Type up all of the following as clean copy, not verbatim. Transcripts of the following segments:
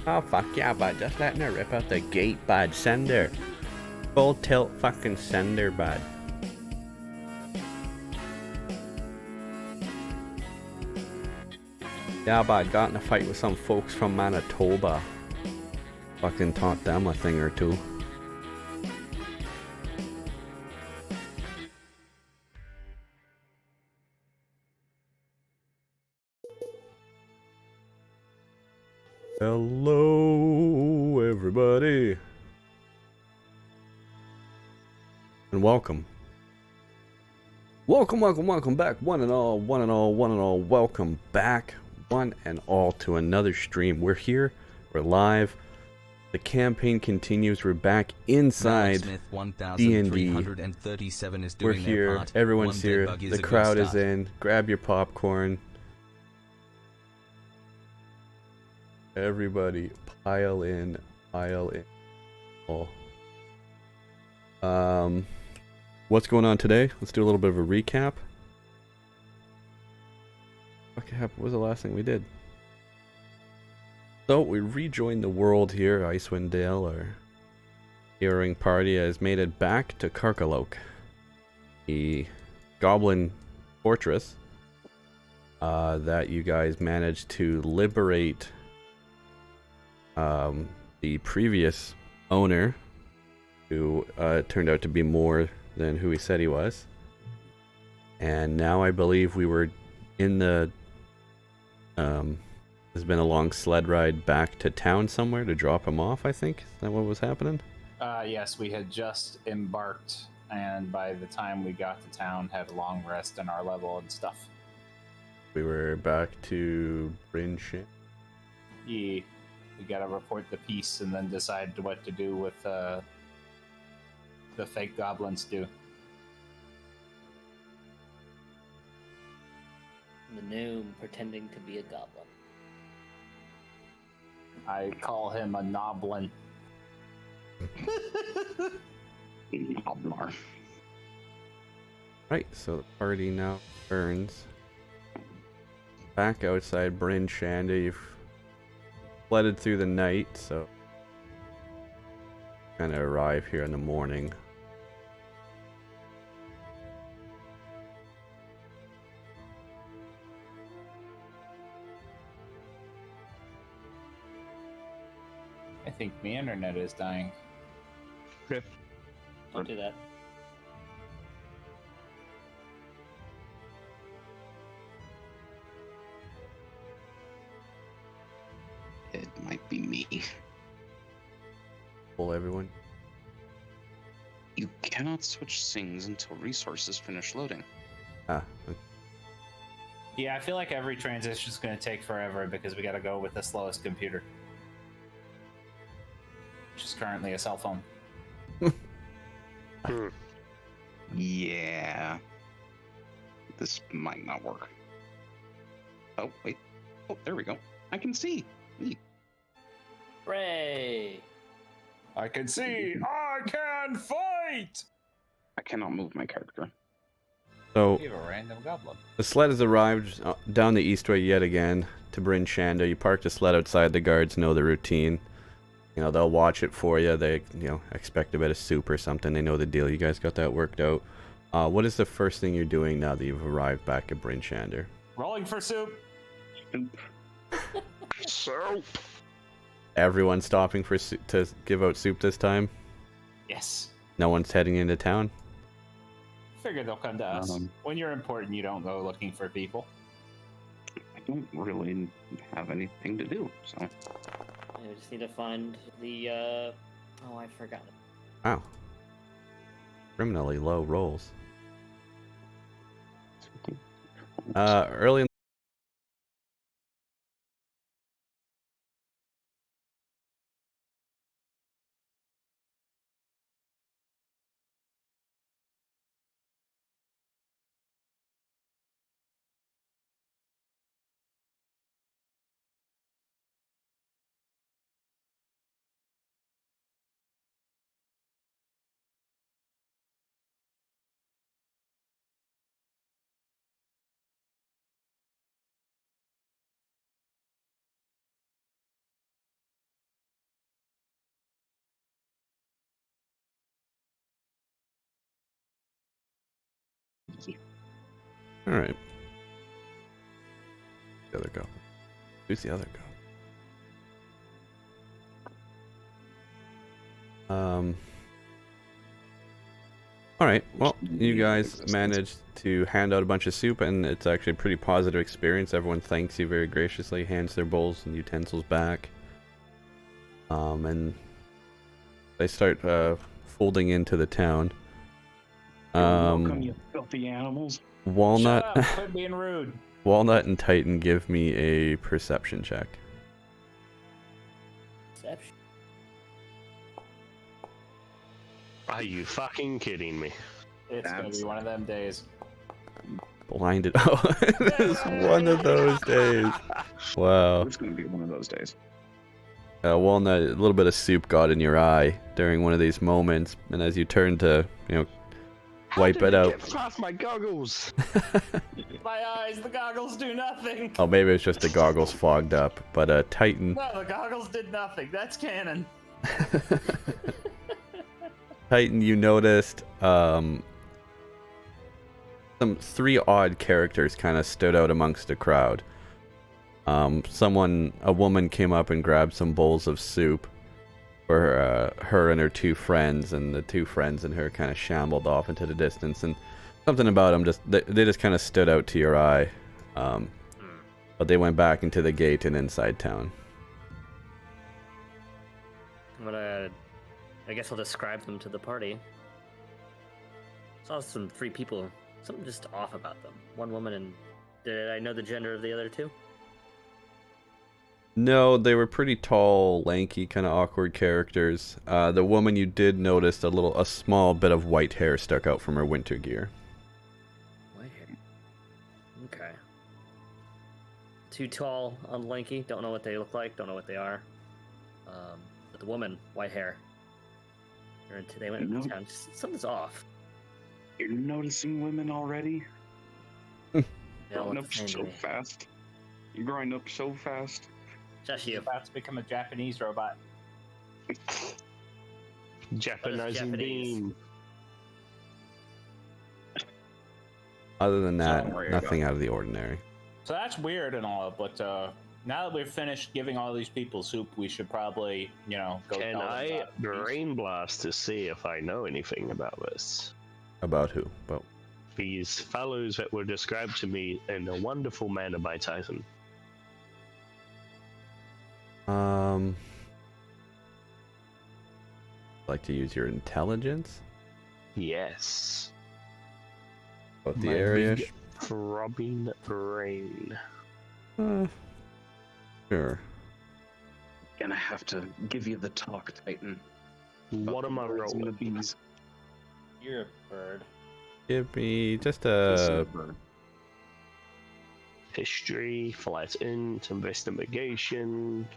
Oh fuck yeah, bud. Just letting her rip out the gate, bud. Send her. Full tilt fucking send her, bud. Yeah, bud. Got in a fight with some folks from Manitoba. Fucking taught them a thing or two. Hello, everybody. And welcome. Welcome back, one and all, welcome back, one and all, to another stream. We're here, we're live, the campaign continues, we're back inside D&D. We're here, everyone's here, the crowd is in, grab your popcorn. Everybody, pile in. What's going on today? Let's do a little bit of a recap. What was the last thing we did? So we rejoined the world here. Icewind Dale, our heroing party, has made it back to Karkalok, the goblin fortress that you guys managed to liberate the previous owner, who turned out to be more than who he said he was. And now I believe we were in the there's been a long sled ride back to town somewhere to drop him off, I think. Is that what was happening? Yes, we had just embarked, and by the time we got to town, had a long rest in our level and stuff. We were back to Bryn Shan. Yeah, we gotta report the piece and then decide what to do with the fake goblins do. The gnome pretending to be a goblin. I call him a noblin. Noblar. Right, so the party now turns back outside Bryn Shanda. You've flooded through the night, so kind of arrive here in the morning. I think my internet is dying. Don't do that. It might be me. Pull everyone. You cannot switch scenes until resources finish loading. Ah, Yeah, I feel like every transition is going to take forever because we got to go with the slowest computer, which is currently a cell phone. Yeah. This might not work. Oh, wait. Oh, there we go. I can see. Neat. Hooray! I can see. I can fight. I cannot move my character. so We have a random goblin. the sled has arrived down the eastway yet again to Bryn Shanda. You park the sled outside. The guards know the routine. You know, they'll watch it for you. They, expect a bit of soup or something. They know the deal. You guys got that worked out. What is the first thing you're doing now that you've arrived back at Bryn Shander? Rolling for soup. Soup. Everyone stopping for to give out soup this time? Yes. No one's heading into town? Figure they'll come to us. When you're important, you don't go looking for people. I don't really have anything to do, so. I just need to find the, oh, I forgot it. Wow. Criminally low rolls. Early in All right. The other go. Who's the other go? All right. Well, you guys managed to hand out a bunch of soup, and it's actually a pretty positive experience. Everyone thanks you very graciously, hands their bowls and utensils back. And they start folding into the town. Welcome, you filthy animals. Walnut, Shut up, quit being rude. Walnut and Titan, give me a perception check. Perception. Are you fucking kidding me? It's gonna be one of them days. Blinded. Oh, it is one of those days. Wow. It's gonna be one of those days. Walnut, a little bit of soup got in your eye during one of these moments, and as you turn to, wipe it out. Get past my goggles. My eyes, the goggles do nothing. Oh, maybe it's just the goggles fogged up. But Titan, No, the goggles did nothing. That's canon. Titan, you noticed some three odd characters kind of stood out amongst the crowd. A woman came up and grabbed some bowls of soup for her and her two friends, and the two friends and her kind of shambled off into the distance, and something about them they just kind of stood out to your eye. But they went back into the gate and inside town. I guess I'll describe them to the party. Saw three people, something just off about them. One woman, and did I know the gender of the other two? No, they were pretty tall, lanky, kind of awkward characters. The woman, you did notice a small bit of white hair stuck out from her winter gear. White hair. Okay. Too tall, lanky. Don't know what they look like. Don't know what they are. But the woman, white hair. They went into town. Something's off. You're noticing women already? They all Growing look up the same to so me. fast. You're growing up so fast. Just You're you. about to become a Japanese robot. Japanizing Japanese? beam. Other than that, Don't worry nothing about out of the ordinary. So that's weird and all, but now that we've finished giving all these people soup, we should probably, go Can tell them I about the feast. brain blast to see if I know anything about this? About who? Well, These fellows that were described to me in a wonderful manner by Titan. like to use your intelligence Yes. about the My area. big throbbing brain. Sure. Gonna have to give you the talk, Titan. What am I Birds and the rolling? bees. You're a bird. Give me just This a is bird. History, flat int, investigation,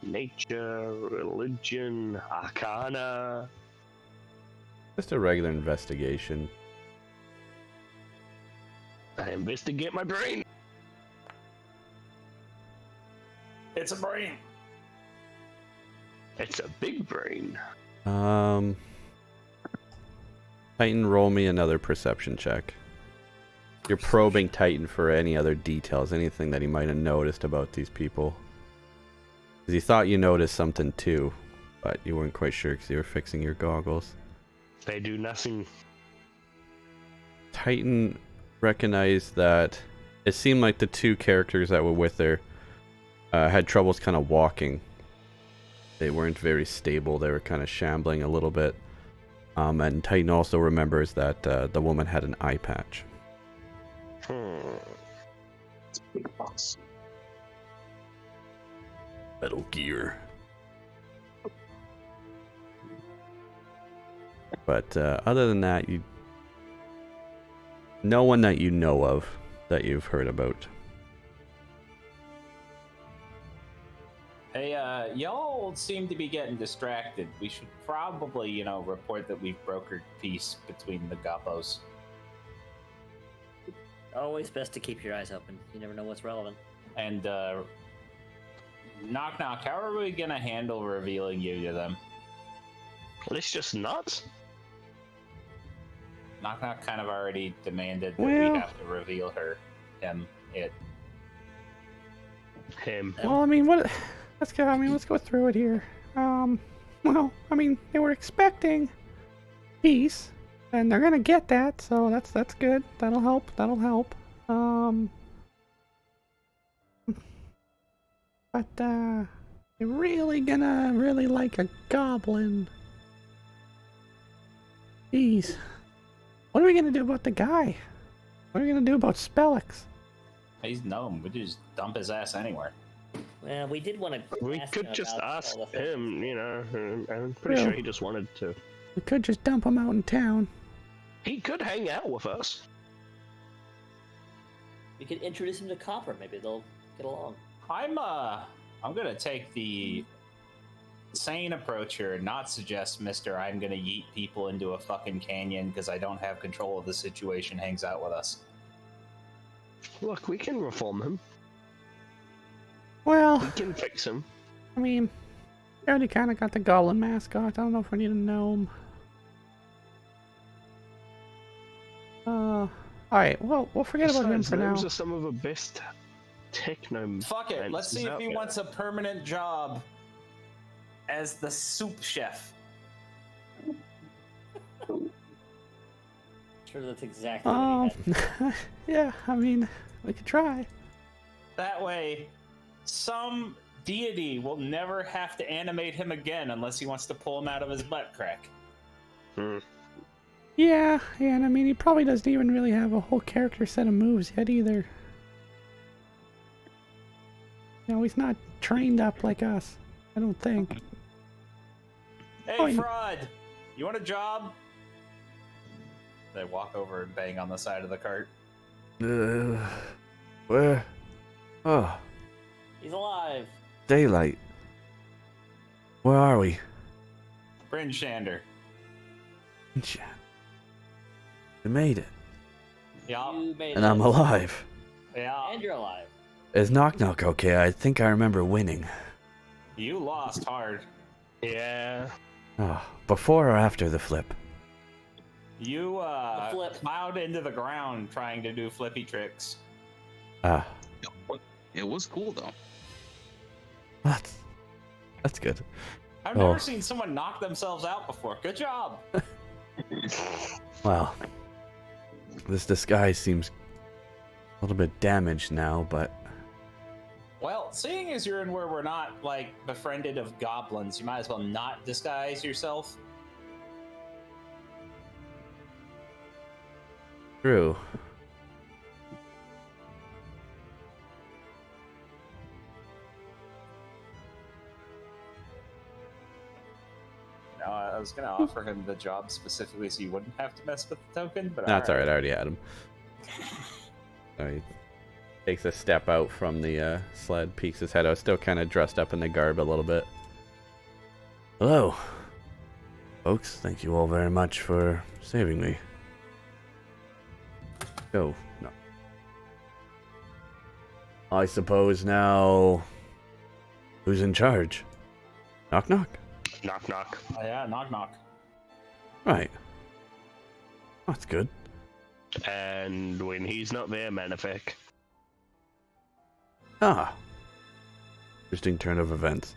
nature, religion, arcana. regular investigation. I investigate my brain. It's a brain. It's a big brain. Titan, roll me another perception check. You're probing Titan for any other details, anything that he might have noticed about these people. Because you thought you noticed something too, but you weren't quite sure because you were fixing your goggles. They do nothing. Titan recognized that it seemed like the two characters that were with her had troubles kind of walking. They weren't very stable. They were kind of shambling a little bit. And Titan also remembers that the woman had an eye patch. It's big boss. Metal Gear. But other than that, no one that you know of that you've heard about. Hey, y'all seem to be getting distracted. We should probably, report that we've brokered peace between the Goppos. Always best to keep your eyes open. You never know what's relevant. And, knock knock, how are we gonna handle revealing you to them? Let's just not. Knock Knock kind of already demanded that Well- we have to reveal it. Him. Well, I mean, what? Let's go. I mean, let's go through it here. Well, I mean, they were expecting peace, and they're gonna get that, so that's good. That'll help. That'll help. But they're really gonna like a goblin. Jeez, what are we gonna do about the guy? What are we gonna do about Spellix? He's gnome. We just dump his ass anywhere. Well, we did want to. We could just ask him, you know. I'm pretty Well- sure he just wanted to. We could just dump him out in town. He could hang out with us. We could introduce him to Copper. Maybe they'll get along. I'm gonna take the sane approach here and not suggest Mr. I'm gonna yeet people into a fucking canyon because I don't have control of the situation hangs out with us. Look, we can reform him. Well, We can fix him. I mean, we already kind of got the goblin mascot. I don't know if we need a gnome. Alright, well, we'll forget about him Besides, for now. Those are some of the best techno. Fuck it. Let's see if out he there. wants a permanent job as the soup chef. Sure, that's exactly what he had. Yeah, I mean, we could try. That way, some deity will never have to animate him again unless he wants to pull him out of his butt crack. Hmm. Yeah, and I mean, he probably doesn't even really have a whole character set of moves yet either. You know, he's not trained up like us, I don't think. Hey, Oh, fraud! You want a job? They walk over and bang on the side of the cart. Where? Oh, He's alive. daylight. Where are we? Bryn Shander. We made it. Yeah, You made And it. I'm alive. yeah. And you're alive. Is Knock Knock okay? I think I remember winning. You lost hard. Yeah. Oh, before or after the flip? You The flip. plowed into the ground trying to do flippy tricks. Ah, It was cool though. that's good. I've Oh. never seen someone knock themselves out before. Good job. Well, this disguise seems a little bit damaged now, but Well, seeing as you're in where we're not, like, befriended of goblins, you might as well not disguise yourself. true. No, I was gonna offer him the job specifically so you wouldn't have to mess with the token, but That's alright, I already had him. Alright. Takes a step out from the sled, peeks his head out, still kind of dressed up in the garb a little bit. Hello. Folks, thank you all very much for saving me. Oh, no. I suppose now... Who's in charge? Knock knock. Knock knock. Oh, yeah, knock knock. Right. That's good. And when he's not there, Manifek. Ah. Interesting turn of events.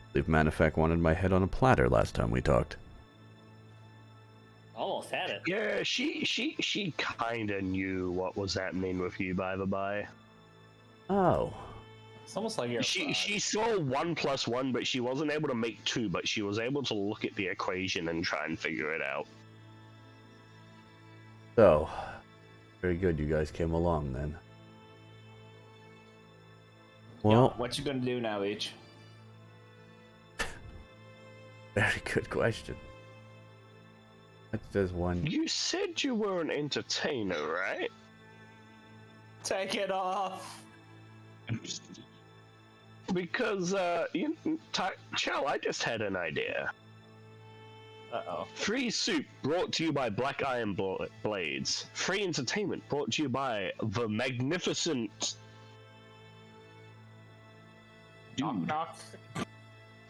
I believe Manifek wanted my head on a platter last time we talked. Almost had it. Yeah, she kinda knew what was happening with you, by the by. Oh. It's almost like you're. She saw 1 + 1, but she wasn't able to make 2, but she was able to look at the equation and try and figure it out. So, very good you guys came along then. Well, What you gonna do now, H? very good question. What does one... You said you were an entertainer, right? Take it off. Because, Chell, I just had an idea. Uh-oh. Free soup brought to you by Black Iron Blades. Free entertainment brought to you by the magnificent Knock knock.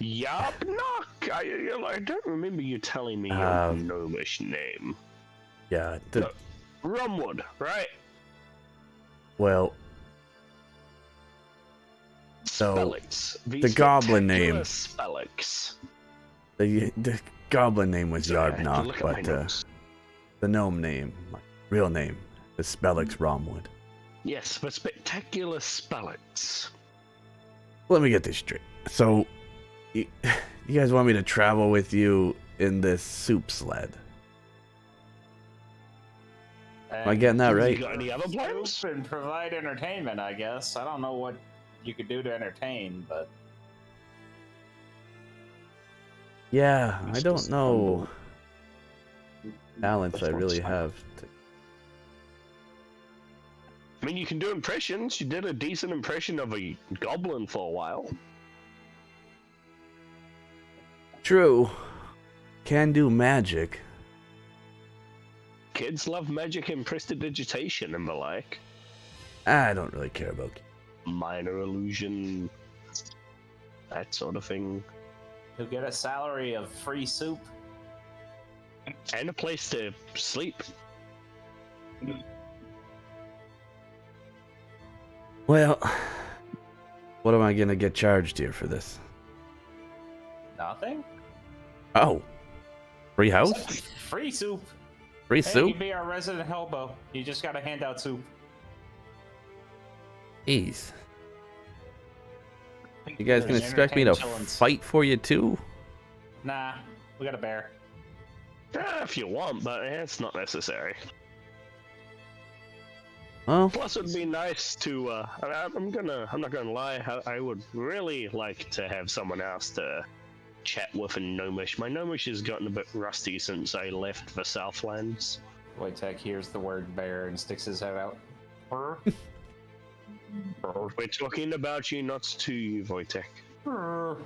Yarp Knock. I don't remember you telling me your Um, gnomish name. Yeah. No. Rumwood, right? Well, so Spellix. the goblin name. Spellix. The goblin name was Sorry, I had to Yarbnock, look at my but notes. the gnome name, my real name, is Spellix Romwood. Yes, the spectacular Spellix. Let me get this straight. So, you guys want me to travel with you in this soup sled? Am I getting that right? You got any other plans? Soup and provide entertainment, I guess. I don't know what you could do to entertain, but Yeah, I It's don't just know humble. talents I That's really what's have. I mean, you can do impressions. You did a decent impression of a goblin for a while. True. Can do magic. Kids love magic and prestidigitation and the like. I don't really care about. Minor illusion, that sort of thing. you'll get a salary of free soup. And a place to sleep. Well, what am I gonna get charged here for this? Nothing? Oh, free house? Free soup. Free Hey, soup? you be our resident hobo. You just gotta hand out soup. Jeez. You guys gonna expect me to Entertain chillins. fight for you too? Nah, we got a bear. If you want, but it's not necessary. Well, Plus, it'd be nice to. I'm not gonna lie. I would really like to have someone else to chat with in Gnomish. My Gnomish has gotten a bit rusty since I left the Southlands. Wojtek hears the word bear and sticks his head out. Brr. We're talking about you, not to you, Wojtek. Brr.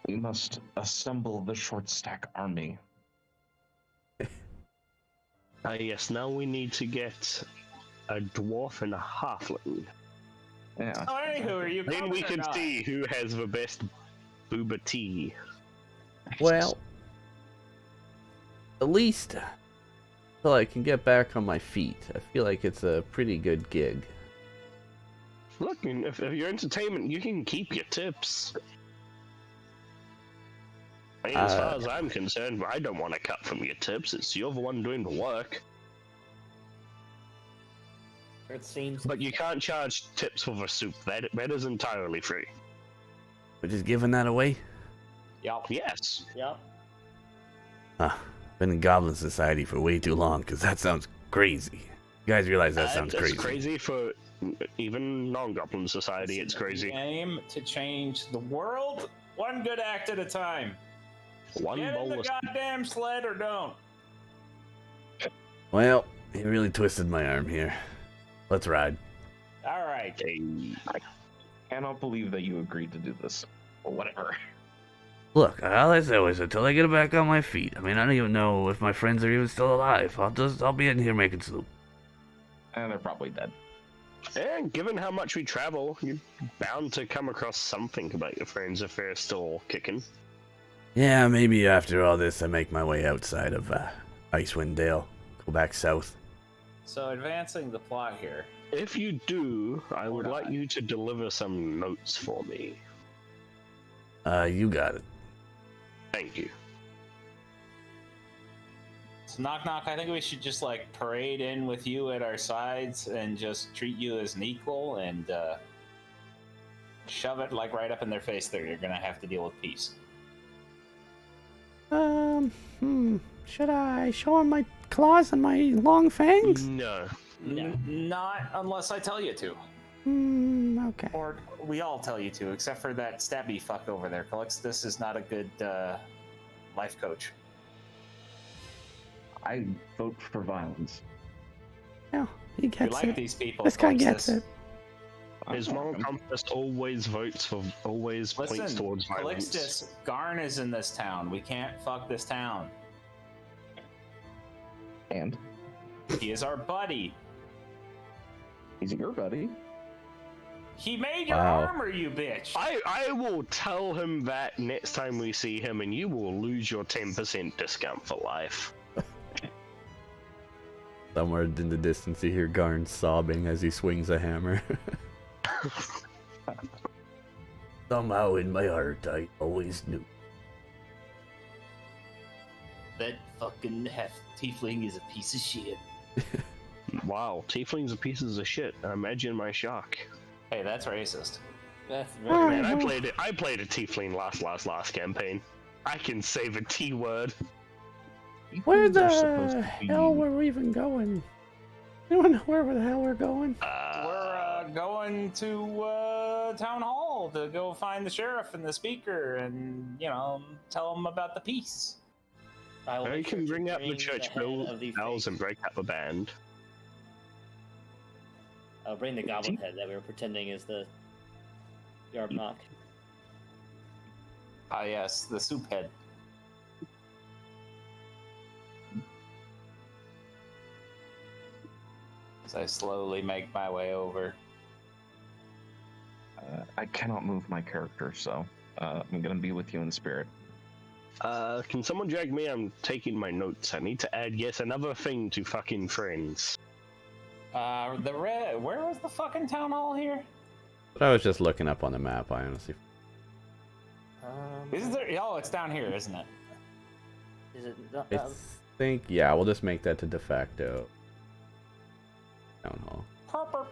We must assemble the short stack army. Yes. Now we need to get a dwarf and a halfling. Yeah. Oh, anywho, are you Then coming we or can not? see who has the best booba tea. well, at least till I can get back on my feet. I feel like it's a pretty good gig. Look, if you're entertainment, you can keep your tips. I mean, as far as I'm concerned, I don't want to cut from your tips. It's you're the one doing the work. It seems. But you can't charge tips for the soup. That is entirely free. We're just giving that away? Yup. Yes. Yep. Been in Goblin Society for way too long, because that sounds crazy. You guys realize that sounds It's crazy. crazy for even non-goblin society. It's crazy. Aim to change the world one good act at a time. One Get in bowl the of goddamn sled or don't. Well, he really twisted my arm here. Let's ride. All right. I cannot believe that you agreed to do this. Or whatever. Look, all I said was until I get back on my feet. I mean, I don't even know if my friends are even still alive. I'll be in here making soup. And they're probably dead. And given how much we travel, you're bound to come across something about your friends if they're still kicking. Yeah, maybe after all this, I make my way outside of Icewind Dale. Go back south. So advancing the plot here. If you do, I would Hold like on. you to deliver some notes for me. You got it. Thank you. So knock knock, I think we should just like parade in with you at our sides and just treat you as an equal and shove it like right up in their face there. You're gonna have to deal with peace. Should I show him my claws and my long fangs? No. Not unless I tell you to. Okay. Or we all tell you to, except for that stabby fuck over there. Calixtus is not a good life coach. I vote for violence. Yeah, he You gets like it. these people. This guy Calixtus. gets it. His moral compass always votes for, always points Listen, towards violence. Calixtus, Garn is in this town. We can't fuck this town. And He is our buddy. he's your buddy. He made your Wow. armor, you bitch. I will tell him that next time we see him, and you will lose your 10% discount for life. Somewhere in the distance, you hear Garn sobbing as he swings a hammer. Somehow in my heart, I always knew. That fucking tiefling is a piece of shit. Wow, tieflings are pieces of shit. Imagine my shock. Hey, that's racist. That's Man, very I played a tiefling last campaign. I can save a T word. Where They're supposed the to be- hell were we even going? Anyone know where the hell we're going? We're going to town hall to go find the sheriff and the speaker, and tell them about the peace. I will You make can sure to bring out the bring church head of the bells and face. break up a band. I'll bring the goblin head that we were pretending is the Yarbnock. Ah, yes, the soup head. As I slowly make my way over. I cannot move my character, so I'm gonna be with you in spirit. Can someone drag me? I'm taking my notes. I need to add yet another thing to fucking friends. Where was the fucking town hall here? But I was just looking up on the map, I honestly. Is there? Oh, it's down here, isn't it? Is it? I think, yeah, we'll just make that to de facto town hall. Harper.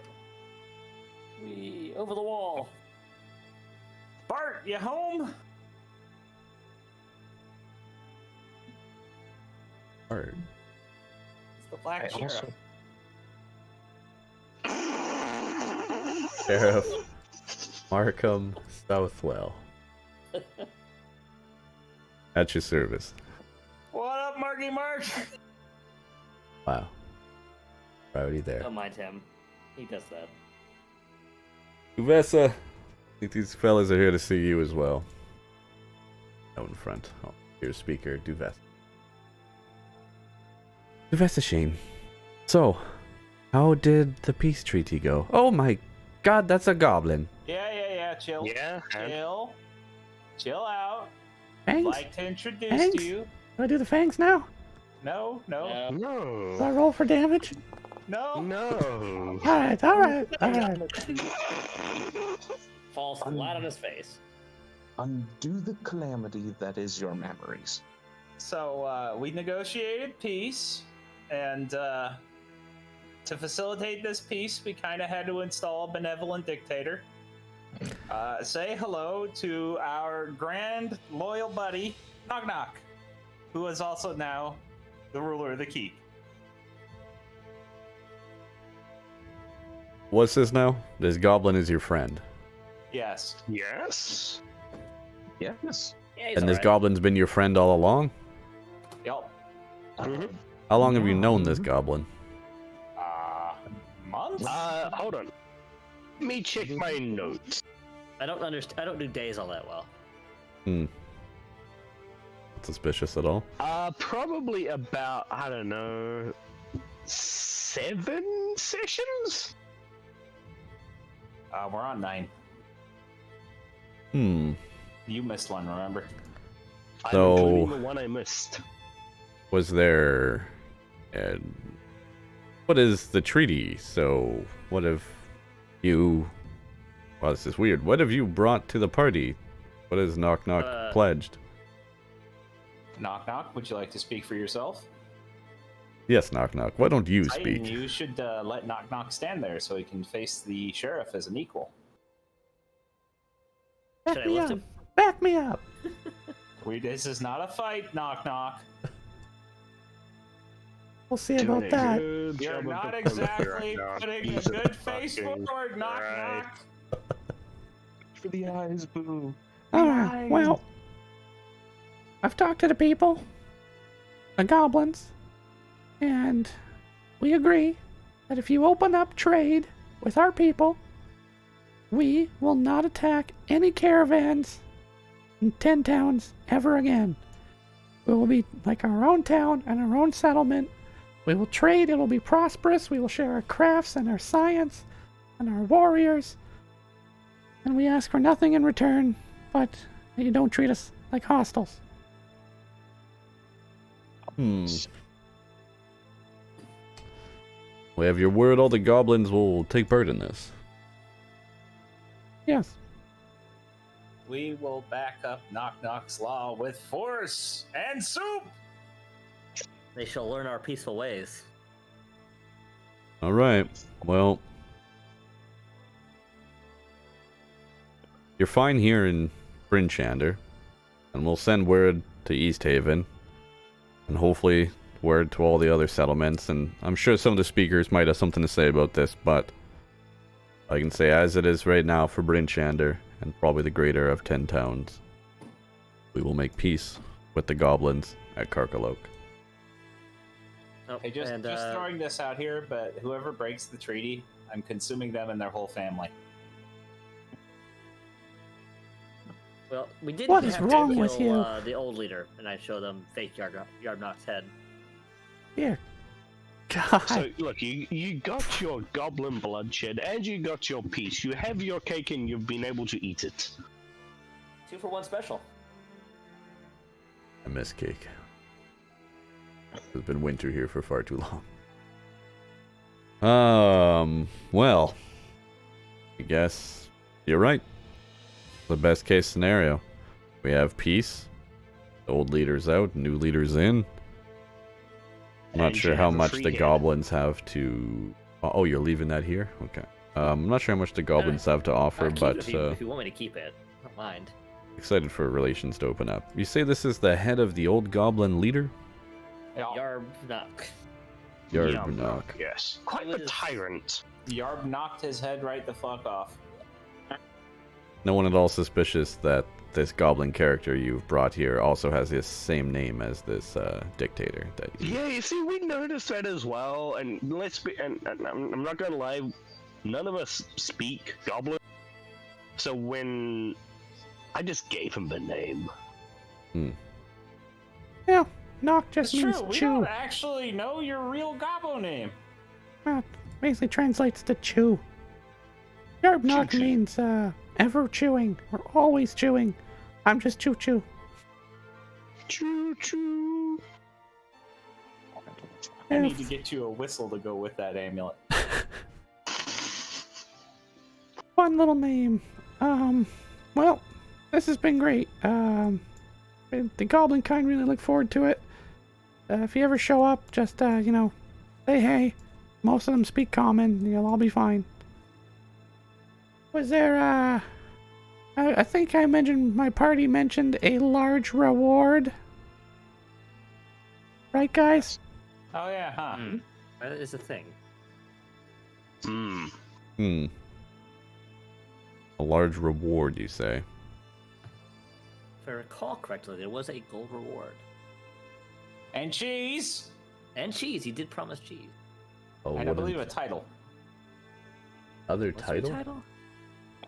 We over the wall. Bart, you home? Alright. It's the black I sheriff. also Sheriff Markham Southwell. At your service. What up, Marky Mark? Wow. Already there. Don't mind him. He does that. Uvessa, I think these fellas are here to see you as well. Out in front. Oh, your speaker, Duvessa. Duvessa Shane. So, how did the peace treaty go? Oh my god, that's a goblin. Yeah. Chill. Yeah. Chill out. Fangs? Like to introduce Fangs? you. Do I do the fangs now? No. Do I No. roll for damage? No. No. Alright. Falls flat on his face. undo the calamity that is your memories. So we negotiated peace, and to facilitate this peace, we kind of had to install a benevolent dictator. Say hello to our grand loyal buddy, Knock Knock, who is also now the ruler of the keep. What's this now? This goblin is your friend. Yes. Yes. Yes. Yeah, he's And this alright. goblin's been your friend all along? Yup. Mhm. How long have you known this goblin? Months? Hold on. Let me check my notes. I don't understand. I don't do days all that well. Suspicious at all? Probably about, I don't know, 7 sessions? We're on 9. You missed one, remember? So- I'm including the one I missed. Was there... what is the treaty? So, what have you... Well, this is weird. What have you brought to the party? What has Knock Knock pledged? Knock Knock, would you like to speak for yourself? Yes, Knock Knock. Why don't you Titan, speak? you should let Knock Knock stand there so he can face the sheriff as an equal. Should I lift him? Back me up! This is not a fight, Knock Knock. We'll see Doing about a that. good You're job of not diplomacy exactly right now. putting a Jesus good face fucking forward, Knock Christ. Knock. For the eyes, boo. Alright, well... I've talked to the people. The goblins. And... we agree that if you open up trade with our people, we will not attack any caravans in 10 towns ever again. We will be like our own town and our own settlement. We will trade, it will be prosperous, we will share our crafts and our science and our warriors. and we ask for nothing in return, but you don't treat us like hostiles. We have your word all the goblins will take part in this. Yes. We will back up Knock Knock's law with force and soup. They shall learn our peaceful ways. Alright, well... You're fine here in Brinchander, and we'll send word to East Haven, and hopefully word to all the other settlements, and I'm sure some of the speakers might have something to say about this, but I can say as it is right now for Brinchander, and probably the greater of 10 towns, we will make peace with the goblins at Karkaloke. Oh, Hey, just throwing this out here, but whoever breaks the treaty, I'm consuming them and their whole family. well, we did What have is to wrong kill, with you? The old leader, and I show them fake Yardnock's head. Here. God. So look, you got your goblin bloodshed and you got your peace. You have your cake and you've been able to eat it. 2-for-1 special. I miss cake. It's been winter here for far too long. Well, I guess you're right. The best case scenario. We have peace. The old leader's out, new leader's in. I'm not And sure you how have a much free the head. goblins have to... Oh, you're leaving that here? Okay. I'm not sure how much the goblins have to offer, Keep but it if you want me to keep it, I don't mind. excited for relations to open up. You say this is the head of the old goblin leader? Yardnock. Yarbnock. Yes. Quite the tyrant. Yarb knocked his head right the fuck off. No one at all suspicious that this goblin character you've brought here also has the same name as this dictator that you... Yeah, you see, we noticed that as well, and let's be, and I'm not gonna lie, none of us speak goblin, so when I just gave him the name. Yeah, knock just It's means true, we chew. don't actually know your real gobbo name. Well, basically translates to chew. Yarbnock Choo-choo. means ever chewing or always chewing. I'm just choo choo. Choo choo. I need to get you a whistle to go with that amulet. Fun little name. Well, this has been great. The goblin kind really look forward to it. If you ever show up, just say hey. Most of them speak common. You'll all be fine. Was there I think I mentioned my party mentioned a large reward. Right, guys? Oh yeah, huh? That is a thing. Hmm. A large reward, you say? If I recall correctly, there was a gold reward. And cheese! And cheese. He did promise cheese. Oh, And I what believe is- a title. Other What's your title? title?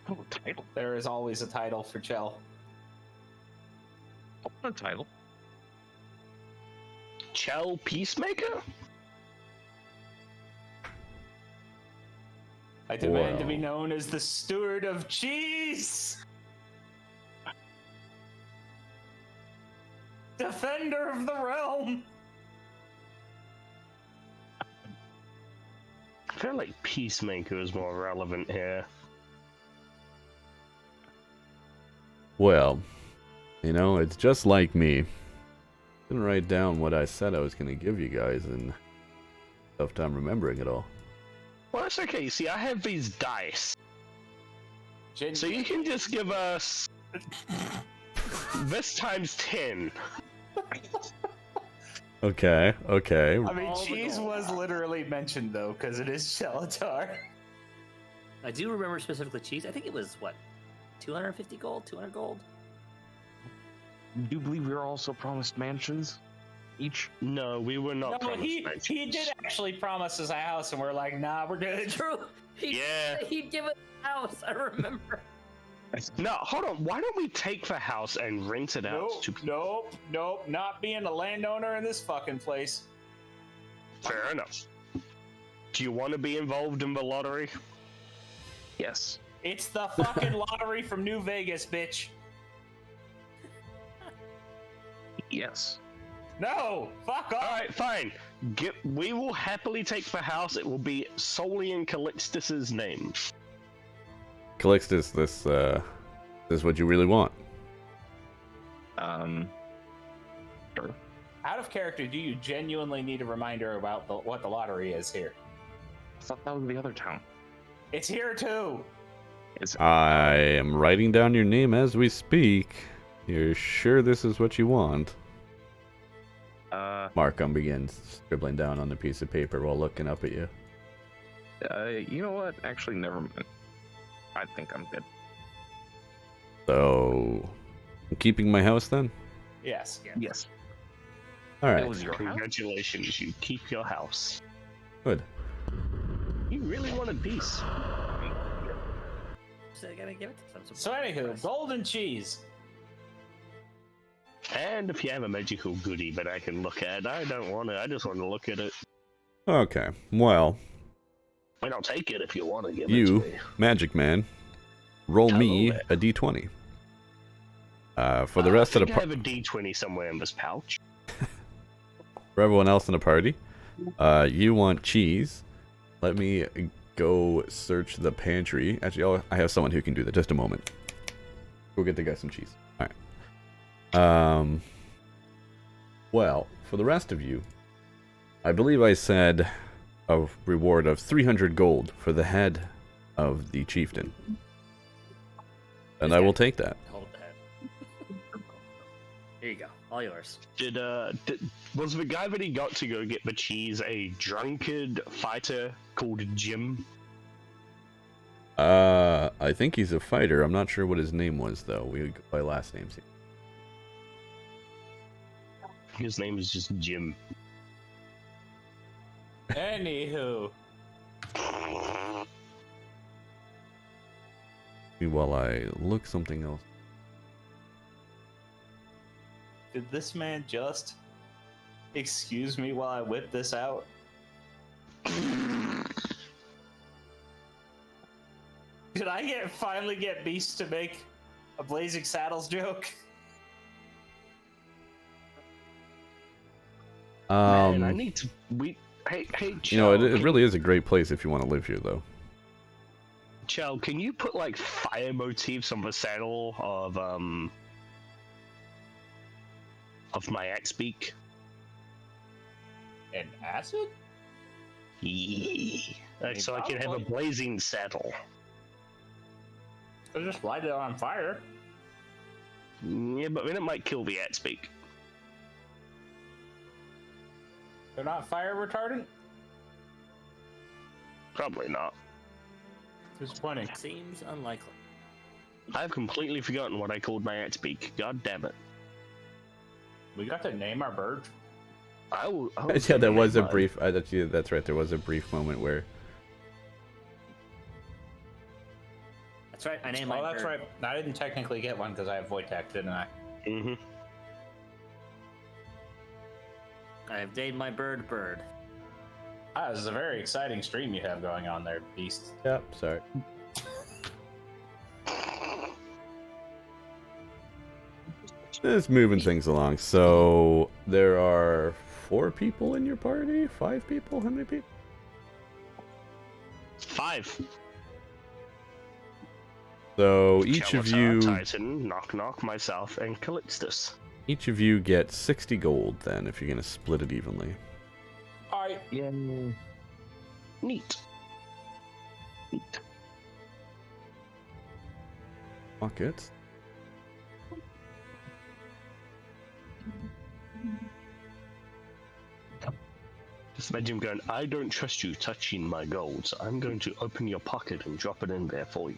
Oh, title. There is always a title for Chell. A title. Chell Peacemaker? I demand to be Well. known as the Steward of Cheese! Defender of the Realm! I feel like Peacemaker is more relevant here. Well, it's just like me. Didn't write down what I said I was going to give you guys, and tough time remembering it all. Well, that's okay. You see, I have these dice. So you can just give us this times 10. Okay. I mean, All the cheese gold. was literally mentioned, though, because it is Shelatar. I do remember specifically cheese. I think it was, 250 gold? 200 gold? Do you believe we were also promised mansions? Each? No, we were not No, promised he mansions. did actually promise us a house, and we're like, nah, we're good. True! Yeah. He'd give us a house, I remember. No, hold on. Why don't we take the house and rent it out Nope, to... nope, not being a landowner in this fucking place. Fair enough. Do you want to be involved in the lottery? Yes. It's the fucking lottery from New Vegas, bitch. Yes. No, fuck off. All right, fine. We will happily take the house. It will be solely in Calixtus's name. Calixtus, this is what you really want. Sure. Out of character, do you genuinely need a reminder about what the lottery is here? I thought that was the other town. It's here too. I am writing down your name as we speak. You're sure this is what you want? Markham begins scribbling down on the piece of paper while looking up at you. You know what? Actually, never mind. I think I'm good. So, I'm keeping my house then? Yes. Yes. All It right. was your house. Congratulations, you keep your house. Good. You really wanted peace. So I gotta give it to some. So anywho, golden cheese. And if you have a magical goodie that I can look at, I don't want it. I just want to look at it. Okay. Well, I mean, I'll take it if you want to give it to you, me. Magic Man, roll me Hello a d20. For the rest of the I have a D20 somewhere in this pouch. for everyone else in the party, you want cheese. Let me go search the pantry. Actually, I have someone who can do that. Just a moment. Go get the guy some cheese. All right. Well, for the rest of you, I believe I said a reward of 300 gold for the head of the chieftain. And I will take that. Hold that. Here you go. All yours. Was the guy that he got to go get the cheese a drunkard fighter called Jim? I think he's a fighter. I'm not sure what his name was, though. We go by last names here. His name is just Jim. Anywho, While I look something else. did this man just excuse me while I whip this out? Did I finally get Beast to make a Blazing Saddles joke? Man, I need to. Hey, You know, Chell, it really is a great place if you want to live here, though. Chell, can you put like fire motifs on the saddle of my axe beak? And acid? Yeah. So I can have a blazing saddle. I'll just light it on fire. Yeah, but then it might kill the axe beak. They're not fire retardant? Probably not. Disappointing. Seems unlikely. I've completely forgotten what I called my axe beak. God damn it. We got to name our bird. Yeah, there was a brief. That's right. There was a brief moment where. That's right. I named my Oh, that's bird. right. I didn't technically get one because I have void tech, didn't I? Mm-hmm. I have named my bird Bird. Ah, this is a very exciting stream you have going on there, Beast. Yep. Sorry. Just moving things along. So there are 4 people in your party. 5 people. How many people? 5. So each of you. Titan, Knock Knock, myself, and Calixtus. Each of you get 60 gold. Then, if you're gonna split it evenly. All right. Yeah. Neat. Neat. Pockets. Just imagine him going, I don't trust you touching my gold, so I'm going to open your pocket and drop it in there for you.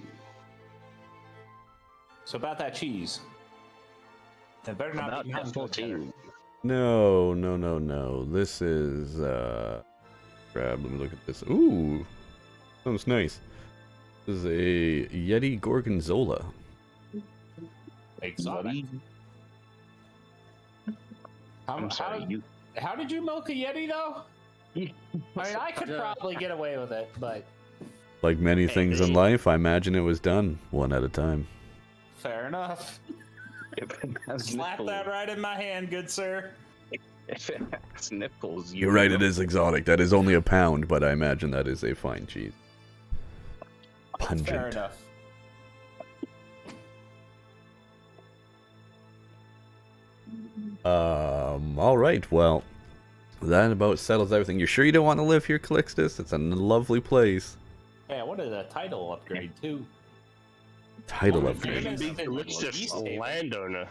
So about that cheese. It better not About be that 14. No. This is grab. Let me look at this. Ooh, sounds nice. This is a Yeti Gorgonzola. Exotic. I'm sorry. How did you milk a Yeti though? I mean, I could probably get away with it, but Like many Hey, things in they- life, I imagine it was done one at a time. Fair enough. If it has Slap nipples, that right in my hand, good sir. if it has nipples, you You're right, know. it is exotic. That is only a pound, but I imagine that is a fine cheese. Fair Pungent. enough. Alright, well, that about settles everything. You sure you don't want to live here, Calixtus? It's a lovely place. Yeah, what is a title upgrade too? Title Well, upgrade. famous Big in Calixtus, East a Haven. landowner.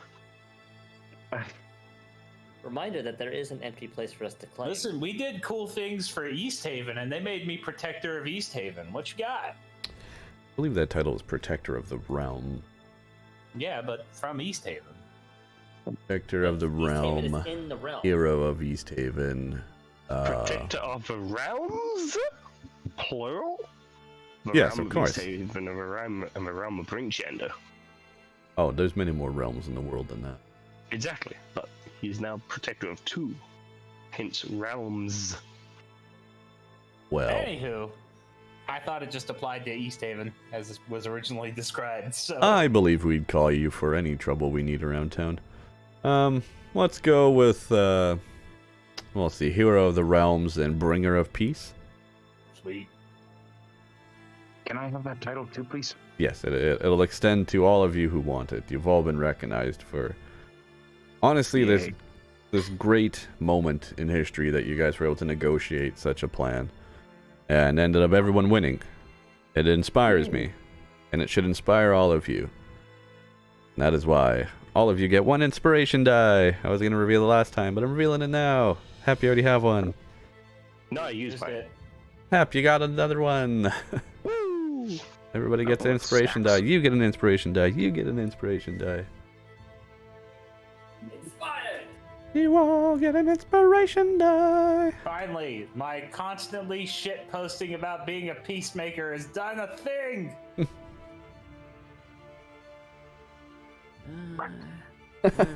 Reminder that there is an empty place for us to claim. Listen, we did cool things for East Haven, and they made me protector of East Haven. What you got? I believe that title is Protector of the Realm. Yeah, but from East Haven. Protector of the East Haven is Realm. in the realm. Hero of East Haven. Protector of the realms? Plural? The Yes, realm of course. East Haven and the realm of Brinkgender. Oh, there's many more realms in the world than that. Exactly, but he's now protector of 2. Hence realms. Well, Anywho, I thought it just applied to East Haven as it was originally described. So I believe we'd call you for any trouble we need around town. Let's go with, well, let's see, Hero of the Realms and Bringer of Peace. sweet. Can I have that title too, please? Yes, it'll extend to all of you who want it. You've all been recognized for, honestly, Yay. this great moment in history that you guys were able to negotiate such a plan, and ended up everyone winning. It inspires me, and it should inspire all of you. And that is why all of you get 1 inspiration die. I was going to reveal it last time, but I'm revealing it now. Happy you already have one. No, I used Used mine. it. Hap, you got another one. Woo! Everybody gets an Oh, it inspiration sucks. die. You get an inspiration die. You get an inspiration die. Inspired! You all get an inspiration die. Finally, my constantly shit posting about being a peacemaker has done a thing.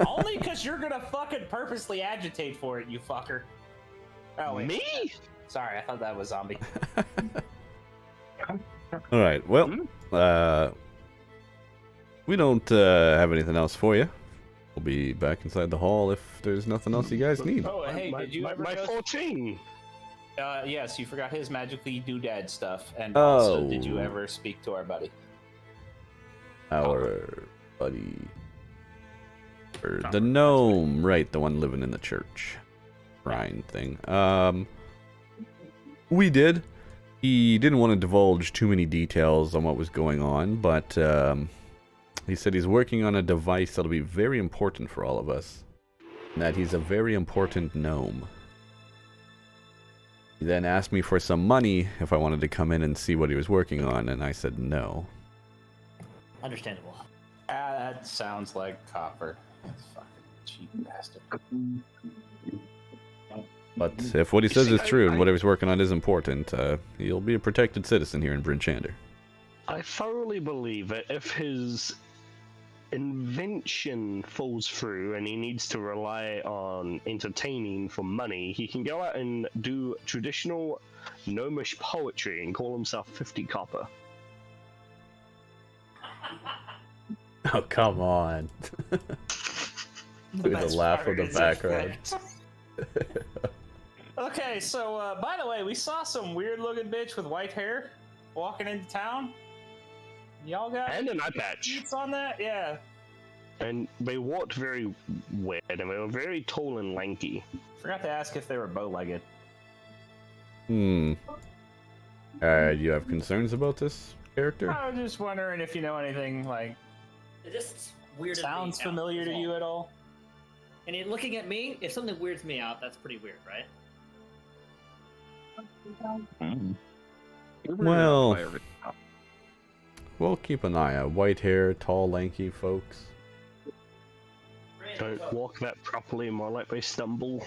Only because you're gonna fucking purposely agitate for it, you fucker. Oh wait, Me? sorry, I thought that was zombie. All right. Well, we don't have anything else for you. We'll be back inside the hall if there's nothing else you guys need. Oh, hey, my, did you my, ever my go? 14! Yes, you forgot his magically doodad stuff, and Oh. also, did you ever speak to our buddy? Our buddy, or the gnome, right? The one living in the church, shrine thing. We did. He didn't want to divulge too many details on what was going on, but he said he's working on a device that'll be very important for all of us. And that he's a very important gnome. He then asked me for some money if I wanted to come in and see what he was working on, and I said no. Understandable. That sounds like copper. That's fucking cheap bastard. But if what he You says see, is true and I- what he was working on is important, he'll be a protected citizen here in Brinchander. I thoroughly believe that if his invention falls through and he needs to rely on entertaining for money, he can go out and do traditional gnomish poetry and call himself 50 copper. Oh, come on. The best laugh part of the is background. Okay, so by the way, we saw some weird looking bitch with white hair walking into town. Y'all got And an eye patch. deets on that? Yeah. And they walked very weird and they were very tall and lanky. Forgot to ask if they were bow-legged. Do you have concerns about this character? I was just wondering if you know anything like It just weirded sounds me out familiar as to well. you at all. And in looking at me, if something weirds me out, that's pretty weird, right? Well, we'll keep an eye out. White hair, tall, lanky folks. Don't walk that properly, more like they stumble.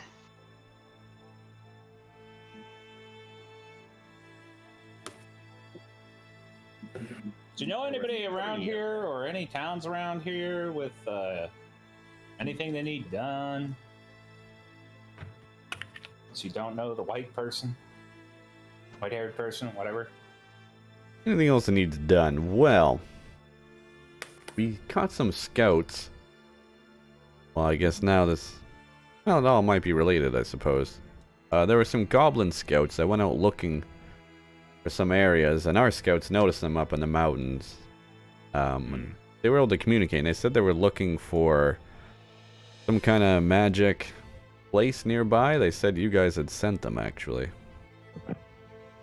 Do you know anybody around here or any towns around here with anything they need done? So you don't know the white person, white-haired person, whatever. Anything else that needs done? Well, we caught some scouts. Well, I guess now this... Well, it all might be related, I suppose. There were some goblin scouts that went out looking for some areas, and our scouts noticed them up in the mountains. They were able to communicate, and they said they were looking for some kind of magic place nearby. They said you guys had sent them, actually.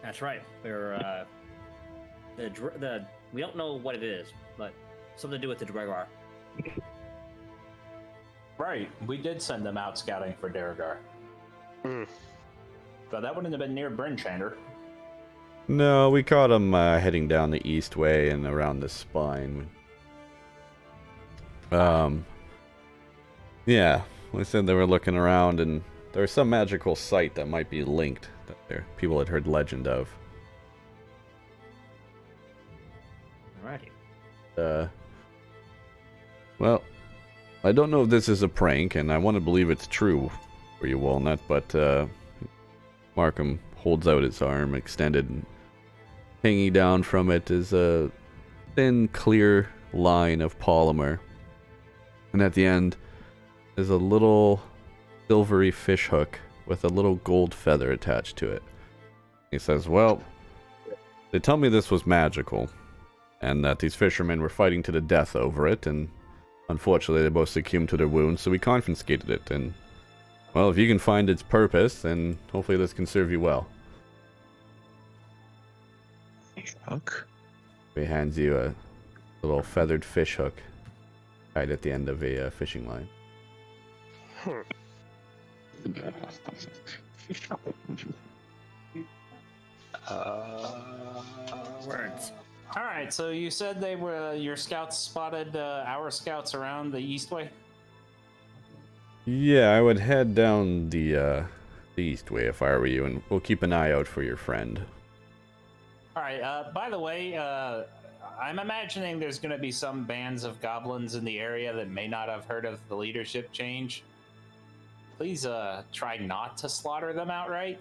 That's right. We're we don't know what it is, but something to do with the Dregar. Right, we did send them out scouting for Daragar. But that wouldn't have been near Brynchander. No, we caught them heading down the east way and around the spine. Yeah, they said they were looking around, and there was some magical site that might be linked that people had heard legend of. Alrighty. Well, I don't know if this is a prank, and I want to believe it's true for you, Walnut, but Markham holds out his arm, extended, and hanging down from it is a thin, clear line of polymer. And at the end is a little silvery fish hook with a little gold feather attached to it. He says, well, they tell me this was magical, and that these fishermen were fighting to the death over it, and unfortunately they both succumbed to their wounds, so we confiscated it, and, well, if you can find its purpose, then hopefully this can serve you well. Hook? He hands you a little feathered fish hook tied at the end of a fishing line. Words. All right, so you said they were your scouts spotted our scouts around the east way. Yeah, I would head down the east way if I were you, and we'll keep an eye out for your friend. All right. By the way, I'm imagining there's going to be some bands of goblins in the area that may not have heard of the leadership change. Please try not to slaughter them outright.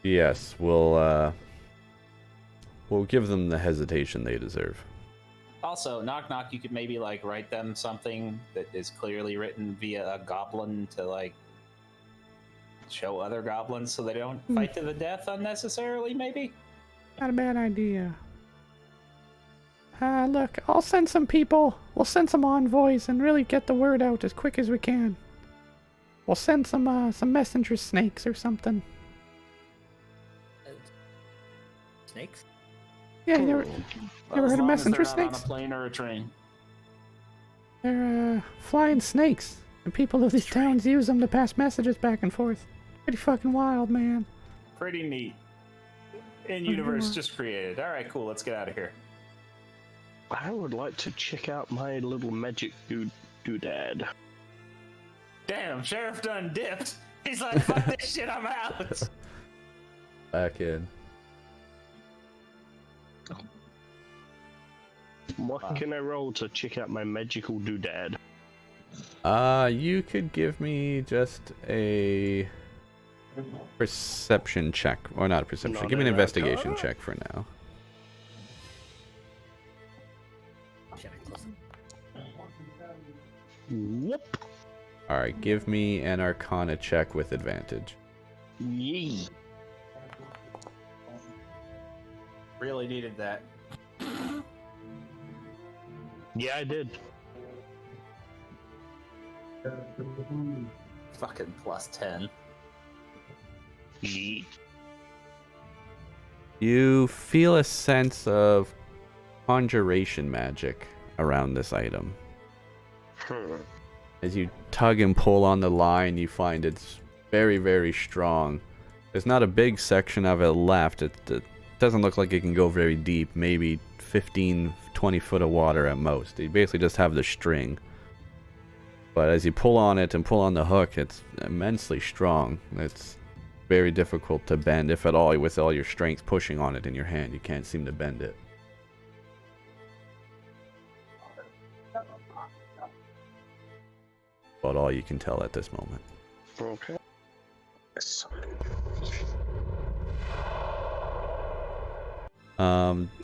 Yes, we'll give them the hesitation they deserve. Also, knock knock, you could maybe like write them something that is clearly written via a goblin to like show other goblins so they don't fight to the death unnecessarily, maybe? Not a bad idea. Look, I'll send some people. We'll send some envoys and really get the word out as quick as we can. We'll send some messenger snakes or something. Snakes? Yeah, you ever heard of messenger they're not snakes? on a plane or a train. They're flying snakes, and people of these towns use them to pass messages back and forth. Pretty fucking wild, man. Pretty neat. In-universe just created. All right, cool. Let's get out of here. I would like to check out my little magic doodad. Damn, Sheriff done dipped. He's like, fuck this shit, I'm out. Back in. What can I roll to check out my magical doodad? You could give me just a perception check, or not a perception. Not Give me an an investigation arcana? check for now. Whoop! All right, give me an Arcana check with advantage. Yee! Really needed that. Yeah, I did. Fucking plus 10. Yee. You feel a sense of conjuration magic around this item. As you tug and pull on the line, you find it's very, very strong. There's not a big section of it left. It doesn't look like it can go very deep, maybe 15, 20 foot of water at most. You basically just have the string. But as you pull on it and pull on the hook, it's immensely strong. It's very difficult to bend, if at all, with all your strength pushing on it in your hand. You can't seem to bend it. About all you can tell at this moment. Okay.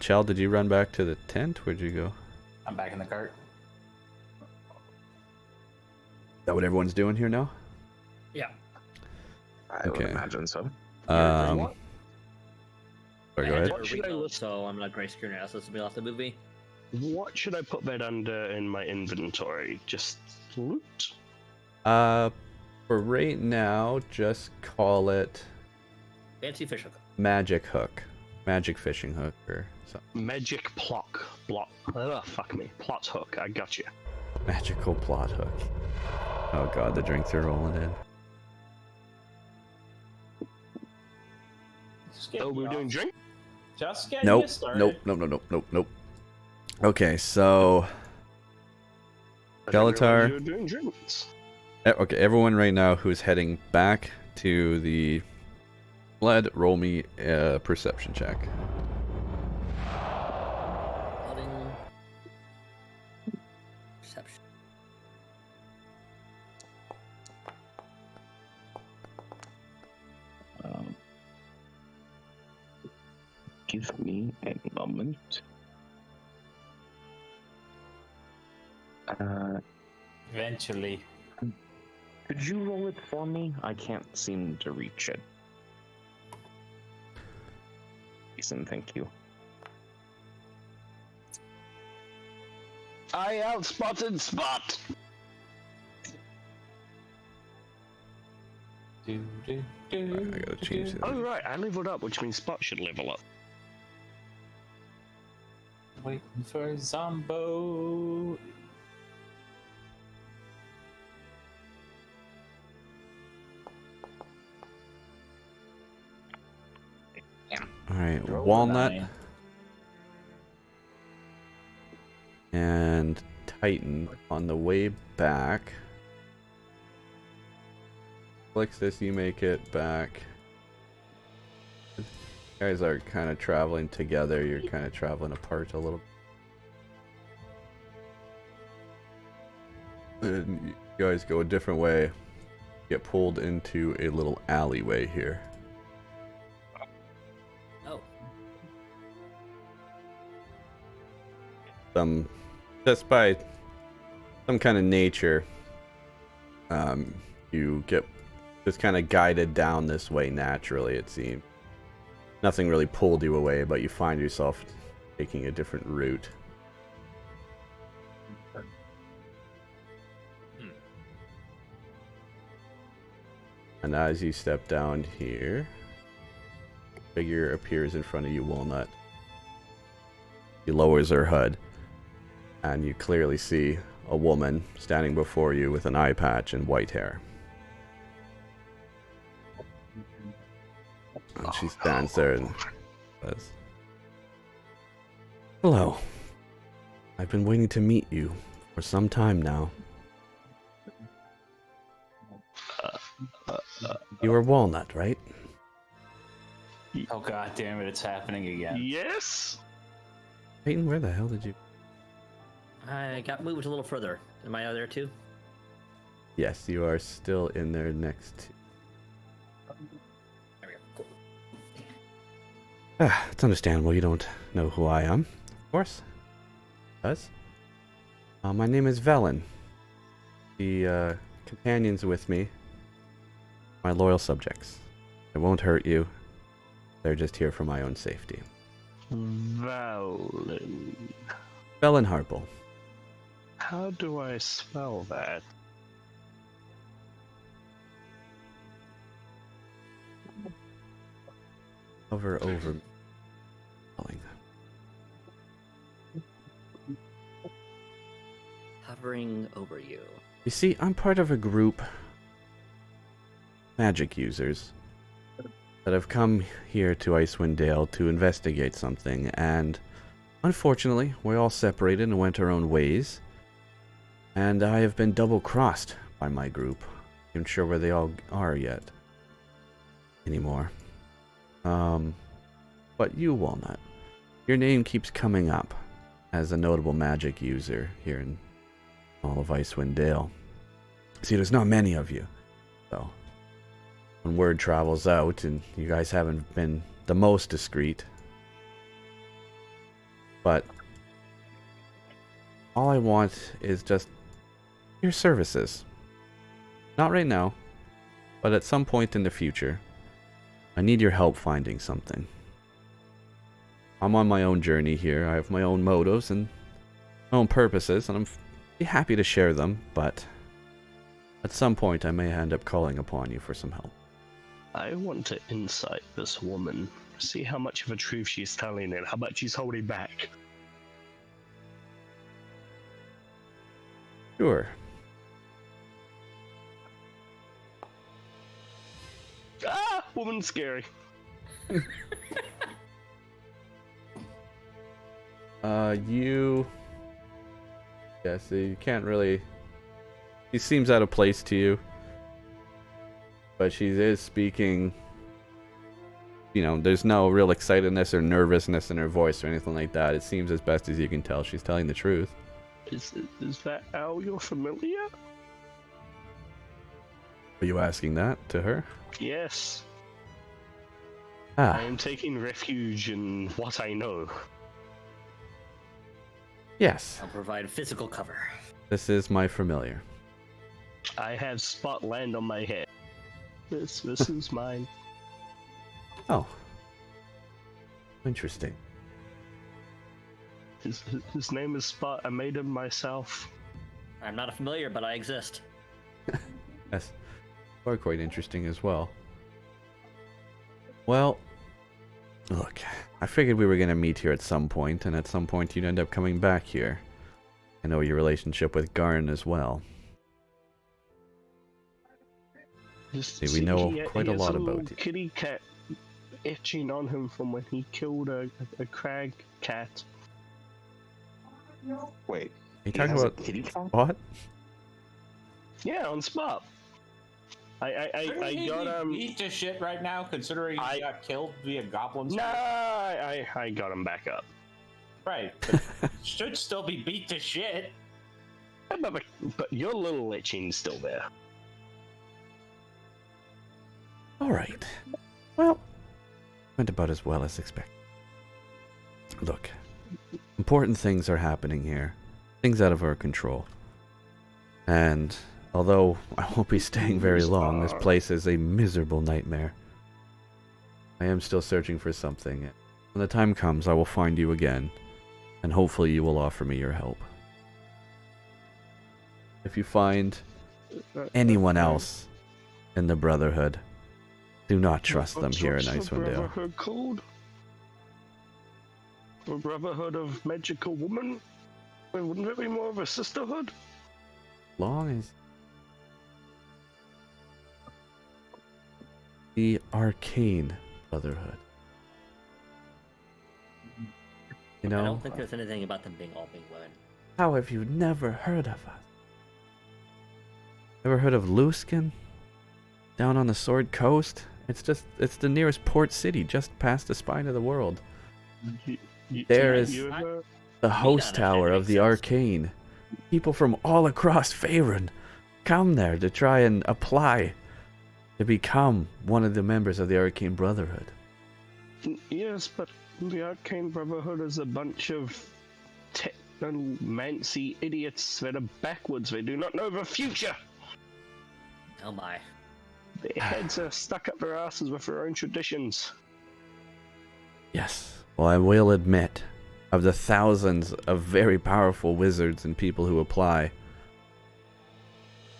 Chell, did you run back to the tent? Where'd you go? I'm back in the cart. Is that what everyone's doing here now? Yeah. I would Okay. imagine so. Sorry, go ahead. What should I list? So I'm not gray screen assets to be off the movie. What should I put that under in my inventory? Just loot? For right now, just call it Fancy fish hook. magic hook, magic fishing hook, or something. Magic block. Fuck me. Plot hook. I got you. Magical plot hook. Oh god, the drinks are rolling in. Just get Oh, me we're off. doing drink? Just get Nope, you started. nope. Okay, so I didn't Skeletar. realize you were doing drinks. Okay, everyone right now who's heading back to the sled, roll me a perception check. Loading. Perception. Give me a moment. Eventually. Could you roll it for me? I can't seem to reach it. Jason, thank you. I outspotted Spot! Do, do, do, I gotta change that. Oh, right, I leveled up, which means Spot should level up. Waiting for Zombo. Alright, Roll a Walnut 9. and Titan on the way back. Clicks this, you make it back. You guys are kind of traveling together, you're kind of traveling apart a little. And you guys go a different way. Get pulled into a little alleyway here. Oh. Just by some kind of nature, you get just kind of guided down this way naturally, it seems. Nothing really pulled you away, but you find yourself taking a different route. And as you step down here, figure appears in front of you, Walnut. He lowers her HUD, and you clearly see a woman standing before you with an eye patch and white hair. And she stands there and says, "Hello. I've been waiting to meet you for some time now. You are Walnut, right?" Oh god damn it, it's happening again. Yes? Peyton, where the hell did you... I got moved a little further. Am I out there too? Yes, you are still in there next to... There we go. Cool. It's understandable you don't know who I am, of course. Does? My name is Velen. The companions with me, my loyal subjects. They won't hurt you. They're just here for my own safety. Valen. Velen Harple. How do I spell that? Hover over. Calling. Hovering over you. You see, I'm part of a group, magic users, that have come here to Icewind Dale to investigate something, and unfortunately, we all separated and went our own ways, and I have been double-crossed by my group. I'm not sure where they all are yet anymore. But you, Walnut, your name keeps coming up as a notable magic user here in all of Icewind Dale. See, there's not many of you, so when word travels out and you guys haven't been the most discreet, But all I want is just your services. Not right now, but at some point in the future. I need your help finding something. I'm on my own journey here. I have my own motives and my own purposes, and I'm be happy to share them, but at some point I may end up calling upon you for some help. I want to insight this woman, see how much of a truth she's telling and how much she's holding back. Sure. Ah, woman's scary. You... Yeah, so you can't really... She seems out of place to you. But she is speaking... You know, there's no real excitedness or nervousness in her voice or anything like that. It seems as best as you can tell she's telling the truth. Is that how you're familiar? Are you asking that to her? Yes. Ah. I am taking refuge in what I know. Yes. I'll provide physical cover. This is my familiar. I have spot land on my head. This is mine. Oh. Interesting. His name is Spot. I made him myself. I'm not a familiar, but I exist. Yes. Are quite interesting as well. Well, look, I figured we were going to meet here at some point, and at some point you'd end up coming back here. I know your relationship with Garn as well. See, we know quite a lot about you. Kitty cat itching on him from when he killed a crag cat. Wait. You talking has a about kitty cat? what? Yeah, on Spot. I got beat to shit right now, considering he got killed via goblins. Nah, I got him back up. Right, but should still be beat to shit. But your little itching's still there. Alright. Well, went about as well as expected. Look, important things are happening here. Things out of our control. And although I won't be staying very long, this place is a miserable nightmare. I am still searching for something. When the time comes, I will find you again, and hopefully you will offer me your help. If you find anyone else in the Brotherhood, do not trust them here in Icewind Dale. Brotherhood called? A Brotherhood of Magical Women? Wouldn't it be more of a sisterhood? Long as the Arcane Brotherhood. You know? I don't think there's anything about them being all being women. How have you never heard of us? Ever heard of Luskan? Down on the Sword Coast? It's the nearest port city, just past the spine of the world. There is the host tower of the Arcane. People from all across Faerun come there to try and apply to become one of the members of the Arcane Brotherhood. Yes, but the Arcane Brotherhood is a bunch of technomancy idiots that are backwards. They do not know the future. Oh my. Their heads are stuck up their asses with their own traditions. Yes. Well, I will admit, of the thousands of very powerful wizards and people who apply,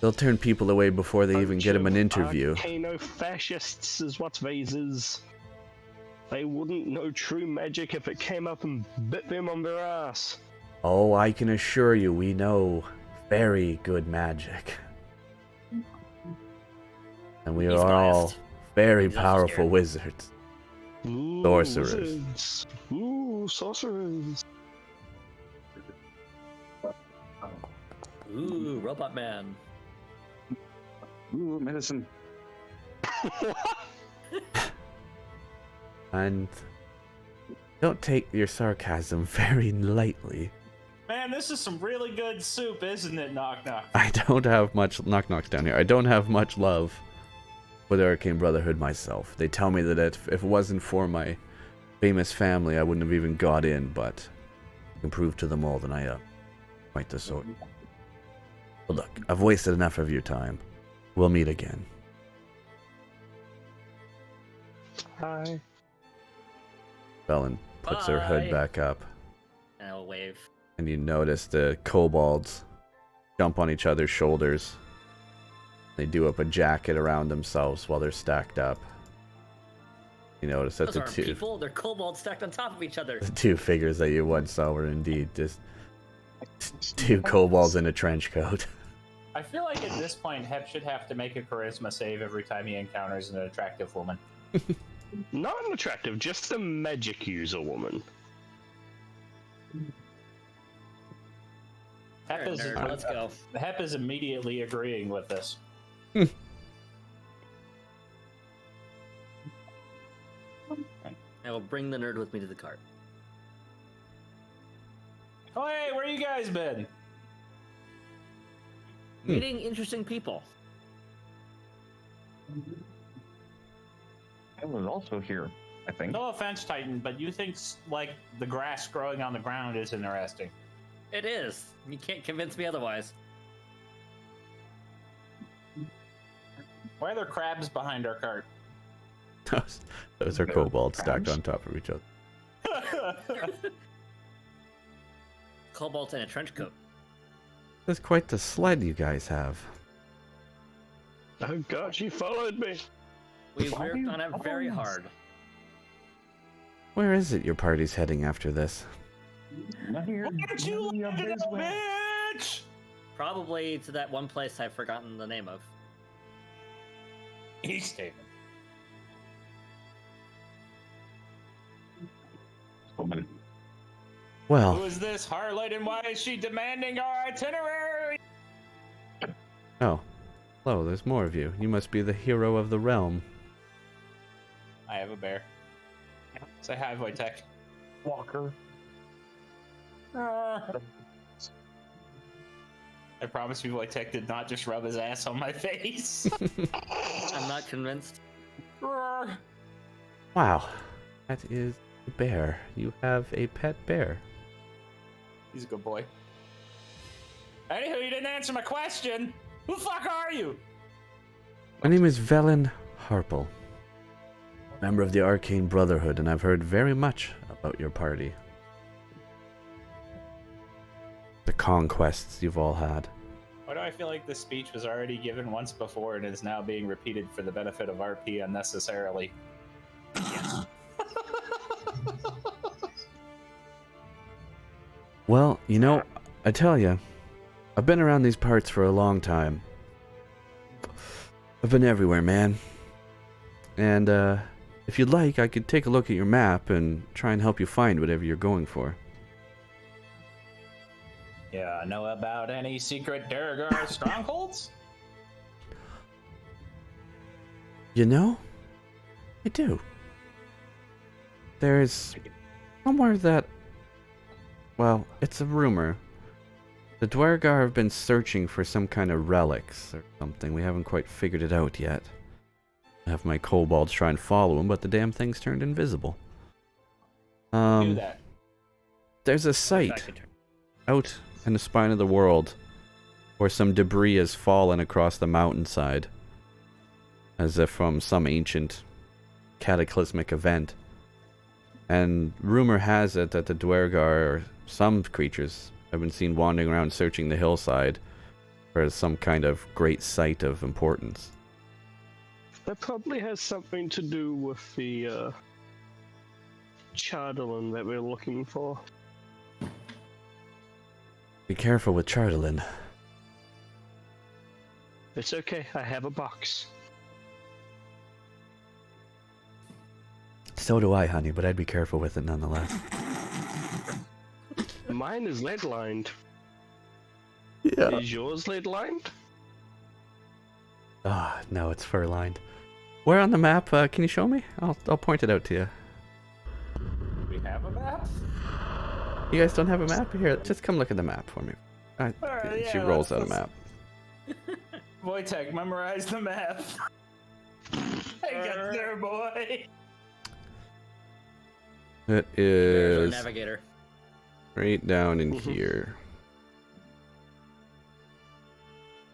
they'll turn people away before they even get them an interview. Arcano-fascists is what they is. They wouldn't know true magic if it came up and bit them on their ass. Oh, I can assure you we know very good magic. And we are all very powerful wizards. Ooh, Sorcerers. Wizards. Ooh, sorcerers. Ooh, Robot Man. Ooh, medicine. And don't take your sarcasm very lightly. Man, this is some really good soup, isn't it, Knock Knock? I don't have much knock-knocks down here. I don't have much love for the Arcane Brotherhood myself. They tell me that if it wasn't for my famous family, I wouldn't have even got in, but can prove to them all that I quite the sort. But look, I've wasted enough of your time. We'll meet again. Hi. Velen puts her hood Bye. back up, And I'll wave. and you notice the kobolds jump on each other's shoulders. They do up a jacket around themselves while they're stacked up. You notice that Those the aren't two people. They're kobolds stacked on top of each other. the two figures that you once saw were indeed just two kobolds in a trench coat. I feel like at this point, Hep should have to make a charisma save every time he encounters an attractive woman. Not an attractive, just a magic user woman. Hep You're a is, nerd. Let's go. Hep is immediately agreeing with this. I will bring the nerd with me to the cart. Oh, hey, where you guys been? Meeting interesting people. I was also here, I think. No offense, Titan, but you think like the grass growing on the ground is interesting. It is. You can't convince me otherwise. Why are there crabs behind our cart? Those are kobolds stacked on top of each other. Kobolds in a trench coat. That's quite the sled you guys have. Oh god, she followed me. We've Why worked do you on it follow very us? hard. Where is it your party's heading after this? Why don't you let it go, bitch? Probably to that one place I've forgotten the name of. East Haven. Who Well, is this harlot and why is she demanding our itinerary? oh. Hello, there's more of you. You must be the hero of the realm. I have a bear. Say hi, Wojtek. Walker. I promise you, Wojtek did not just rub his ass on my face. I'm not convinced. Wow. That is a bear. You have a pet bear. He's a good boy. Anywho, you didn't answer my question. Who the fuck are you? My name is Velen Harple, member of the Arcane Brotherhood, and I've heard very much about your party. The conquests you've all had. Why do I feel like this speech was already given once before and is now being repeated for the benefit of RP unnecessarily? Well, you know, I tell you, I've been around these parts for a long time. I've been everywhere, man. And, if you'd like, I could take a look at your map and try and help you find whatever you're going for. Yeah, know about any secret Duragar strongholds? You know, I do. There's somewhere that, well, it's a rumor. The Dwergar have been searching for some kind of relics or something. We haven't quite figured it out yet. I have my kobolds try and follow them, but the damn thing's turned invisible. Do that. There's a site out in the spine of the world where some debris has fallen across the mountainside, as if from some ancient cataclysmic event. And rumor has it that the Dwergar, or some creatures, have been seen wandering around searching the hillside for some kind of great site of importance. That probably has something to do with the Chardalin that we're looking for. Be careful with Chardalin. It's okay, I have a box. So do I, honey, but I'd be careful with it nonetheless. Mine is lead lined. Yeah. Is yours lead lined? Ah, no, it's fur lined. Where on the map? Can you show me? I'll point it out to you. Do we have a map? You guys don't have a map? Here, just come look at the map for me. Alright, She yeah, rolls out a let's- map. Wojtek, memorize the map. I got there, boy. It There's our is navigator. Right down in Mhm. here.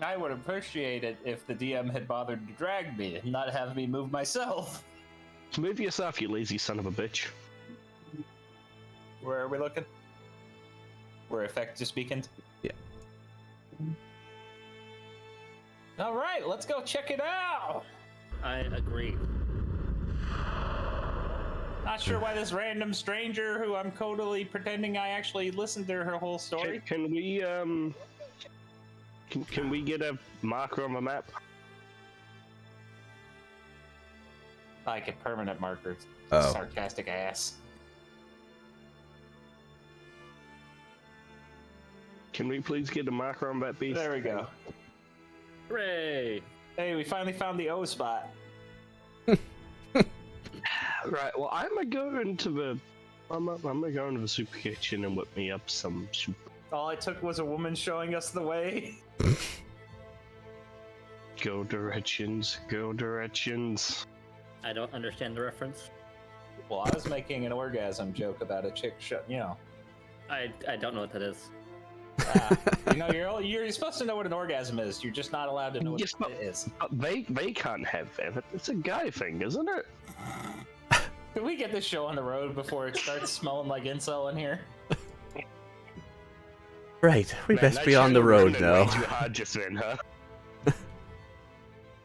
I would appreciate it if the DM had bothered to drag me and not have me move myself. Move yourself, you lazy son of a bitch. Where are we looking? We're effective speaking. Yeah. All right, let's go check it out. I agree. Not sure why this random stranger who I'm totally pretending I actually listened to her whole story. Can we can we get a marker on the map? Like a permanent marker. Oh. Sarcastic ass. Can we please get a marker on that beast? There we go. Hooray! Hey, we finally found the O spot. Right. Well, I'm gonna go into the super kitchen and whip me up some soup. All it took was a woman showing us the way. Go directions. Go directions. I don't understand the reference. Well, I was making an orgasm joke about a chick I don't know what that is. You're supposed to know what an orgasm is. You're just not allowed to know what Yes, but- it is. They can't have that. It's a guy thing, isn't it? Can we get this show on the road before it starts smelling like incel in here? Right, we Man, best that be on the should've road been now. Way too hard just then, huh?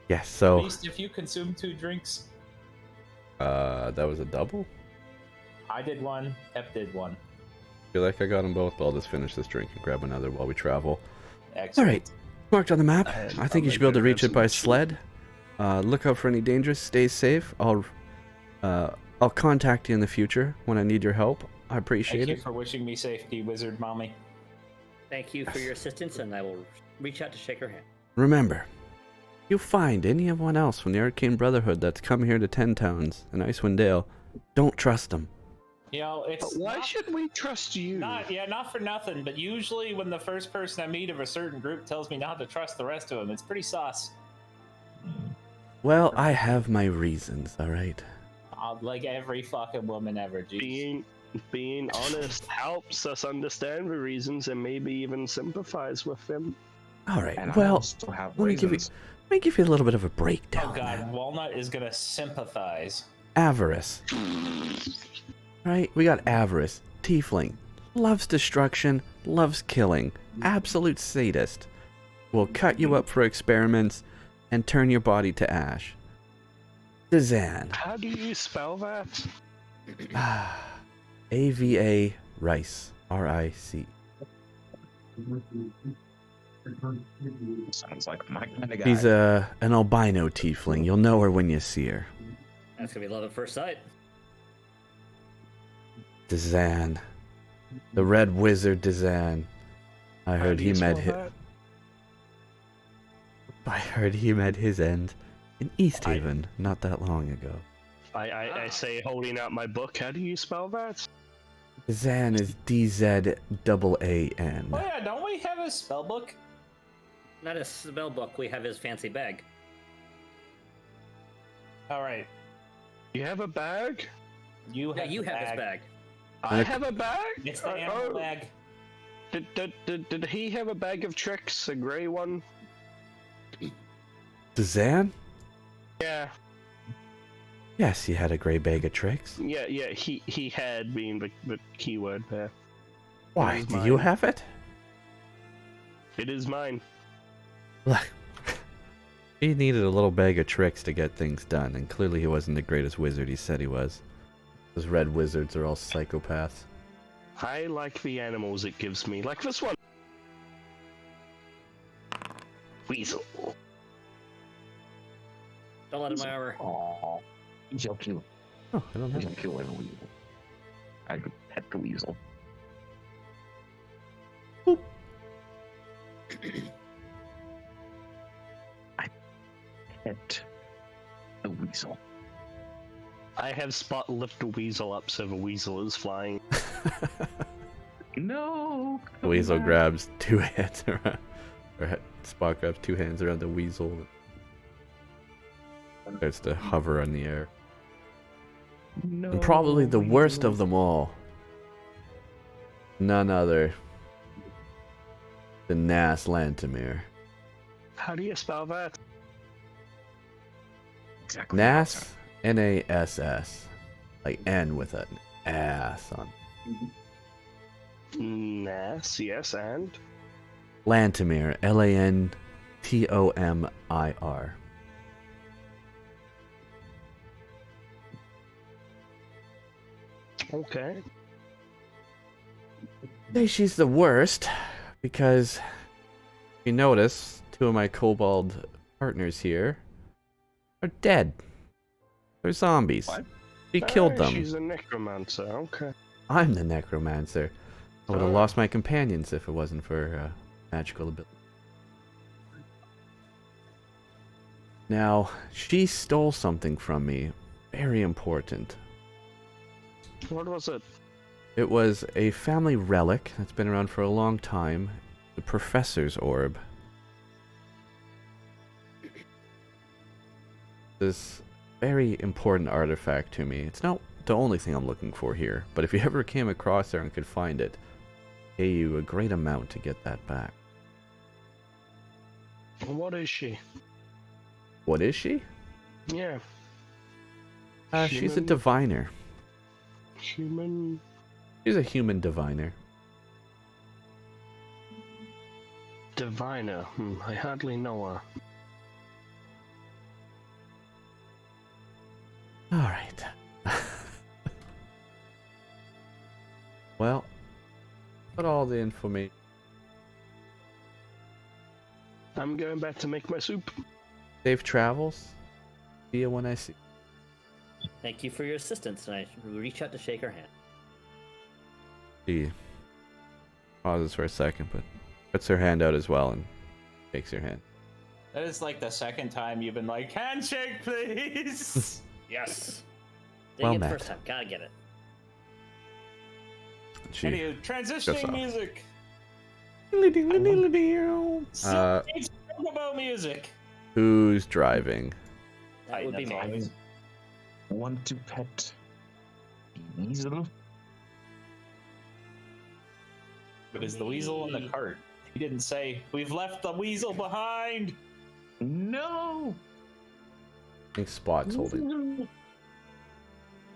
Yes, At so least if you consume 2 drinks. that was a double? I did one, Pep did one. Feel like I got them both, but I'll just finish this drink and grab another while we travel. Excellent. Alright, marked on the map. I think you should be able to reach it by grab sled. Look out for any dangers, stay safe. I'll contact you in the future when I need your help. I appreciate Thank you it. for wishing me safety, wizard mommy. Thank you for your assistance, and I will reach out to shake her hand. Remember, if you find anyone else from the Arcane Brotherhood that's come here to Ten Towns in Icewind Dale, don't trust them. You know, it's Why not, should we trust you? not for nothing, but usually when the first person I meet of a certain group tells me not to trust the rest of them, it's pretty sus. Well, I have my reasons, alright? Like every fucking woman ever, jeez. Being honest helps us understand the reasons and maybe even sympathize with them. Alright, And I well, also have let me give you a little bit of a breakdown. Oh god, then. Walnut is gonna sympathize. Avarice. Right? We got Avarice. Tiefling. Loves destruction, loves killing. Absolute sadist. Will cut you up for experiments and turn your body to ash. Dazan. How do you spell that? AVA Rice. R-I-C. Sounds like my kind of guy. She's an albino tiefling. You'll know her when you see her. That's gonna be love at first sight. Dazan. The Red Wizard Dazan. I How heard do he you met spell his. that? I heard he met his end in East Haven not that long ago. I say holding out my book. How do you spell that? Zan is D-Z-A-A-N. Oh yeah, don't we have a spell book? Not a spell book. We have his fancy bag. Alright, You have a bag? you Yeah, have you the have his bag. I have a bag? It's the animal Oh, bag. Did he have a bag of tricks? A grey one? Zan? Yeah. Yes, he had a grey bag of tricks. Yeah, he had being the keyword there. Why, is do you mine. have it? It is mine. Look, he needed a little bag of tricks to get things done, and clearly he wasn't the greatest wizard he said he was. Those red wizards are all psychopaths. I like the animals it gives me, like this one. Weasel. Don't let him armor. Aww. He'll kill. Oh, I don't He'll know. kill every weasel. I could pet the weasel. I pet the weasel. I have Spot lift the weasel up so the weasel is flying. No. The weasel grabs two hands around, Spot grabs two hands around the weasel and starts to hover in the air. No. And probably the worst of them all none other than Nas Lantamir. How do you spell that? Exactly. Nass, Nass, like N with an ass on. Nass, yes, and? Lantamir, Lantomir. Okay. Say she's the worst because if you notice, two of my kobold partners here are dead. They're zombies. What? She killed them. She's a necromancer, okay. I'm the necromancer. I would have Oh. lost my companions if it wasn't for magical ability. Now, she stole something from me. Very important. What was it? It was a family relic that's been around for a long time. The Professor's Orb. This very important artifact to me. It's not the only thing I'm looking for here, but if you ever came across there and could find it, pay you a great amount to get that back. What is she? What is she? Yeah. She's a Human? diviner. Human. She's a human diviner. Diviner. I hardly know her. Alright. Well, put all the information. I'm going back to make my soup. Safe travels. See you when I see. Thank you for your assistance, and I reach out to shake her hand. She pauses for a second, but puts her hand out as well and shakes her hand. That is like the second time you've been like, handshake, please. Yes. Well Dang it, met. first time. Gotta get it. She Anywho, goes transitioning off. music. Uh, It's Chocobo music. Who's driving? That would be me. Titan, that's I want to pet weasel. But is the weasel in the cart? He didn't say, we've left the weasel behind. No. I think Spot's holding. No.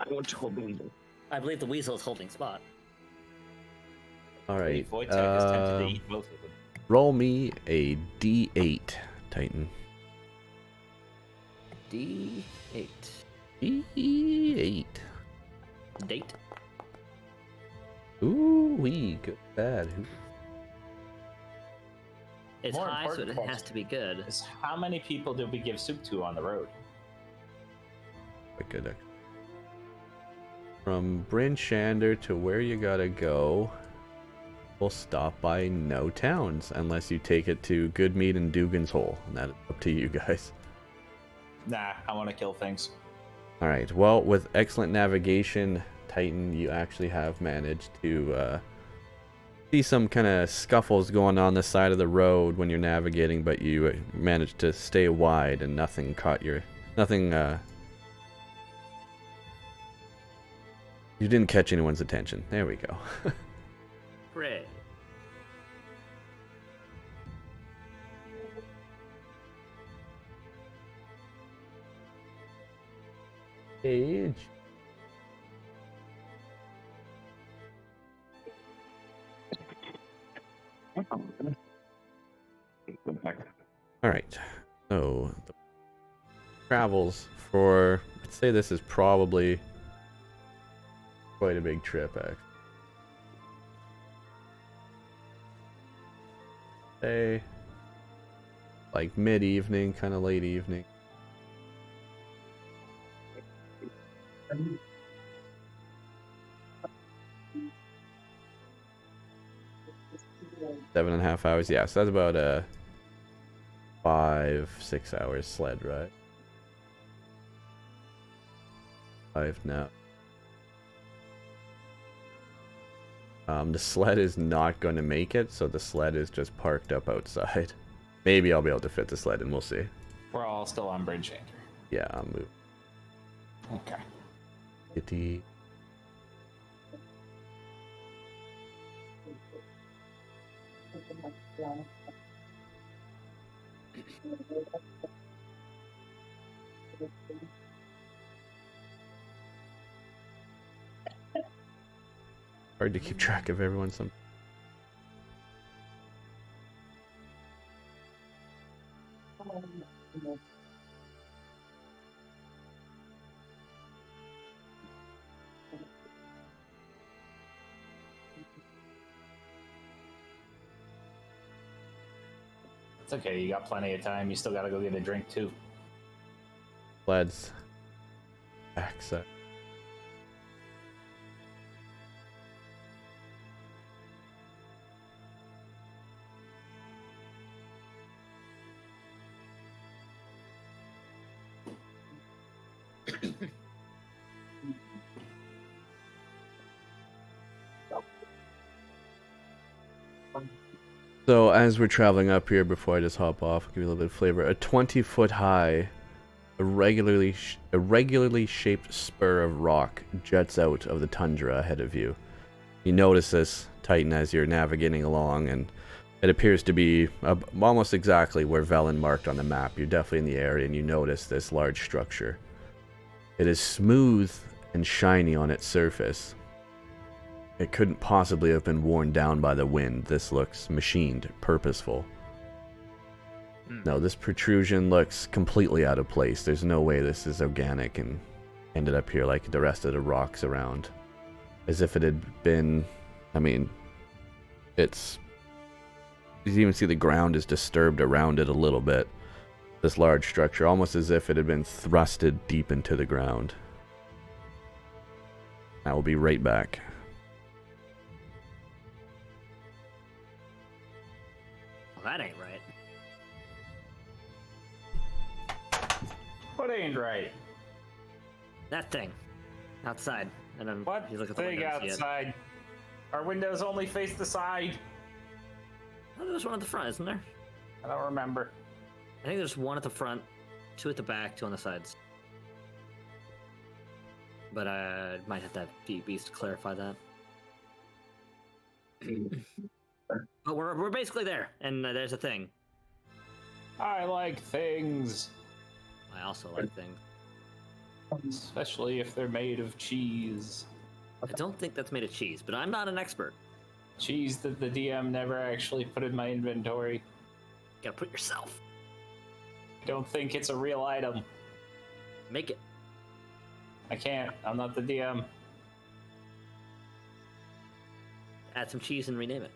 I want to hold the weasel. I believe the weasel is holding Spot. Alright. Wojtek is tempted to eat both of them. Roll me a D8, Titan. D8. D8. Date. Ooh, wee, good, bad. It's More high, so it important has to be good. Is how many people did we give soup to on the road? Quite good. Actually. From Bryn Shander to where you gotta go, we'll stop by no towns unless you take it to Goodmead and Dugan's Hole, and that's up to you guys. Nah, I want to kill things. Alright, well, with excellent navigation, Titan, you actually have managed to see some kind of scuffles going on the side of the road when you're navigating, but you managed to stay wide and nothing caught your... You didn't catch anyone's attention. There we go. Great. Age. Alright, so the travels for, let's say this is probably quite a big trip, actually. Say, like mid-evening, kind of late evening. Seven and a half hours, yeah, so that's about a 5-6 hours sled ride. 5 now. The sled is not going to make it, so the sled is just parked up outside. Maybe I'll be able to fit the sled in, we'll see. We're all still on Bridge Shander. Yeah, I'll move. Okay. Kitty. Hard to keep track of everyone. Some. It's okay, you got plenty of time. You still gotta go get a drink, too. Lads. Backside. So as we're traveling up here, before I just hop off, I'll give you a little bit of flavor. A 20-foot high, irregularly shaped spur of rock juts out of the tundra ahead of you. You notice this, Titan, as you're navigating along, and it appears to be almost exactly where Velen marked on the map. You're definitely in the area, and you notice this large structure. It is smooth and shiny on its surface. It couldn't possibly have been worn down by the wind. This looks machined, purposeful. No, this protrusion looks completely out of place. There's no way this is organic and ended up here like the rest of the rocks around. As if it had been... I mean, it's... You can even see the ground is disturbed around it a little bit. This large structure, almost as if it had been thrusted deep into the ground. I will be right back. That ain't right. What ain't right? That thing. Outside. And then What you look at the thing window and see it. outside? Our windows only face the side. Oh, there's one at the front, isn't there? I don't remember. I think there's one at the front, two at the back, two on the sides. But I might have to have Beast clarify that. But we're basically there, and there's a thing. I like things, I also like things. especially if they're made of cheese. I don't think that's made of cheese, but I'm not an expert. Cheese that the DM never actually put in my inventory. You gotta put it yourself. I don't think it's a real item. Make it. I can't. I'm not the DM. Add some cheese and rename it.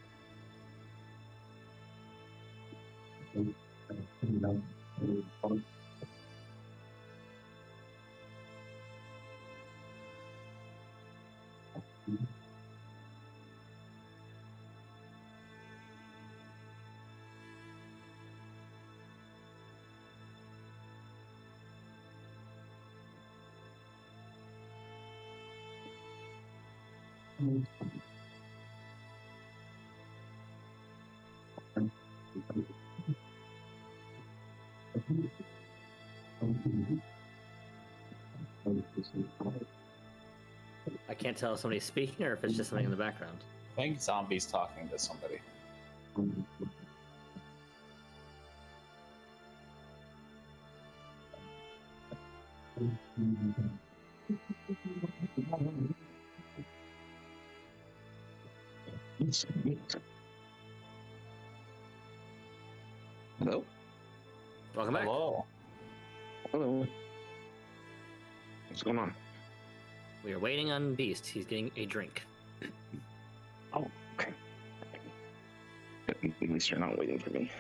I can't tell if somebody's speaking or if it's just something in the background. I think Zombie's talking to somebody. Hello? Welcome back. Hello. Hello. What's going on? We are waiting on Beast. He's getting a drink. Oh, okay. At least you're not waiting for me.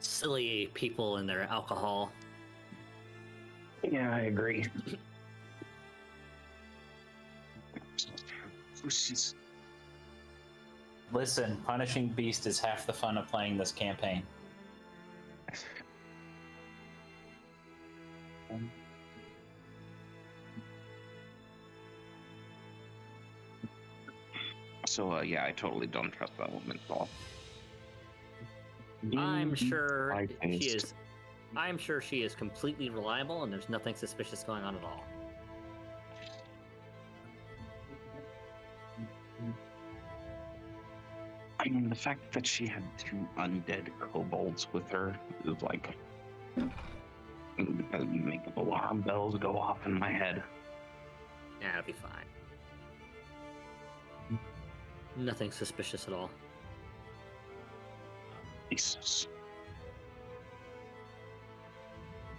Silly people and their alcohol. Yeah, I agree. Listen, punishing Beast is half the fun of playing this campaign. So, yeah, I totally don't trust that woman at all. I'm sure I she taste. is. I'm sure she is completely reliable, and there's nothing suspicious going on at all. I mean, the fact that she had 2 undead kobolds with her is like, make alarm bells go off in my head. Yeah, it'll be fine. Nothing suspicious at all. Jesus.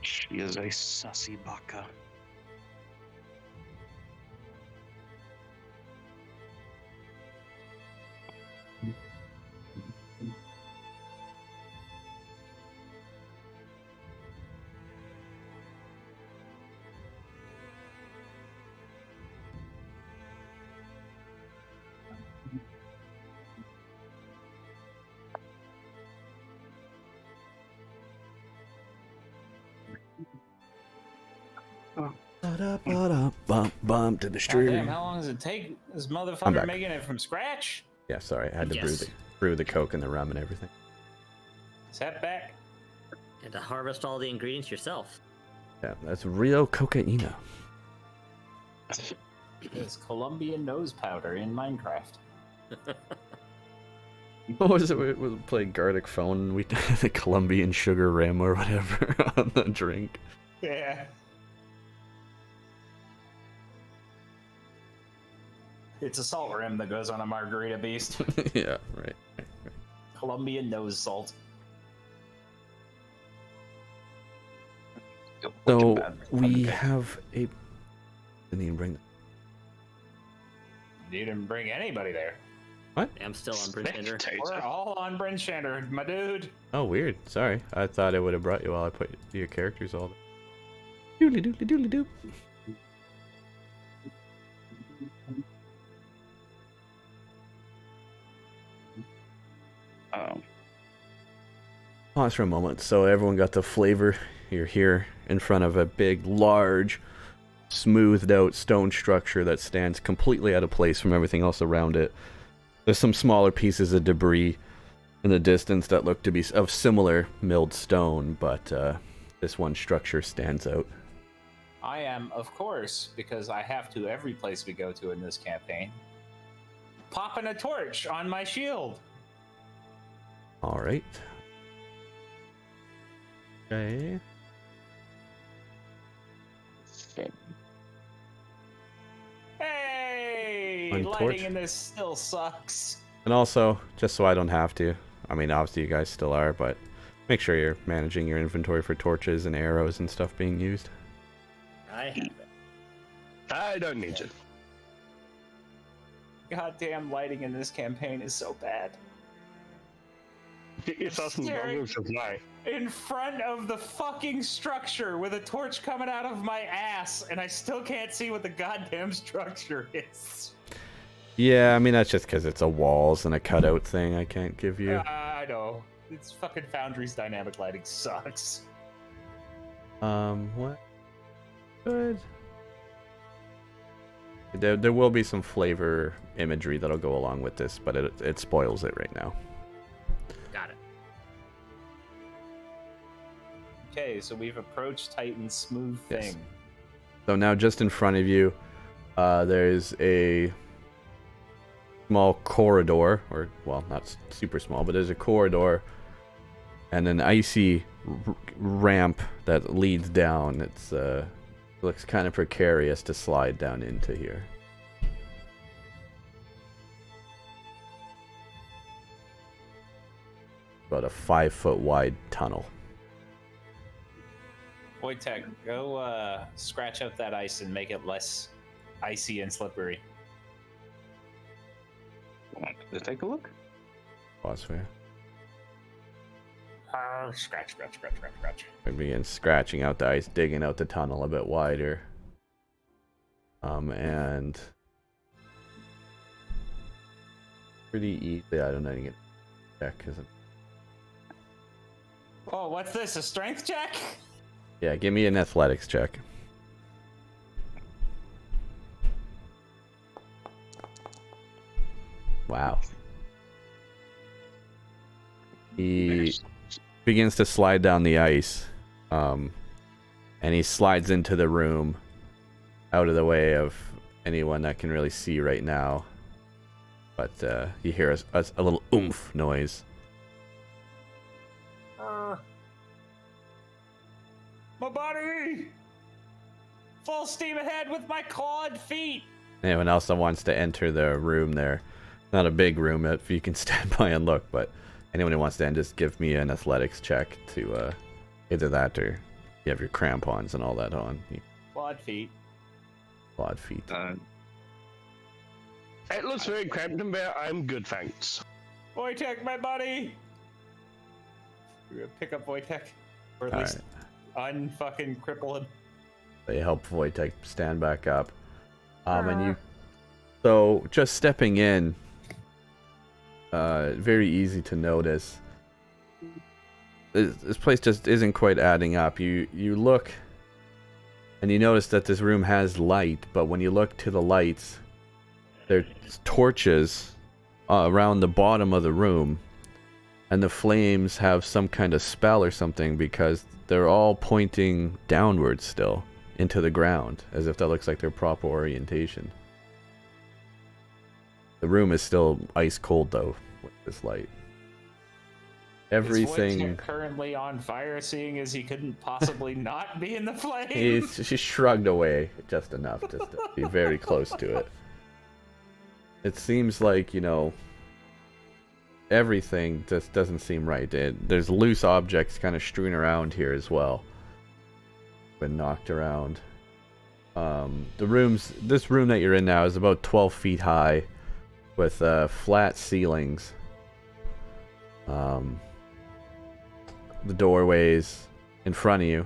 She is a sussy baka. Bum to the God stream. damn, how long does it take this I'm motherfucker back. making it from scratch? Yeah, sorry, I had to Yes. brew the coke and the rum and everything. Step back. And to harvest all the ingredients yourself. Yeah, that's real cocaina. It's Colombian nose powder in Minecraft. What was it? We played Garlic Phone. We did the Colombian sugar rim or whatever on the drink. Yeah. It's a salt rim that goes on a margarita beast. Yeah, right. Colombian nose salt. So we have a. Didn't even bring. You didn't bring anybody there. I'm still on Bridgender. We're all on Brinchander, my dude. Oh, weird. Sorry, I thought it would have brought you while I put your characters all. Doodly doodly doodly doo. Oh. Pause for a moment so everyone got the flavor. You're here in front of a big, large, smoothed out stone structure that stands completely out of place from everything else around it. There's some smaller pieces of debris in the distance that look to be of similar milled stone, but this one structure stands out. I am, of course, because I have to every place we go to in this campaign, popping a torch on my shield. All right. Okay. Hey! On Lighting torch? in this still sucks. And also, just so I don't have to, I mean, obviously you guys still are, but make sure you're managing your inventory for torches and arrows and stuff being used. I have it. I don't need it. Goddamn lighting in this campaign is so bad. It doesn't Staring supply. in front of the fucking structure with a torch coming out of my ass, and I still can't see what the goddamn structure is. Yeah, I mean, that's just because it's a walls and a cutout thing I can't give you. I know. It's fucking Foundry's dynamic lighting sucks. What? Good. There will be some flavor imagery that'll go along with this, but it spoils it right now. Got it. Okay, so we've approached Titan's smooth Yes. thing. So now just in front of you, there's a small corridor, or, well, not super small, but there's a corridor and an icy ramp that leads down. It's looks kind of precarious to slide down into here. About a 5-foot wide tunnel. Wojtek, go scratch up that ice and make it less icy and slippery. Want to take a look? Pause for you. Scratch, scratch, scratch, scratch, scratch. We begin scratching out the ice, digging out the tunnel a bit wider. And pretty easy. I don't know how to get check because Oh, what's this? A strength check? yeah, give me an athletics check. Wow. He begins to slide down the ice, and he slides into the room out of the way of anyone that can really see right now. but you hear a little oomph noise. My body! Full steam ahead with my clawed feet! Anyone else that wants to enter the room there? Not a big room if you can stand by and look, but anyone who wants to just give me an athletics check to either that or you have your crampons and all that on. Clawed feet. Clawed feet. It looks very cramped in there. I'm good, thanks. Wojtek, my buddy! We're gonna pick up Wojtek. Or at All least unfucking cripple him. They help Wojtek stand back up. And you... So, just stepping in, very easy to notice. This place just isn't quite adding up. You look, and you notice that this room has light, but when you look to the lights, there's torches around the bottom of the room, and the flames have some kind of spell or something because they're all pointing downwards still into the ground, as if that looks like their proper orientation. The room is still ice cold though with this light. Everything. Is Wojtek currently on fire, seeing as he couldn't possibly not be in the flame? She shrugged away just enough just to be very close to it. It seems like, you know, everything just doesn't seem right. There's loose objects kind of strewn around here as well. Been knocked around. This room that you're in now is about 12 feet high with flat ceilings. The doorways in front of you,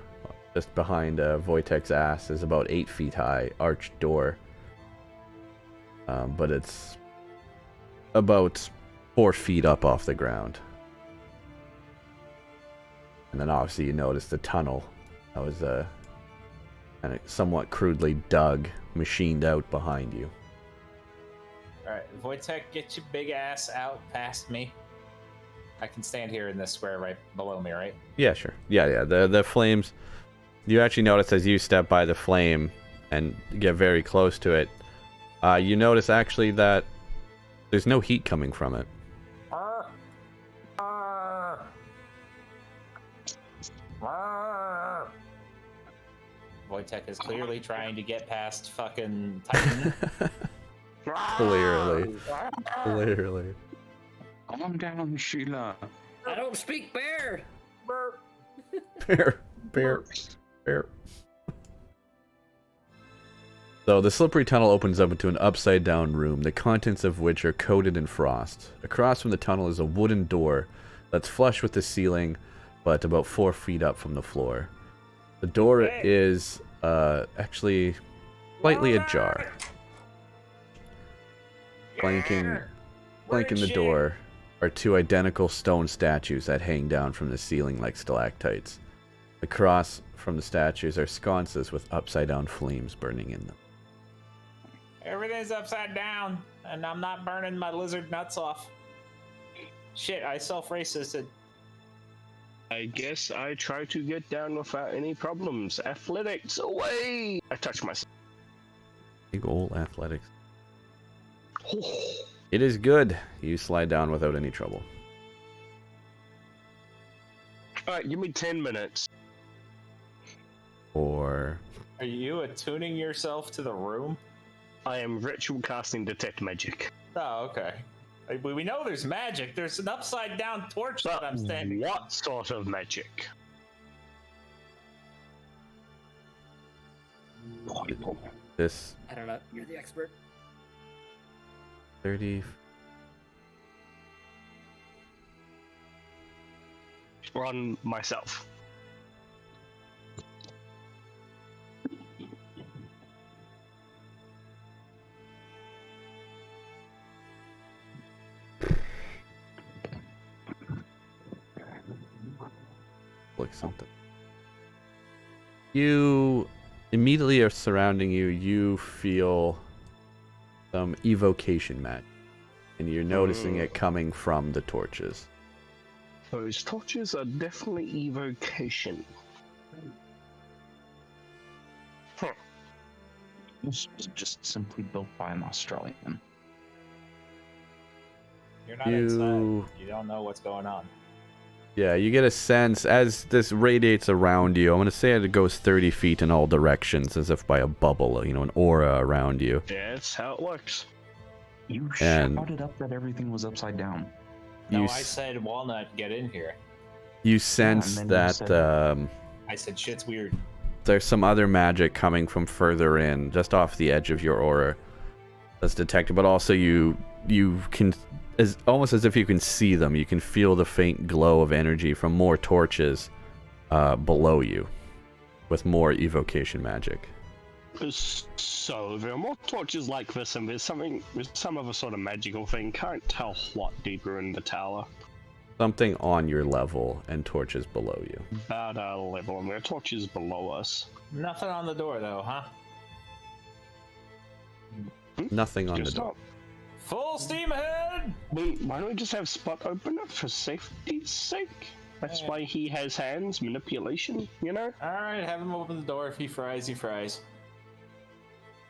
just behind Wojtek's ass, is about 8 feet high, arched door. But it's about 4 feet up off the ground. And then obviously you notice the tunnel that was kind of somewhat crudely dug, machined out behind you. Alright, Wojtek, get your big ass out past me. I can stand here in this square right below me, right? Yeah, sure. Yeah. The flames, you actually notice as you step by the flame and get very close to it, you notice actually that there's no heat coming from it. Wojtek is clearly trying to get past fucking Titan. Clearly. Calm down, Sheila. I don't speak bear. Bear. So the slippery tunnel opens up into an upside down room, the contents of which are coated in frost. Across from the tunnel is a wooden door that's flush with the ceiling, but about 4 feet up from the floor. The door is actually slightly ajar. Flanking the door are 2 identical stone statues that hang down from the ceiling like stalactites. Across from the statues are sconces with upside down flames burning in them. Everything's upside down, and I'm not burning my lizard nuts off. Shit, I self-racisted. I guess I try to get down without any problems. Athletics, away! I touch myself. Big ol' athletics. It is good. You slide down without any trouble. Alright, give me 10 minutes. Or... Are you attuning yourself to the room? I am ritual casting detect magic. Oh, okay. We know there's magic. There's an upside down torch that I'm standing. What sort of magic? This I don't know. You're the expert. 30... On myself. Like something. You immediately are surrounding you. You feel some evocation magic, and you're noticing it coming from the torches. Those torches are definitely evocation. This was just simply built by an Australian. You're not You- inside. You don't know what's going on. Yeah, you get a sense as this radiates around you. I'm going to say it goes 30 feet in all directions, as if by a bubble, an aura around you. Yeah, that's how it works. You And- shouted up that everything was upside down. No, You I s- said Walnut, get in here. You sense and then you that said- I said shit's weird. there's some other magic coming from further in, just off the edge of your aura, that's detected. But also you can, almost as if you can see them. You can feel the faint glow of energy from more torches below you, with more evocation magic. So there are more torches like this, and there's some other sort of magical thing. Can't tell what deeper in the tower. Something on your level and torches below you. About our level, and there are torches below us. Nothing on the door though, huh? Nothing on the Just door. not. Full steam ahead! Why don't we just have Spot open it for safety's sake? That's why he has hands, manipulation, Alright, have him open the door. If he fries, he fries.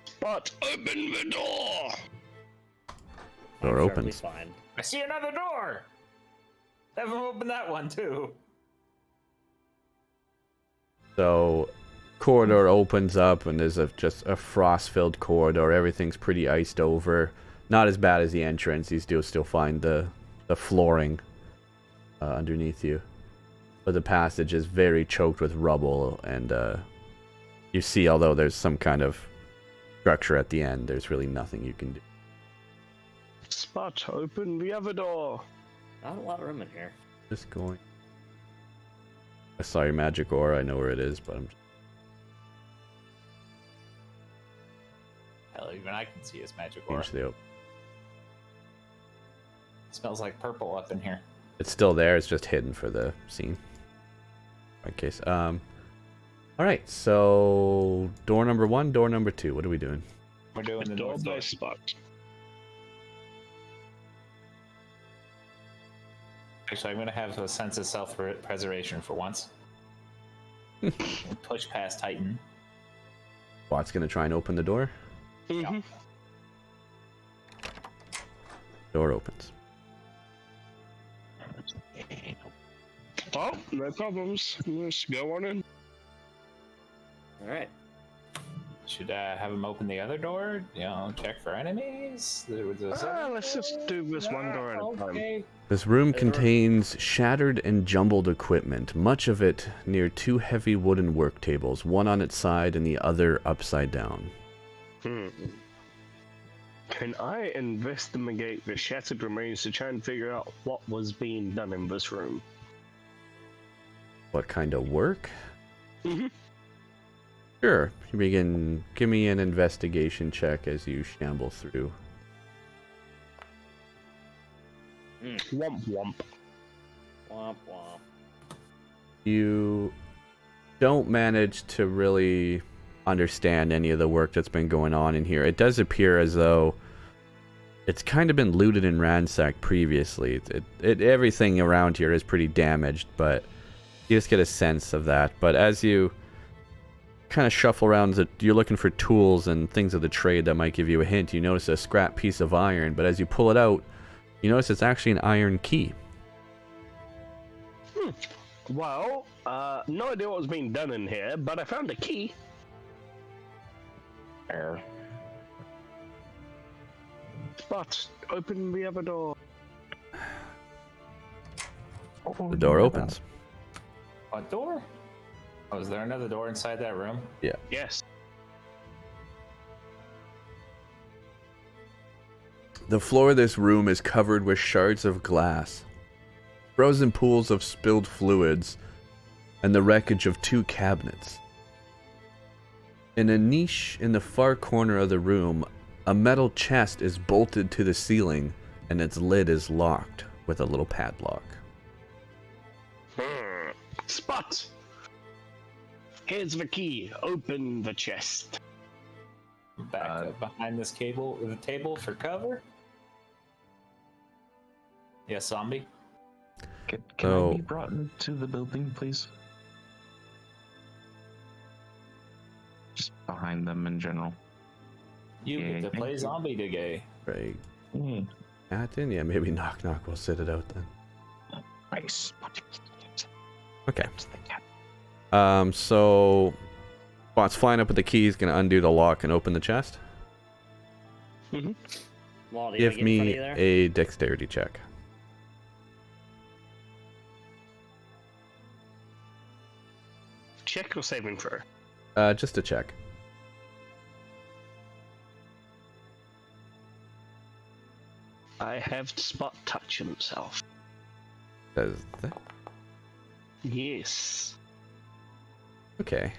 Spot, open the door! Door I'm sure opens. it'll be fine. I see another door! Have him open that one too. So, corridor opens up, and there's just a frost-filled corridor. Everything's pretty iced over. Not as bad as the entrance. You do still find the flooring underneath you, but the passage is very choked with rubble. And you see, although there's some kind of structure at the end, there's really nothing you can do. Spot, open the other door! Not a lot of room in here. Just going. I saw your magic aura. I know where it is, but I'm. Hell, even I can see his magic aura. Change the open. Smells like purple up in here. It's still there. It's just hidden for the scene. In case. All right. So door number 1, door number 2. What are we doing? We're doing the Door north by door. Spot. Actually, I'm gonna have a sense of self-preservation for once. Push past Titan. Bot's gonna try and open the door. Mm-hmm. Door opens. Oh, no problems. Let's go on in. Alright. Should I have him open the other door? Check for enemies. Let's just do this one door at a time. Okay. This room Hey, contains shattered and jumbled equipment, much of it near 2 heavy wooden work tables, one on its side and the other upside down. Can I investigate the shattered remains to try and figure out what was being done in this room? What kind of work? Mm-hmm. Sure. Give me an investigation check as you shamble through. Womp womp. Womp womp. You don't manage to really understand any of the work that's been going on in here. It does appear as though it's kind of been looted and ransacked previously. Everything around here is pretty damaged, but you just get a sense of that. But as you kind of shuffle around, you're looking for tools and things of the trade that might give you a hint. You notice a scrap piece of iron, but as you pull it out, you notice it's actually an iron key. Well, no idea what was being done in here, but I found a key. Error. Spot, open the other door. The door opens. What door? Oh, is there another door inside that room? Yes. The floor of this room is covered with shards of glass, frozen pools of spilled fluids, and the wreckage of 2 cabinets. In a niche in the far corner of the room, a metal chest is bolted to the ceiling, and its lid is locked with a little padlock. Spot! Here's the key. Open the chest. Back up behind this the table for cover. Yes, zombie. Can So- I be brought into the building, please? Just behind them in general. You Yeah, get to thank play you. zombie today. Right. cat in? Yeah, maybe knock knock will sit it out then. Nice. Okay. That's the cat. So Spot's flying up with the keys, gonna undo the lock and open the chest. Wall, do you Give wanna get in front of me you there? a dexterity check. Check or saving throw? Just a check. I have Spot touch himself. Does that? Yes. Okay.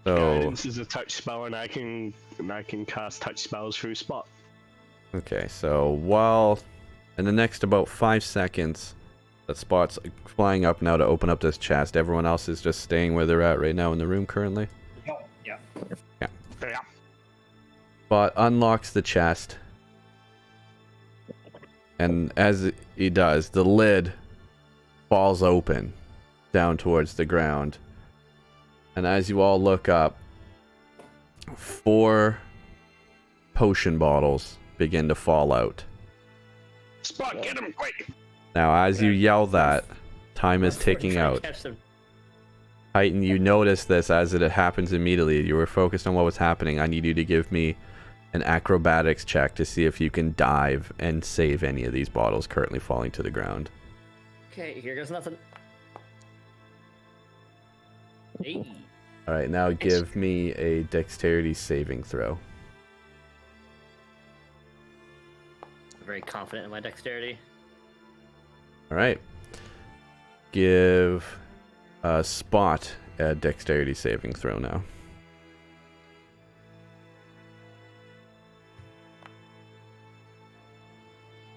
So Guidance is a touch spell, and I can cast touch spells through Spot. okay. So while in the next about 5 seconds, that Spot's flying up now to open up this chest. Everyone else is just staying where they're at right now in the room currently. Yeah. Yeah. Spot unlocks the chest, and as he does, the lid falls open down towards the ground. And as you all look up, 4 potion bottles begin to fall out. Spot, get him quick! Now, as you yell that, time is Before you ticking try and out. catch them. Titan, you notice this as it happens immediately. You were focused on what was happening. I need you to give me an acrobatics check to see if you can dive and save any of these bottles currently falling to the ground. Okay, here goes nothing. Hey. Alright, now give me a dexterity saving throw. I'm very confident in my dexterity. Alright. Give Spot a dexterity saving throw now.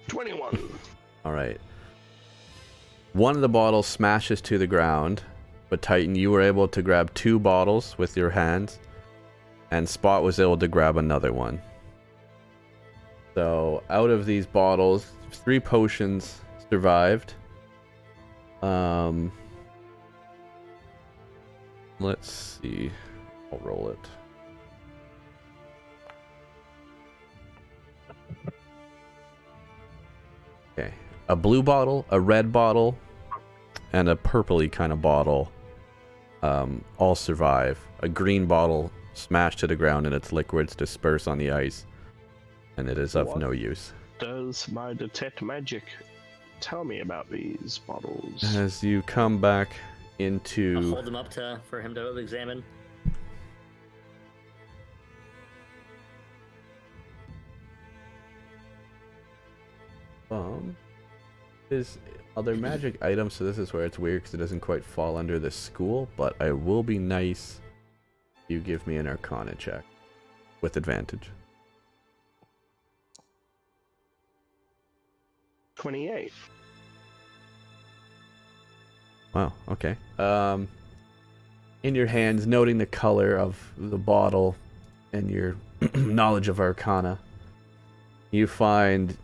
$21. Alright. One of the bottles smashes to the ground, but Titan, you were able to grab 2 bottles with your hands, and Spot was able to grab another one. So, out of these bottles, 3 potions survived. Let's see. I'll roll it. Okay. A blue bottle, a red bottle, and a purpley kind of bottle all survive. A green bottle smashed to the ground and its liquids disperse on the ice, and it is of What? no use. Does my detect magic tell me about these bottles? As you come back I'll into... hold them up for him to examine. Is other magic items, so this is where it's weird because it doesn't quite fall under the school, but I will be nice if you give me an Arcana check with advantage. 28. Wow, okay. In your hands, noting the color of the bottle and your knowledge of Arcana, you find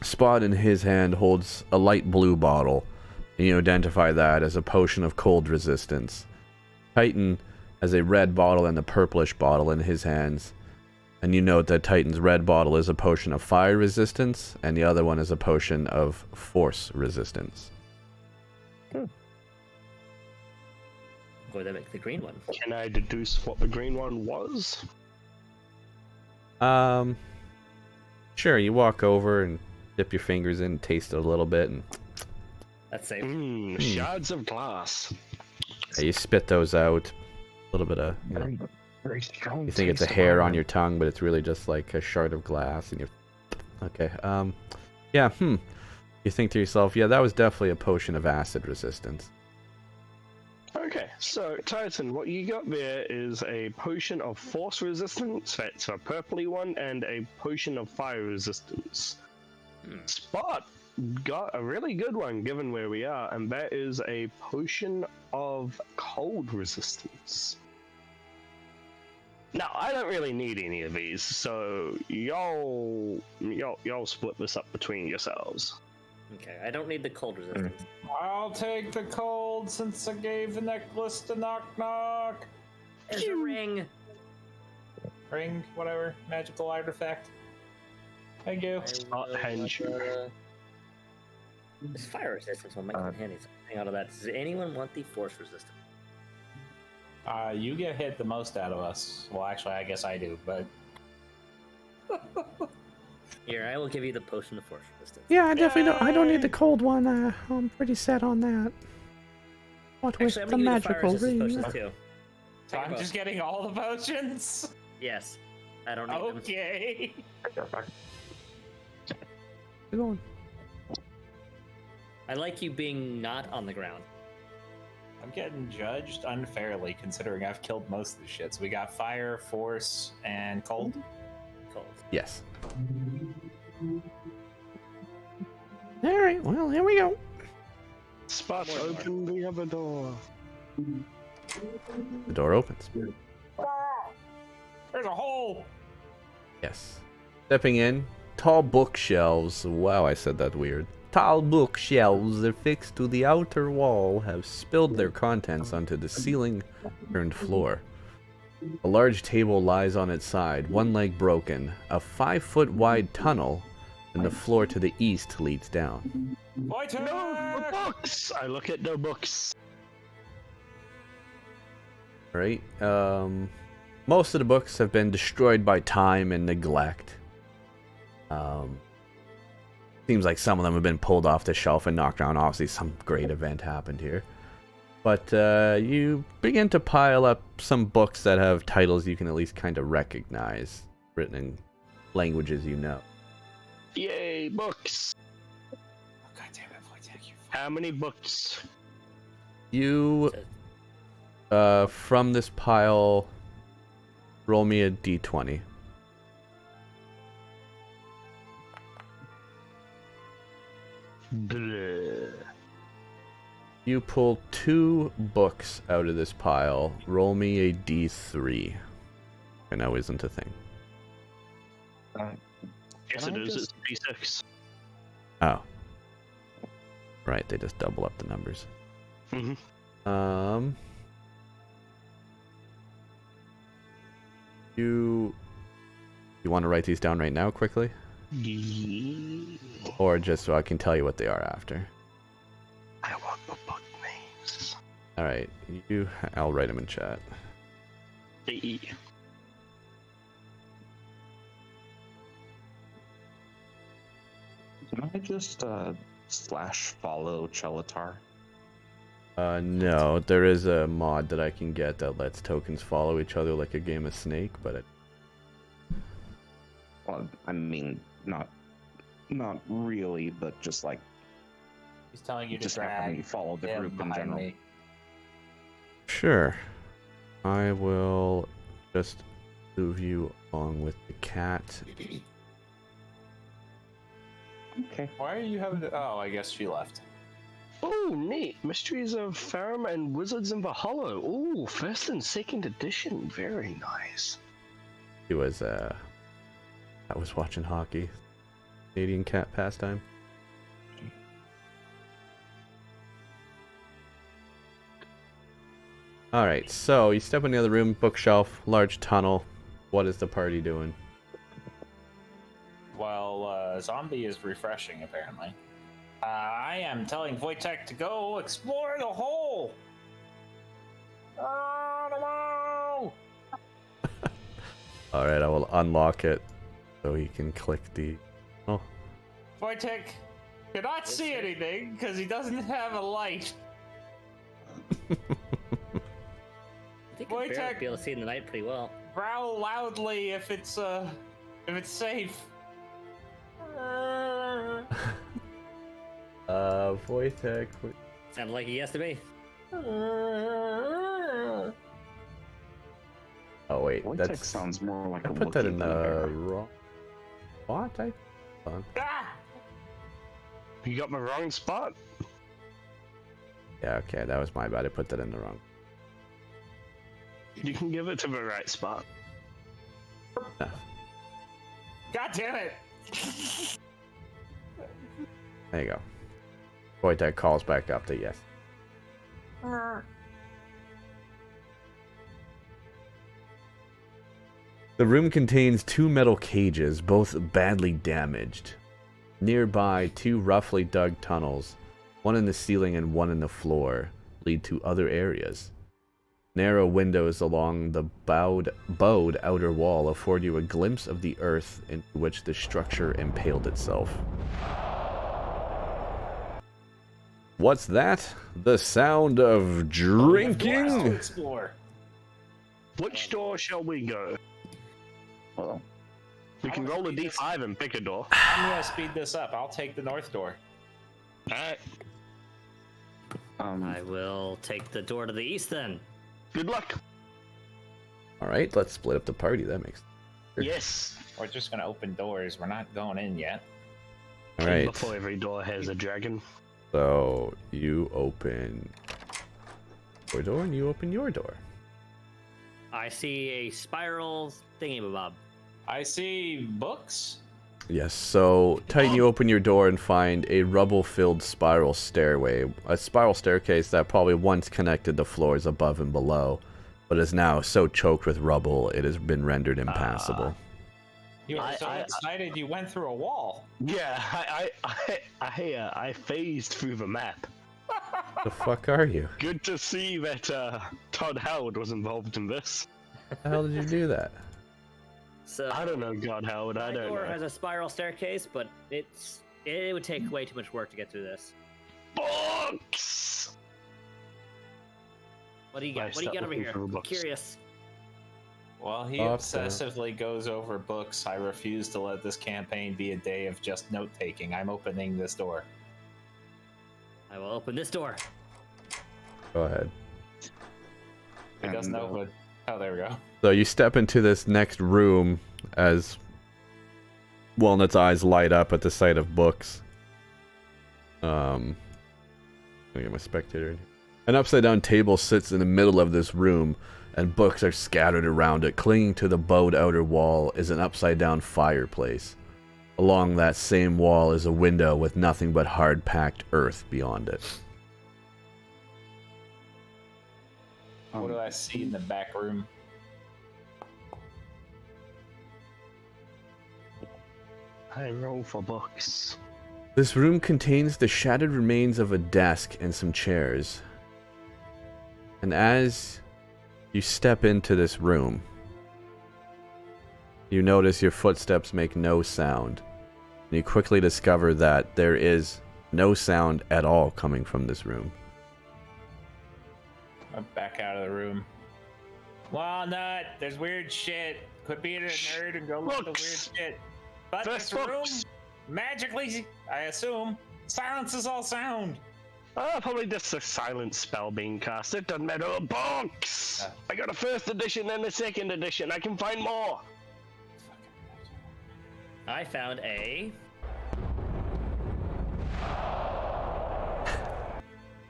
Spot in his hand holds a light blue bottle, and you identify that as a potion of cold resistance. Titan has a red bottle and a purplish bottle in his hands, and you note that Titan's red bottle is a potion of fire resistance, and the other one is a potion of force resistance. Or they make the green one. Can I deduce what the green one was? Sure, you walk over and dip your fingers in, taste it a little bit, and That's safe. Shards of glass. you spit those out. A little bit of, you know, Very, very strong. you think it's a taste of hair on iron. your tongue, but it's really just like a shard of glass, and you... Okay, yeah, You think to yourself, yeah, that was definitely a potion of acid resistance. Okay, so Titan, what you got there is a potion of force resistance, that's a purpley one, and a potion of fire resistance. Spot got a really good one given where we are, and that is a potion of cold resistance. Now, I don't really need any of these, so y'all split this up between yourselves. Okay, I don't need the cold resistance. I'll take the cold since I gave the necklace to Knock Knock. There's a ring. Ring, whatever, magical artifact. Thank you. Spot henge. This fire resistance one might come in handy. Something out of that. Does anyone want the force resistance? You get hit the most out of us. Well, actually, I guess I do, but Here, I will give you the potion of force resistance. Yeah, I definitely don't. I don't need the Yay! cold one. I'm pretty set on that. What with Actually, I'm the gonna give you the fire magical resistance ring? potions too. so Take I'm both. just getting all the potions. Yes. I don't need them. Okay. Keep going. I like you being not on the ground. I'm getting judged unfairly considering I've killed most of the shit. So we got fire, force, and cold. Cold. Yes. All right. Well, here we go. Spot, More than open the other door. The door opens. There's a hole. Yes. Stepping in, tall bookshelves. Wow, I said that weird. Tall bookshelves affixed to the outer wall have spilled their contents onto the ceiling turned floor. A large table lies on its side, one leg broken. A 5-foot wide tunnel and the floor to the east leads down. Fighter! No, the books! I look at the books. Right? Most of the books have been destroyed by time and neglect. Seems like some of them have been pulled off the shelf and knocked down. Obviously, some great event happened here. But you begin to pile up some books that have titles you can at least kind of recognize, written in languages you know. Yay, books! Oh, God damn it, Wojtek, you How many books? You, from this pile, roll me a d20. Bleh. You pull 2 books out of this pile. Roll me a d3. I know isn't a thing. Yes, Can it I is. just- It's D6. Oh. Right, they just double up the numbers. Mm-hmm. You want to write these down right now quickly? Or just so I can tell you what they are after? I want the book names. Alright, I'll write them in chat. E. Can I just slash follow Chelatar? No, there is a mod that I can get that lets tokens follow each other like a game of Snake, but Well, I mean, not really, but just like He's telling you to just having me drag follow the him group in behind general. me. sure. I will just move you along with the cat. Okay. Why are you having to... Oh, I guess she left. Oh, neat. Mysteries of Farum and Wizards in Valhalla. Oh, first and second edition. Very nice. He was, I was watching hockey. Canadian cat pastime. Alright, so you step in the other room, bookshelf, large tunnel. What is the party doing? Well, zombie is refreshing, apparently. I am telling Wojtek to go explore the hole! Oh, no! Alright, I will unlock it so he can click the... Oh, Wojtek cannot see anything because he doesn't have a light. I think Wojtek- Barrett be able to see in the night pretty well. Growl loudly if it's safe. Wojtek... Sounded like he has to be. Oh wait, Wojtek that's... sounds more like I a put that in Wookiee than a the bear. wrong spot, hold on. Ah! You got my wrong spot. Yeah, okay, that was my bad. I put that in the wrong. You can give it to the right spot. God damn it! There you go. Wojtek calls back up to yes. The room contains 2 metal cages, both badly damaged. Nearby, 2 roughly dug tunnels, one in the ceiling and one in the floor, lead to other areas. Narrow windows along the bowed outer wall afford you a glimpse of the earth into which the structure impaled itself. What's that? The sound of drinking? To explore. Which door shall we go? Well, We can roll a d5 and pick a door. I'm gonna speed this up. I'll take the north door. Alright, I will take the door to the east then. good luck. Alright, let's split up the party. That makes sense. Yes. We're just gonna open doors. We're not going in yet. Alright, Before every door has a dragon. so you open your door and you open your door. I see a spiral thingamabob. I see books. Yes, so Titan, you open your door and find a rubble-filled spiral stairway. A spiral staircase that probably once connected the floors above and below, but is now so choked with rubble it has been rendered impassable. You were so excited you went through a wall. Yeah, I phased through the map. The fuck are you? Good to see that Todd Howard was involved in this. How the hell did you do that? So I don't know, God Howard, I my don't door know. has a spiral staircase, but it would take way too much work to get through this. Books! What do you got? I What do you stopped got over looking here? for I'm books. curious. While he Off the- obsessively goes over books, I refuse to let this campaign be a day of just note-taking. I'm opening this door. I will open this door. Go ahead. It doesn't open. Oh, there we go. So you step into this next room as Walnut's eyes light up at the sight of books. Let me get my spectator in here. An upside-down table sits in the middle of this room, and books are scattered around it. Clinging to the bowed outer wall is an upside-down fireplace. Along that same wall is a window with nothing but hard-packed earth beyond it. What do I see in the back room? I roll for books. This room contains the shattered remains of a desk and some chairs. And as you step into this room, you notice your footsteps make no sound. And you quickly discover that there is no sound at all coming from this room. I'm back out of the room. Walnut, there's weird shit. Quit being a nerd and go look at the weird Books. shit. But First this room, books. magically, I assume, silences all sound. Probably just a silent spell being cast. It doesn't matter. Books! I got a first edition and a second edition. I can find more. I found a.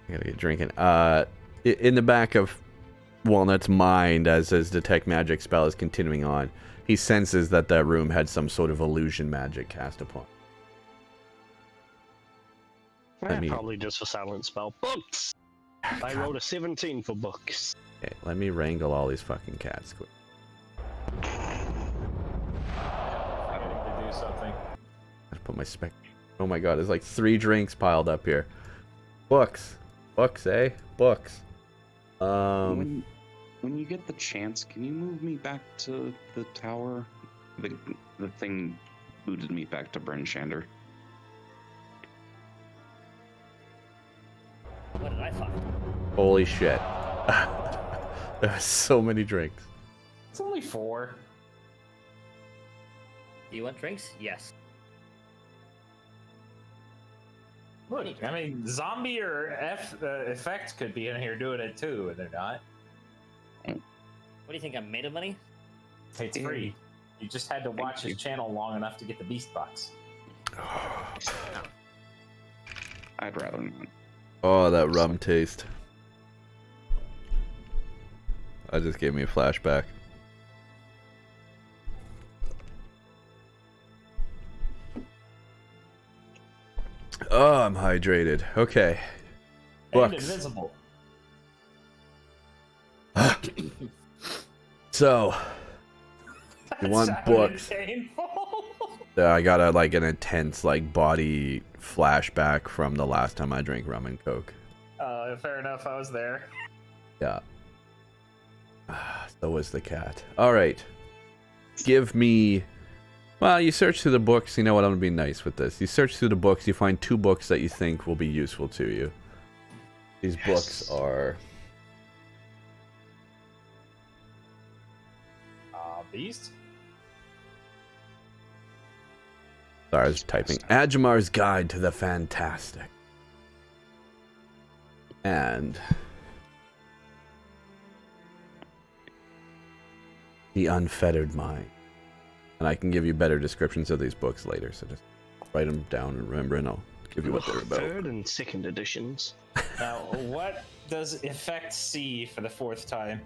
I gotta get drinking. In the back of Walnut's mind, as his detect magic spell is continuing on, he senses that that room had some sort of illusion magic cast upon. I mean- Probably just a silent spell. Books! I rolled a 17 for books. Okay, let me wrangle all these fucking cats quick. Forgetting to do something. Let's put my spec. Oh my god, there's like 3 drinks piled up here. Books. Books, eh? Books. When you get the chance, can you move me back to the tower? The thing booted me back to Bryn Shander. What did I find? Holy shit. There are so many drinks. It's only 4. Do you want drinks? Yes. Look, I mean, zombie or effects could be in here doing it too, and they're not. What do you think? I'm made of money? It's free. You just had to watch his channel long enough to get the beast box. I'd rather not. Oh, that rum taste. That just gave me a flashback. Oh, I'm hydrated. Okay. And Books. invisible. So, You want Sounded books. painful. I got an intense body flashback from the last time I drank rum and coke. Fair enough. I was there. Yeah. So was the cat. All right. Give me. Well, you search through the books. You know what? I'm gonna be nice with this. You search through the books. You find 2 books that you think will be useful to you. These books are. Beast. Sorry, I was typing. Ajamar's Guide to the Fantastic. And The Unfettered Mind. And I can give you better descriptions of these books later, so just write them down and remember, and I'll give you what they're about. 3rd and 2nd editions. Now, what does effect C for the 4th time?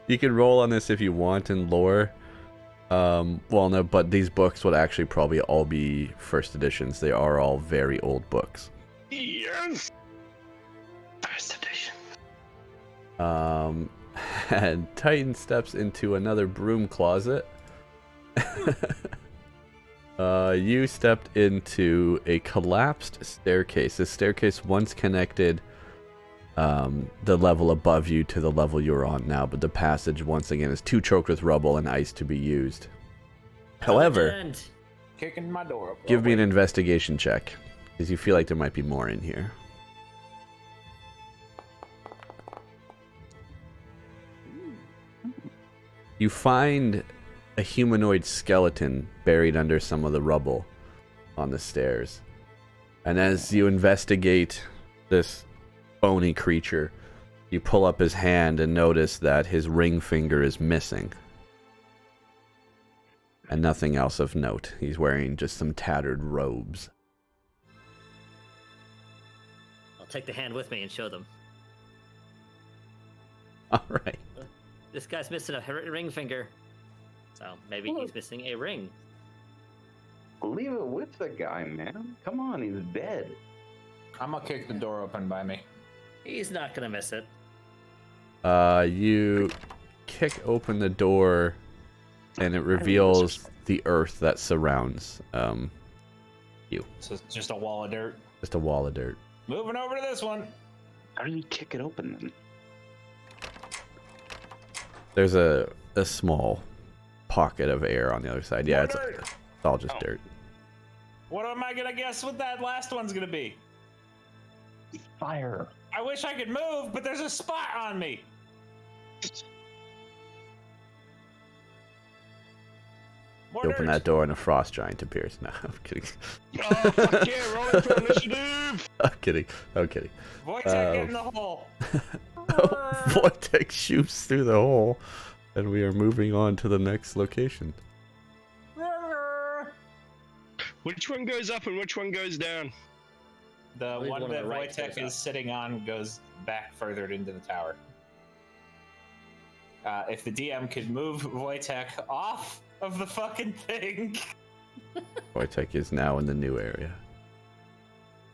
You can roll on this if you want in lore. Well, no, but these books would actually probably all be 1st editions. They are all very old books. Yes! 1st edition. And Titan steps into another broom closet. You stepped into a collapsed staircase. This staircase once connected the level above you to the level you're on now, but the passage once again is too choked with rubble and ice to be used. However, Kicking my door up. give me an investigation check, because you feel like there might be more in here. You find a humanoid skeleton buried under some of the rubble on the stairs. And as you investigate this bony creature, you pull up his hand and notice that his ring finger is missing. And nothing else of note. He's wearing just some tattered robes. I'll take the hand with me and show them. Alright. This guy's missing a ring finger. So maybe he's missing a ring. Leave it with the guy, man. Come on, he's dead. I'm gonna kick the door open by me. He's not gonna miss it. You kick open the door and it reveals the earth that surrounds you. So it's just a wall of dirt. Just a wall of dirt. Moving over to this one. How do you kick it open then? There's a small pocket of air on the other side. Yeah, More it's dirt. all just dirt. What am I gonna guess what that last one's gonna be? Fire. I wish I could move, but there's a spot on me. More You open dirt. that door and a frost giant appears. No, I'm kidding. Oh, fuck yeah, rolling for initiative! I'm kidding. I'm kidding. Wojtek, get in the hole. Vortex shoots through the hole, and we are moving on to the next location. Which one goes up and which one goes down? The believe one one of that the right Wojtek goes is sitting on goes back further into the tower. If the DM could move Wojtek off of the fucking thing. Vortex is now in the new area.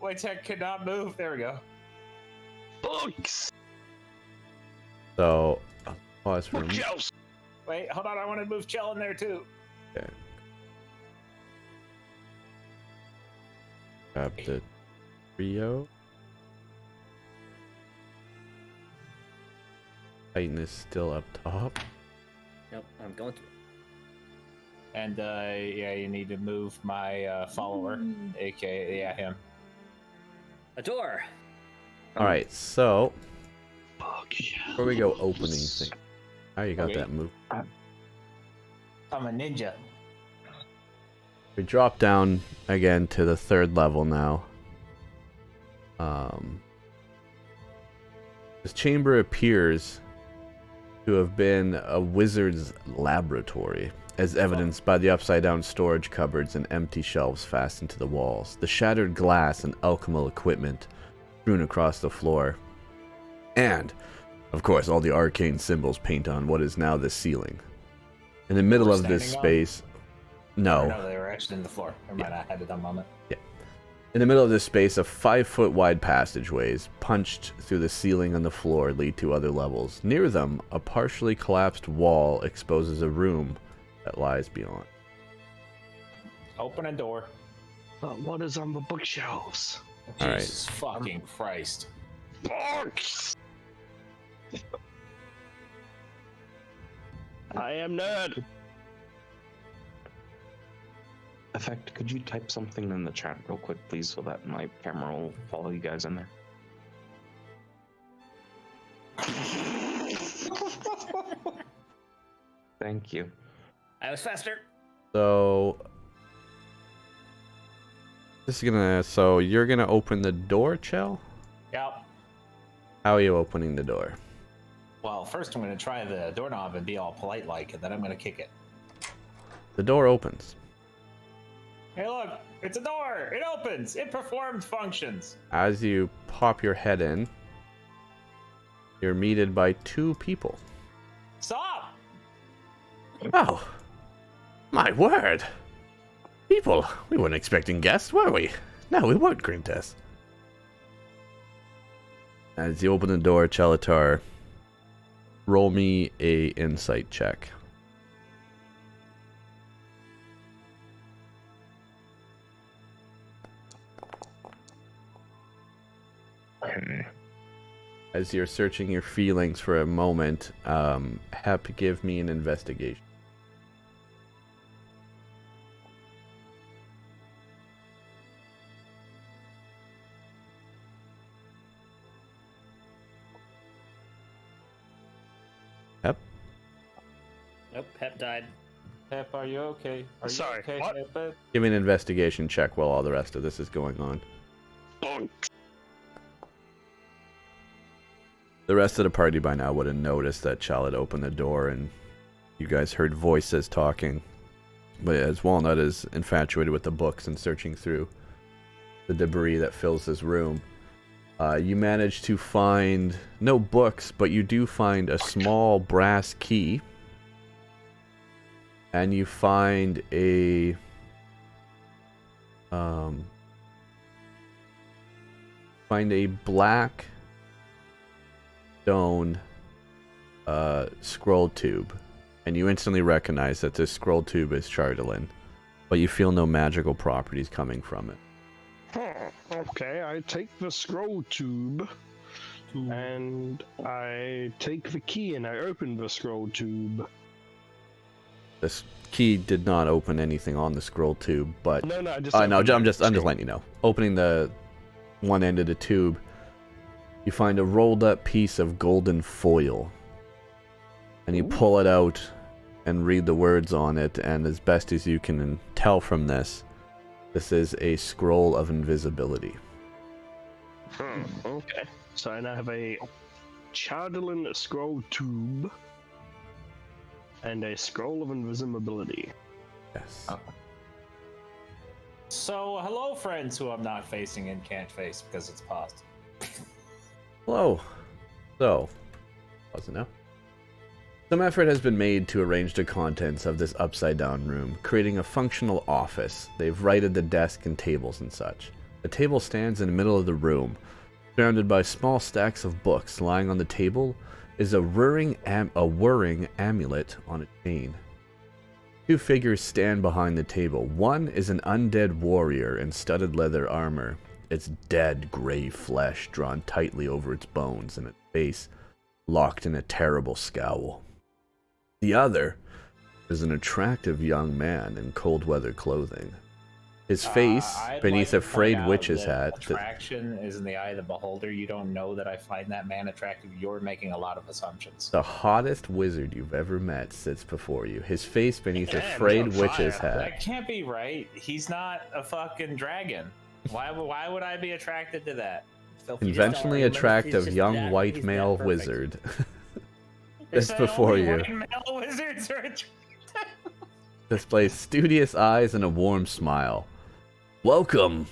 Wojtek could not move. There we go. Bugs! So, I'll pause for a minute. Bookshelves! Wait, hold on. I want to move Chell in there too. Okay. Grab the trio. Titan is still up top. Nope, I'm going to. And yeah, you need to move my follower, aka him. A door. Alright, so Bookshelves. before we go opening thing. Oh, you got Okay. that move. I'm a ninja. We drop down again to the 3rd level now. This chamber appears to have been a wizard's laboratory, as evidenced by the upside-down storage cupboards and empty shelves fastened to the walls, the shattered glass and alchemical equipment strewn across the floor, and, of course, all the arcane symbols painted on what is now the ceiling. In the middle We're of this standing on? space, no. No, they were actually in the floor. Never mind, I had it on moment. In In the middle of this space, a 5-foot wide passageways, punched through the ceiling and the floor, lead to other levels. Near them, a partially collapsed wall exposes a room that lies beyond. Open a door. But what is on the bookshelves? All right. Jesus fucking Christ. Books! I am nerd. Effect, could you type something in the chat real quick, please, so that my camera will follow you guys in there? Thank you. I was faster. So this is gonna. So you're gonna open the door, Chell? Yep. How are you opening the door? Well, first I'm going to try the doorknob and be all polite like, and then I'm going to kick it. The door opens. Hey, look! It's a door! It opens! It performs functions! As you pop your head in, you're meted by 2 people. Stop! Oh, my word! People, we weren't expecting guests, were we? No, we weren't, Grimtess. As you open the door, Chelatar, roll me a insight check. As you're searching your feelings for a moment, have to give me an investigation. Yep. Nope, Pep died. Pep, are you okay? Are Sorry, you okay, what? Pep? Give me an investigation check while all the rest of this is going on. Books. The rest of the party by now would have noticed that Chal had opened the door and you guys heard voices talking. But as Walnut is infatuated with the books and searching through the debris that fills this room, you manage to find no books, but you do find a small brass key. And you find a black stone scroll tube, and you instantly recognize that this scroll tube is Chardolin, but you feel no magical properties coming from it. Okay, I take the scroll tube and I take the key and I open the scroll tube. This key did not open anything on the scroll tube, but No, I just. no, opened I'm the just scroll. letting you know. Opening the one end of the tube, you find a rolled up piece of golden foil, and you pull it out and read the words on it, and as best as you can tell from this is a scroll of invisibility. Okay, so I now have a Chardolin scroll tube and a scroll of invisibility. Yes. So, hello, friends who I'm not facing and can't face because it's paused. Hello. So, wasn't now. Some effort has been made to arrange the contents of this upside-down room, creating a functional office. They've righted the desk and tables and such. The table stands in the middle of the room. Surrounded by small stacks of books, lying on the table is a whirring amulet on a chain. 2 figures stand behind the table. One is an undead warrior in studded leather armor, its dead gray flesh drawn tightly over its bones and its face locked in a terrible scowl. The other is an attractive young man in cold weather clothing. His face, I'd beneath like a to frayed point out witch's that hat, Attraction is in the eye of the beholder. You don't know that I find that man attractive. You're making a lot of assumptions. the hottest wizard you've ever met sits before you. His face beneath a Damn, frayed he's on witch's fire. hat. That can't be right. He's not a fucking dragon. Why would I be attracted to that? Filthy Conventionally He's just attractive that- young white he's that male perfect. wizard. You're Just saying before only you. white male wizards are attracted? Displays studious eyes and a warm smile. Welcome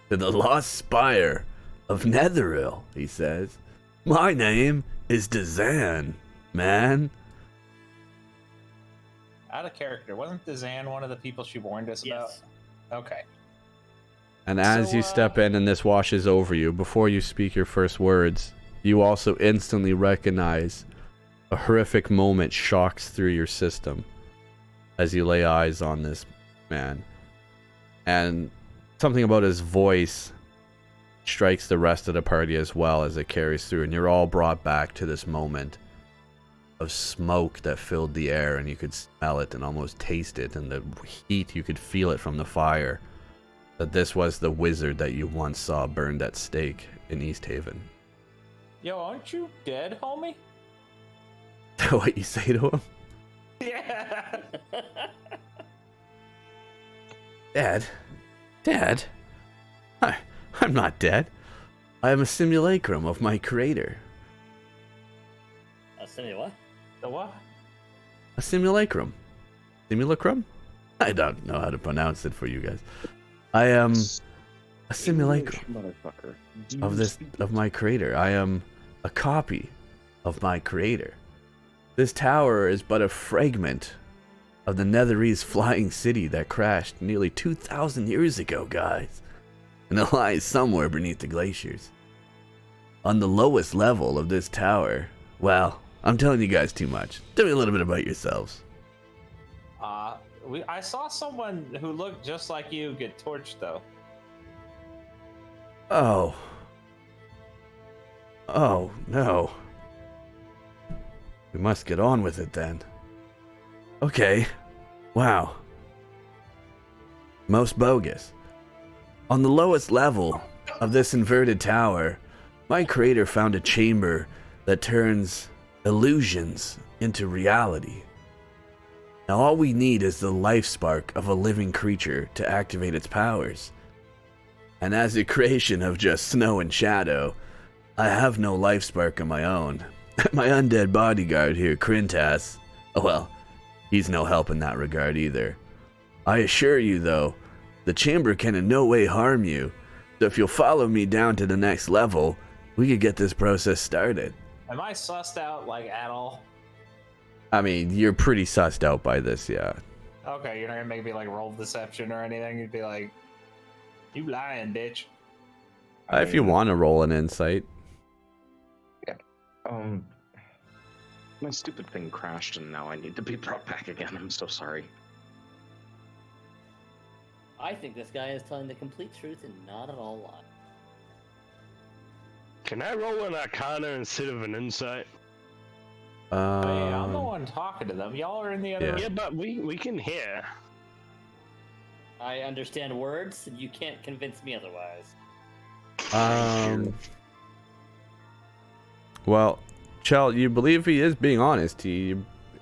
to the Lost Spire of Netheril, he says. My name is Dazan, man. Out of character. Wasn't Dazan one of the people she warned us Yes. about? Okay. And as you step in and this washes over you, before you speak your first words, you also instantly recognize a horrific moment shocks through your system as you lay eyes on this man. And something about his voice strikes the rest of the party as well as it carries through, and you're all brought back to this moment of smoke that filled the air, and you could smell it and almost taste it, and the heat, you could feel it from the fire. That this was the wizard that you once saw burned at stake in East Haven. Yo, aren't you dead, homie? What you say to him? Yeah. Dad? I'm not dead. I am a simulacrum of my creator. What? The what? A simulacrum. Simulacrum? I don't know how to pronounce it for you guys. I am a simulacrum Motherfucker. of my creator. I am a copy of my creator. This tower is but a fragment of the Netherese flying city that crashed nearly 2,000 years ago, guys. And it lies somewhere beneath the glaciers. On the lowest level of this tower, well, I'm telling you guys too much. Tell me a little bit about yourselves. I saw someone who looked just like you get torched, though. Oh, no. We must get on with it then. Okay. Wow. Most bogus. On the lowest level of this inverted tower, my creator found a chamber that turns illusions into reality. Now all we need is the life spark of a living creature to activate its powers. And as a creation of just snow and shadow, I have no life spark of my own. My undead bodyguard here, Krintas, well, he's no help in that regard either. I assure you though, the chamber can in no way harm you, so if you'll follow me down to the next level, we could get this process started. Am I sussed out, like, at all? I mean, you're pretty sussed out by this, yeah. Okay, you're not gonna make me, like, roll deception or anything? You'd be like, you lying, bitch. If you want to roll an insight. My stupid thing crashed and now I need to be brought back again. I'm so sorry. I think this guy is telling the complete truth and not at all lie. Can I roll an Arcana instead of an Insight? Hey, I'm the one talking to them. Y'all are in the other Yeah. room. Yeah, but we can hear. I understand words, and you can't convince me otherwise. Well, Chell, you believe he is being honest. He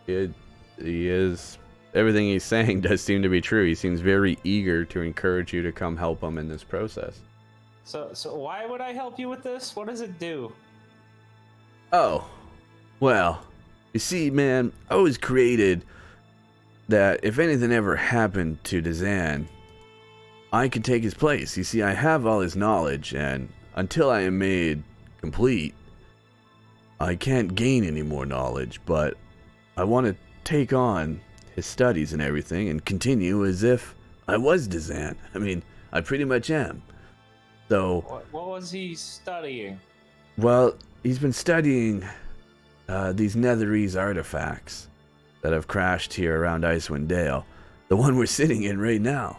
is. Everything he's saying does seem to be true. He seems very eager to encourage you to come help him in this process. So why would I help you with this? What does it do? Oh, well, you see, man, I was created that if anything ever happened to Dazan, I could take his place. You see, I have all his knowledge, and until I am made complete, I can't gain any more knowledge, but I want to take on his studies and everything and continue as if I was Dazan. I mean, I pretty much am. So, What was he studying? well, he's been studying these Netherese artifacts that have crashed here around Icewind Dale. The one we're sitting in right now.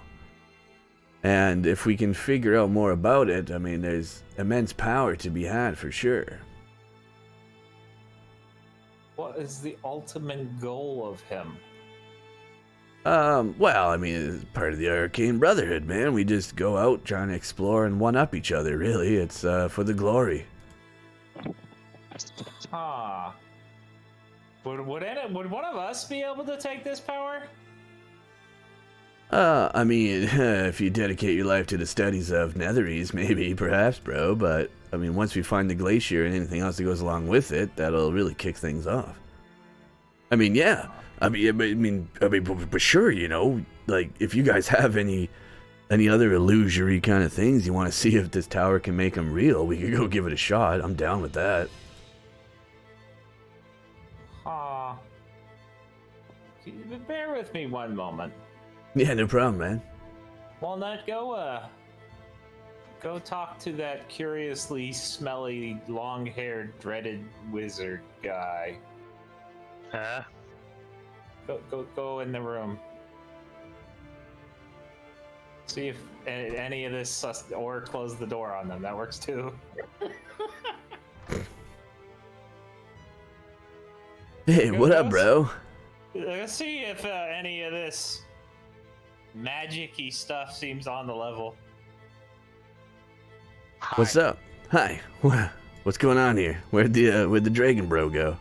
And if we can figure out more about it, I mean, there's immense power to be had for sure. What is the ultimate goal of him? Well, I mean, it's part of the Arcane Brotherhood, man. We just go out trying to explore and one-up each other, really. It's, for the glory. Huh. Would one of us be able to take this power? I mean, if you dedicate your life to the studies of Netherese, maybe, perhaps, bro. But, I mean, once we find the glacier and anything else that goes along with it, that'll really kick things off. I mean, yeah. I mean, but sure, you know, like, if you guys have any other illusory kind of things you want to see if this tower can make them real, we could go give it a shot. I'm down with that. Bear with me one moment. Yeah, no problem, man. Walnut, go Go talk to that curiously smelly, long-haired, dreaded wizard guy. Huh? Go in the room. See if any of this, or close the door on them. That works too. Hey, what up, bro? Let's see if any of this magic-y stuff seems on the level. What's up? Hi. What's going on here? Where'd the dragon bro go?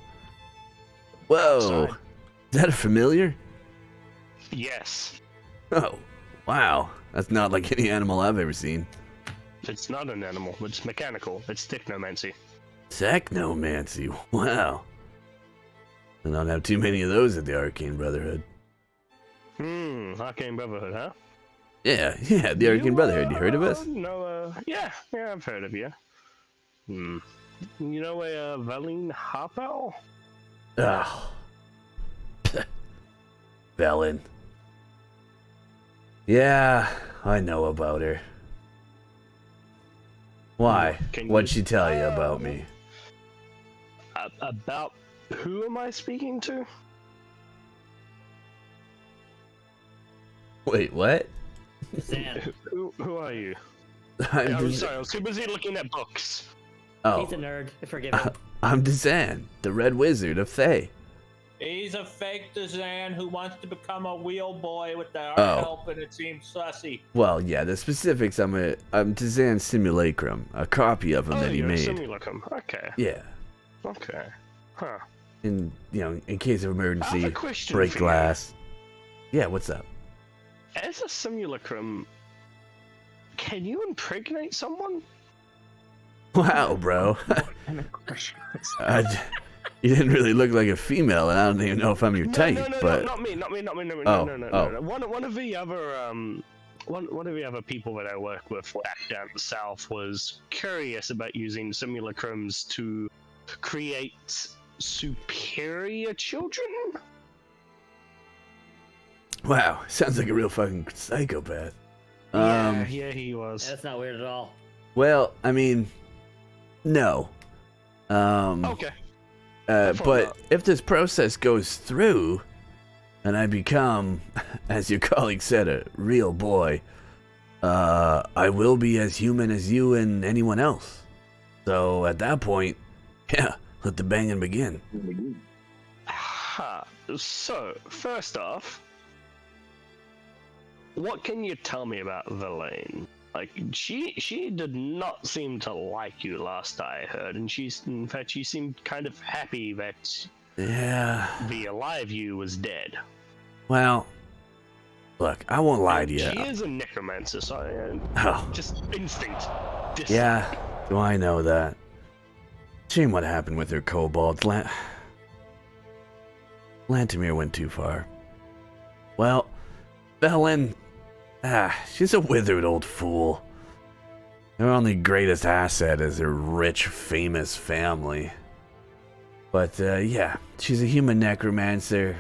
Whoa. Outside. Is that a familiar? Yes. Oh, wow. That's not like any animal I've ever seen. It's not an animal. It's mechanical. It's technomancy. Technomancy. Wow. I don't have too many of those at the Arcane Brotherhood. Arcane Brotherhood, huh? Yeah, the Arcane Brotherhood. You heard of us? Yeah, I've heard of you. You know a Valine Harpel? Oh. Velen. Yeah, I know about her. Why? What'd she tell you about me? About who am I speaking to? Wait, what? Zan. Who are you? I'm I'm sorry, I was too busy looking at books. Oh, He's a nerd. Forgive him. I'm Dazan, the Red Wizard of Thay. He's a fake Dazan who wants to become a wheel boy with our Oh. help, and it seems sussy. Well, yeah, the specifics. I'm Dazan Simulacrum, a copy of him that he you're a made. simulacrum. Okay. Yeah, Okay. Huh. in in case of I have emergency, a question break for glass. Yeah, what's up? you. As a simulacrum, can you impregnate someone? Wow, bro. What kind of question is that? You didn't really look like a female, and I don't even know if I'm your type. No, but not me. No. Oh, No. One of the other people that I work with back down south was curious about using simulacrums to create superior children. wow, sounds like a real fucking psychopath. Yeah, he was. That's not weird at all. Well, I mean, no. Okay. But not. if this process goes through, and I become, as your colleague said, a real boy, I will be as human as you and anyone else. So at that point, yeah, let the banging begin. So, first off, what can you tell me about Verlaine? Like, she did not seem to like you last I heard, and she seemed kind of happy that Yeah. the alive you was dead. Well, look, I won't lie to you. She is a necromancer, so Oh, just instinct. yeah. Do I know that? Shame what happened with her kobolds. Lantimir went too far. Well, Belen, she's a withered old fool. Her only greatest asset is her rich, famous family. But, yeah, she's a human necromancer.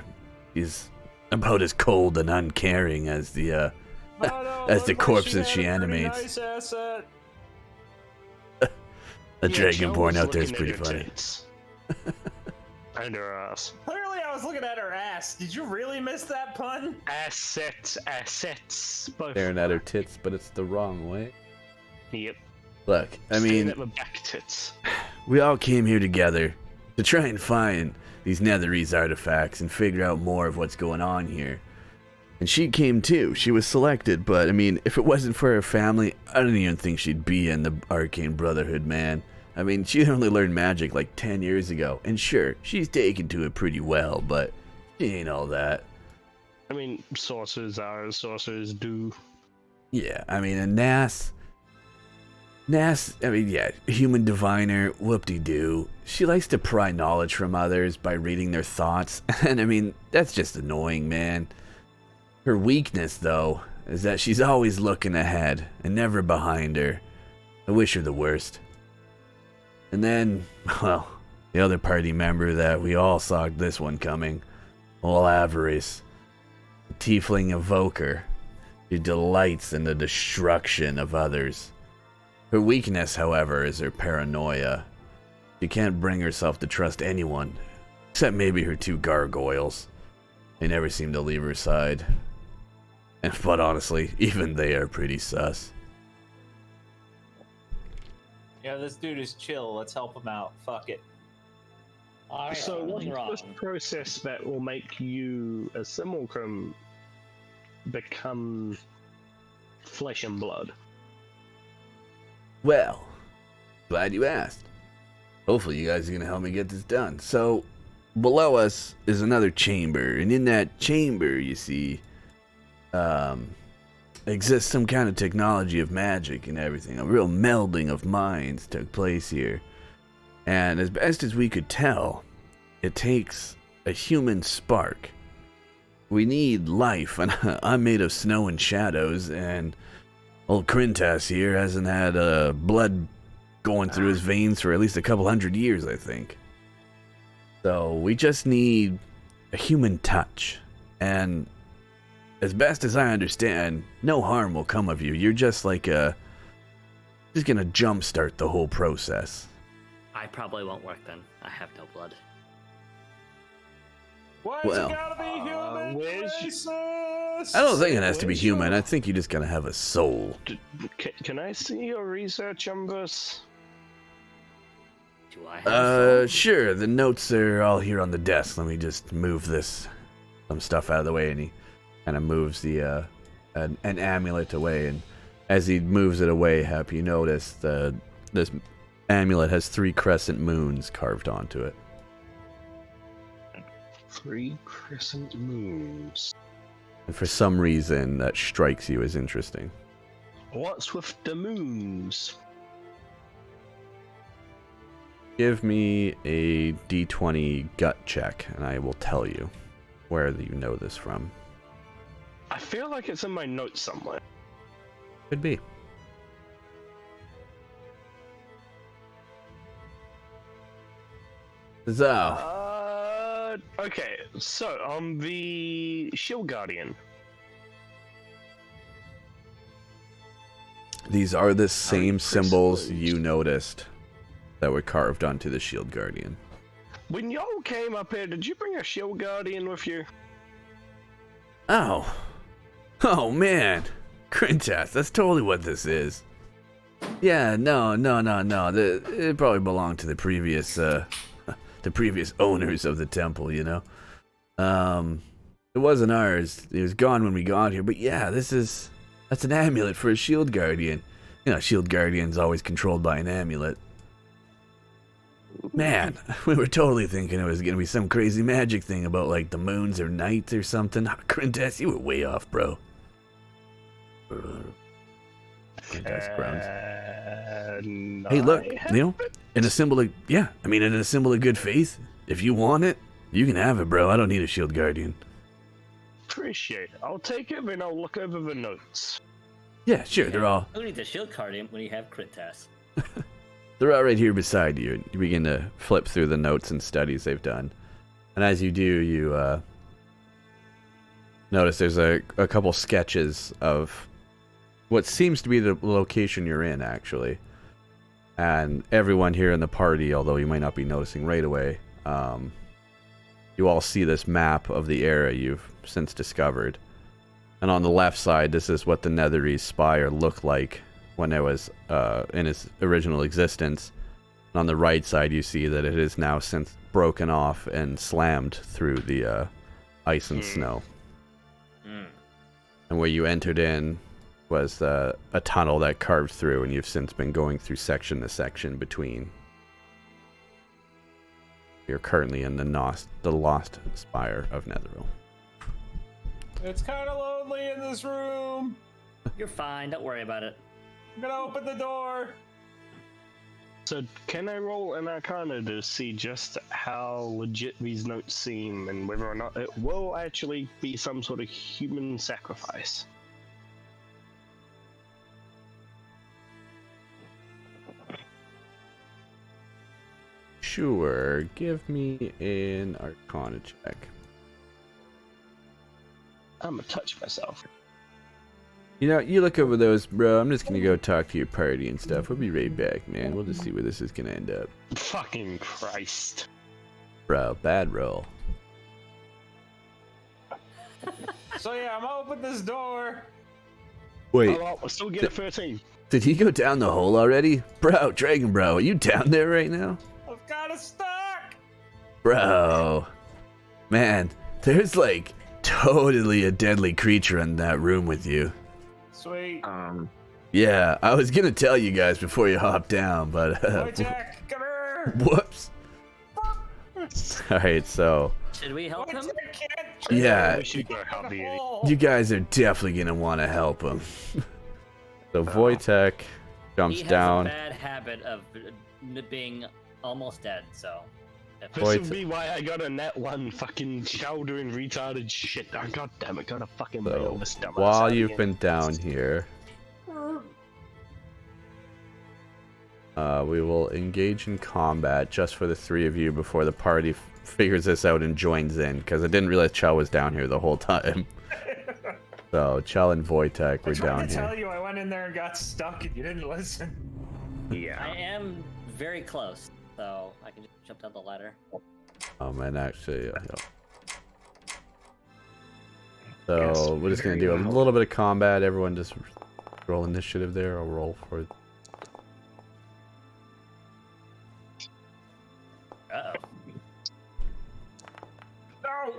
She's about as cold and uncaring as the as the corpses she animates. Nice asset. A dragonborn Joe out there was is looking pretty at your funny. tits. And her ass. Clearly, I was looking at her ass. Did you really miss that pun? Assets. Both. Staring at her tits, but it's the wrong way. Yep. Look, I Staring mean, at my back tits. we all came here together to try and find these Netherese artifacts and figure out more of what's going on here. And she came too. She was selected, but I mean, if it wasn't for her family, I don't even think she'd be in the Arcane Brotherhood, man. I mean, she only learned magic like 10 years ago, and sure, she's taken to it pretty well, but she ain't all that. I mean, sorcerers are as sorcerers do. Yeah, I mean, and Nas, I mean, yeah, human diviner, whoop-de-doo. She likes to pry knowledge from others by reading their thoughts, and I mean, that's just annoying, man. Her weakness, though, is that she's always looking ahead and never behind her. I wish her the worst. And then, well, the other party member that we all saw this one coming, old Avarice, the tiefling evoker, who delights in the destruction of others. Her weakness, however, is her paranoia. She can't bring herself to trust anyone, except maybe her two gargoyles. They never seem to leave her side. But honestly, even they are pretty sus. Yeah, this dude is chill. Let's help him out. Fuck it. Alright, So something wrong. what's this process that will make you, a simulacrum, become flesh and blood? Well, glad you asked. Hopefully you guys are going to help me get this done. So, below us is another chamber, and in that chamber, you see, exists some kind of technology of magic and everything. A real melding of minds took place here. And as best as we could tell, it takes a human spark. We need life, and I'm made of snow and shadows, and old Krintas here hasn't had blood going through his veins for at least a couple hundred years, I think. So we just need a human touch, and as best as I understand, no harm will come of you. You're just like just gonna jumpstart the whole process. I probably won't work then. I have no blood. Why Well, it gotta be human? I don't think it has to be human. I think you just gotta have a soul. Can I see your research on this? Do I have Sure. The notes are all here on the desk. Let me just move some stuff out of the way, and he kind of moves the an amulet away. And as he moves it away, Hep, you notice this amulet has 3 crescent moons carved onto it. 3 crescent moons. And for some reason, that strikes you as interesting. What's with the moons? Give me a D20 gut check, and I will tell you where you know this from. I feel like it's in my notes somewhere. Could be. So, Okay, so on the Shield Guardian. these are the same symbols crystals. you noticed that were carved onto the Shield Guardian. When y'all came up here, did you bring a Shield Guardian with you? Oh. Oh, man. Krintas, that's totally what this is. Yeah, no. It probably belonged to the previous owners of the temple, you know? It wasn't ours. It was gone when we got here. But yeah, that's an amulet for a Shield Guardian. You know, Shield Guardian's always controlled by an amulet. Man, we were totally thinking it was gonna be some crazy magic thing about like the moons or nights or something. Krintas, you were way off, bro. Krintas groans. Hey, look, you know, in a symbol of good faith, if you want it, you can have it, bro. I don't need a Shield Guardian. Appreciate it. I'll take it, and I'll look over the notes. Yeah, sure. They're all Who needs a shield guardian when you have Krintas? right here beside you. You begin to flip through the notes and studies they've done, and as you do, you notice there's a couple sketches of what seems to be the location you're in, actually. And everyone here in the party, although you might not be noticing right away, you all see this map of the area you've since discovered. And on the left side, this is what the Netherese Spire looked like when it was in its original existence. And on the right side, you see that it is now since broken off and slammed through the ice and snow. And where you entered in was a tunnel that carved through, and you've since been going through section to section between. You're currently in the lost spire of Netheril. It's kind of lonely in this room. You're fine. Don't worry about it. I'm gonna open the door. So, can I roll an Arcana to see just how legit these notes seem, and whether or not it will actually be some sort of human sacrifice? Sure, give me an Arcana check. I'm gonna touch myself. You know, you look over those, bro. I'm just gonna go talk to your party and stuff. We'll be right back, man. We'll just see where this is gonna end up. Fucking Christ. Bro, bad roll. So yeah, I'm gonna open this door. Wait, Oh, I'll still get a 13. did he go down the hole already? Bro, Dragon Bro, are you down there right now? I've got it stuck. Bro. Man, there's like totally a deadly creature in that room with you. Sweet. Yeah, I was gonna tell you guys before you hop down, but Wojtek, come here. whoops. Alright, so Should we help him? Wojtek can't. yeah, We should go help the idiot. you guys are definitely gonna want to help him. So Wojtek jumps He has down. a bad habit of being almost dead, so. This Boy, would be why I got a net one fucking shouldering retarded shit. Oh, god damn it, gotta fucking bail So this dumbass while out you've again. been down here, we will engage in combat just for the three of you before the party figures this out and joins in, because I didn't realize Chell was down here the whole time. So Chell and Wojtek I were tried down to tell here. you I went in there and got stuck and you didn't listen. I Yeah. am very close, so I can just jump down the ladder. And actually, yeah. Yes, So we're just gonna very do a well. little bit of combat. Everyone just roll initiative there. I'll roll for. Uh-oh. No.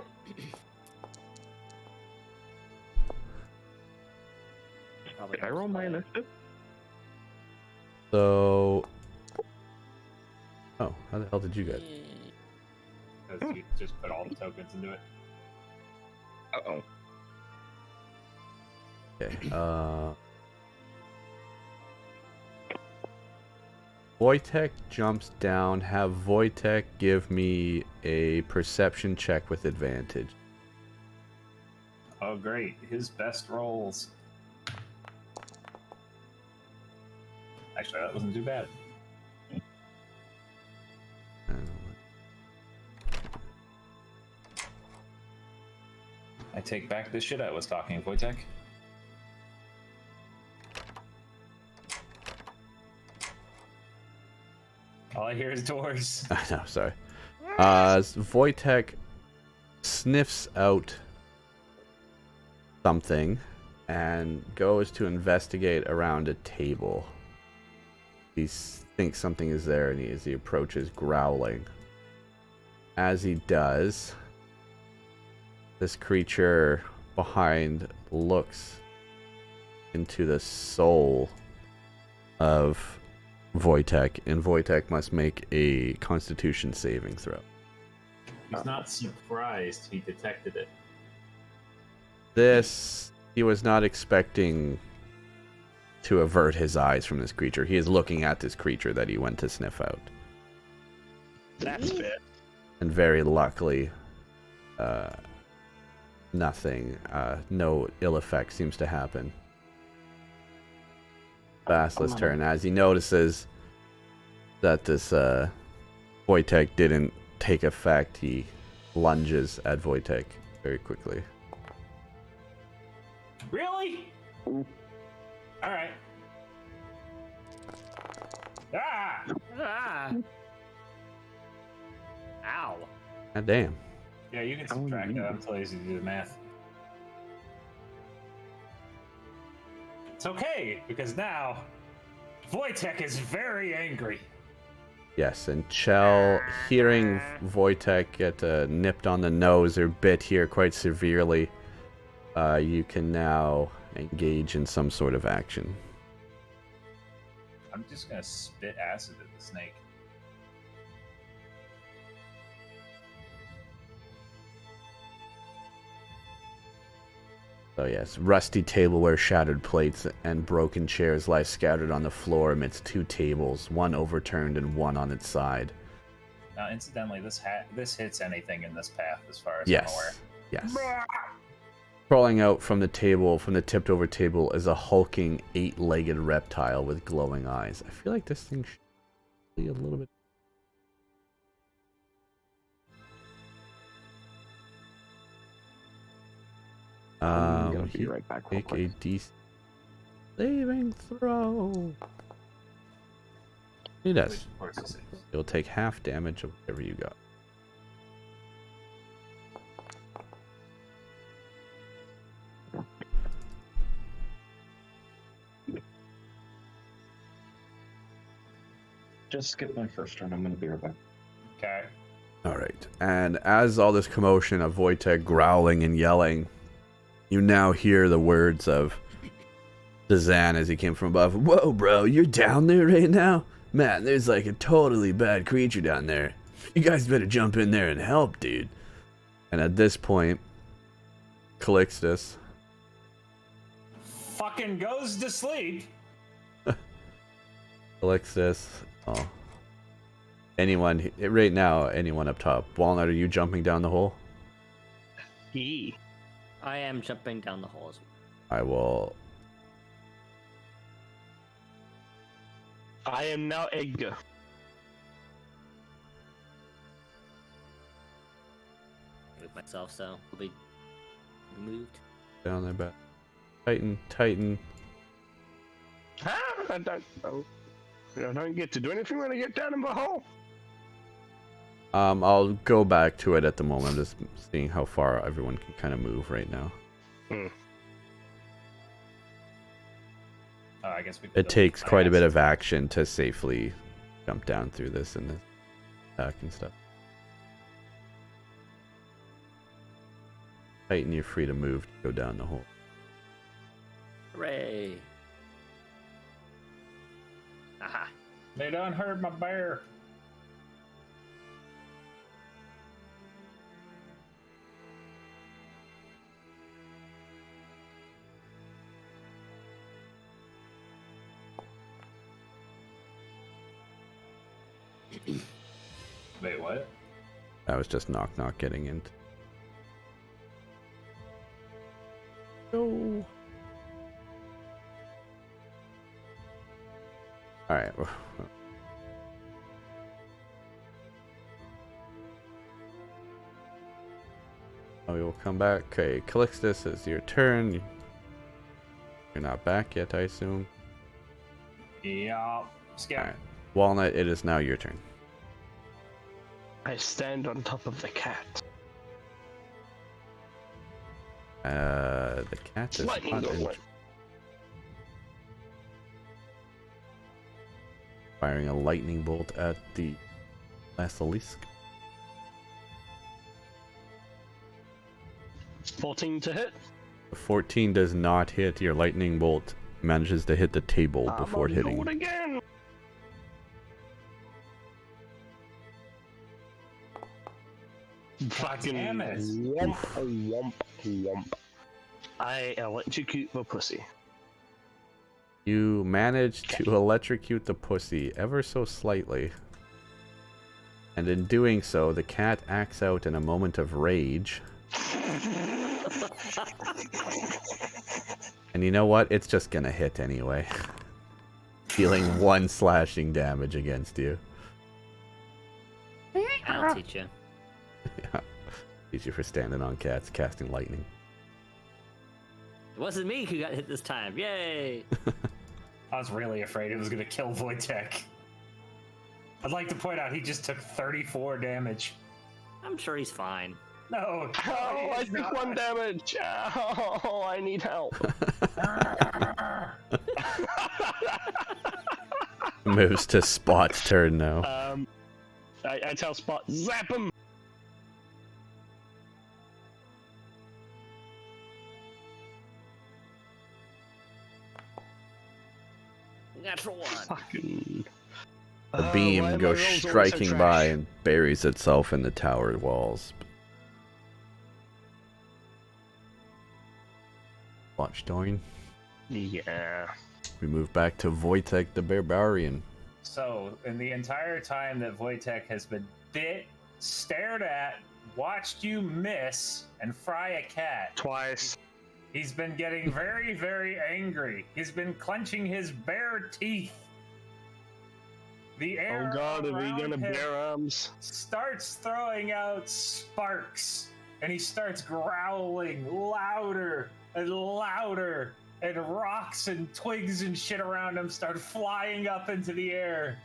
Probably Did I roll my not. initiative? So. Oh, how the hell did you guys? Because you just put all the tokens into it. Uh-oh. Okay. Wojtek jumps down. Have Wojtek give me a perception check with advantage. Oh great, his best rolls. Actually, that wasn't too bad. I take back the shit I was talking, Wojtek. All I hear is doors. I know, sorry. Wojtek sniffs out something and goes to investigate around a table. He thinks something is there, and as he approaches, growling. As he does, this creature behind looks into the soul of Wojtek, and Wojtek must make a Constitution saving throw. He's not surprised he detected it. This, he was not expecting to avert his eyes from this creature. He is looking at this creature that he went to sniff out. That's fair. And very luckily, nothing, no ill effect seems to happen. Basile's turn, as he notices that this Wojtek didn't take effect, he lunges at Wojtek very quickly. Really? Alright. Ah! Ah! Ow. God damn. Yeah, you can subtract that. I'm too lazy to do the math. It's okay, because now Wojtek is very angry. Yes, and Chell, hearing Wojtek get nipped on the nose or bit here quite severely, you can now engage in some sort of action. I'm just gonna spit acid at the snake. So yes, rusty tableware, shattered plates, and broken chairs lie scattered on the floor amidst two tables, one overturned and one on its side. Now, incidentally, this hits anything in this path, as far as I'm aware. Yes. Crawling out from the table, from the tipped over table, is a hulking 8-legged reptile with glowing eyes. I feel like this thing should be a little bit. I'm gonna be right back real Make a quick. DC Saving throw. He does. Of course it is. You'll take half damage of whatever you got. Just skip my first turn. I'm gonna be right back. Okay. Alright, and as all this commotion of Wojtek growling and yelling, you now hear the words of Dazan as he came from above. Whoa, bro, you're down there right now? Man, there's like a totally bad creature down there. You guys better jump in there and help, dude. And at this point, Calixtus Fucking goes to sleep. oh. Anyone, right now, anyone up top. Walnut, are you jumping down the hole? Yee. I am jumping down the hole as well. I will. I am now Edgar. Move myself, so will be moved. Down there, back. Titan. I don't get to do anything when I get down in the hole. I'll go back to it at the moment. I'm just seeing how far everyone can kind of move right now. I guess we could It go takes quite a fast. bit of action to safely jump down through this and attack and stuff. Titan, you're free to move to go down the hole. Hooray! Aha! They done hurt my bear. Wait, what? That was just knock getting in. No. Alright. We will come back. Okay, Calixtus, it's your turn. You're not back yet, I assume. Yeah. Scout. Alright. Walnut, it is now your turn. I stand on top of the cat. The cat is Lightning not in- bolt. firing a lightning bolt at the basilisk. 14 to hit. The 14 does not hit. Your lightning bolt manages to hit the table before I'm hitting. on again. Fucking damn it. womp. I electrocute the pussy. You manage to electrocute the pussy ever so slightly. And in doing so, the cat acts out in a moment of rage. And you know what? It's just gonna hit anyway. Dealing 1 slashing damage against you. I'll teach you. Yeah. Teach you for standing on cats, casting lightning. It wasn't me who got hit this time. Yay! I was really afraid it was going to kill Wojtek. I'd like to point out he just took 34 damage. I'm sure he's fine. No. Oh, I took 1 damage. Oh, I need help. Moves to Spot's turn now. I tell Spot, zap him. Natural one. Fucking. The why beam are my goes rolls always so striking trash? by and buries itself in the tower walls. Watch Doin. Yeah. We move back to Wojtek the Barbarian. So, in the entire time that Wojtek has been bit, stared at, watched you miss, and fry a cat, Twice. he's been getting very, very angry. He's been clenching his bare teeth. The air Oh god, are we around gonna him bear arms? starts throwing out sparks, and he starts growling louder and louder. and rocks and twigs and shit around him start flying up into the air.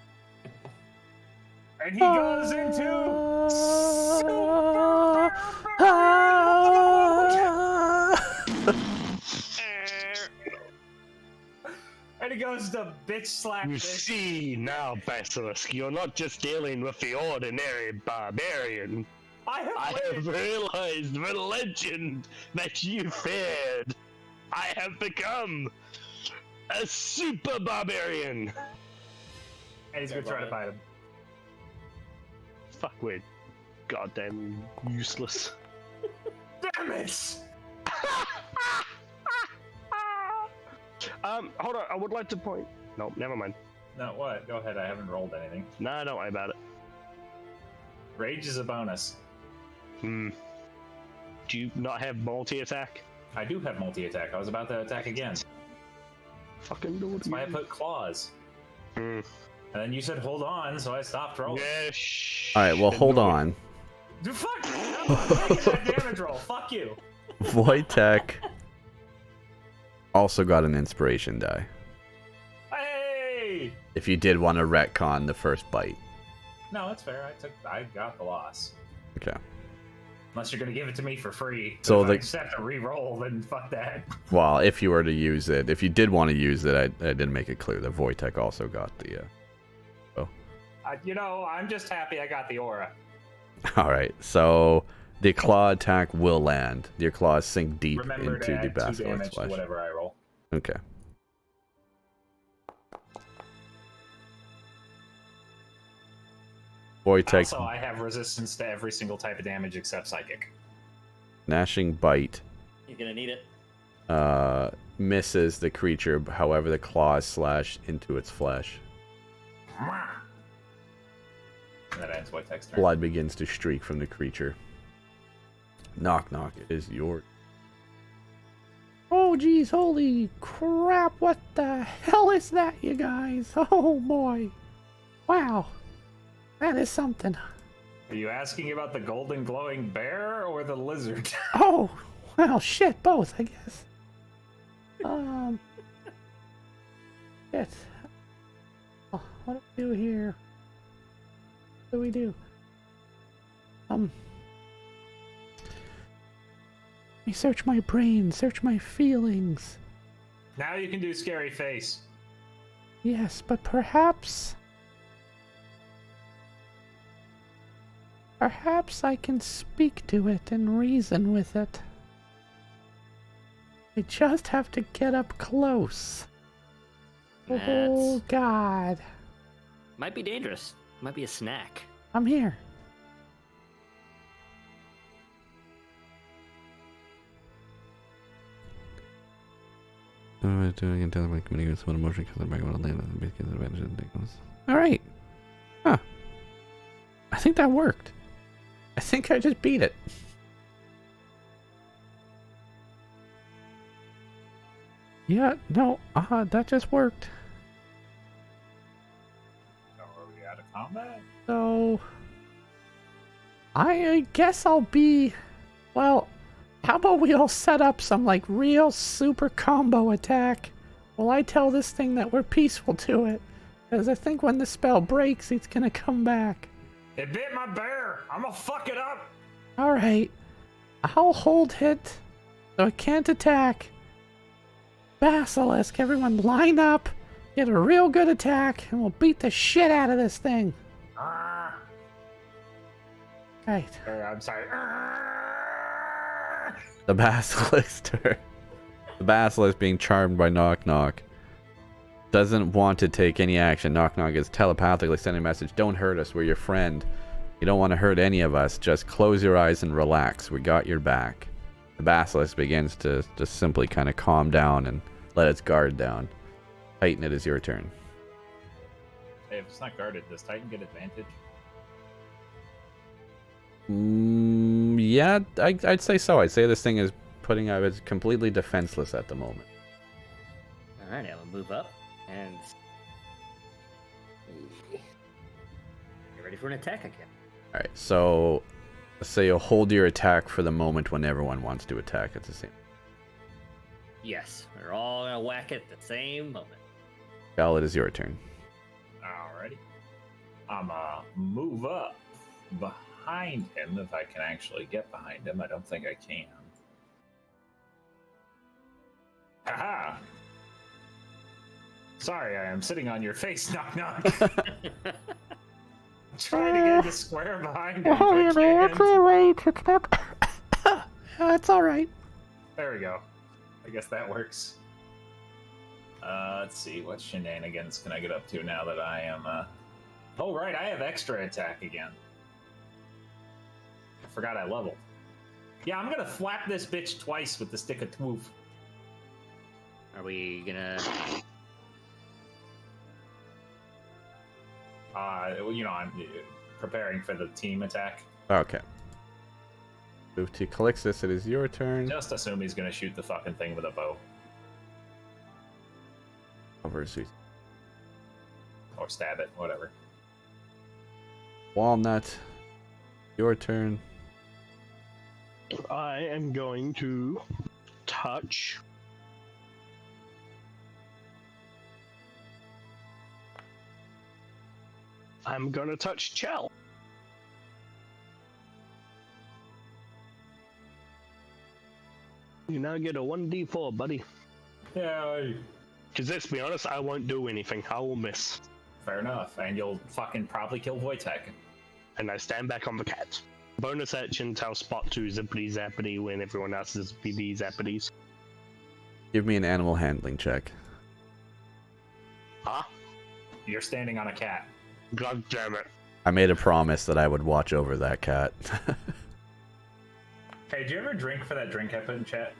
And he goes into super and he goes to bitch slap You this. see now, Basilisk, you're not just dealing with the ordinary barbarian. I I have realized the legend that you feared. I have become a super barbarian. And he's gonna try to fight him. Fuck, we're goddamn useless. Damn it! Hold on, I would like to point. Nope, never mind. No, what? Go ahead, I haven't rolled anything. Nah, don't worry about it. Rage is a bonus. Do you not have multi-attack? I do have multi-attack. I was about to attack again. Fucking do it. That's why I put claws. And then you said hold on, so I stopped rolling. Yeah, shh. All right, well, hold on. Dude, fuck! I'm taking that damage roll. Fuck you. Wojtek also got an inspiration die. Hey! If you did want to retcon the first bite. No, it's fair. I got the loss. Okay. Unless you're gonna give it to me for free. But So if the- I just have to re-roll, then fuck that. Well, if you were to use it, if you did want to use it, I didn't make it clear that Wojtek also got the. I'm just happy I got the aura. All right, so the claw attack will land. Your claws sink deep Remember to into the add 2 basilisk's damage to flesh. whatever I roll. Okay. Wojtek, Also, I have resistance to every single type of damage except psychic. gnashing bite You're gonna need it. misses the creature. However, the claws slash into its flesh. And that ends Wojtek's turn. Blood begins to streak from the creature. Knock knock. It is yours. Oh, geez, holy crap, what the hell is that, you guys? Oh, boy. Wow. That is something. Are you asking about the golden glowing bear or the lizard? Oh, well, shit, both, I guess. Shit. Oh, what do we do here? What do we do? Let me search my brain, search my feelings. Now you can do scary face. Yes, but perhaps I can speak to it and reason with it. I just have to get up close. Oh, That's... God. Might be dangerous. Might be a snack. I'm here. Alright. Huh. I think that worked. I think I just beat it. Yeah, no, that just worked. So are we out of combat? So, I guess I'll be, well, how about we all set up some, like, real super combo attack while I tell this thing that we're peaceful to it. Because I think when the spell breaks, it's gonna come back. It bit my bear! I'm gonna fuck it up! Alright, I'll hold it so it can't attack. Basilisk, everyone line up, get a real good attack, and we'll beat the shit out of this thing. Ah. Right. I'm sorry. Ah. The basilisk turn. The basilisk, being charmed by Knock Knock, doesn't want to take any action. Knock Knock is telepathically sending a message. Don't hurt us. We're your friend. You don't want to hurt any of us. Just close your eyes and relax. We got your back. The basilisk begins to just simply kind of calm down and let its guard down. Titan, it is your turn. Hey, if it's not guarded, does Titan get advantage? Yeah, I'd say so. I'd say this thing is putting out. It's completely defenseless at the moment. Alright, I'm gonna move up and get ready for an attack again. All right, so let's say you'll hold your attack for the moment when everyone wants to attack at the same. Yes, we're all gonna whack it at the same moment. Cal, it is your turn. Alrighty. I'ma move up behind him if I can actually get behind him. I don't think I can. Haha! Sorry, I am sitting on your face, knock knock. Trying to get in the square behind him. Oh, but yeah, that's can't. alright. It's not. It's alright. There we go. I guess that works. Let's see, what shenanigans can I get up to now that I am, Oh, right, I have extra attack again. I forgot I leveled. Yeah, I'm gonna flap this bitch twice with the stick of twoof. Are we gonna? You know, I'm preparing for the team attack. Okay. Move to Calixtus. It is your turn. Just assume he's gonna shoot the fucking thing with a bow. Over sweet. Or stab it, whatever. Walnut. Your turn. I am going to touch. I'm gonna touch Chell. You now get a 1d4, buddy. Yeah, Because let's be honest, I won't do anything. I will miss. fair enough. And you'll fucking probably kill Wojtek. And I stand back on the cat. Bonus action, tell Spot to zippity zappity when everyone else is zippity zappities. Give me an animal handling check. Huh? You're standing on a cat. God damn it. I made a promise that I would watch over that cat. Hey, did you ever drink for that drink I put in chat?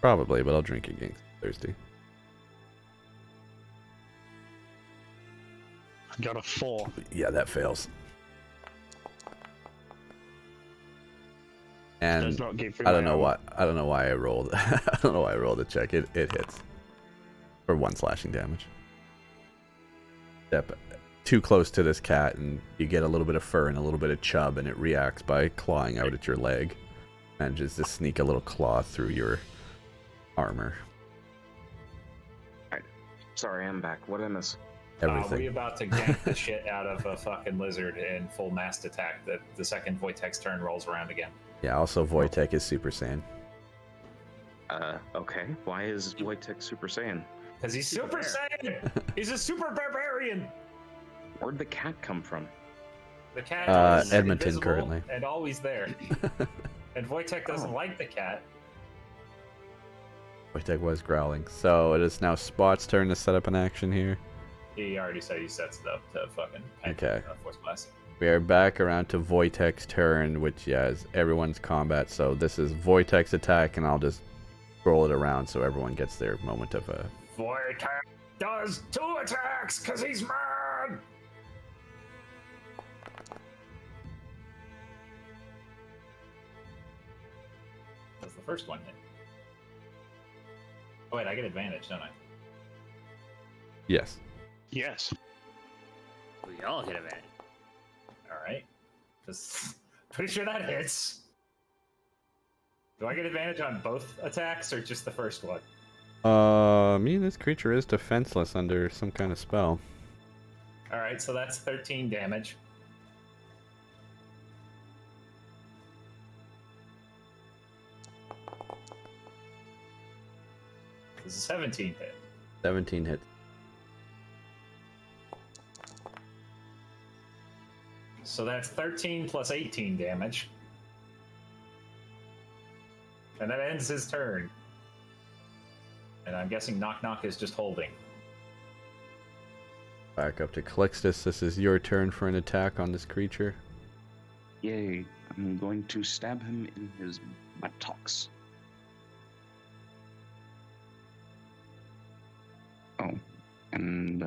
Probably, but I'll drink again Thursday. I got a 4. Yeah, that fails. And Does not give I don't know why I rolled. I don't know why I rolled a check. It hits for 1 slashing damage. Step too close to this cat, and you get a little bit of fur and a little bit of chub, and it reacts by clawing out at your leg. Manages to sneak a little claw through your armor. Sorry, I'm back. What did I miss? Everything. We about to gank the shit out of a fucking lizard in full massed attack. That the second Wojtek's turn rolls around again. Yeah. Also, Wojtek is Super Saiyan. Okay. Why is Wojtek Super Saiyan? Because he's Super Saiyan! He's a super barbarian! Where'd the cat come from? The cat is Edmonton invisible currently. and always there. And Wojtek doesn't like the cat. Wojtek was growling. So it is now Spot's turn to set up an action here. He already said he sets it up to fucking Okay. Force Blast. We are back around to Wojtek's turn, which is everyone's combat. So this is Wojtek's attack, and I'll just roll it around so everyone gets their moment of a. Wojtek does 2 attacks because he's mad! That's the first one hit. Oh wait, I get advantage, don't I? Yes. Yes. We all get advantage. Alright. Just pretty sure that hits. Do I get advantage on both attacks or just the first one? This creature is defenseless under some kind of spell. Alright, so that's 13 damage. This is a 17 hit. 17 hits. So that's 13 plus 18 damage. And that ends his turn. And I'm guessing Knock Knock is just holding. Back up to Calixtus. This is your turn for an attack on this creature. Yay. I'm going to stab him in his buttocks. Oh. And,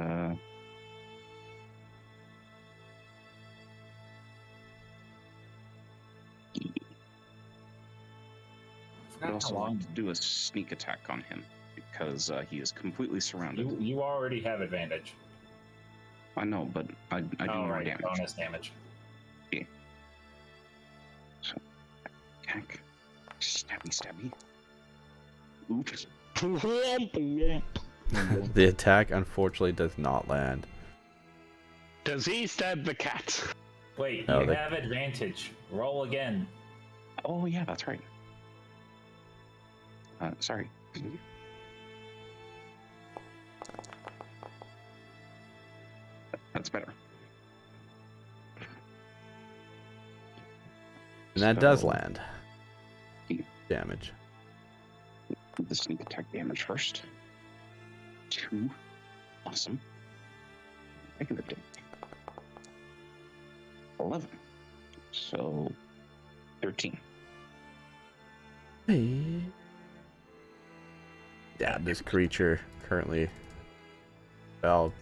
I'd also like to do a sneak attack on him because he is completely surrounded. You already have advantage. I know, but I do more right, damage. bonus damage. Yeah. So, attack. Stabby, stabby. Oops. Womp womp. The attack unfortunately does not land. Does he stab the cat? Wait, No, you they- have advantage. Roll again. Oh yeah, that's right. Sorry. That's better. And that does So, land. Damage. the sneak attack damage first. 2. Awesome. Regular damage. 11. So 13. Hey. Yeah, this creature currently fell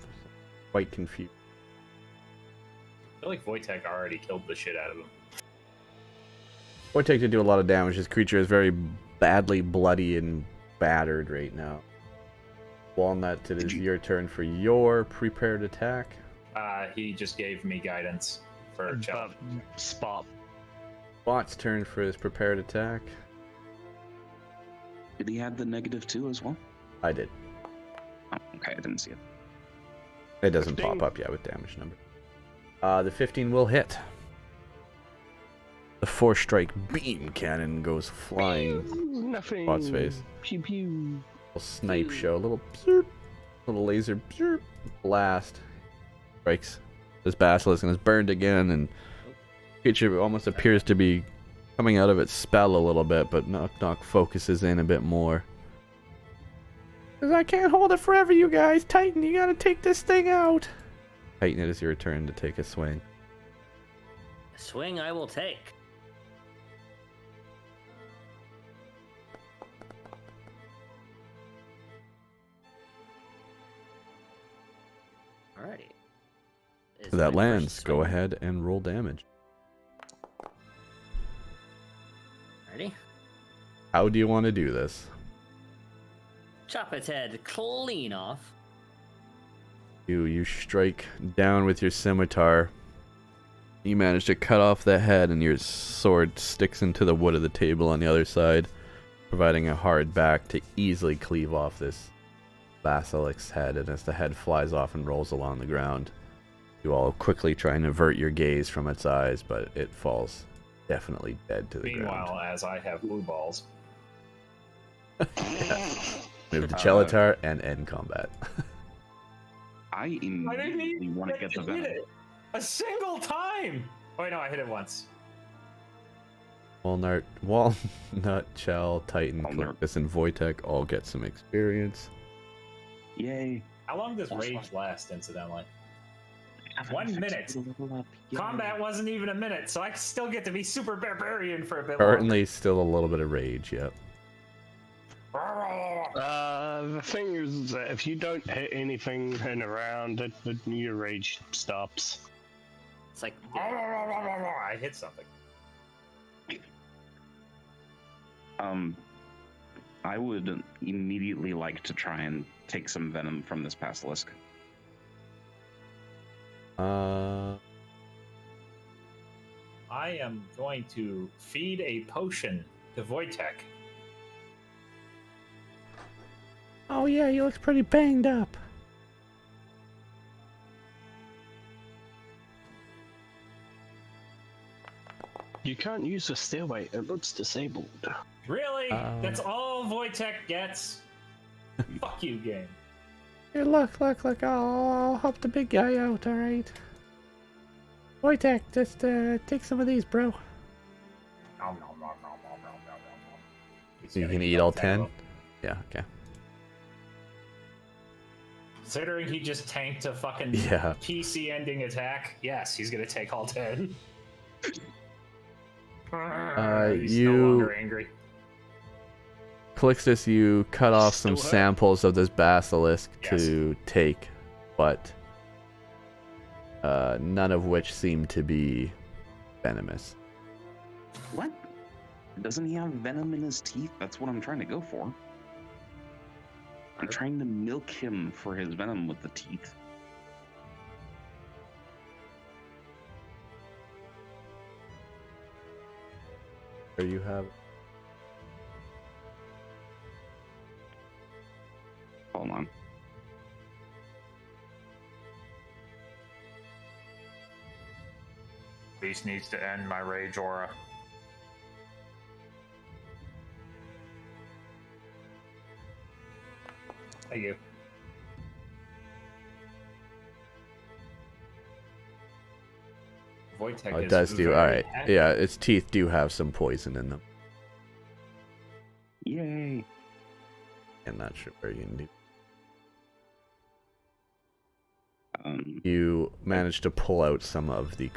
quite confused. I feel like Wojtek already killed the shit out of him. Wojtek did do a lot of damage. This creature is very badly bloody and battered right now. Walnut, it is your turn for your prepared attack. He just gave me guidance for Chell. Spot. Bot's turn for his prepared attack. Did he add the -2 as well? I did. Oh, okay, I didn't see it. It doesn't 15. pop up yet with damage number. The 15 will hit. The 4-strike beam cannon goes flying. Nothing. Bot's face. Pew pew. Little snipe show, little bzerp, little laser bzerp, blast. Strikes this basilisk and is burned again, and creature almost appears to be coming out of its spell a little bit, but Knock focuses in a bit more. Because I can't hold it forever, you guys. Titan, you gotta take this thing out. Titan, it is your turn to take a swing. Swing I will take. Alrighty. Is That my lands. first Go swing. ahead and roll damage. Ready? How do you want to do this? Chop its head clean off. You strike down with your scimitar. You manage to cut off the head, and your sword sticks into the wood of the table on the other side, providing a hard back to easily cleave off this basilisk's head. And as the head flies off and rolls along the ground, you all quickly try and avert your gaze from its eyes, but it falls definitely dead to the Meanwhile, ground. as I have blue balls. Move to Chelatar and end combat. I I didn't immediately even want to get the hit venom. it a single time. Oh wait, no, I hit it once. Walnut, Chell, Titan, Walnut. Calyptus, and Wojtek all get some experience. Yay. How long does That's rage fine. last, incidentally? 1 minute. Yay. Combat wasn't even a minute, so I still get to be super barbarian for a bit Currently, still a little bit of rage, yep. longer. The thing is that if you don't hit anything in a round, your rage stops. It's like I hit something. I would immediately like to try and take some venom from this basilisk. I am going to feed a potion to Wojtek. Oh yeah, he looks pretty banged up. You can't use the stairway, it looks disabled. Really? Oh. That's all Wojtek gets? Fuck you, game. Here, look. I'll help the big guy out, alright? Wojtek, just take some of these, bro. Nom, nom, nom, nom, nom, nom, nom, nom. He's You gonna can eat eat all all 10 of 10? them. Yeah, okay. Considering he just tanked a fucking Yeah. PC ending attack, yes, he's gonna take all 10. He's you- no longer angry. Calixtus, you cut off some Still hurt? samples of this basilisk Yes. to take, but none of which seem to be venomous. What? Doesn't he have venom in his teeth? That's what I'm trying to go for. I'm trying to milk him for his venom with the teeth. There you have. Hold on. Beast needs to end my rage aura. Thank you. Wojtek Oh, it is does do. very Alright. happy. Yeah, its teeth do have some poison in them. Yay! I'm not sure where you can do. Um, You managed to pull out some of the.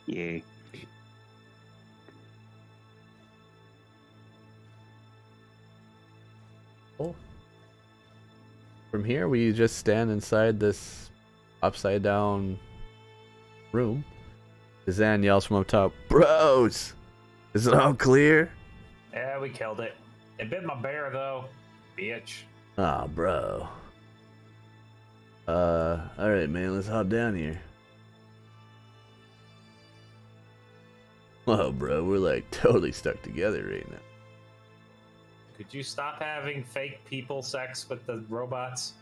yay. From here, we just stand inside this upside down room. Zan yells from up top, "Bros! Is it all clear?" Yeah, we killed it. It bit my bear though, bitch. Ah, bro. Alright, man, let's hop down here. Whoa, bro, we're like totally stuck together right now. Could you stop having fake people sex with the robots?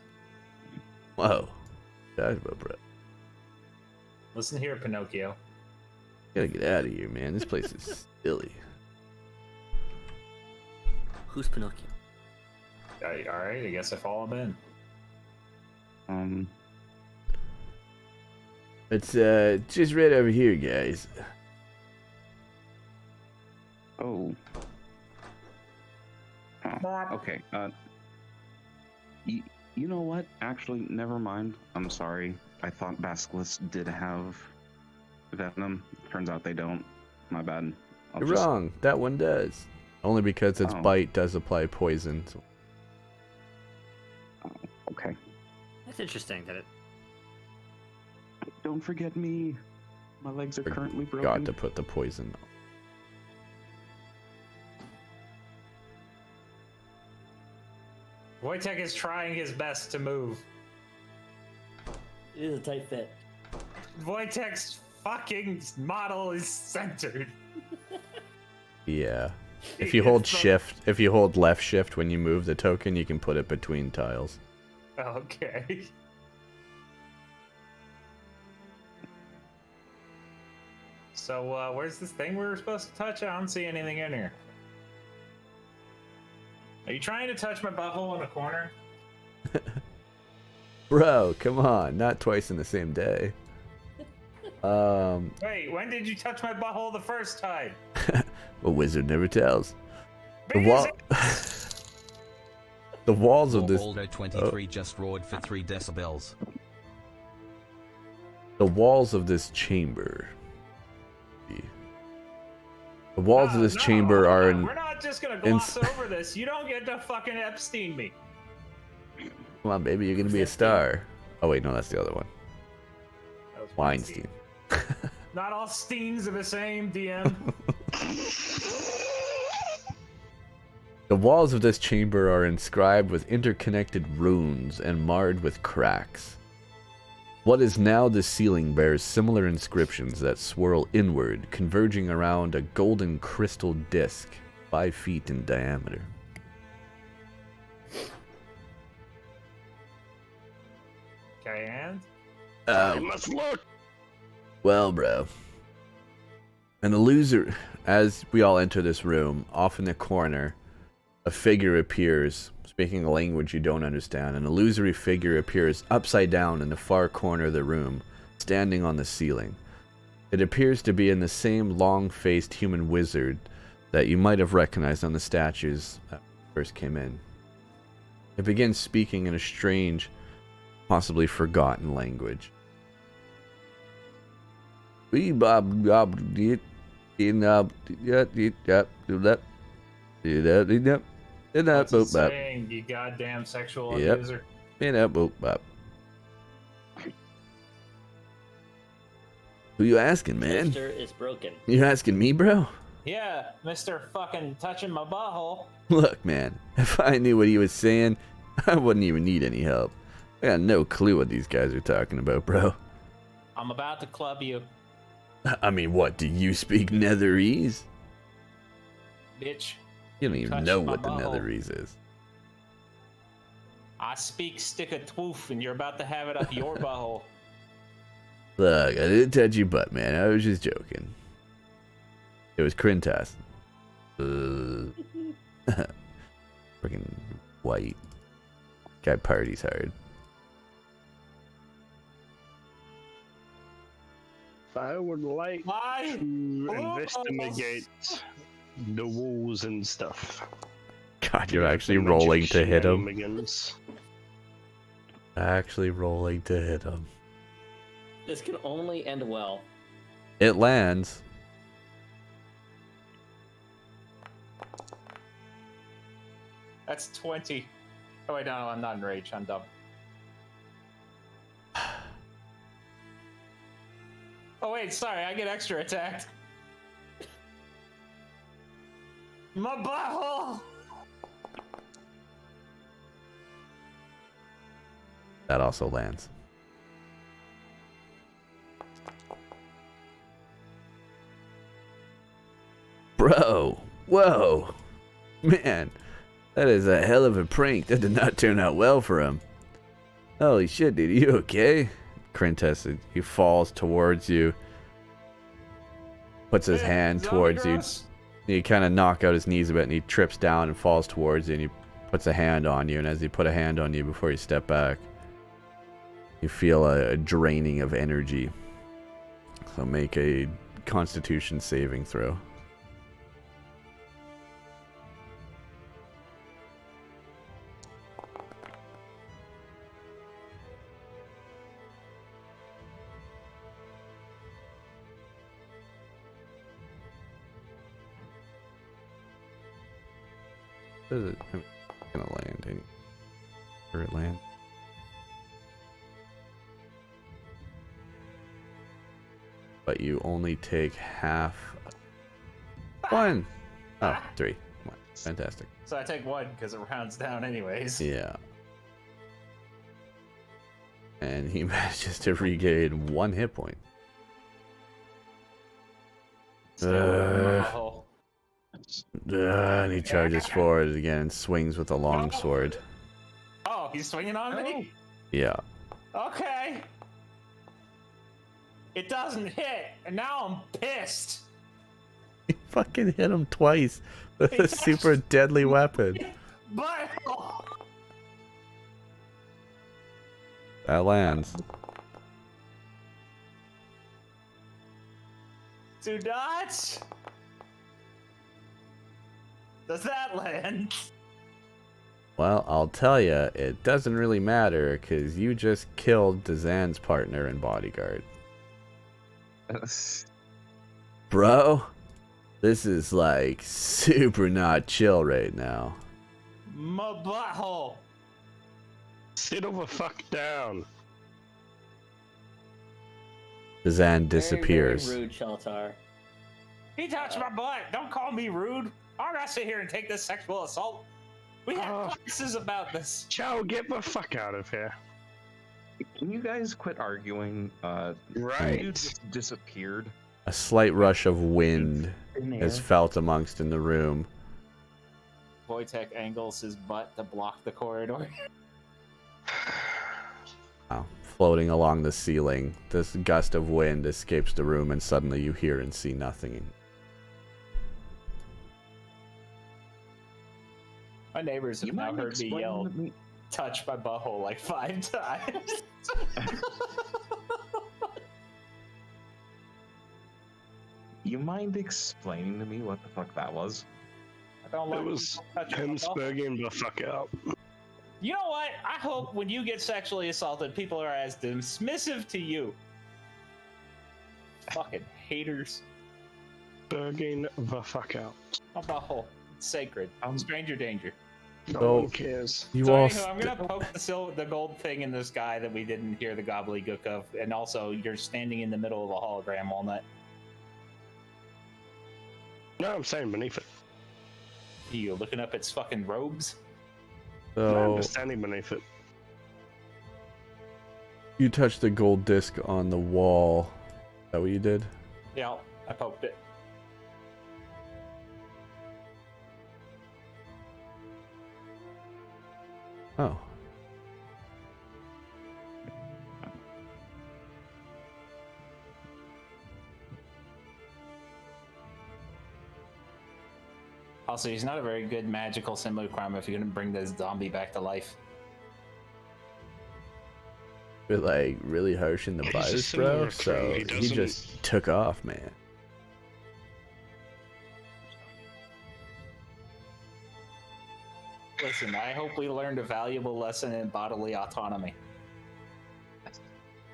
Whoa. Talk about, bro. Listen here, Pinocchio. Gotta get out of here, man. This place is silly. Who's Pinocchio? Alright, I guess I follow him in. It's just right over here, guys. Oh. Huh. Okay. You know what? Actually, never mind. I'm sorry. I thought basilisks did have venom. Turns out they don't. My bad. You're wrong. That one does. Only because its Oh. bite does apply poison. So. Okay. That's interesting that it. Don't forget me. My legs are currently broken. Got to put the poison on. Wojtek is trying his best to move. It is a tight fit. Wojtek's fucking model is centered. Yeah. If you hold shift, if you hold left shift when you move the token, you can put it between tiles. Okay. So, where's this thing we were supposed to touch? I don't see anything in here. Are you trying to touch my butthole in a corner? Bro, come on. Not twice in the same day. Wait, when did you touch my butthole the first time? A wizard never tells. The Because wall... The walls of this... Pt.12 just roared for 3 decibels. The walls of this chamber... The walls of this chamber are in... We're not just gonna gloss over this. You don't get to fucking Epstein me. Come on, baby, you're gonna be a star. Oh wait, no, that's the other one. That was Weinstein. Not all Steens are the same, DM. The walls of this chamber are inscribed with interconnected runes and marred with cracks. What is now the ceiling bears similar inscriptions that swirl inward, converging around a golden crystal disc 5 feet in diameter. Okay, and? I must look! Well, bro. And the loser, as we all enter this room, off in the corner, a figure appears, speaking a language you don't understand. An illusory figure appears upside down in the far corner of the room, standing on the ceiling. It appears to be in the same long-faced human wizard that you might have recognized on the statues that first came in. It begins speaking in a strange, possibly forgotten language. What's it saying, you goddamn sexual abuser? Who you asking, man? Toaster is broken. You asking me, bro? Yeah, Mr. fucking touching my butthole. Look, man, if I knew what he was saying, I wouldn't even need any help. I got no clue what these guys are talking about, bro. I'm about to club you, I mean, what, do you speak Netherese? bitch. You don't even Touch know my what the butthole. Netherese is. I speak stick of twoof, and you're about to have it up your butthole. Look, I didn't touch your butt, man. I was just joking. It was Krintas. Freaking white. Guy parties hard. I would like Why? to investigate the walls and stuff. God, you're actually rolling to hit him. Shenanigans. Actually rolling to hit him. This can only end well. It lands. That's 20. Oh wait, no, I'm not in rage. I'm dumb. Oh wait, sorry, I get extra attacked. My butthole! That also lands. Bro, whoa, man, that is a hell of a prank. That did not turn out well for him. Holy shit, dude, are you okay? Krintas, he falls towards you, puts his hand towards you. You kind of knock out his knees a bit, and he trips down and falls towards you, and he puts a hand on you. And as he put a hand on you before you step back, you feel a draining of energy. So make a Constitution saving throw. Does it? I'm gonna land. Where it land? But you only take half. One. Oh, 3. Come on. Fantastic. So I take 1 because it rounds down anyways. Yeah. And he manages to regain 1 hit point. And he charges forward again and swings with a long sword. Oh, he's swinging on me? Yeah. Okay. It doesn't hit, and now I'm pissed. He fucking hit him twice with a super deadly weapon. But That lands. do not. Does that land? Well, I'll tell you, it doesn't really matter because you just killed Dazan's partner and bodyguard. Bro, this is like super not chill right now. My butthole. Sit the fuck down. Dazan disappears. Very rude, Sheltar. He touched my butt. Don't call me rude. I'm not sit here and take this sexual assault. We have classes about this. Chow, get the fuck out of here. Can you guys quit arguing? Right. You just disappeared. A slight rush of wind In is air. felt amongst in the room. Wojtek angles his butt to block the corridor. Wow. Floating along the ceiling, this gust of wind escapes the room, and suddenly you hear and see nothing. My neighbors have You now mind heard me explaining yell, to me? touch my butthole like 5 times. You mind explaining to me what the fuck that was? I don't It like was people touching him my butthole. spurging the fuck out. You know what? I hope when you get sexually assaulted, people are as dismissive to you. Fucking haters. Spurging the fuck out. My butthole. It's sacred. Stranger danger. No So- one cares. You So all anywho, I'm gonna poke the gold thing in the sky that we didn't hear the gobbledygook of, and also you're standing in the middle of a hologram all night. No, I'm saying beneath it. You looking up its fucking robes? No, I'm So just standing beneath it. you touched the gold disc on the wall. Is that what you did? Yeah, I poked it. Oh. Also, he's not a very good magical simulacrum if you're gonna bring this zombie back to life. But like really harsh in the He's a virus, similar bro. crew. So He he doesn't- just took off, man. Listen, I hope we learned a valuable lesson in bodily autonomy.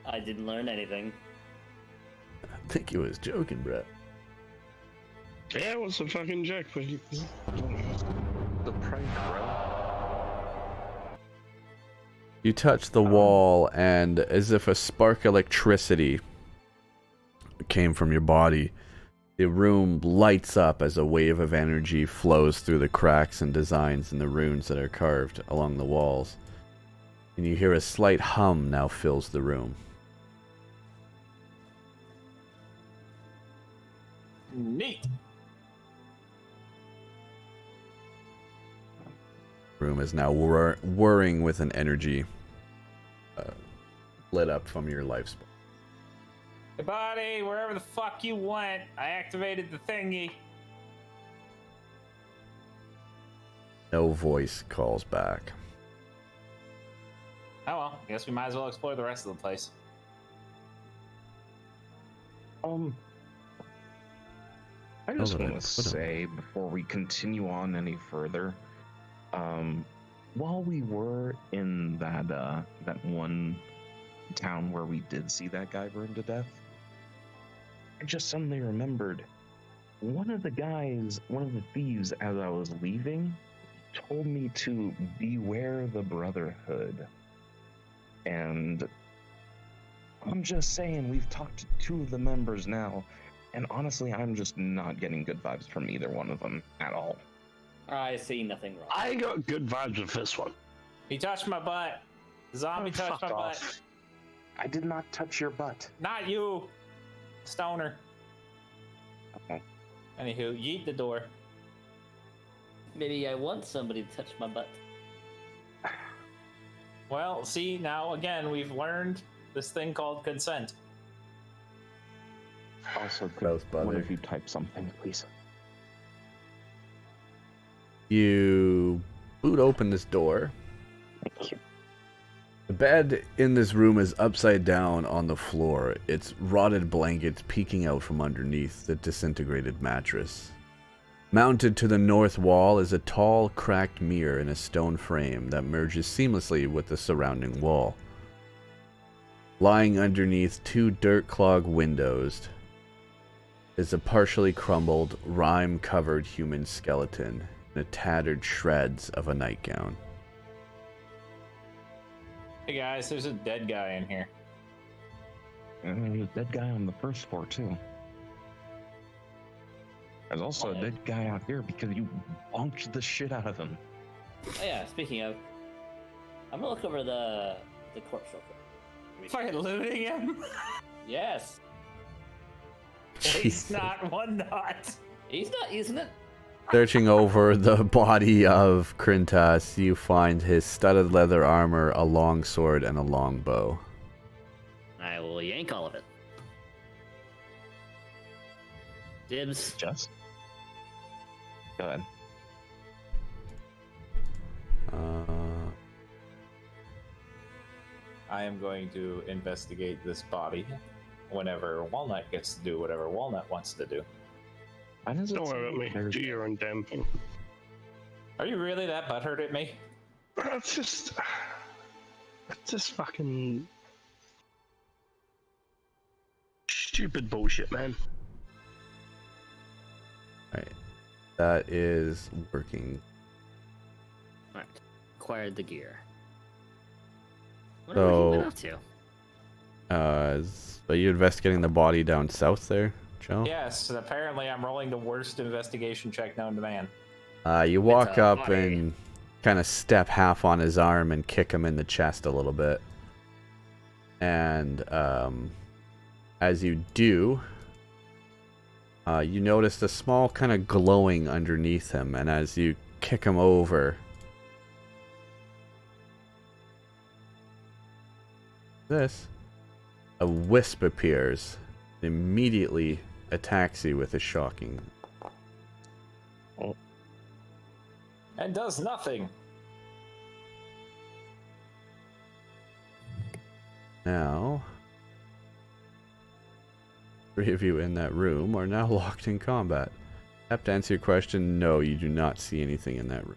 I didn't learn anything. I think he was joking, bro. Yeah, it was a fucking joke. But The prank, bro. You touch the wall, and as if a spark of electricity came from your body, the room lights up as a wave of energy flows through the cracks and designs in the runes that are carved along the walls. And you hear a slight hum now fills the room. Neat. Room is now whirring with an energy lit up from your life spell. Hey, buddy, wherever the fuck you went, I activated the thingy. No voice calls back. Oh well, guess we might as well explore the rest of the place. I just Hold on, want to hold on. say before we continue on any further, while we were in that one town where we did see that guy burned to death, I just suddenly remembered one of the thieves, as I was leaving, told me to beware the Brotherhood. And I'm just saying, we've talked to two of the members now, and honestly, I'm just not getting good vibes from either one of them at all. I see nothing wrong. I got good vibes with this one. He touched my butt. The zombie touched my Fuck butt. off. I did not touch your butt. Not you, stoner. Okay. Anywho, yeet the door. Maybe I want somebody to touch my butt. Well, see, now again, we've learned this thing called consent. Also, could Both one bother. of you type something, please? You boot open this door. Thank you. The bed in this room is upside down on the floor, its rotted blankets peeking out from underneath the disintegrated mattress. Mounted to the north wall is a tall, cracked mirror in a stone frame that merges seamlessly with the surrounding wall. Lying underneath two dirt-clogged windows is a partially crumbled, rime-covered human skeleton in a tattered shreds of a nightgown. Hey guys, there's a dead guy in here. And there's a dead guy on the first floor, too. There's also a dead guy out here because you bonked the shit out of him. Oh yeah, speaking of, I'm gonna look over the corpse real quick. Fucking looting him? Yes, He's not one not. he's not using it. Searching over the body of Krintas, you find his studded leather armor, a long sword, and a long bow. I will yank all of it. Dibs. Just? Go ahead. I am going to investigate this body whenever Walnut gets to do whatever Walnut wants to do. Why does it Don't worry seem about me. there's- Do your own damn thing. Are you really that butthurt at me? It's just fucking stupid bullshit, man. Alright. That is working. Alright. Acquired the gear. What have you been So- up to? Are you investigating the body down south there, Joe? Yes, apparently I'm rolling the worst investigation check known to man. You walk a up body. and kind of step half on his arm and kick him in the chest a little bit. And as you do, you notice a small kind of glowing underneath him. And as you kick him over, a wisp appears, immediately attacks you with a shocking. And does nothing. Now, 3 of you in that room are now locked in combat. Have to answer your question. No, you do not see anything in that room.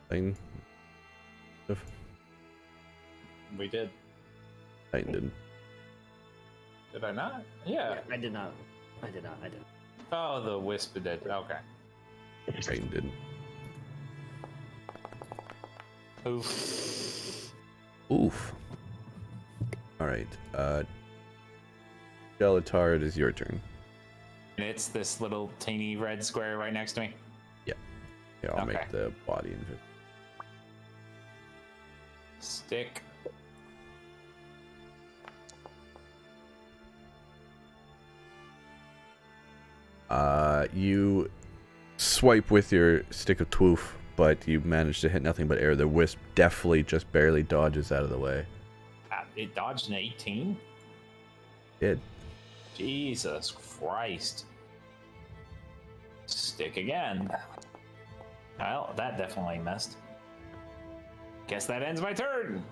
Thing. We did. Titan didn't. Did I not? Yeah. I did not. I did. Oh, the wisp did. Okay. Titan didn't. Oof. Oof. Alright. Gelatar, it is your turn. And it's this little teeny red square right next to me. Yeah, I'll Okay. make the body invisible. Stick. You swipe with your stick of twoof, but you manage to hit nothing but air. The wisp definitely just barely dodges out of the way. It dodged an 18? It. Jesus Christ. Stick again. Well, that definitely missed. Guess that ends my turn.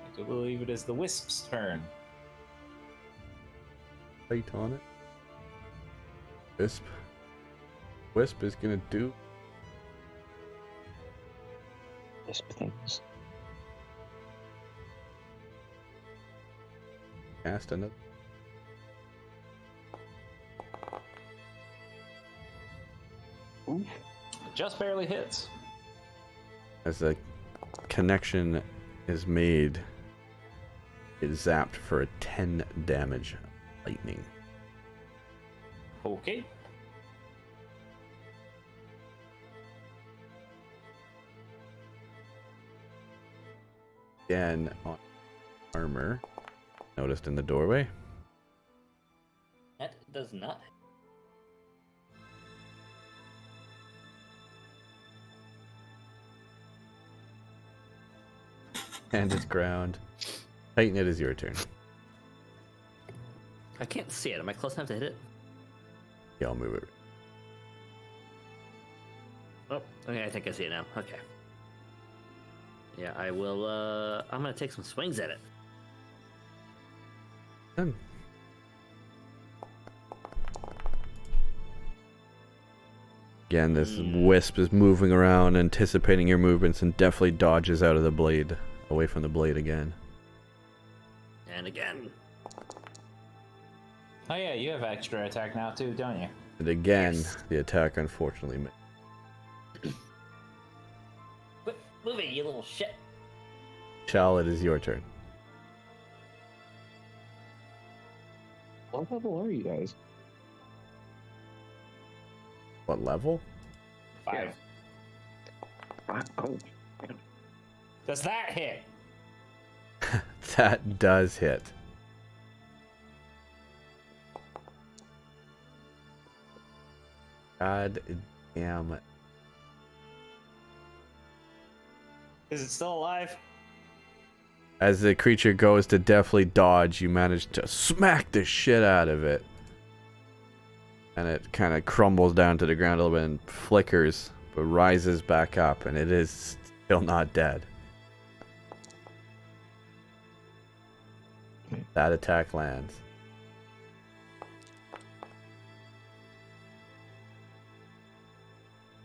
I do believe it is the wisp's turn. Fight on it. Wisp. Wisp is gonna do. Wisp things. Cast another. Oof. Just barely hits. As the connection is made, it is zapped for a 10 damage. Lightning. Okay. Again on armor. Noticed in the doorway. That does not. And it's ground. Titan, it is your turn. I can't see it. Am I close enough to hit it? Yeah, I'll move it. Oh, okay. I think I see it now. Okay. Yeah, I will. I'm gonna take some swings at it. Done. Again, this wisp is moving around, anticipating your movements, and definitely dodges out of the blade, away from the blade again. And again. Oh yeah, you have extra attack now too, don't you? And again, Yes. the attack unfortunately missed. Quit moving, you little shit. Shal, it is your turn. What level are you guys? What level? 5. Oh, Does that hit? That does hit. God damn it. Is it still alive? As the creature goes to deftly dodge, you manage to smack the shit out of it. And it kind of crumbles down to the ground a little bit and flickers, but rises back up, and it is still not dead. That attack lands.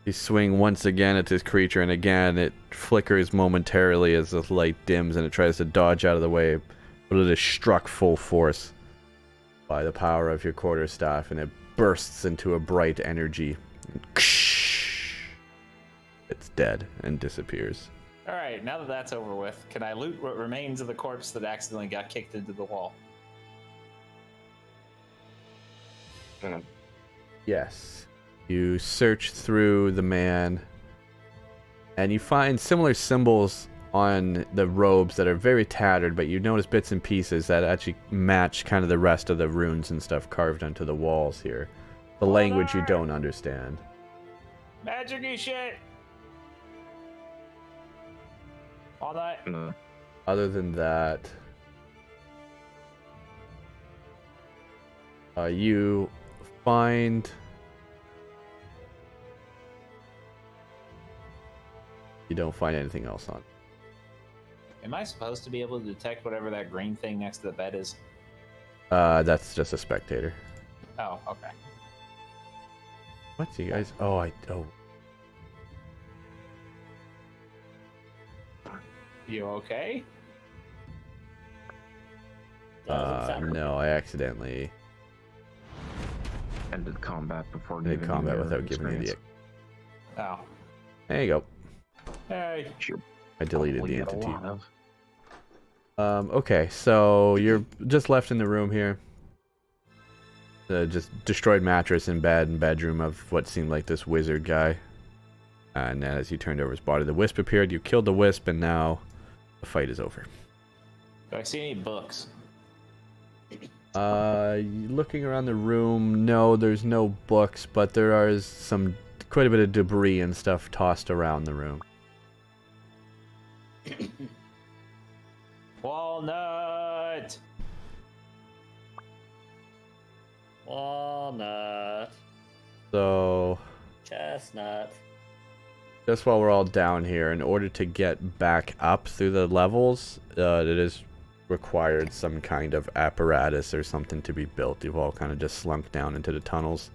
You swing once again at this creature, and again it flickers momentarily as the light dims and it tries to dodge out of the way, but it is struck full force by the power of your quarterstaff, and it bursts into a bright energy. It's dead and disappears. Alright, now that that's over with, can I loot what remains of the corpse that accidentally got kicked into the wall? Yes. You search through the man, and you find similar symbols on the robes that are very tattered, but you notice bits and pieces that actually match kind of the rest of the runes and stuff carved onto the walls here. The language you don't understand. Magic-y shit! All that. Other than that, you find... You don't find anything else on. Am I supposed to be able to detect whatever that green thing next to the bed is? That's just a spectator. Oh, okay. What's you guys? Oh, You okay? Doesn't sound no, I accidentally Ended combat before did giving combat you without giving you the... experience. Oh. There you go. Hey. I deleted Probably the get a entity. lot of. Okay, so you're just left in the room here. The just destroyed mattress in bed and bedroom of what seemed like this wizard guy. And as you turned over his body, the wisp appeared. You killed the wisp, and now the fight is over. Do I see any books? Looking around the room, no, there's no books, but there are quite a bit of debris and stuff tossed around the room. Walnut! Walnut. So, Chestnut. just while we're all down here, in order to get back up through the levels, it is required some kind of apparatus or something to be built. You've all kind of just slunk down into the tunnels.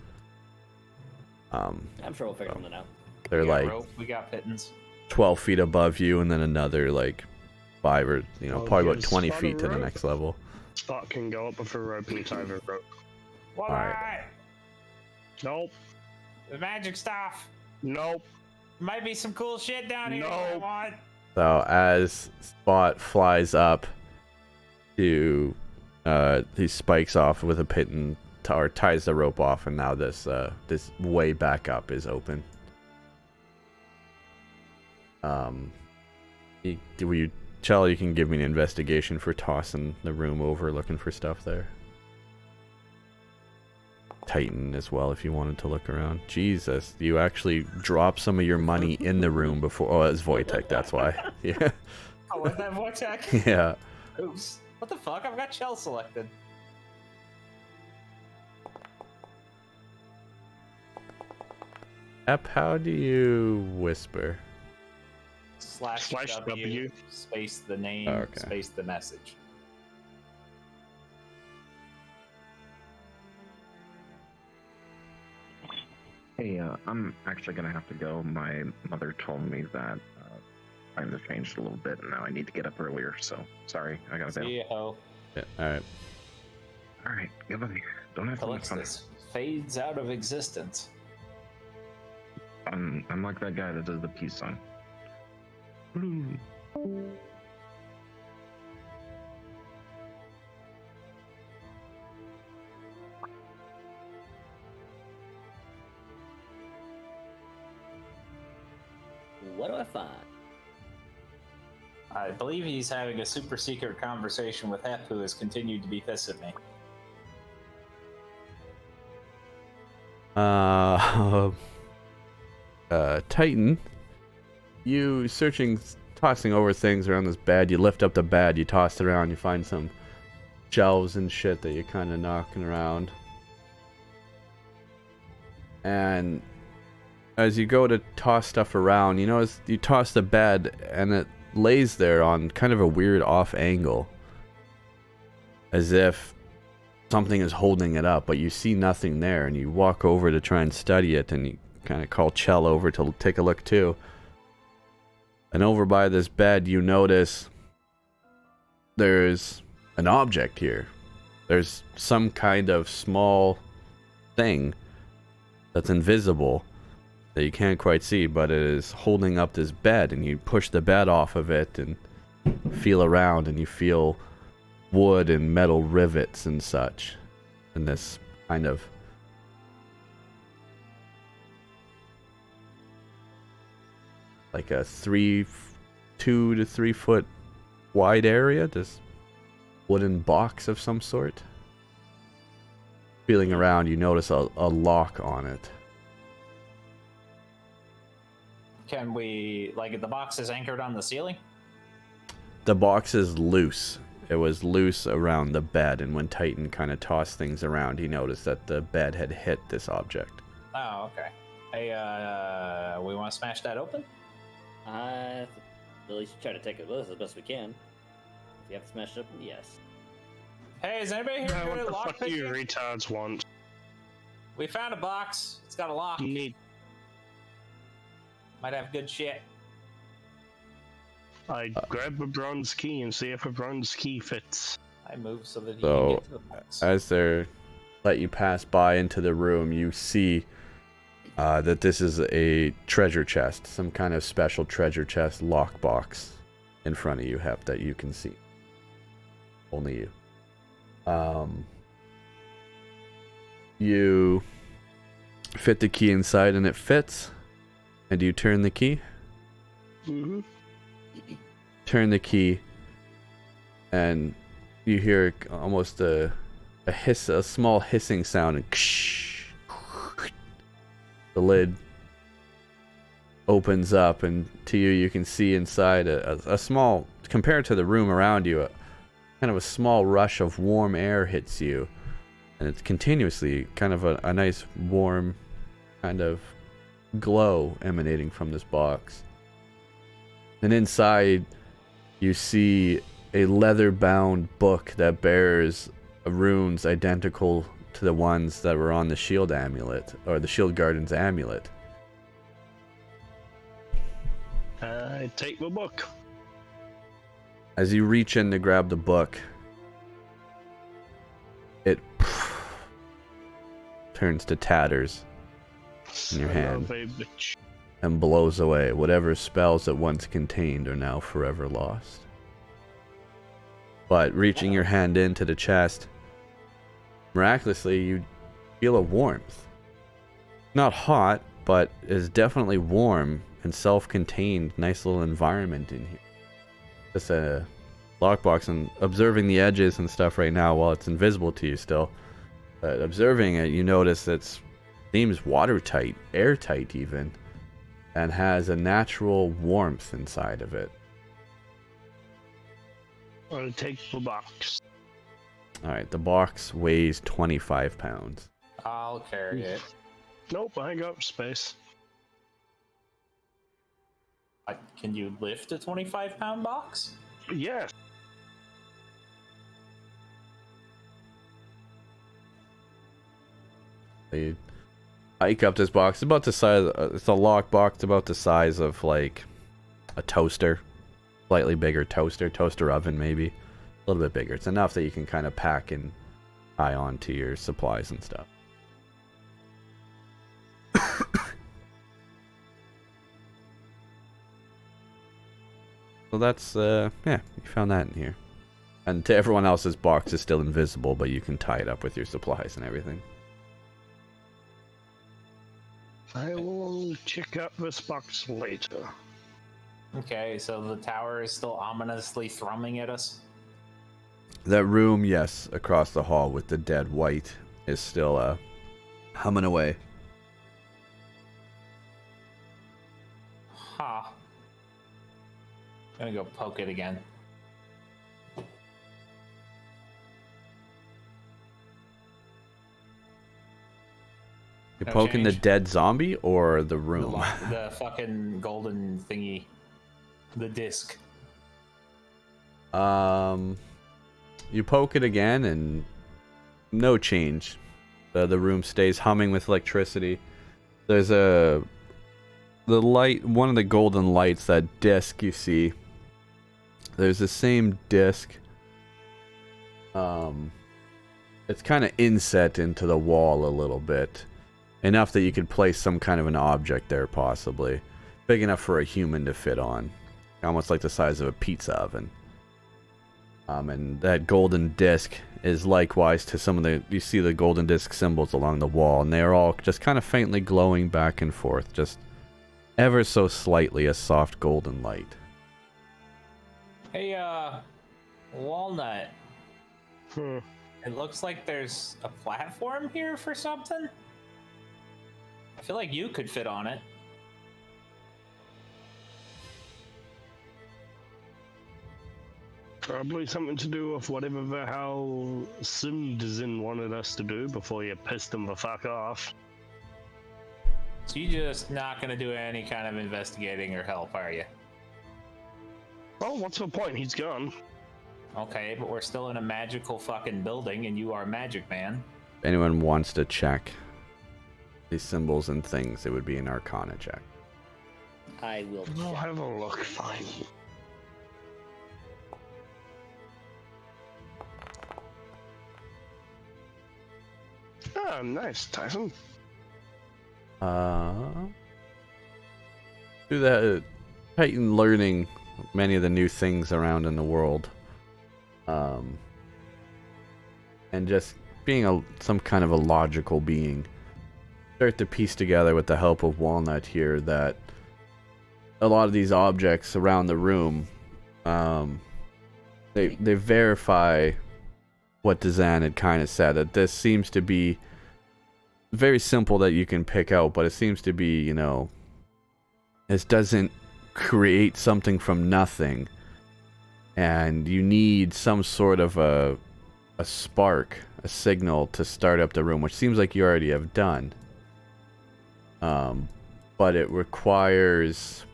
I'm sure we'll figure something out. They're We got like rope, we got pittance. 12 feet above you, and then another like 5 or probably about gives 20 Spot a feet to the rope. next level. Spot can go up with a rope and tie the rope. What? Alright. Nope. The magic stuff! Nope. Might be some cool shit down here. No. I want. So as Spot flies up to, he spikes off with a pit and or ties the rope off, and now this way back up is open. Will you tell you can give me an investigation for tossing the room over, looking for stuff there. Titan as well if you wanted to look around. Jesus, you actually dropped some of your money in the room before. Oh, it's Wojtek, that's why. Yeah. Oh, was that Wojtek? Yeah. Oops. What the fuck? I've got shell selected. Ep, how do you whisper? Slash Slash W. Space the name. Okay. Space the message. Hey, I'm actually gonna have to go. My mother told me that times have changed a little bit, and now I need to get up earlier. So sorry, I gotta bail. See ya, ho. Yeah, alright. All right, goodbye. Don't have to much fun. Calixtus fades out of existence. I'm like that guy that does the peace sign. What do I find? I believe he's having a super secret conversation with Hep, who has continued to be pissed at me. Titan, you tossing over things around this bed. You lift up the bed, you toss it around, you find some shelves and shit that you're kind of knocking around. And as you go to toss stuff around, you notice you toss the bed and it lays there on kind of a weird off angle. As if something is holding it up, but you see nothing there, and you walk over to try and study it, and you kind of call Chell over to take a look too. And over by this bed, you notice there's an object here. There's some kind of small thing that's invisible that you can't quite see, but it is holding up this bed, and you push the bed off of it and feel around, and you feel wood and metal rivets and such, and this kind of like a 2 to 3 foot wide area, this wooden box of some sort. Feeling around, you notice a lock on it. Can we, like, the box is anchored on the ceiling? The box is loose. It was loose around the bed, and when Titan kind of tossed things around, he noticed that the bed had hit this object. Oh, okay. Hey, we want to smash that open? At least try to take it with us as best we can. If you have to smash it open, yes. Hey, is anybody here What good at the lock fuck do you picking? retards want? We found a box. It's got a lock. You need. Might have good shit. I grab a bronze key and see if a bronze key fits. I move so that he So, can get to the box. as they let you pass by into the room, you see that this is a treasure chest, some kind of special treasure chest lockbox in front of you, Hep, that you can see. Only you. You fit the key inside and it fits. And you turn the key? Mm-hmm. Turn the key, and you hear almost a hiss, a small hissing sound, and the lid opens up, and to you, you can see inside a small, compared to the room around you, kind of a small rush of warm air hits you, and it's continuously kind of a nice warm kind of glow emanating from this box. And inside, you see a leather-bound book that bears runes identical to the ones that were on the shield amulet, or the shield guardian's amulet. I take the book. As you reach in to grab the book, it turns to tatters in your hand and blows away. Whatever spells it once contained are now forever lost. But reaching your hand into the chest, miraculously you feel a warmth. Not hot, but is definitely warm and self-contained. Nice little environment in here. Just a lockbox, and observing the edges and stuff right now while it's invisible to you still. But observing it, you notice it seems watertight, airtight even, and has a natural warmth inside of it. I'll take the box. Alright, the box weighs 25 pounds. I'll carry it. Nope, I got space. Can you lift a 25-pound box? Yes. You hike up this box. It's about the size. It's a lock box about the size of like a toaster, slightly bigger toaster oven maybe, a little bit bigger. It's enough that you can kind of pack and tie on to your supplies and stuff. So that's yeah, you found that in here. And to everyone else's box is still invisible, but you can tie it up with your supplies and everything. I will check out this box later. Okay, so the tower is still ominously thrumming at us? That room, yes, across the hall with the dead white is still humming away. Huh. Gonna go poke it again. You're No poking the change. dead zombie or the The, room? the fucking golden thingy. The disc. You poke it again and no change. The room stays humming with electricity. There's the light, one of the golden lights, that disc you see. There's the same disc. It's kind of inset into the wall a little bit. Enough that you could place some kind of an object there, possibly. Big enough for a human to fit on. Almost like the size of a pizza oven. And that golden disc is likewise to some of the... You see the golden disc symbols along the wall, and they are all just kind of faintly glowing back and forth. Just ever so slightly a soft golden light. Hey, Walnut. Hmm. It looks like there's a platform here for something. I feel like you could fit on it. Probably something to do with whatever the hell Simdzin wanted us to do before you pissed him the fuck off. So you just not gonna do any kind of investigating or help, are you? Well, what's the point? He's gone. Okay, but we're still in a magical fucking building, and you are Magic Man. If anyone wants to check these symbols and things, it would be an Arcana check. I will I'll check. have a look. Fine. Ah, nice, Tyson. Through that Titan learning many of the new things around in the world, and just being some kind of a logical being, start to piece together with the help of Walnut here that a lot of these objects around the room, they verify what Dazan had kind of said, that this seems to be very simple that you can pick out, but it seems to be, you know, this doesn't create something from nothing, and you need some sort of a spark, a signal to start up the room, which seems like you already have done. But it requires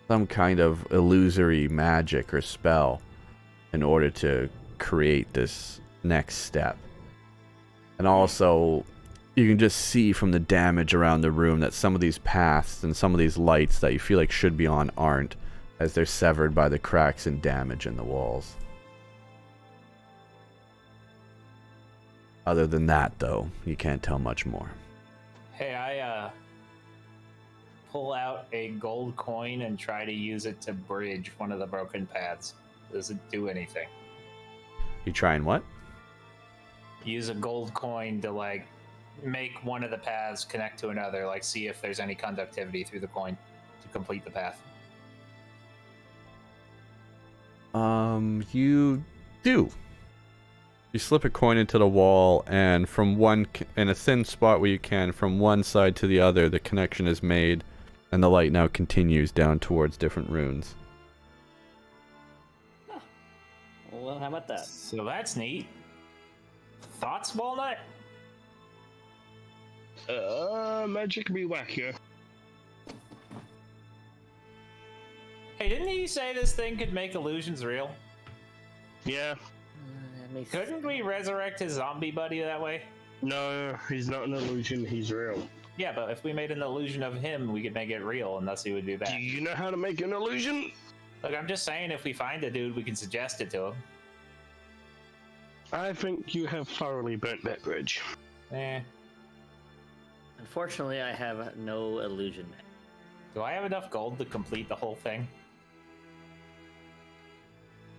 some kind of illusory magic or spell in order to create this next step. And also, you can just see from the damage around the room that some of these paths and some of these lights that you feel like should be on aren't, as they're severed by the cracks and damage in the walls. Other than that, though, you can't tell much more. Hey, I pull out a gold coin and try to use it to bridge one of the broken paths. Does it do anything? You try and what? Use a gold coin to, like, make one of the paths connect to another, like see if there's any conductivity through the coin to complete the path. You do. You slip a coin into the wall, and from in a thin spot where you can, from one side to the other, the connection is made, and the light now continues down towards different runes. Oh. Well, how about that? So that's neat. Thoughts, Walnut? Magic be wackier. Hey, didn't he say this thing could make illusions real? Yeah. Couldn't we resurrect his zombie buddy that way? No, he's not an illusion, he's real. Yeah, but if we made an illusion of him, we could make it real, and thus he would do that. Do you know how to make an illusion? Look, I'm just saying, if we find a dude, we can suggest it to him. I think you have thoroughly burnt that bridge. Eh. Unfortunately, I have no illusion. Do I have enough gold to complete the whole thing?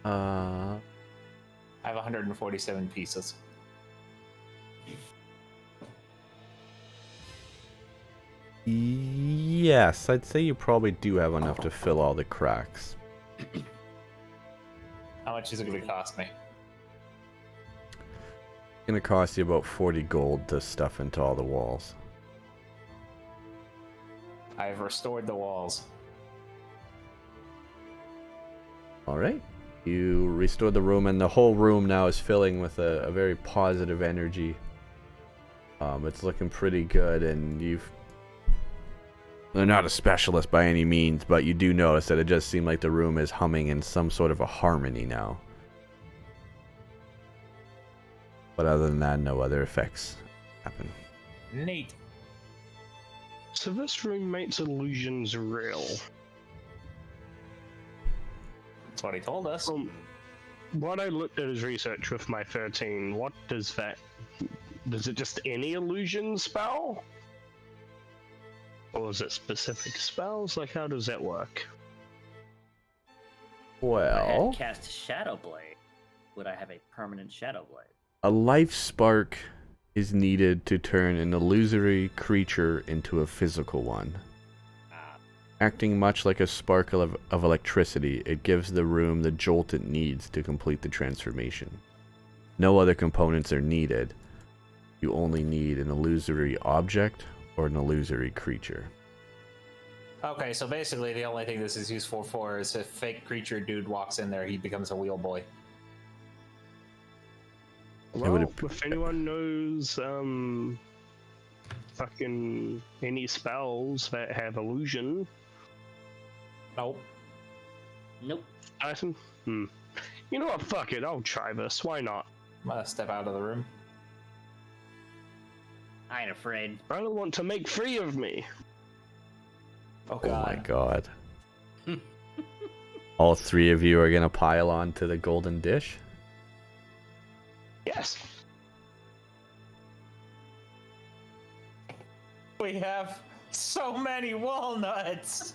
I have 147 pieces. Yes, I'd say you probably do have enough to fill all the cracks. How much is it going to cost me? It's gonna cost you about 40 gold to stuff into all the walls. I've restored the walls. Alright. You restore the room, and the whole room now is filling with a very positive energy. It's looking pretty good, and they're not a specialist by any means, but you do notice that it just seems like the room is humming in some sort of a harmony now. But other than that, no other effects happen. Neat. So this room makes illusions real. That's what he told us. What I looked at his research with my 13, what does that... Does it just any illusion spell? Or is it specific spells? Like, how does that work? If I Well, had cast Shadow Blade, would I have a permanent Shadow Blade? a life spark is needed to turn an illusory creature into a physical one. Ah, Acting much like a spark of electricity, it gives the room the jolt it needs to complete the transformation. No other components are needed. You only need an illusory object or an illusory creature. Okay, so basically the only thing this is useful for is if fake creature dude walks in there, he becomes a wheel boy. Well, if anyone knows fucking any spells that have illusion, Nope. Nope. Tyson? You know what? Fuck it. I'll try this. Why not? I'm gonna step out of the room. I ain't afraid. I don't want to make free of me. Oh Oh my god. god. All three of you are gonna pile on to the golden dish? Yes. We have so many walnuts.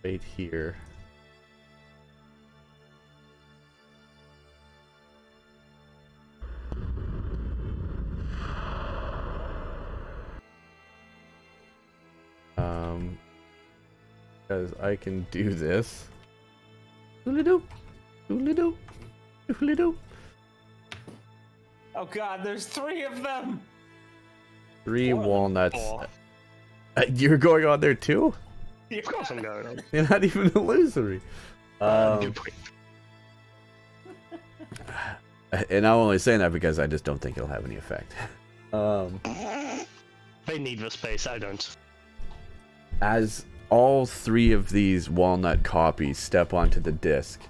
Right here. Because I can do this. Doodly-doo. Doodly-doo. Doodly-doo. Oh god, there's 3 of them. 3 walnuts. Oh, You're going on there too? of course I'm going on. You're not even illusory. Good point. And I'm only saying that because I just don't think it'll have any effect. They need the space, I don't. As all 3 of these walnut copies step onto the disc,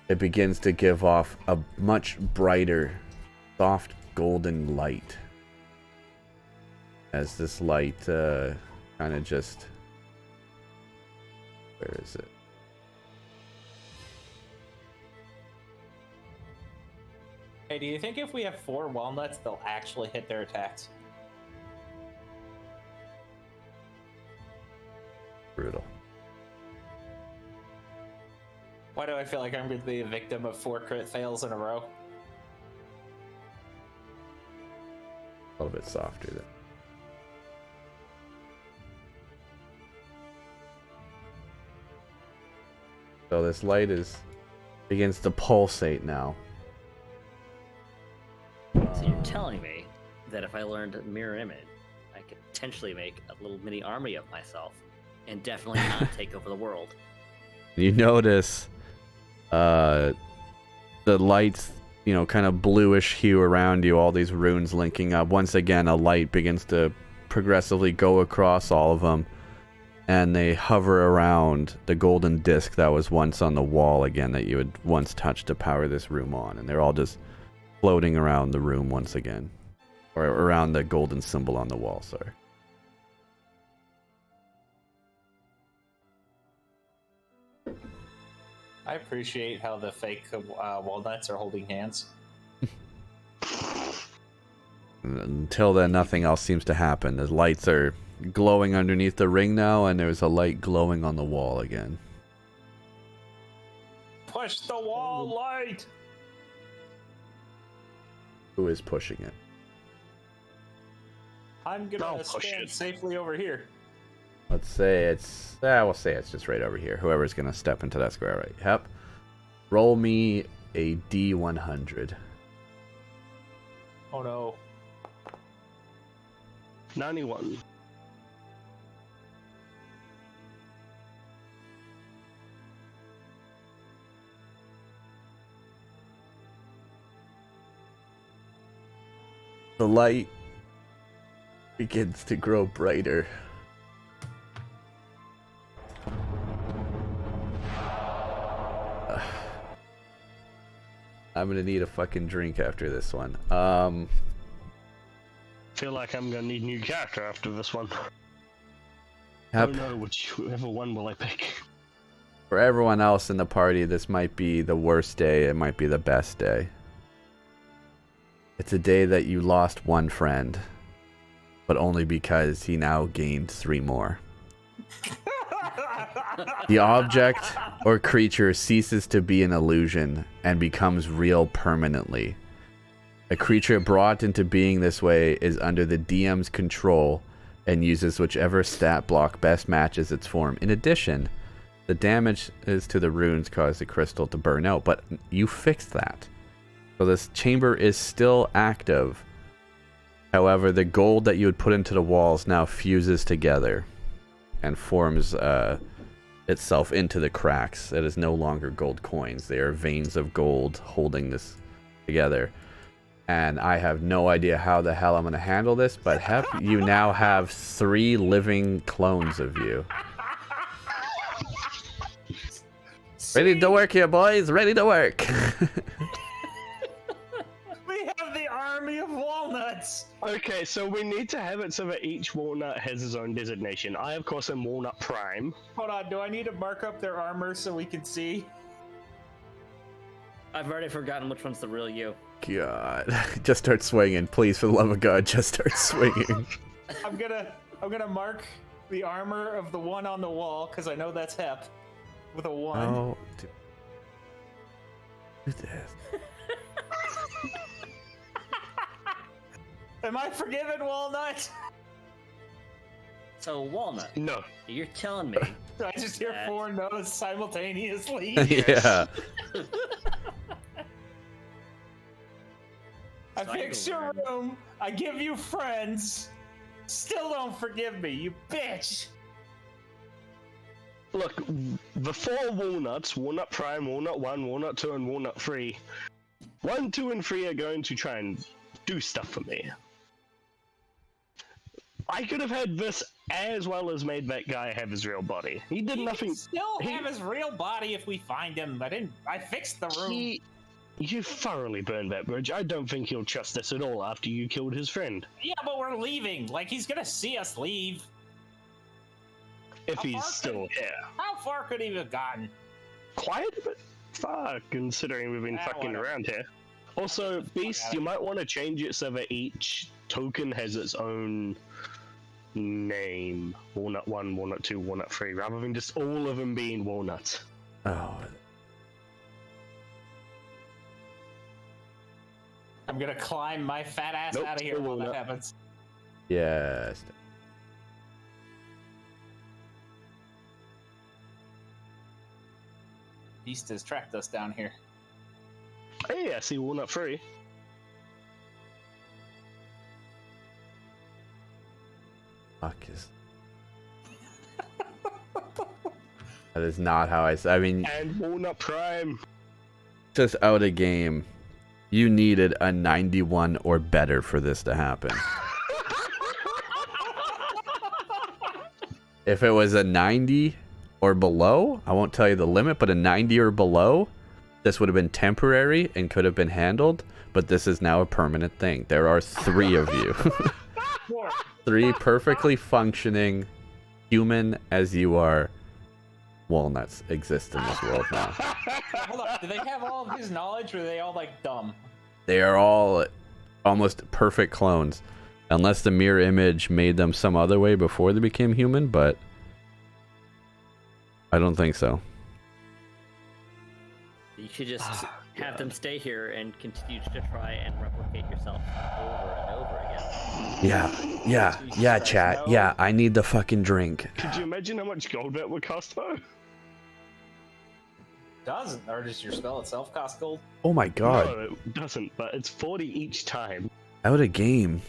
it begins to give off a much brighter, soft golden light. As this light kind of just... Where is it? Hey, do you think if we have 4 walnuts, they'll actually hit their attacks? Brutal. Why do I feel like I'm going to be a victim of 4 crit fails in a row? A little bit softer then. So this light begins to pulsate now. So you're telling me that if I learned mirror image, I could potentially make a little mini army of myself and definitely not take over the world. You notice the lights, kind of bluish hue around you, all these runes linking up. Once again, a light begins to progressively go across all of them, and they hover around the golden disc that was once on the wall again, that you had once touched to power this room on, and they're all just floating around the room once again. Or around the golden symbol on the wall, sorry. I appreciate how the fake walnuts are holding hands. Until then, nothing else seems to happen. The lights are glowing underneath the ring now, and there's a light glowing on the wall again. Push the wall light! Who is pushing it? I'm I'll gonna push stand it. safely over here. Let's say it's... we'll say it's just right over here. Whoever's going to step into that square right. Yep. Roll me a D100. Oh no. 91. The light begins to grow brighter. I'm gonna need a fucking drink after this one. Feel like I'm gonna need a new character after this one. Yep. Oh no, whichever one will I pick? For everyone else in the party, this might be the worst day. It might be the best day. It's a day that you lost one friend, but only because he now gained 3 more. The object or creature ceases to be an illusion and becomes real permanently. A creature brought into being this way is under the DM's control and uses whichever stat block best matches its form. In addition, the damage is to the runes cause the crystal to burn out, but you fixed that. So this chamber is still active. However, the gold that you would put into the walls now fuses together and forms itself into the cracks. It is no longer gold coins. They are veins of gold holding this together. And I have no idea how the hell I'm going to handle this, but Hep, you now have 3 living clones of you. Ready to work here, boys. Ready to work. We have the army of walnuts. Okay, so we need to have it so that each walnut has his own designation. I, of course, am Walnut Prime. Hold on, do I need to mark up their armor so we can see? I've already forgotten which one's the real you. God. Just start swinging. Please, for the love of God, just start swinging. I'm gonna mark the armor of the one on the wall because I know that's Hep with a 1. Oh, do this. Am I forgiven, Walnut? So, Walnut, No. you're telling me Do I just hear 4 no's simultaneously? Yeah. I fix your room. I give you friends. Still don't forgive me, you bitch. Look, the 4 walnuts, Walnut Prime, Walnut 1, Walnut 2, and Walnut 3, 1, 2, and 3 are going to try and do stuff for me. I could have had this as well as made that guy have his real body. He did nothing. Can still have his real body if we find him. I fixed the room. You thoroughly burned that bridge. I don't think he'll trust us at all after you killed his friend. Yeah, but we're leaving. Like, he's gonna see us leave. If How he's far still here. How far could he have gotten? Quite a bit far, considering we've been fucking whatever. around here. Also, Beast, you might want to change it so that each token has its own name. Walnut 1, Walnut 2, Walnut 3, rather than just all of them being walnuts. Oh. I'm gonna climb my fat ass Nope, out of here still while that walnut. happens. Yes. Beast has tracked us down here. Hey, I see Walnut 3. Fuck is. That is not how I mean, And Walnut Prime. just out of game. You needed a 91 or better for this to happen. If it was a 90 or below, I won't tell you the limit, but a 90 or below, this would have been temporary and could have been handled, but this is now a permanent thing. There are 3 of you. 3 perfectly functioning, human as you are, walnuts exist in this world now. Hold on, do they have all of his knowledge, or are they all, like, dumb? They are all almost perfect clones. Unless the mirror image made them some other way before they became human, but I don't think so. You should just have them stay here and continue to try and replicate yourself over and over again. Yeah, chat. Yeah, I need the fucking drink. Could you imagine how much gold that would cost, though? Doesn't, or does your spell itself cost gold? Oh my god. No, it doesn't, but it's 40 each time. Out of game.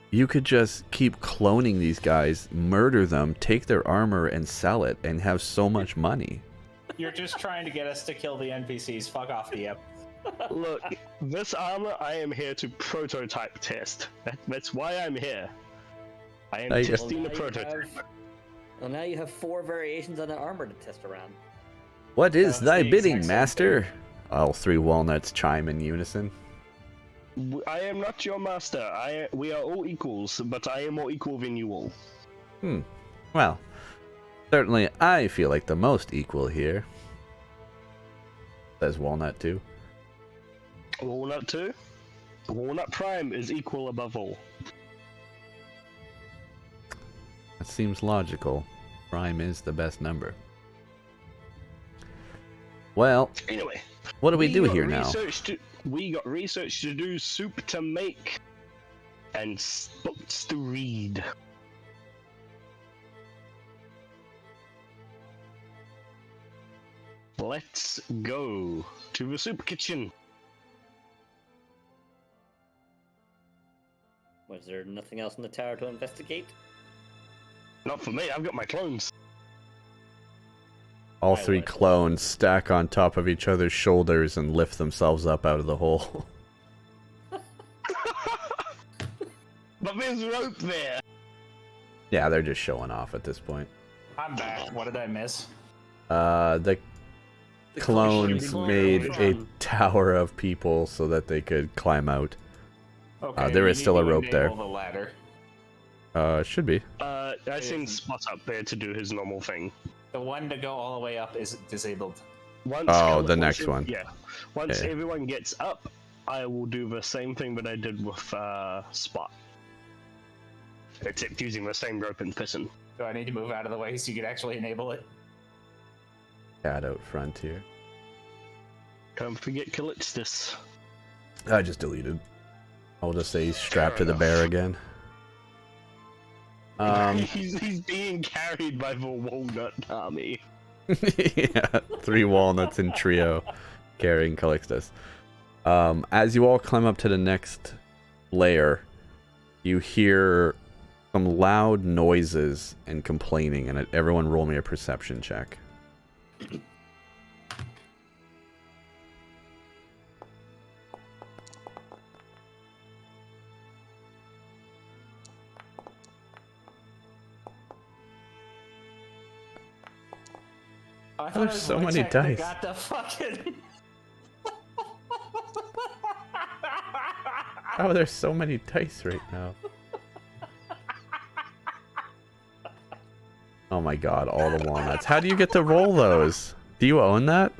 You could just keep cloning these guys, murder them, take their armor and sell it, and have so much money. You're just trying to get us to kill the NPCs. Fuck off, DM. Look, this armor I am here to prototype test. That's why I'm here. I am There you go. testing the Well, now you prototype. Well, now you have 4 variations on the armor to test around. What is That's thy the bidding, exact same master? All 3 walnuts chime in unison. I am not your master. We are all equals, but I am more equal than you all. Well, certainly I feel like the most equal here. Says Walnut 2. Walnut 2? Walnut Prime is equal above all. That seems logical. Prime is the best number. Well, Anyway, what do we do got here now? research We got research to do, soup to make, and books to read. Let's go to the soup kitchen. Was there nothing else in the tower to investigate? Not for me, I've got my clones. All I three like it. clones stack on top of each other's shoulders and lift themselves up out of the hole. But there's rope there. Yeah, they're just showing off at this point. I'm back. What did I miss? The clones made a tower of people so that they could climb out. Okay, there we is need still a to rope there. enable the ladder. Should be. I seen Spot up there to do his normal thing. The one to go all the way up is disabled. Once The next one. Yeah. Once Yeah. everyone gets up, I will do the same thing that I did with Spot. Except using the same rope and piston. Do I need to move out of the way so you can actually enable it? Cat out front here. Don't forget Calixtus. I just deleted. I'll just say he's strapped to the enough. bear again. He's being carried by the walnut army. Yeah, 3 walnuts in trio carrying Calixtus. As you all climb up to the next layer, you hear some loud noises and complaining, and everyone roll me a perception check. I thought There's it was so Wojtek many that dice. Got the fucking. Oh, there's so many dice right now. Oh my god, all the walnuts. How do you get to roll those? Do you own that?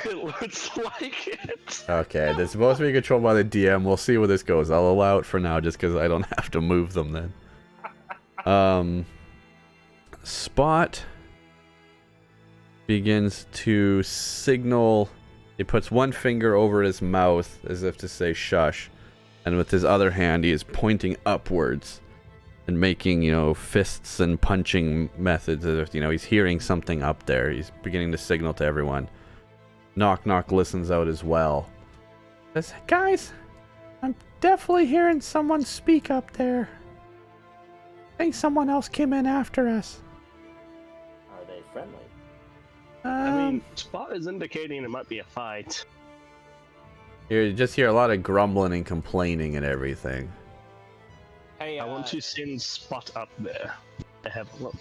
It looks like it. Okay, this is supposed to be controlled by the DM. We'll see where this goes. I'll allow it for now just because I don't have to move them then. Spot begins to signal. He puts one finger over his mouth as if to say shush, and with his other hand he is pointing upwards and making, fists and punching methods as if, he's hearing something up there. He's beginning to signal to everyone. Knock Knock listens out as well. Says, guys, I'm definitely hearing someone speak up there. I think someone else came in after us. Are they friendly? I mean, Spot is indicating it might be a fight. You just hear a lot of grumbling and complaining and everything. Hey, I want to send Spot up there to have a look.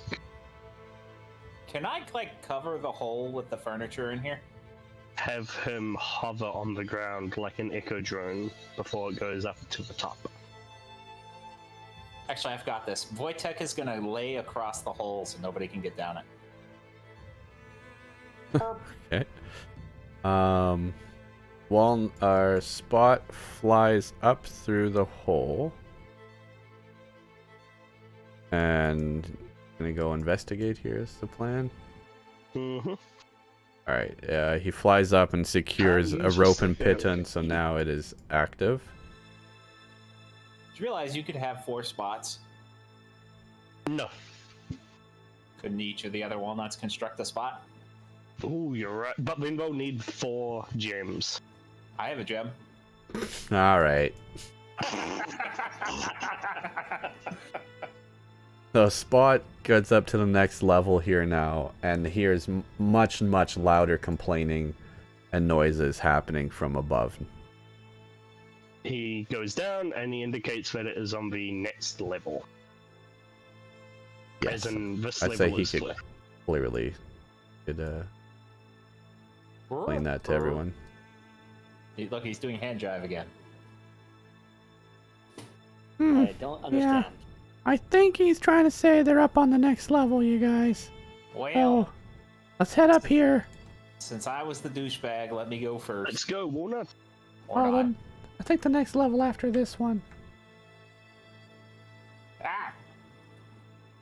Can I cover the hole with the furniture in here? Have him hover on the ground like an echo drone before it goes up to the top. Actually, I've got this. Wojtek is gonna lay across the hole so nobody can get down it. Okay. While our Spot flies up through the hole. And gonna go investigate here is the plan. Mm-hmm. Alright, he flies up and secures a rope and piton, so now it is active. Did you realize you could have 4 spots? No. Couldn't each of the other walnuts construct a spot? Ooh, you're right. But then we'll need 4 gems. I have a gem. Alright. So Spot gets up to the next level here now, and hears much, much louder complaining and noises happening from above. He goes down and he indicates that it is on the next level. Yes, As in, this I'd level say he is could clear. clearly explain that to everyone. Look, he's doing hand jive again. I don't understand. I think he's trying to say they're up on the next level, you guys. Well, Oh, let's head up here. since I was the douchebag, let me go first. Let's go, Walnut. Or Oh, not. then I think the next level after this one. Ah!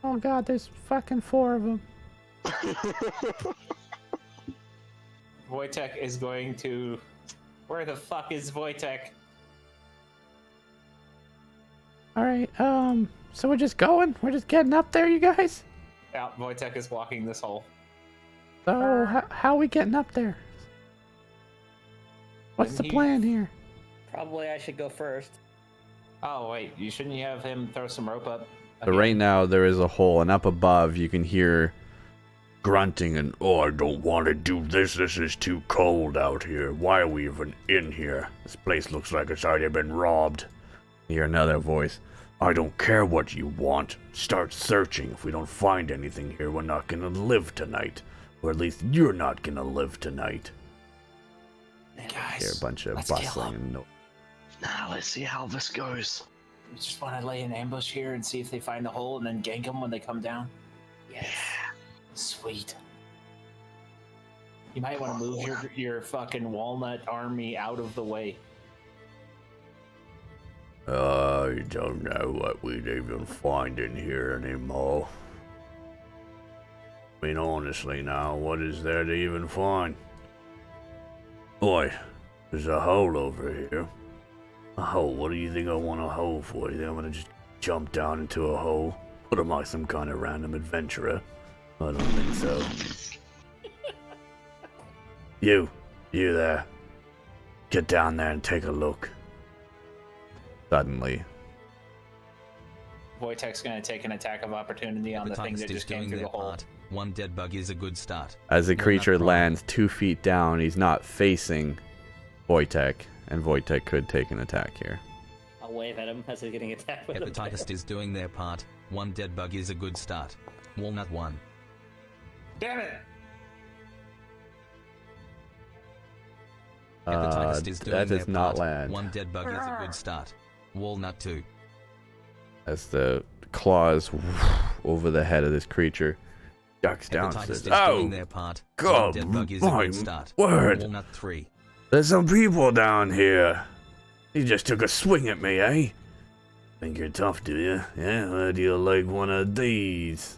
Oh god, there's fucking 4 of them. Wojtek is going to Where the fuck is Wojtek? All right. So we're just going. We're just getting up there, you guys. Yeah, Wojtek is walking this hole. So how are we getting up there? What's the plan here? Probably I should go first. Oh wait, you shouldn't you have him throw some rope up? So right now there is a hole, and up above you can hear grunting and, oh, I don't want to do this. This is too cold out here. Why are we even in here? This place looks like it's already been robbed. You hear another voice. I don't care what you want. Start searching. If we don't find anything here, we're not gonna live tonight. Or at least you're not gonna live tonight. Guys, Hear a bunch of let's kill bustling him. and no. Nah, let's see how this goes. We just want to lay an ambush here and see if they find the hole and then gank them when they come down. Yes. Sweet. You might want to move your fucking walnut army out of the way. I don't know what we'd even find in here anymore. I mean, honestly now, what is there to even find? Boy, there's a hole over here. A hole? What do you think I want a hole for? You think I'm gonna just jump down into a hole? What am I, some kind of random adventurer? I don't think so. You there. Get down there and take a look. Suddenly. Wojtek's gonna take an attack of opportunity on the thing that just came through the hole. One dead bug is a good start. As the You're creature not wrong. lands 2 feet down, he's not facing Wojtek, and Wojtek could take an attack here. I'll wave at him as he's getting attacked with a bear. Hepatitis is doing their part. One dead bug is a good start. Walnut 1. Damn it! Hepatitis is doing That their does not part. land. One dead bug is a good start. Walnut 2. As the claws over the head of this creature ducks down. Hepatitis Says, is doing their part. One dead bug is a good start. Walnut 3. There's some people down here. You just took a swing at me, eh? Think you're tough, do you? Yeah, how do you like one of these?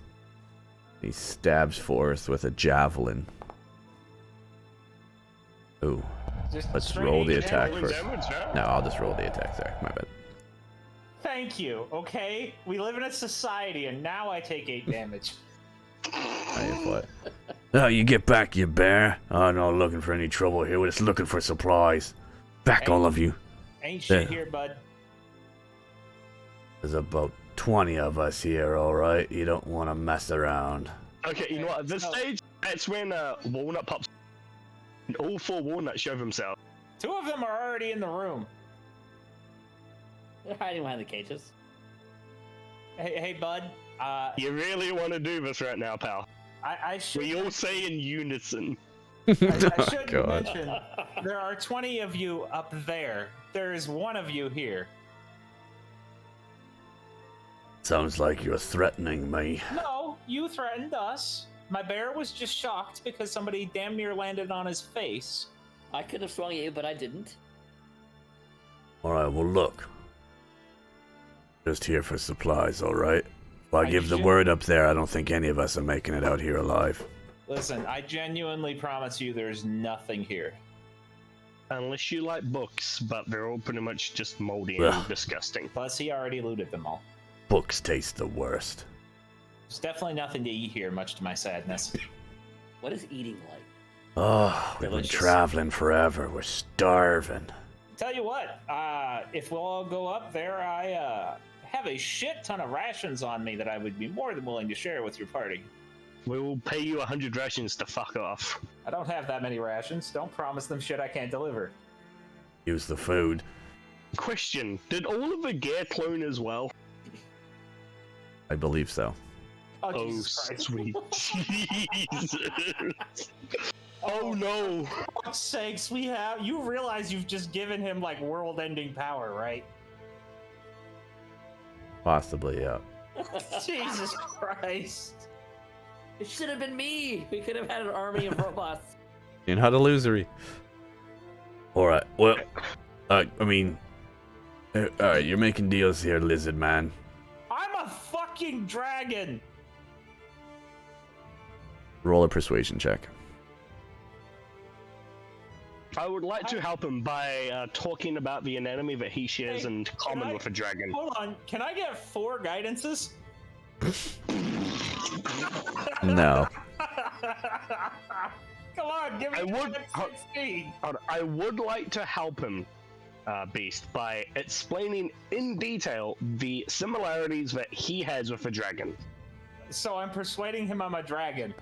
He stabs forth with a javelin. Ooh. Just Let's straight roll the eight attack damage. first. No, I'll just roll the attack there. My bad. Thank you, okay? We live in a society and now I take 8 damage. What? Oh, you get back, you bear. I'm not looking for any trouble here. We're just looking for supplies. Back, Hey. all of you. Ain't shit Yeah. here, bud. There's about 20 of us here, alright? You don't want to mess around. Okay, you know what? At this stage, that's when Walnut pops. And all 4 walnuts show themselves. 2 of them are already in the room. They're hiding behind the cages. Hey, bud. You really want to do this right now, pal? I should. We all say in unison. I Oh, should God. mention there are 20 of you up there. There is 1 of you here. Sounds like you're threatening me. No, you threatened us. My bear was just shocked because somebody damn near landed on his face. I could have swung at you, but I didn't. Alright, well, look. Just here for supplies, alright? If I I give the should- word up there, I don't think any of us are making it out here alive. Listen, I genuinely promise you there's nothing here. Unless you like books, but they're all pretty much just moldy Ugh. and disgusting. Plus, he already looted them all. Books taste the worst. There's definitely nothing to eat here, much to my sadness. What is eating like? Oh, we've been Delicious. traveling forever. We're starving. Tell you what, if we'll all go up there, I have a shit ton of rations on me that I would be more than willing to share with your party. We will pay you 100 rations to fuck off. I don't have that many rations. Don't promise them shit I can't deliver. Use the food. Question, did all of the gear clone as well? I believe so. Oh, Oh, Jesus Christ. sweet Jesus. Oh no. For fuck's sakes, you realize you've just given him like world-ending power, right? Possibly, yeah. Jesus Christ. It should have been me. We could have had an army of robots. You know how to losery. Alright, well, alright, you're making deals here, lizard man. I'm a fucking dragon. Roll a persuasion check. I would like to help him by talking about the anatomy that he shares in common with a dragon. Hold on, can I get 4 guidances? No. Come on, give me I would- 16. I would like to help him, Beast, by explaining in detail the similarities that he has with a dragon. So I'm persuading him I'm a dragon.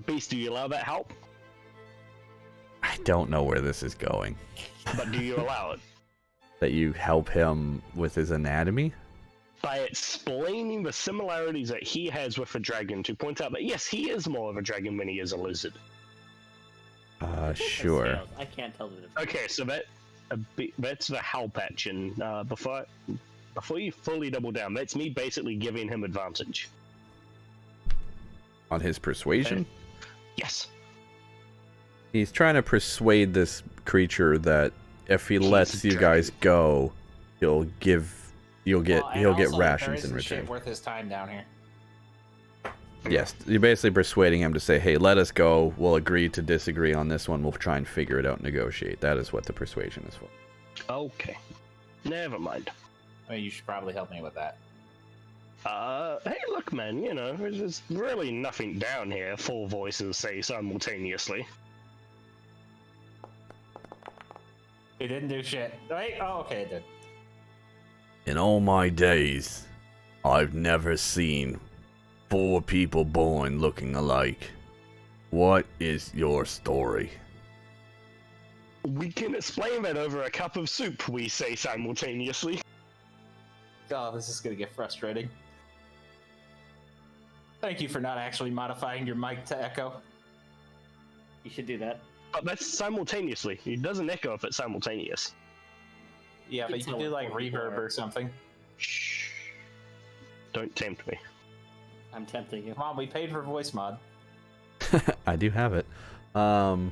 Beast, do you allow that help? I don't know where this is going. But do you allow it? That you help him with his anatomy? By explaining the similarities that he has with a dragon to point out that yes, he is more of a dragon than he is a lizard. Sure. Scales. I can't tell the difference. Okay, so that's the help action. Before you fully double down, that's me basically giving him advantage. On his persuasion? Yes. He's trying to persuade this creature that if he lets a you guys go, he'll get rations in There is return. shit worth his time down here. Yes, you're basically persuading him to say, hey, let us go, we'll agree to disagree on this one, we'll try and figure it out, negotiate. That is what the persuasion is for. Okay. Never mind. I mean, you should probably help me with that. Hey, look, man, you know, there's really nothing down here. 4 voices say simultaneously. It didn't do shit. Wait, oh, okay, it did. In all my days, I've never seen 4 people born looking alike. What is your story? We can explain that over a cup of soup, we say simultaneously. Oh, this is gonna get frustrating. Thank you for not actually modifying your mic to echo. You should do that. But that's simultaneously. It doesn't echo if it's simultaneous. Yeah, but you can do like reverb or something. Shh. Don't tempt me. I'm tempting you. Come on, we paid for voice mod. I do have it. Alright,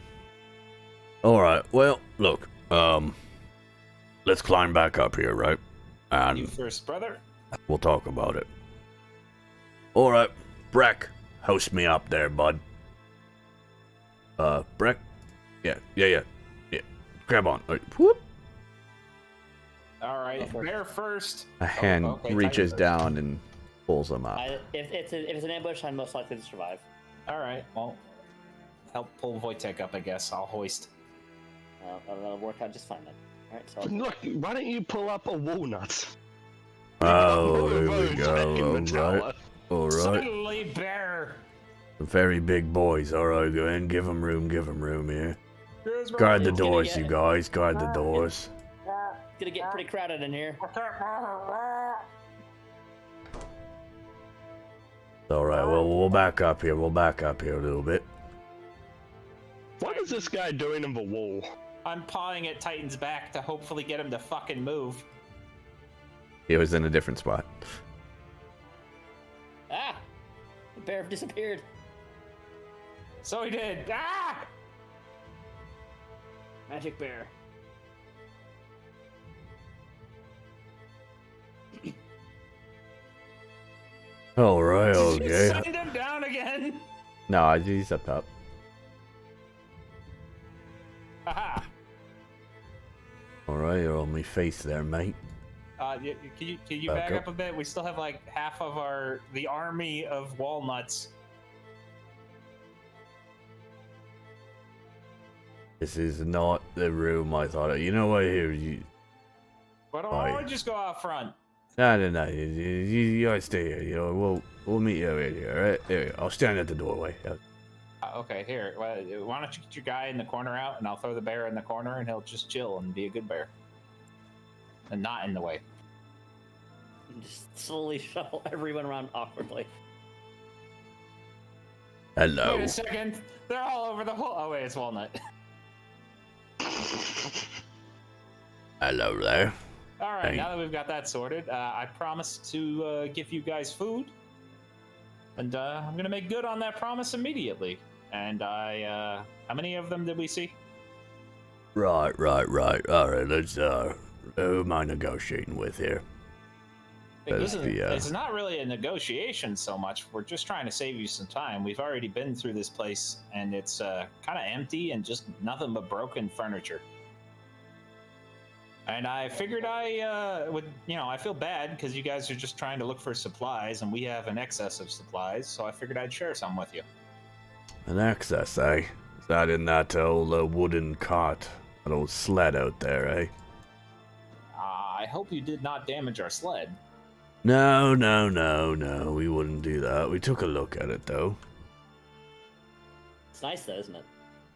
well, look, let's climb back up here, right? You And first, brother. we'll talk about it. Alright, Breck, host me up there, bud. Breck? Yeah. Grab on. Whoop. All right, bear first. A hand okay, reaches Tiger. down and pulls him up. If it's an ambush, I'm most likely to survive. All right, well, help pull Wojtek up, I guess. I'll hoist. That'll work out just fine then. Alright, so Look, why don't you pull up a walnut? Oh, here we Roads back in the go. tower. Alright. Suddenly, bear. Very big boys. Alright, go ahead. Give them room here. Here's my Guard the It's gonna doors, get- you guys. Guard the doors. it's gonna get pretty crowded in here. Alright, well, we'll back up here. We'll back up here a little bit. What is this guy doing in the wall? I'm pawing at Titan's back to hopefully get him to fucking move. He was in a different spot. Ah! The bear disappeared. So he did. Ah! Magic bear. Alright, Did you okay. send him down again? No, he's up top. Aha. Alright, you're on my face there, mate. Can you Back back up. up a bit? We still have like half of the army of walnuts. This is not the room I thought of. You know what? Here, you. Why don't Fine. I just go out front? No. You guys stay here. You know, we'll meet you over here. All right? There. I'll stand at the doorway. Okay, here. Why don't you get your guy in the corner out, and I'll throw the bear in the corner, and he'll just chill and be a good bear, and not in the way. Just slowly shuffle everyone around awkwardly. Hello. Wait a second. They're all over the whole. Oh wait, it's walnut. Hello there. All right, Hey. now that we've got that sorted, I promised to give you guys food, and I'm gonna make good on that promise immediately. And how many of them did we see? Right. All right. Let's. Who am I negotiating with here? As It's not really a negotiation so much. We're just trying to save you some time. We've already been through this place, and it's kind of empty and just nothing but broken furniture. And I figured I would, I feel bad because you guys are just trying to look for supplies, and we have an excess of supplies, so I figured I'd share some with you. An excess, eh? Is that in that old wooden cart? That old sled out there, eh? I hope you did not damage our sled. No, we wouldn't do that. We took a look at it, though. It's nice though, isn't it?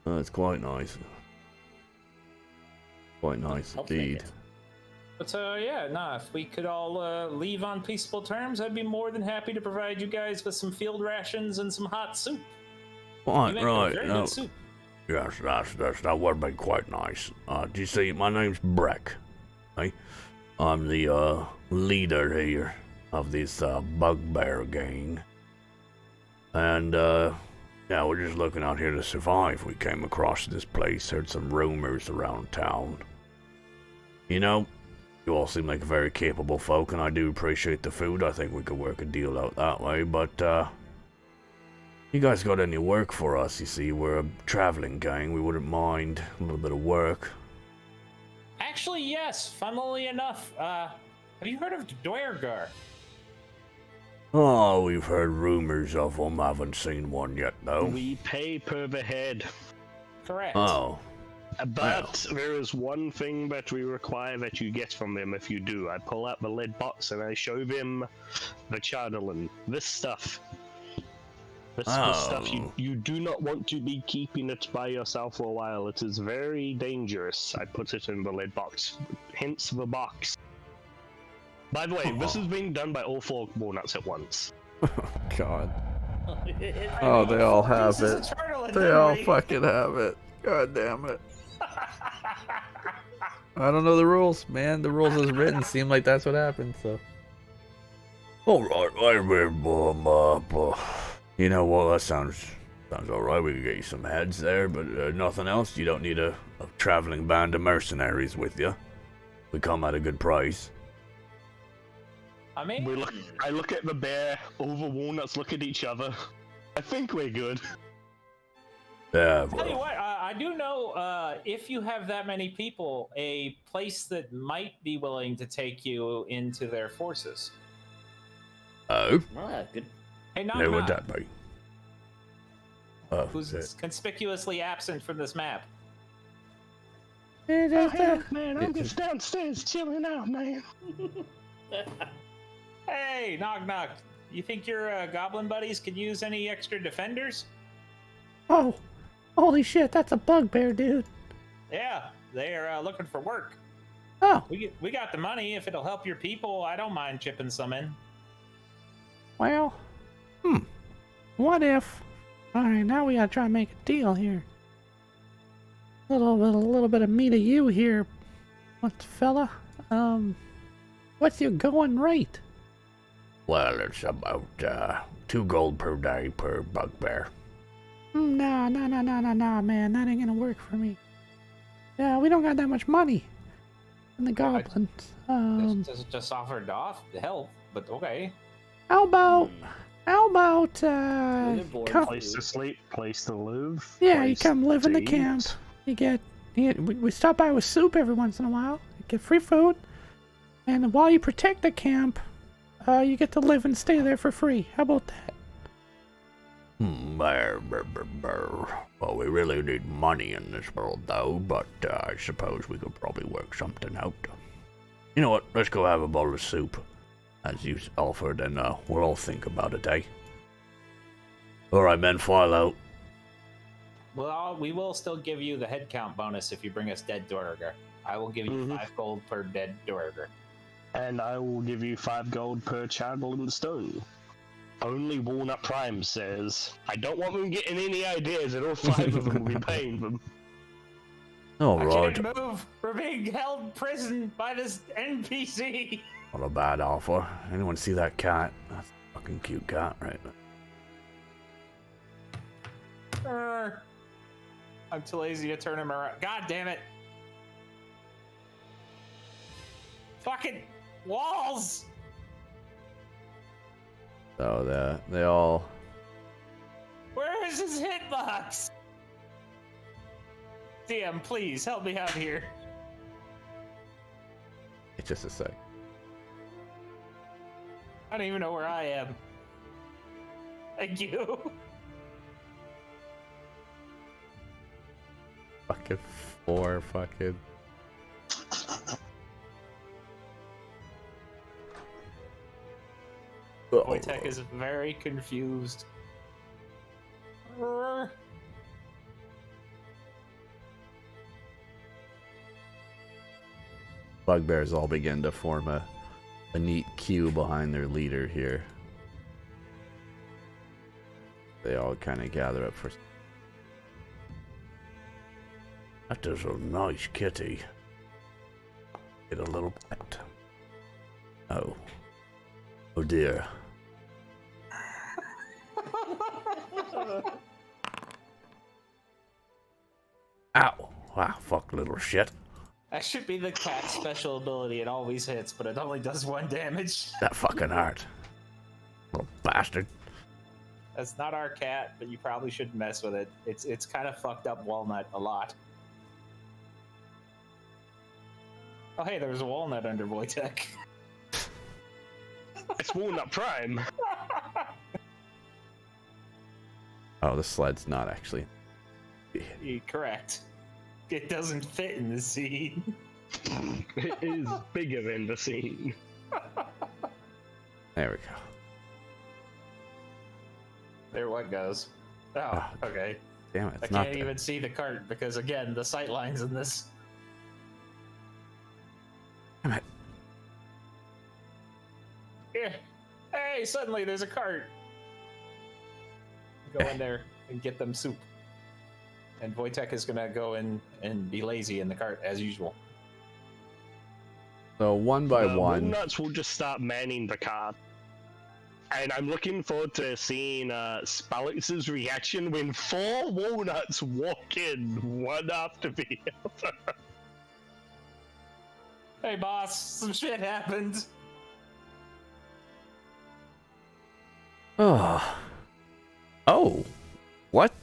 It's quite nice. Quite nice Helps make indeed. it. But if we could all leave on peaceful terms, I'd be more than happy to provide you guys with some field rations and some hot soup. Right, You make right. a very No. good soup. Yes, that would be quite nice. Do you see, my name's Breck. Eh? I'm the leader here of this bugbear gang. And yeah, we're just looking out here to survive. We came across this place, heard some rumors around town. You know, you all seem like very capable folk, and I do appreciate the food. I think we could work a deal out that way, but you guys got any work for us? You see, we're a traveling gang. We wouldn't mind a little bit of work. Actually, yes. Funnily enough, have you heard of Dwergar? Oh, we've heard rumors of them. Haven't seen one yet, though. We pay per the head. Correct. Oh, But there is one thing that we require that you get from them if you do. I pull out the lead box and I show them the charnelin. This stuff. This is the stuff you do not want to be keeping it by yourself for a while. It is very dangerous. I put it in the lead box. Hence the box. By the way, this is being done by all 4 walnuts at once. God. Oh, they all have it. They all fucking have it. God damn it. I don't know the rules, man. The rules as written seem like that's what happened, so. Alright, I remember, you know what, that sounds alright. We can get you some heads there, but nothing else. You don't need a traveling band of mercenaries with you. We come at a good price. I mean, I look at the bear, all the walnuts look at each other. I think we're good. Yeah, tell you well. what, I do know if you have that many people, a place that might be willing to take you into their forces. Oh? Well, good. Hey, knock, No, would knock. that be? Oh, Who's conspicuously absent from this map? Man, I'm just downstairs chilling out, man. Hey, knock, knock. You think your goblin buddies could use any extra defenders? Oh, holy shit, that's a bugbear, dude. Yeah, they are looking for work. Oh, We got the money. If it'll help your people, I don't mind chipping some in. well, what if? All right, now we gotta try and make a deal here. A little bit of me to you here, what fella? What's your going rate? Well, it's about 2 gold per day per bugbear. Nah, man, that ain't gonna work for me. Yeah, we don't got that much money. And the goblins. Just offered to help, but okay. How about Live board come, Place to sleep, place to live. yeah, you place come live in to the camp. eat. We stop by with soup every once in a while. You get free food, and while you protect the camp, you get to live and stay there for free. How about that? Well, we really need money in this world, though, but I suppose we could probably work something out. You know what? Let's go have a bowl of soup, as you offered, and we'll all think about it, eh? Alright, men, file out. Well, we will still give you the head count bonus if you bring us dead Dwerger. I will give you 5 gold per dead Dwerger. And I will give you 5 gold per chandle in the stone. Only Walnut Prime says. I don't want them getting any ideas, and all 5 of them will be paying them. Alright. I can't move. We're being held in prison by this NPC. Not a bad offer. Anyone see that cat? That's a fucking cute cat, right? I'm too lazy to turn him around. God damn it. Fucking walls. So they all. Where is his hitbox? DM, please help me out here. It's just a sec. I don't even know where I am. Thank you. Fucking 4 fucking. Wojtek is very confused. Bugbears all begin to form a neat queue behind their leader here. They all kind of gather up for. That is a nice kitty. Get a little pet. Oh. Oh dear. Ow. Wow, fuck little shit. That should be the cat's special ability. It always hits, but it only does 1 damage. That fucking hurt. Little bastard. That's not our cat, but you probably shouldn't mess with it. It's kind of fucked up Walnut a lot. Oh hey, there was a Walnut under Wojtek. It's Walnut Prime. Oh, the sled's not actually. You're correct. It doesn't fit in the scene. It is bigger in the scene. There we go. There what goes. Oh, okay. Damn it, I it's not can't there. even see the cart because, again, the sight lines in this. Damn it. Here. Hey, suddenly there's a cart. Go in there and get them soup. And Wojtek is gonna go in and be lazy in the cart as usual. So one by one. Walnuts will just start manning the cart. And I'm looking forward to seeing Spalix's reaction when 4 walnuts walk in, one after the other. Hey boss, some shit happened. Oh. Oh. What?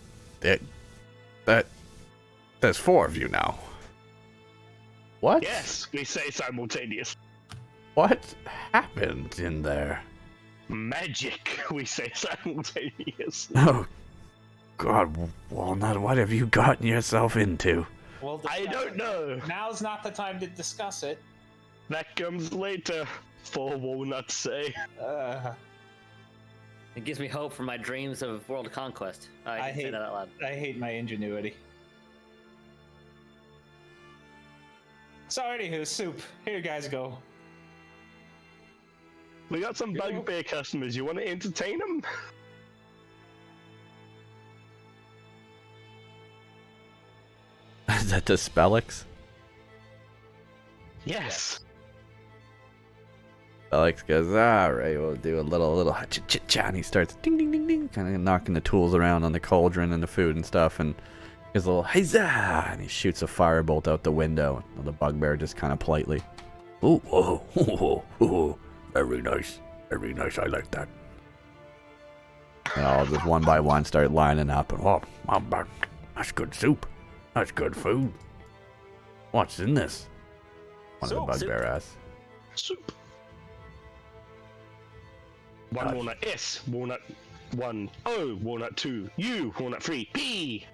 There's 4 of you now. What? Yes, we say simultaneous. What happened in there? Magic, we say simultaneous. Oh, God, Walnut, what have you gotten yourself into? Well, I don't know. Now's not the time to discuss it. That comes later, 4 walnuts say. It gives me hope for my dreams of world conquest. I can say hate that out loud. I hate my ingenuity. So anywho, soup. Here you guys go. We got some bugbear customers. You want to entertain them? Is that the Spellix? Yes. Spellix goes, alright, we'll do a little chit-chat, and he starts ding ding ding ding, kind of knocking the tools around on the cauldron and the food and stuff, and his little huzzah, and he shoots a firebolt out the window, and the bugbear just kind of politely, ooh, oh, oh, oh, very nice, I like that. And all just one by one start lining up, and oh, that's good soup, that's good food. What's in this? One of the bugbear asks. Soup. 1 walnut S, walnut 1 O, walnut 2 U, walnut 3 P.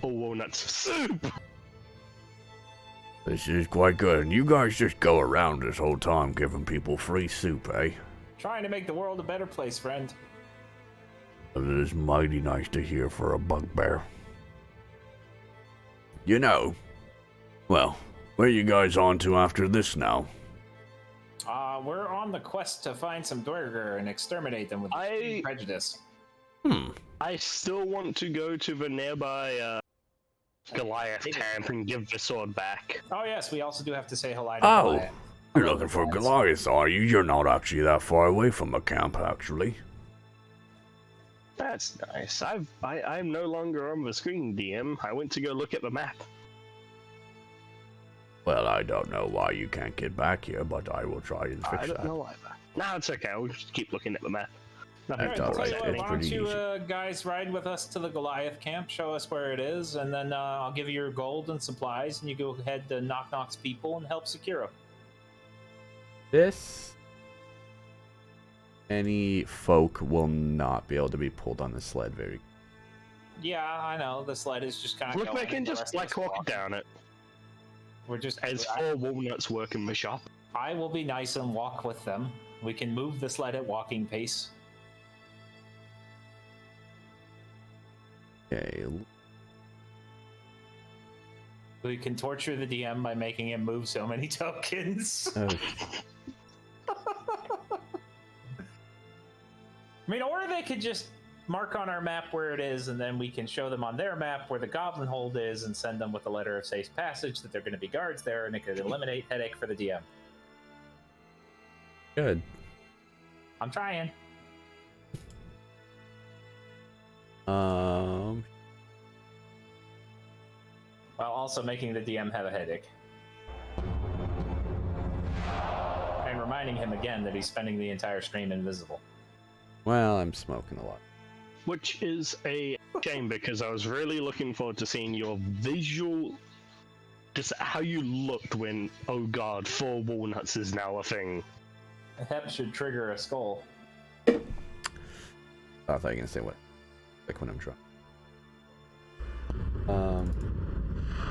All walnuts soup. This is quite good, and you guys just go around this whole time giving people free soup, eh? Trying to make the world a better place, friend. It is mighty nice to hear for a bugbear. You know, well, where you guys on to after this now? We're on the quest to find some Dwerger and exterminate them with prejudice. I still want to go to the nearby Goliath camp and give the sword back. Oh yes, we also do have to say hello to Oh, Goliath. you're looking for Goliath, are you? You're not actually that far away from the camp, actually. That's nice. I'm no longer on the screen, DM. I went to go look at the map. Well, I don't know why you can't get back here, but I will try and fix I don't that. know either. No, it's okay. I'll just keep looking at the map. Nothing That's Alright, I'll all tell right. you what, It's why don't pretty you easy. guys ride with us to the Goliath camp, show us where it is, and then I'll give you your gold and supplies, and you go ahead to Knock's people and help secure them. This. Any folk will not be able to be pulled on the sled very. Yeah, I know. The sled is just kind of Look, going. they can and the just rest of us walk walk. down it. We're just. As 4 walnuts work in my shop. I will be nice and walk with them. We can move the sled at walking pace. Okay. We can torture the DM by making him move so many tokens. Oh, I mean, or they could just mark on our map where it is, and then we can show them on their map where the goblin hold is and send them with a letter of safe passage that they're going to be guards there, and it could eliminate headache for the DM. good. I'm trying. Um. While also making the DM have a headache. And reminding him again that he's spending the entire stream invisible. Well, I'm smoking a lot. Which is a shame because I was really looking forward to seeing your visual, just how you looked when, oh god, 4 walnuts is now a thing. Hep should trigger a skull. I thought you were gonna say what? Like when I'm drunk.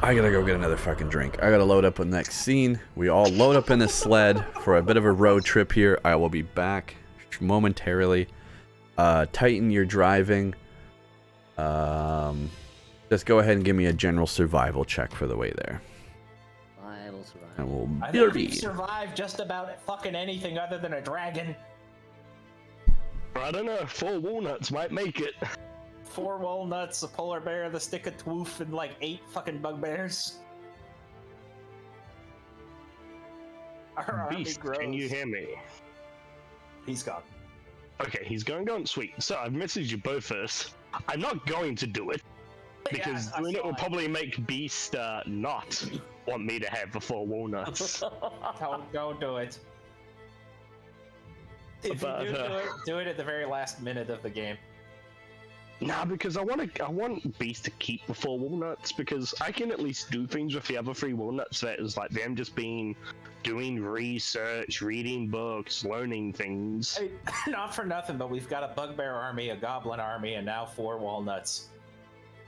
I gotta go get another fucking drink. I gotta load up on the next scene. We all load up in the sled for a bit of a road trip here. I will be back momentarily. Titan, you're driving. Just go ahead and give me a general survival check for the way there. I will survive. And we'll I think we've survived just about fucking anything other than a dragon. I don't know, 4 walnuts might make it. 4 walnuts, a polar bear, the stick of twoof, and like 8 fucking bugbears. Our army Beast, grows. can you hear me? He's gone. Okay, he's gone. Sweet. So I've messaged you both first. I'm not going to do it because Yeah, I doing it saw will it. probably make Beast not want me to have the 4 walnuts. Don't do it. If But, you do it at the very last minute of the game. Nah, because I want Beast to keep the 4 walnuts because I can at least do things with the other 3 walnuts that is like them just doing research, reading books, learning things. Hey, not for nothing, but we've got a bugbear army, a goblin army, and now 4 walnuts.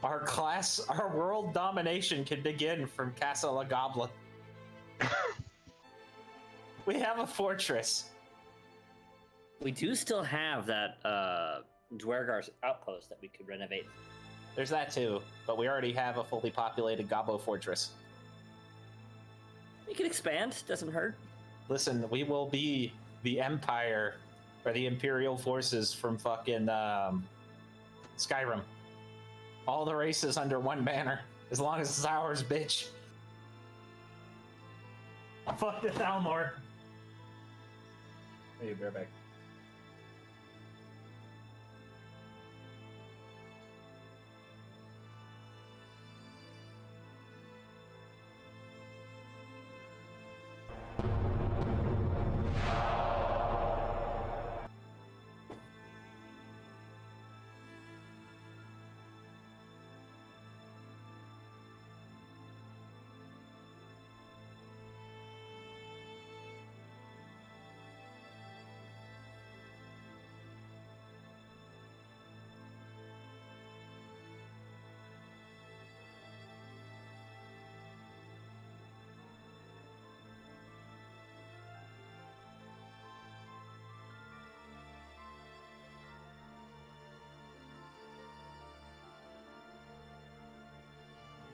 Our world domination can begin from Castle of Goblin. We have a fortress. We do still have that Dwergar's outpost that we could renovate. There's that too, but we already have a fully populated Gobbo fortress. We can expand, doesn't hurt. Listen, we will be the Empire or the Imperial forces from fucking Skyrim. All the races under one banner, as long as it's ours, bitch. Fuck this Almor. Hey, bareback.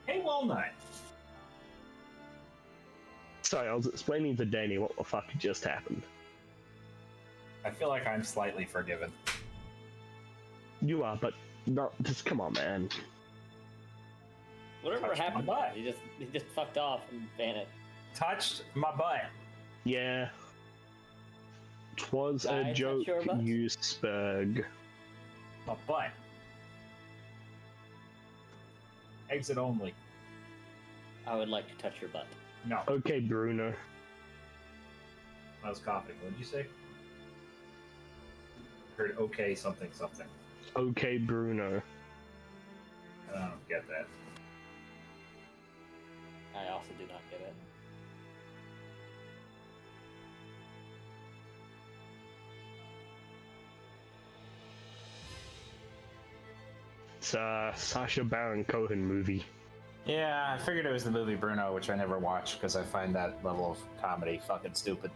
Hey, Walnut. Sorry, I was explaining to Danny what the fuck just happened. I feel like I'm slightly forgiven. You are, but not. Just come on, man. Whatever Touch my happened, butt. he just fucked off and vanished. Touched my butt. Yeah. 'Twas Did I a touch joke, your butt? you spurg. My butt. Exit only. I would like to touch your butt. No, Okay, Bruno. I was coughing. What did you say? heard okay something something. Okay, Bruno. I don't get that. I also do not get it. It's a Sacha Baron Cohen movie. Yeah, I figured it was the movie Bruno, which I never watched because I find that level of comedy fucking stupid.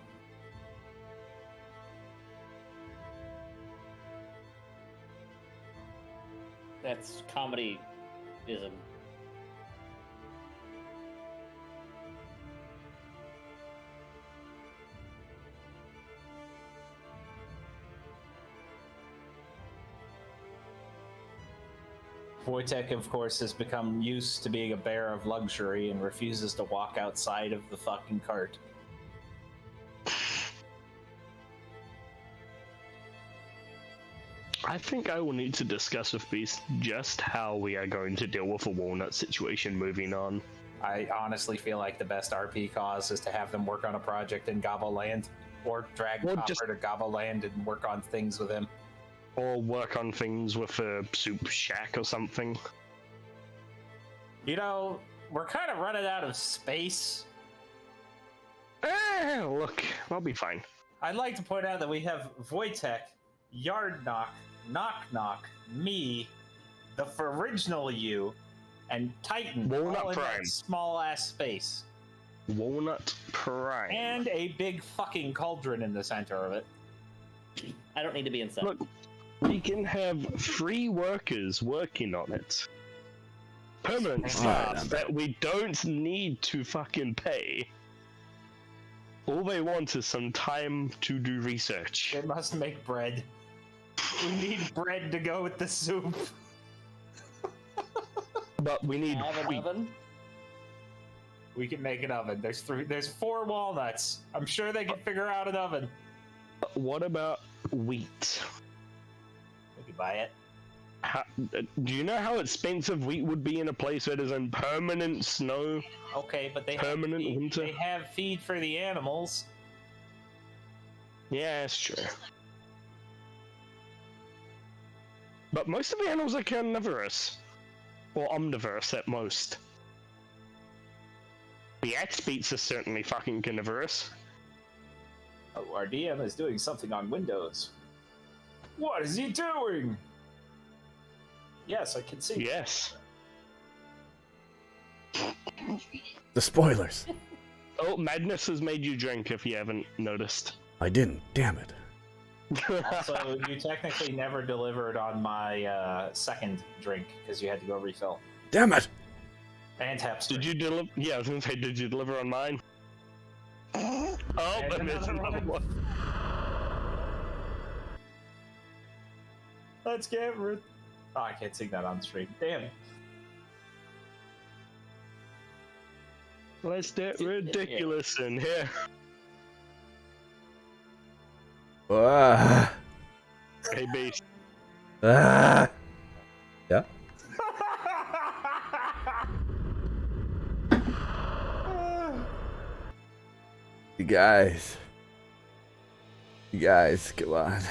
That's comedy-ism. Wojtek, of course, has become used to being a bear of luxury and refuses to walk outside of the fucking cart. I think I will need to discuss with Beast just how we are going to deal with a walnut situation moving on. I honestly feel like the best RP cause is to have them work on a project in Gobbo Land, or drag Or Copper just- to Gobbo Land and work on things with him. Or work on things with a soup shack or something. You know, we're kind of running out of space. Look, I'll be fine. I'd like to point out that we have Wojtek, Yard Knock, Knock Knock, me, the original you, and Titan Walnut all in Prime. that small ass space. Walnut Prime. And a big fucking cauldron in the center of it. I don't need to be inside. Look, we can have 3 workers working on it. Permanent Alright, staff that we don't need to fucking pay. All they want is some time to do research. They must make bread. We need bread to go with the soup. But we need Have an wheat. oven? We can make an oven. There's 4 walnuts. I'm sure they can figure out an oven. What about wheat? We could buy it. Do you know how expensive wheat would be in a place that is in permanent snow? Okay, but they Permanent have feed. winter? They have feed for the animals. Yeah, that's true. But most of the animals are carnivorous. Or omnivorous at most. The axe-beats are certainly fucking carnivorous. Oh, our DM is doing something on Windows. What is he doing? Yes, I can see. Yes. The spoilers. Oh, Madness has made you drink if you haven't noticed. I didn't. Damn it. Also, you technically never delivered on my second drink because you had to go refill. Damn it. And Tapster. Did you deliver? Yeah, I was gonna say, did you deliver on mine? Oh, And and there's another another one. one. Let's get rid. Oh, I can't sing that on stream. Damn. Let's get ridiculous in here. Ah. Hey, Beast. Ah. Yeah. You guys, come on.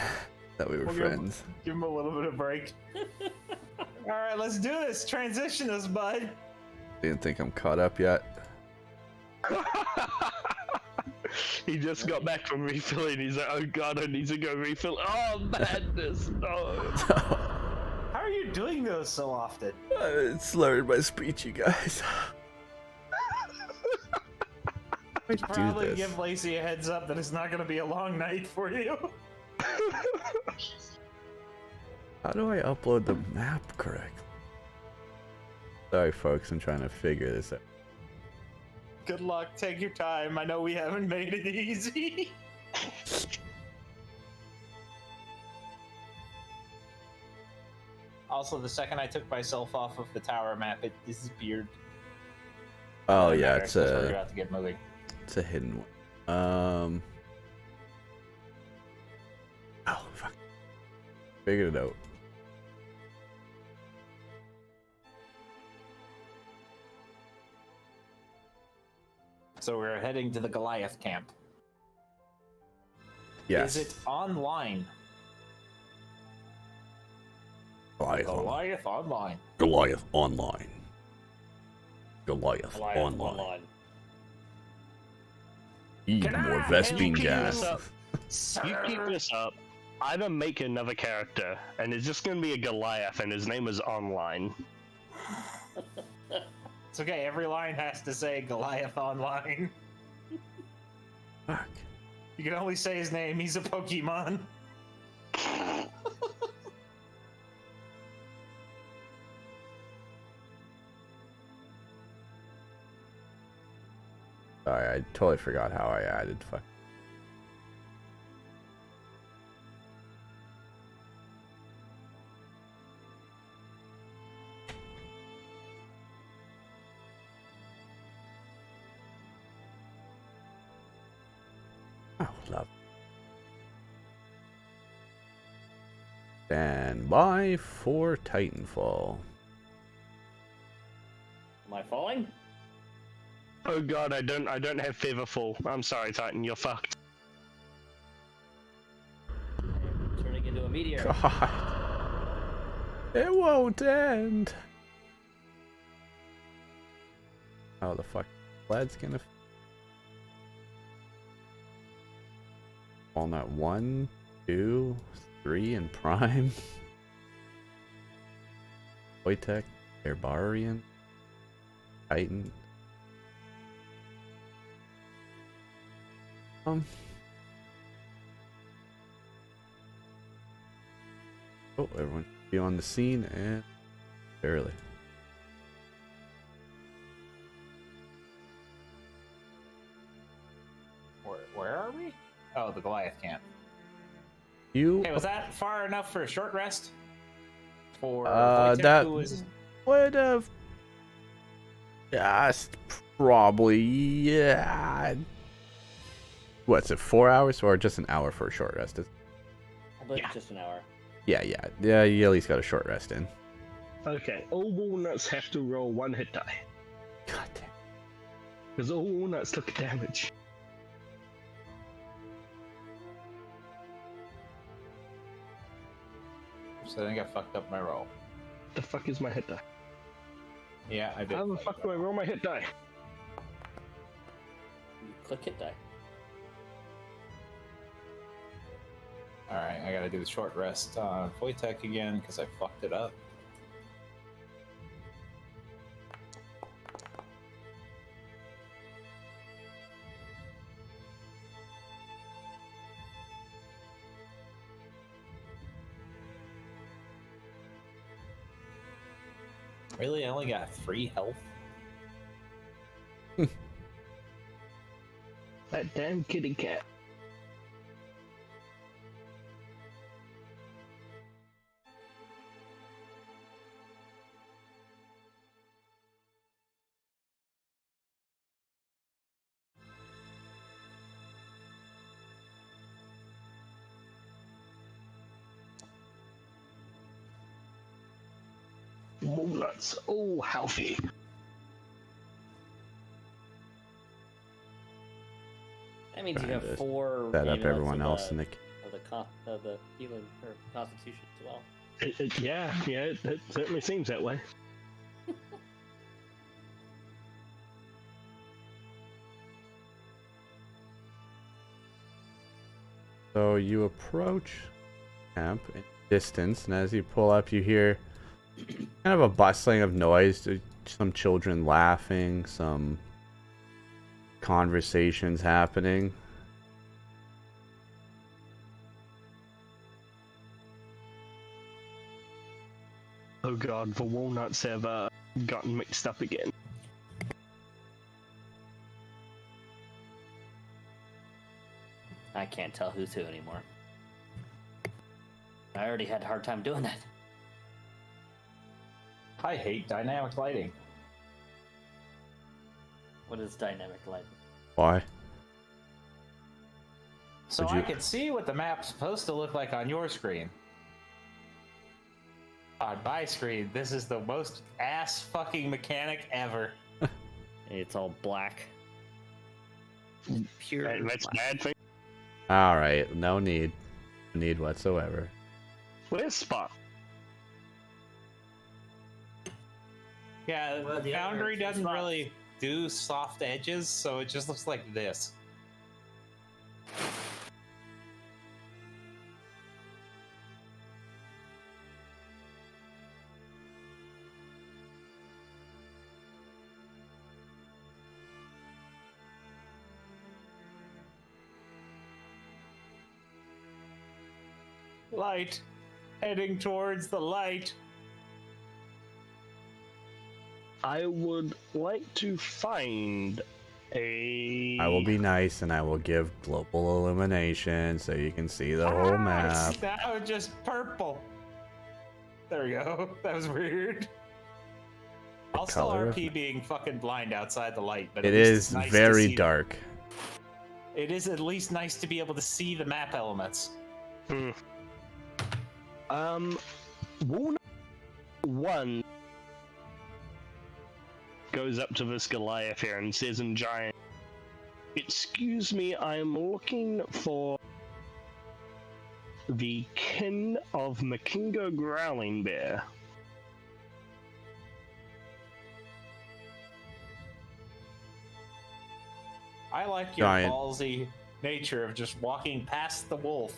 Thought we were We'll give him- friends. Give him a little bit of break. All right, let's do this. Transition us, bud. Didn't think I'm caught up yet. He just got back from refilling. He's like, oh god, I need to go refill. Oh, Madness, no. How are you doing those so often? It's slurred my speech, you guys. I do Probably this. give Lacey a heads up that it's not going to be a long night for you. How do I upload the map correctly? Sorry, folks. I'm trying to figure this out. Good luck. Take your time. I know we haven't made it easy. Also, the second I took myself off of the tower map, it disappeared. Oh Doesn't yeah, matter, it's just figure a out to get moving. hidden one. Oh fuck. Figured it out. So we're heading to the Goliath camp. Yes. Is it online? Goliath online. Goliath Online. Goliath online. Goliath online. Eat more Vespine gas. You keep this up. I'm gonna make another character, and it's just gonna be a Goliath, and his name is Online. It's okay, every line has to say Goliath Online. Fuck. You can only say his name, he's a Pokemon. Sorry, I totally forgot how I added. Fuck. Oh, love. Stand by for Titanfall. Am I falling? Oh god, I don't have Featherfall. I'm sorry, Titan, you're fucked. I'm turning into a meteor. God. It won't end. How the fuck Vlad's gonna on that 1, 2, 3 in prime. Wojtek, Barbarian, Titan. Oh, everyone should be on the scene and barely. Where are we? Oh, the Goliath camp. You Hey, was that far enough for a short rest? For that who was... would have just probably, yeah. What's it, 4 hours or just an hour for a short rest? I believe just an hour. Yeah, you at least got a short rest in. Okay, all walnuts have to roll 1 hit die. God damn. Because all walnuts took damage. So I think I fucked up my roll. The fuck is my hit die? Yeah, I did. How the fuck do I roll my hit die? You click hit die. Alright, I gotta do the short rest on Wojtek again because I fucked it up. Really? I only got 3 health? That damn kitty cat. Walnuts, oh healthy. That means you Trying have to 4 Set up amulets everyone else in the. of the healing or constitution as well. Yeah, it certainly seems that way. So you approach camp in distance, and as you pull up, you hear kind of a bustling of noise. Some children laughing, some conversations happening. Oh god, the walnuts have gotten mixed up again. I can't tell who's who anymore. I already had a hard time doing that. I hate dynamic lighting. What is dynamic lighting? Why? So Would I you- can see what the map's supposed to look like on your screen. On my screen, this is the most ass fucking mechanic ever. It's all black. Pure. That's black. bad thing. All right, no need whatsoever. Where's Spot? Yeah, Well, the the other Foundry one's doesn't soft. really do soft edges, so it just looks like this. Light. Heading towards the light. I would like to find a. I will be nice and I will give global illumination so you can see the whole map. It's now just purple. There we go. That was weird. I'll still color of RP being fucking blind outside the light, but It at least is it's nice to very see dark. It is at least nice to be able to see the map elements. Walnut 1 goes up to this Goliath here and says in giant, "Excuse me, I'm looking for the kin of Makingo Growling Bear." I like your Giant. ballsy nature of just walking past the wolf.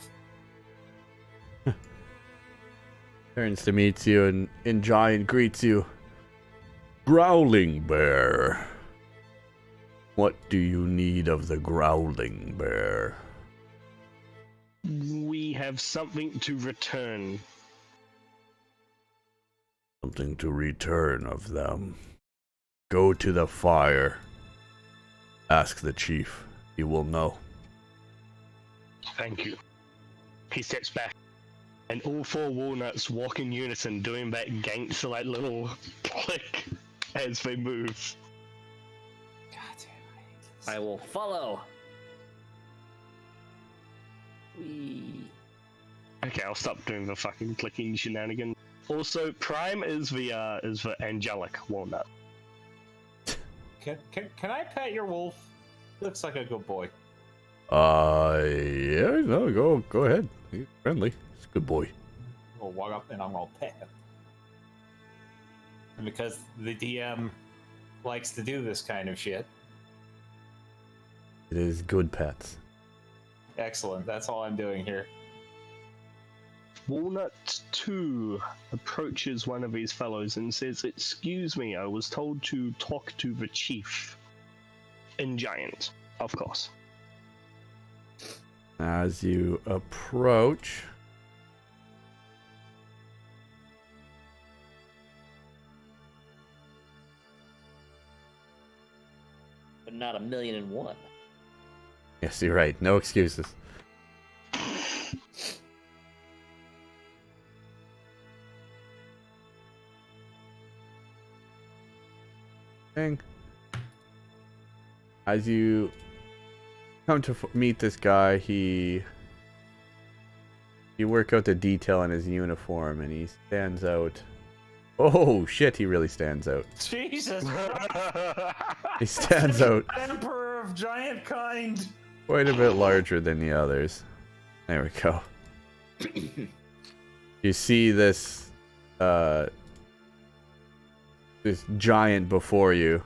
Turns to meet you and Giant greets you. Growling Bear. What do you need of the Growling Bear? We have something to return. Something to return of them. Go to the fire. Ask the chief. He will know. Thank you. He steps back, and all four walnuts walk in unison, doing that gangster like little click as they move. God damn, I hate this. I will follow. Wee. Okay, I'll stop doing the fucking clicking shenanigans. Also, Prime is the angelic walnut. Can I pet your wolf? Looks like a good boy. Yeah, no, go ahead. He's friendly. He's a good boy. I'll walk up and I'm gonna pet him. And because the DM likes to do this kind of shit. It is good pets. Excellent. That's all I'm doing here. Walnut 2 approaches one of these fellows and says, "Excuse me, I was told to talk to the chief." In giant, of course. As you approach, But not 1,000,001. yes, you're right. No excuses. Thing. As you come to meet this guy, you work out the detail in his uniform, and he stands out. Oh shit! He really stands out. Jesus! He stands out Emperor of giant kind! quite a bit larger than the others. There we go. You see this giant before you.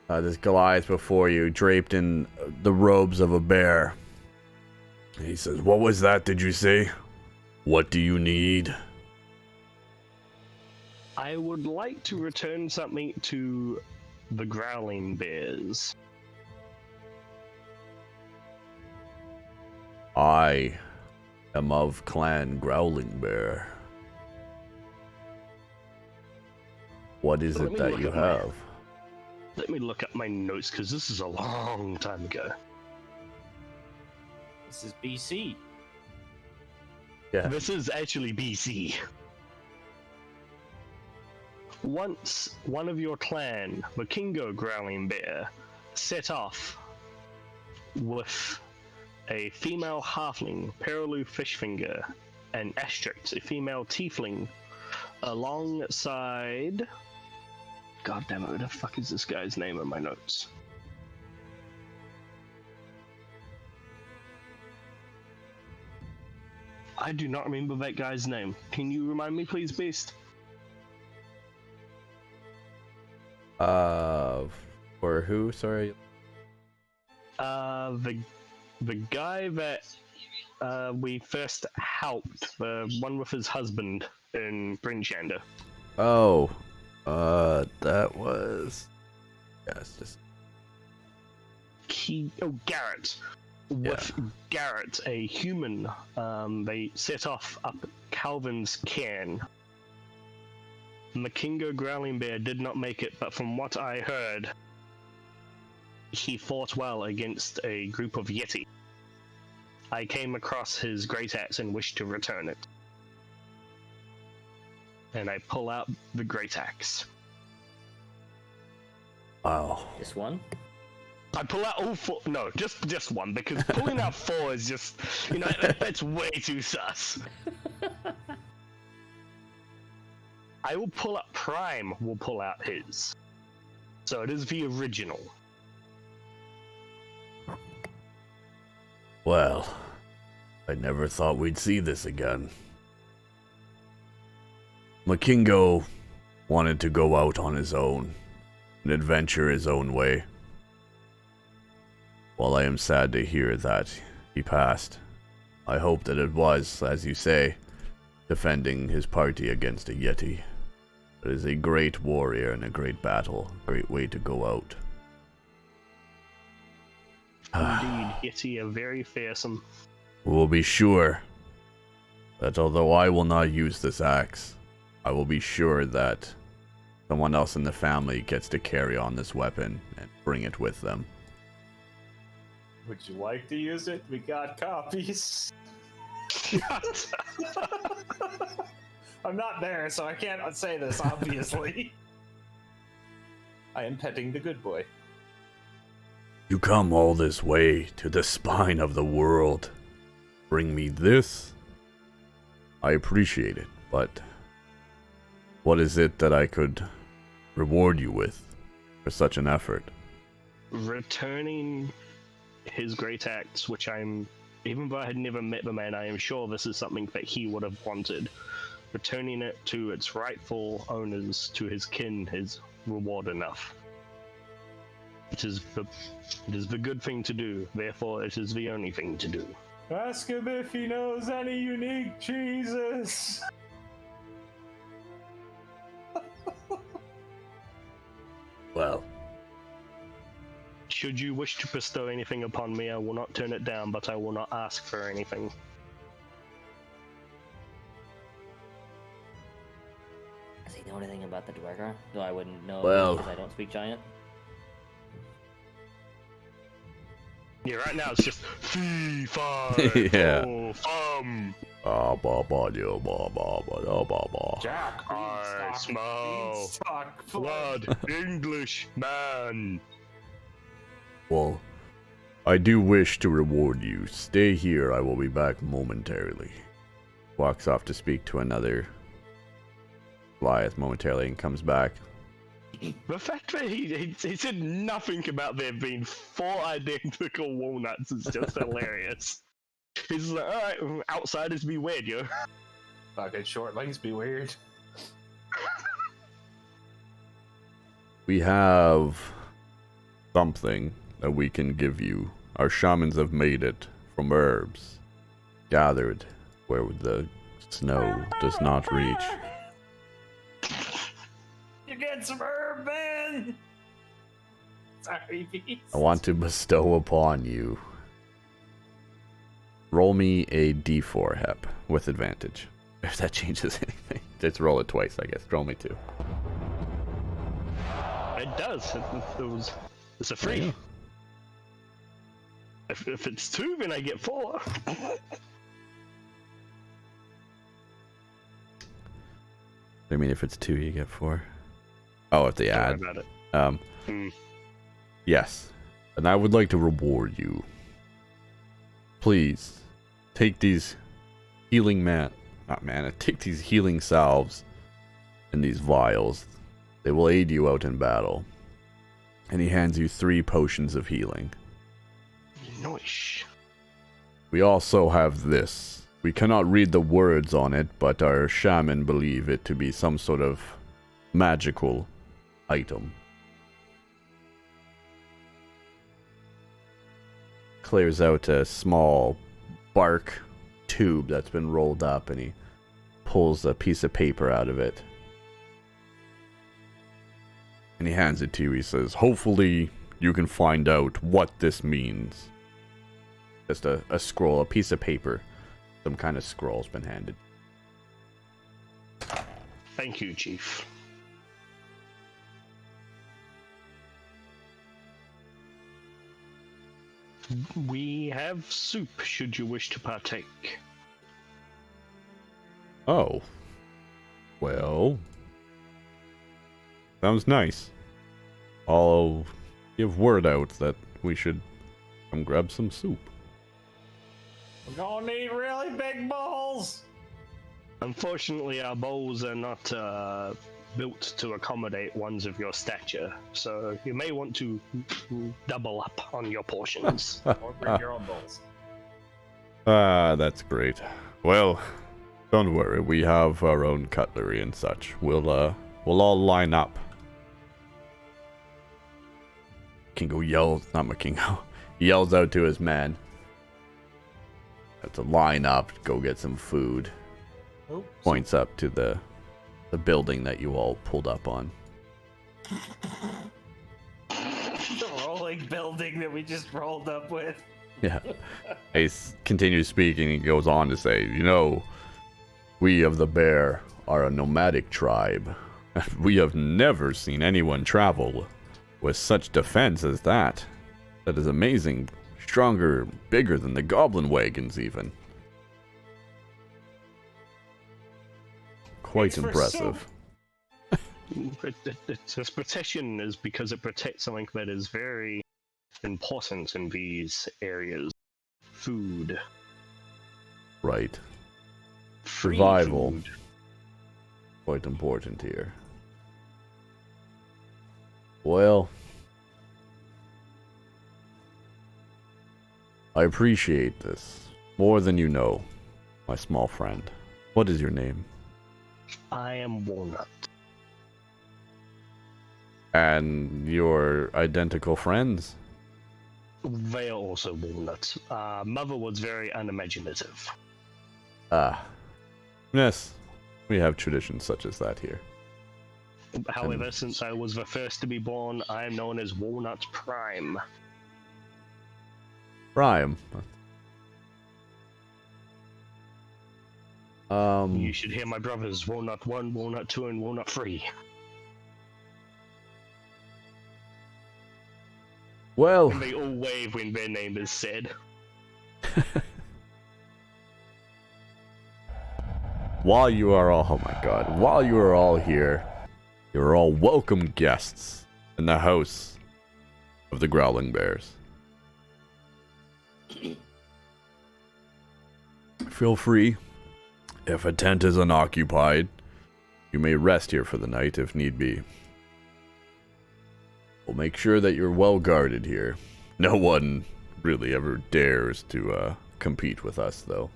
This Goliath before you, draped in the robes of a bear. He says, "What was that, did you say? What do you need?" I would like to return something to the growling bears. I am of Clan Growling Bear. What is Let it me that look you at my- have? Let me look up my notes, because this is a long time ago. This is BC. Yeah. This is actually BC. Once one of your clan, the Kingo Growling Bear, set off with a female halfling, Perilou Fishfinger, and Asterix, a female tiefling, alongside... God damn it, who the fuck is this guy's name in my notes? I do not remember that guy's name. Can you remind me, please, Beast? For who? Sorry. The guy that we first helped, the one with his husband in Brinchander. Oh, that was. Yes, just. Garrett. With Garrett, a human, they set off up Calvin's cairn. Makingo Growling Bear did not make it, but from what I heard, he fought well against a group of Yeti. I came across his great axe and wished to return it. And I pull out the great axe. Wow. Just one? I pull out all four. No, just one, because pulling out four is just, that's way too sus. I will pull out Prime. Will pull out his. So it is the original. Well, I never thought we'd see this again. Makingo wanted to go out on his own and adventure his own way. While I am sad to hear that he passed, I hope that it was, as you say, defending his party against a Yeti. It is a great warrior and a great battle, great way to go out. Indeed, Yeti are very fearsome. We will be sure that although I will not use this axe, I will be sure that someone else in the family gets to carry on this weapon and bring it with them. Would you like to use it? We got copies. I'm not there, so I can't say this, obviously. I am petting the good boy. You come all this way to the spine of the world. Bring me this? I appreciate it, but what is it that I could reward you with for such an effort? Returning his great axe, which even though I had never met the man, I am sure this is something that he would have wanted. Returning it to its rightful owners, to his kin, is reward enough. It is the good thing to do, therefore it is the only thing to do. Ask him if he knows any unique cheeses. Well, should you wish to bestow anything upon me, I will not turn it down, but I will not ask for anything. Does he know anything about the Dwergar? Though I wouldn't know because I don't speak Giant. Yeah, right now it's just fee, fi, yeah. oh, Jack, I smell blood, English man. Well, I do wish to reward you. Stay here, I will be back momentarily. Walks off to speak to another Goliath momentarily and comes back. The fact that he said nothing about there being 4 identical walnuts is just hilarious. He's like, alright, outsiders be weird, yo. Fucking short legs be weird. We have something that we can give you. Our shamans have made it from herbs gathered where the snow does not reach. You get some herb, man! Sorry, Beast. I want to bestow upon you. Roll me a d4, Hep, with advantage. If that changes anything. Just roll it twice, I guess. Roll me 2. It does. It's a free. Yeah. If it's 2, then I get 4. I mean, if it's 2, you get 4. Oh, if they add. Don't worry about it. Yes. And I would like to reward you. Please, take these take these healing salves and these vials. They will aid you out in battle. And he hands you 3 potions of healing. Nice. We also have this. We cannot read the words on it, but our shaman believe it to be some sort of magical item. clears out a small bark tube that's been rolled up, and he pulls a piece of paper out of it. And he hands it to you. He says, hopefully you can find out what this means. Just a scroll, a piece of paper. Some kind of scroll's been handed. Thank you, Chief. We have soup, should you wish to partake. Oh. Well. Sounds nice. I'll give word out that we should come grab some soup. We're gonna need really big bowls. Unfortunately, our bowls are not built to accommodate ones of your stature, so you may want to double up on your portions. Or bring your own bowls. Ah, that's great. Well, don't worry. We have our own cutlery and such. We'll all line up. Kingo yells, not Makingo, he yells out to his man. Have to line up, go get some food. Oops. Points up to the building that you all pulled up on. The rolling building that we just rolled up with. Yeah. He continues speaking. He goes on to say, you know, we of the Bear are a nomadic tribe. We have never seen anyone travel with such defense as that. That is amazing. Stronger, bigger than the goblin wagons even. Quite Thanks for impressive. Its protection is because it protects something that is very important in these areas. Food. Right. Free Survival. food. Quite important here. Well, I appreciate this more than you know, my small friend. What is your name? I am Walnut. And your identical friends? They are also walnuts. Mother was very unimaginative. Ah. Yes, we have traditions such as that here. However, since I was the first to be born, I am known as Walnut Prime. Prime. You should hear my brothers, Walnut 1, Walnut 2, and Walnut 3. Well, And they all wave when their name is said. while you are all here, you're all welcome guests in the house of the Growling Bears. Feel free. If a tent is unoccupied, you may rest here for the night if need be. We'll make sure that you're well guarded here. No one really ever dares to compete with us, though.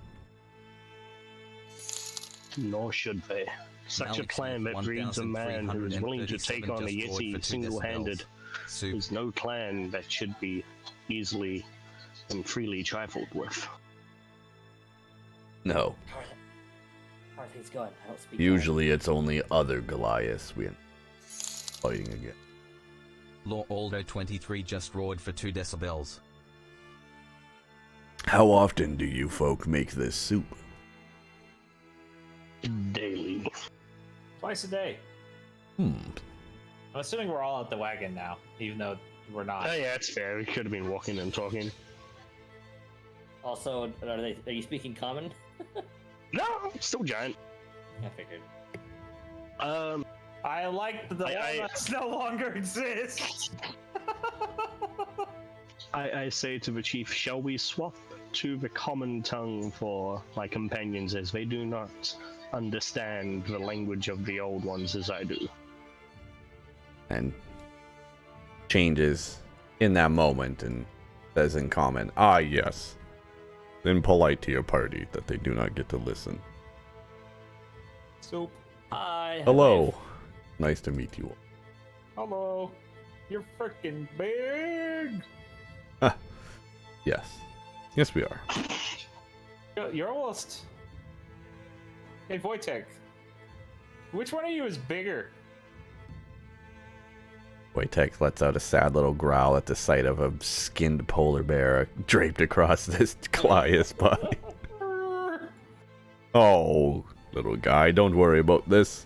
Nor should they. Such a plan that breeds a man who is willing to take on a Yeti single-handed is no plan that should be easily and freely trifled with. No. How are things going? I don't speak. Usually it's only other Goliaths we end up fighting again. Law Aldo 23 just roared for 2 decibels. How often do you folk make this soup? Daily. Twice a day. I'm assuming we're all at the wagon now, even though we're not. Oh yeah, that's fair. We could have been walking and talking. Also, are you speaking common? No, still giant. I figured. I like that the walnuts no longer exist. I say to the chief, shall we swap to the common tongue for my companions, as they do not understand the language of the old ones as I do? And changes in that moment and says in common, ah yes. Then polite to your party that they do not get to listen. Soup. Hi. Hello. Nice to meet you all. Hello. You're freaking big. Yes. Yes, we are. You're almost. Hey, Wojtek. Which one of you is bigger? Wojtek lets out a sad little growl at the sight of a skinned polar bear draped across this Goliath's body. Oh, little guy, don't worry about this.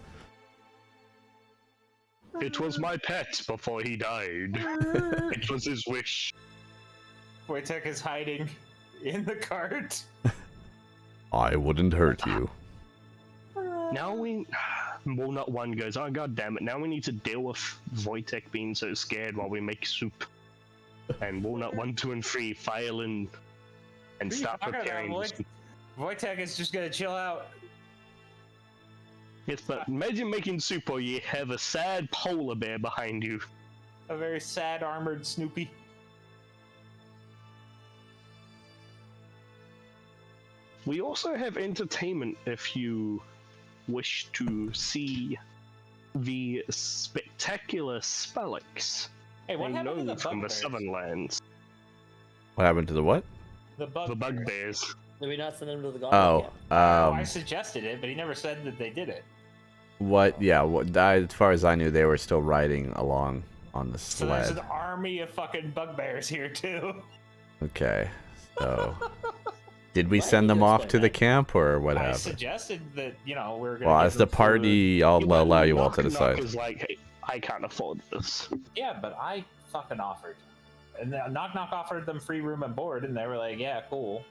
It was my pet before he died. It was his wish. Wojtek is hiding in the cart. I wouldn't hurt you. Now Walnut 1 goes, oh god damn it, now we need to deal with Wojtek being so scared while we make soup. And Walnut 1, 2, and 3 file in and start preparing. Wojtek is just gonna chill out. Yes, but imagine making soup while you have a sad polar bear behind you. A very sad armored Snoopy. We also have entertainment if you wish to see the spectacular Spellix. Hey, what happened to the from the bugbears? Southern Lands. What happened to the what? The The bugbears. Did we not send them to the gauntlet? Oh, I suggested it, but he never said that they did it. what? Yeah, as far as I knew, they were still riding along on the So there's sled. an army of fucking bugbears here too. Okay, so did we Why send did them you off explain to the that? camp, or what I happened? suggested that we were gonna. Well, give as the them food. party, I'll Yeah, but allow you all to Knock decide. is like, hey, I can't afford this. Yeah, but I fucking offered, and then Knock Knock offered them free room and board, and they were like, "Yeah, cool."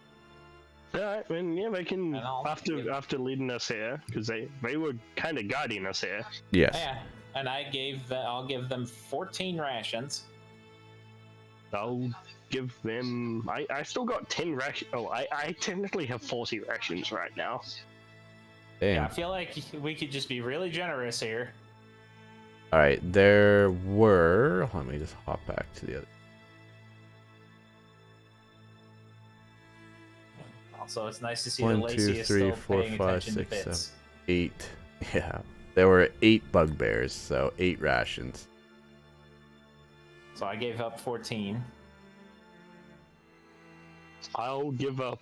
Alright, I mean, yeah, they can, And I'll give- after leading us here, because they were kind of guiding us here. Yes. Yeah, and I'll give them 14 rations. I'll give them, I still got 10 rations. Oh, I technically have 40 rations right now. Yeah, I Damn. feel like we could just be really generous here. All right, there were. Let me just hop back to the other. Also, it's nice to see One, that Lacey two, is three, still four, paying five, attention to 6, bits. 7, 8. Yeah, there were 8 bugbears, so 8 rations. So I gave up 14. I'll give up.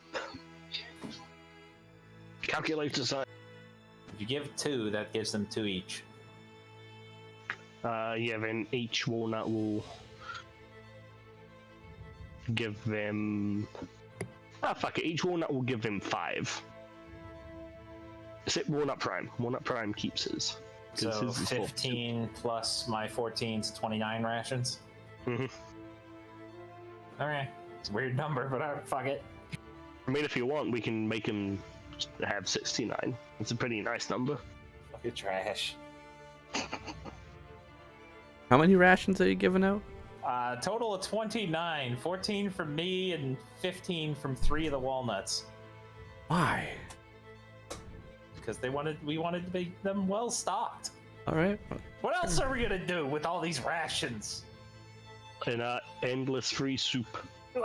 Calculator side. If you give 2, that gives them 2 each. Yeah, then each walnut will give them. Ah, fuck it. Each walnut will give them 5. Except Walnut Prime. Walnut Prime keeps his. 'Cause So his is full. 15 plus my 14's 29 rations. Mhm. Okay, it's a weird number, but fuck it. I mean, if you want, we can make him have 69. It's a pretty nice number. Fucking trash. How many rations are you giving out? Total of 29. 14 from me and 15 from 3 of the walnuts. Why? Because we wanted to make them well stocked. All right. What else are we gonna do with all these rations? And endless free soup.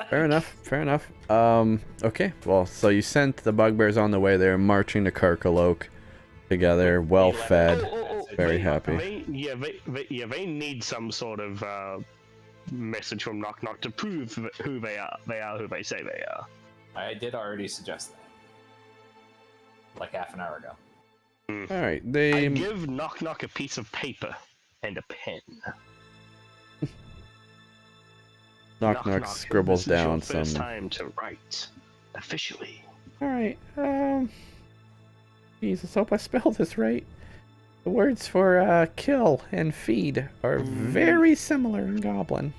Fair enough. Fair enough. Okay. Well, so you sent the bugbears on the way. They're marching to Karkaloke together, well fed. Very happy. They need some sort of message from Knock Knock to prove who they are. They are who they say they are. I did already suggest that. Like half an hour ago. All right. I They. give Knock Knock a piece of paper and a pen. Knock knock scribbles this is down your first some. time to write officially. All right. Jesus, hope I spelled this right. The words for kill and feed are very similar in Goblin.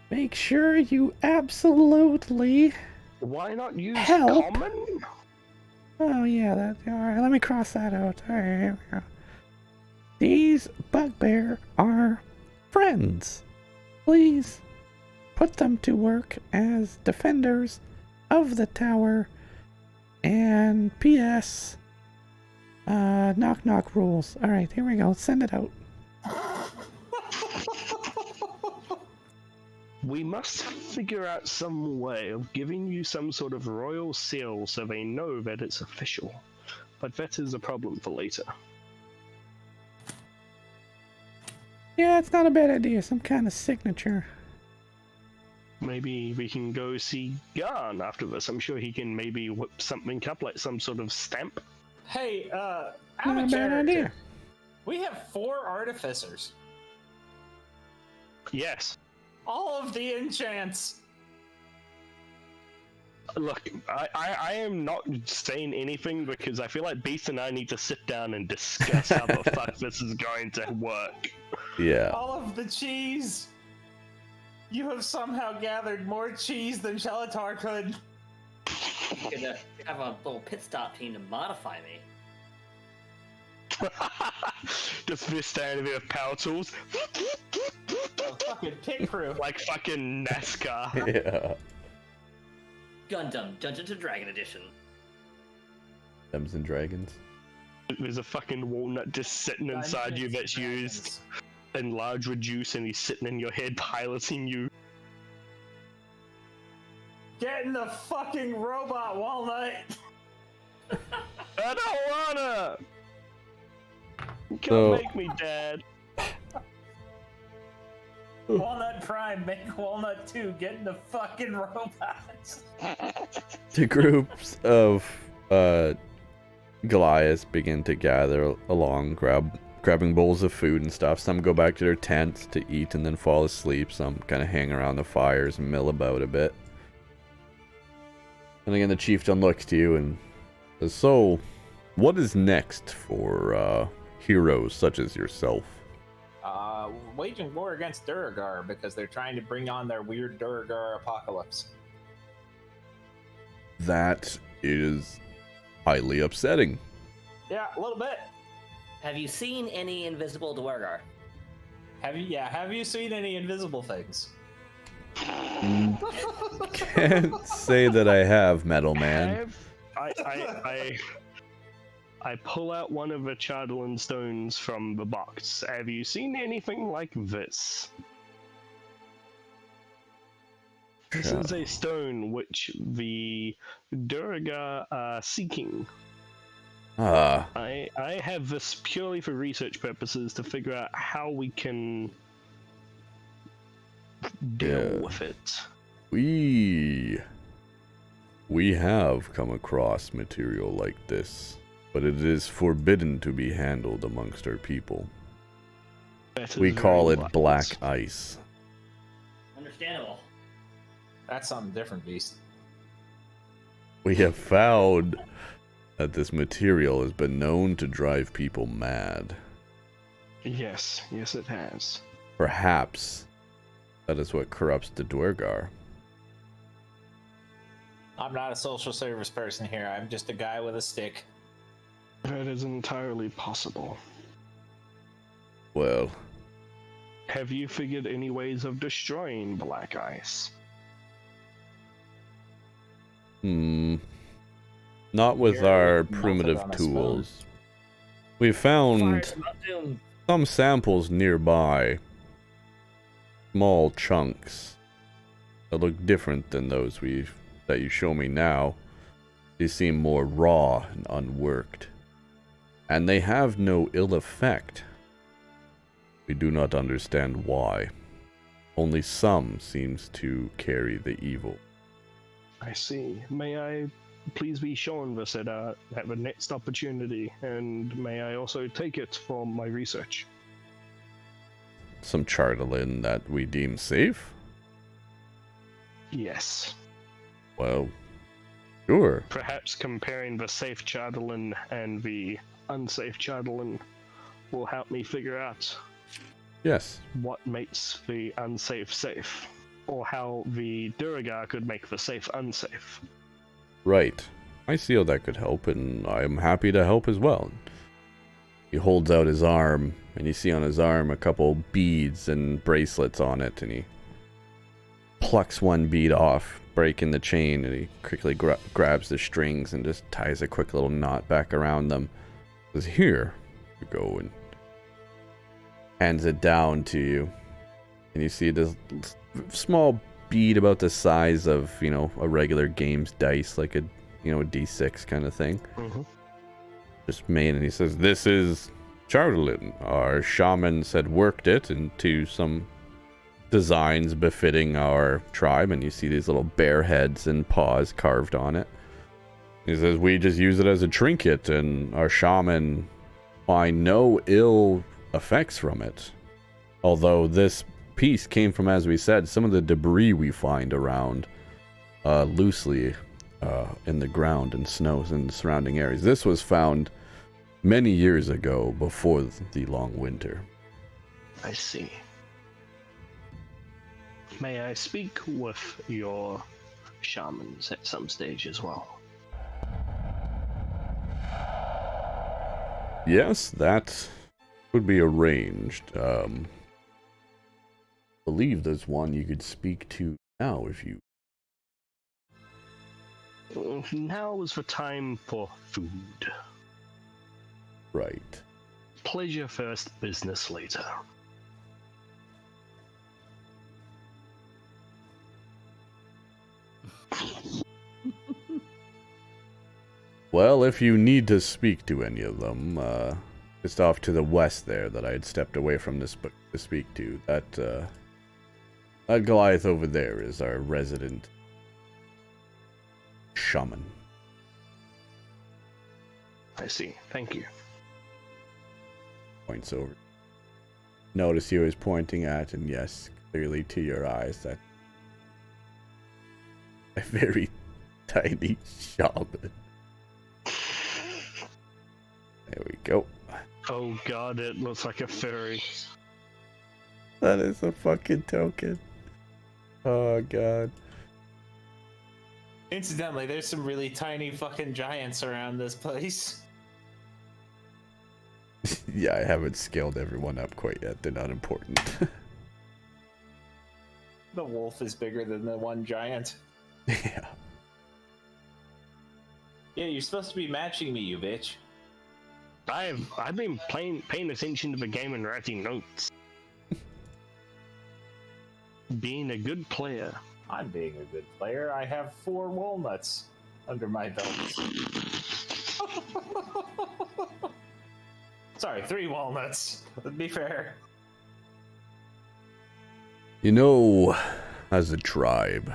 Make sure you absolutely. Why not use Help. common? Oh yeah, that. All right, let me cross that out. All right, here we go. These bugbear are friends. Please put them to work as defenders of the tower. And P.S. Knock knock rules. All right, here we go. Let's send it out. We must figure out some way of giving you some sort of royal seal so they know that it's official. But that is a problem for later. Yeah, it's not a bad idea. Some kind of signature. Maybe we can go see Garn after this. I'm sure he can maybe whip something up, like some sort of stamp. Hey, out Not of a bad character, idea. we have 4 artificers. Yes. All of the enchants. Look, I am not saying anything because I feel like Beast and I need to sit down and discuss how the fuck this is going to work. Yeah. All of the cheese. You have somehow gathered more cheese than Shelatar could. You could have a little pit stop team to modify me. Just this standing there with power tools. A fucking pit crew. Like fucking NASCAR. Yeah. Gundam, Dungeons and Dragon Edition. Gems and Dragons. There's a fucking walnut just sitting inside you that's used in large reduce, and he's sitting in your head piloting you. Get in the fucking robot, Walnut. I don't wanna! You can't So- make me, Dad. Walnut Prime, make Walnut 2, get in the fucking robots. The groups of Goliaths begin to gather along, grabbing bowls of food and stuff. Some go back to their tents to eat and then fall asleep. Some kind of hang around the fires and mill about a bit. And again, the chieftain looks to you and says, "So, what is next for heroes such as yourself?" Waging war against Duragar because they're trying to bring on their weird Duragar apocalypse. That is highly upsetting. Yeah, a little bit. Have you seen any invisible Dwargar? Have you seen any invisible things? Can't say that I have, Metal Man. I pull out one of the Chardalin stones from the box. Have you seen anything like this? This is a stone which the Duragar are seeking. Ah, I have this purely for research purposes to figure out how we can deal Yeah. with it. we have come across material like this, but it is forbidden to be handled amongst our people. That We is call very it wise. black ice. Understandable. That's something different, Beast. We have found that this material has been known to drive people mad. Yes, it has. Perhaps that is what corrupts the Dwergar. I'm not a social service person here. I'm just a guy with a stick. That is entirely possible. Well, Have you figured any ways of destroying black ice? not with Barely our melted primitive on a spoon. tools. We found Fires Mount Doom. some samples nearby. Small chunks that look different than those that you show me now. They seem more raw and unworked. And they have no ill effect. We do not understand why. Only some seems to carry the evil. I see. May I please be shown this at the next opportunity, and may I also take it for my research? Some Chardalin that we deem safe? Yes. Well, sure. Perhaps comparing the safe Chardalin and the unsafe Chardalin will help me figure out Yes. what makes the unsafe safe, or how the Duragar could make the safe unsafe. Right. I see how that could help, and I'm happy to help as well. He holds out his arm, and you see on his arm a couple beads and bracelets on it, and he plucks one bead off, breaking the chain, and he quickly grabs the strings and just ties a quick little knot back around them. Says, "Here you go," and hands it down to you. And you see this small bead about the size of, a regular game's dice, like a D6 kind of thing. Mm-hmm. Just made, and he says, "This is Chardalin. Our shamans had worked it into some designs befitting our tribe, and you see these little bear heads and paws carved on it. He says, we just use it as a trinket, and our shaman find no ill effects from it. Although this piece came from, as we said, some of the debris we find around loosely in the ground and snows and surrounding areas. This was found many years ago before the long winter. I see. May I speak with your shamans at some stage as well? Yes, that would be arranged. Believe there's one you could speak to now if you... Now is the time for food. Right. Pleasure first, business later. Well, if you need to speak to any of them, just off to the west there that I had stepped away from this book to speak to, that Goliath over there is our resident shaman. I see. Thank you. Points over. Notice he was pointing at, and yes, clearly to your eyes, that a very tiny shaman. There we go. Oh god, it looks like a furry. That is a fucking token. Oh god. Incidentally, there's some really tiny fucking giants around this place. Yeah, I haven't scaled everyone up quite yet. They're not important. The wolf is bigger than the one giant. Yeah. Yeah, you're supposed to be matching me, you bitch. I've been paying attention to the game and writing notes. Being a good player. I'm being a good player. I have 4 walnuts under my belt. Sorry, 3 walnuts. Let's be fair. You know, as a tribe,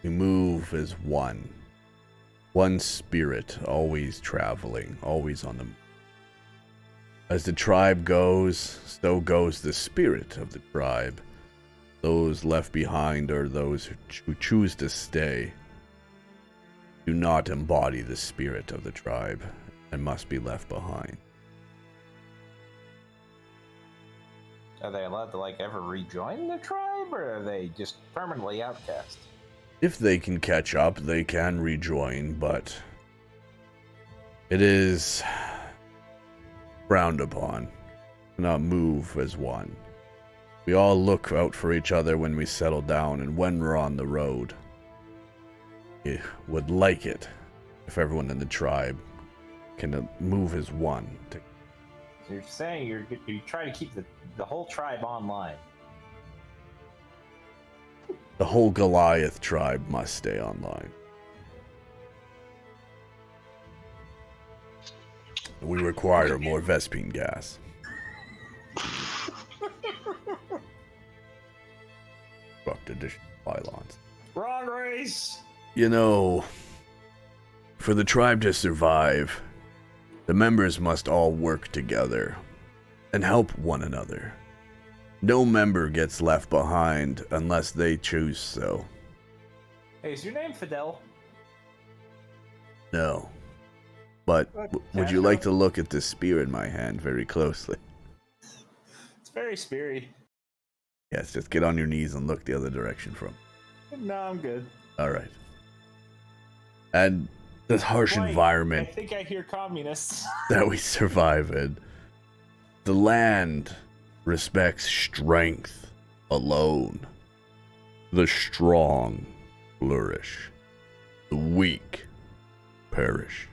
we move as one. One spirit, always traveling, always on the move. As the tribe goes, so goes the spirit of the tribe. Those left behind are those who choose to stay. Do not embody the spirit of the tribe and must be left behind. Are they allowed to, ever rejoin the tribe, or are they just permanently outcast? If they can catch up, they can rejoin, but it is frowned upon to not move as one. We all look out for each other when we settle down, and when we're on the road. We would like it if everyone in the tribe can move as one. So you're saying you try to keep the whole tribe online. The whole Goliath tribe must stay online. We require more Vespine gas. Fucked additional pylons. Wrong race! You know, for the tribe to survive, the members must all work together and help one another. No member gets left behind unless they choose so. Hey, is your name Fidel? No. But would you like to look at the spear in my hand very closely? It's very speary. Yes, just get on your knees and look the other direction from. No, I'm good. Alright. And this harsh Wait, environment I think I hear communists. that we survive in, the land respects strength alone. The strong flourish. The weak perish.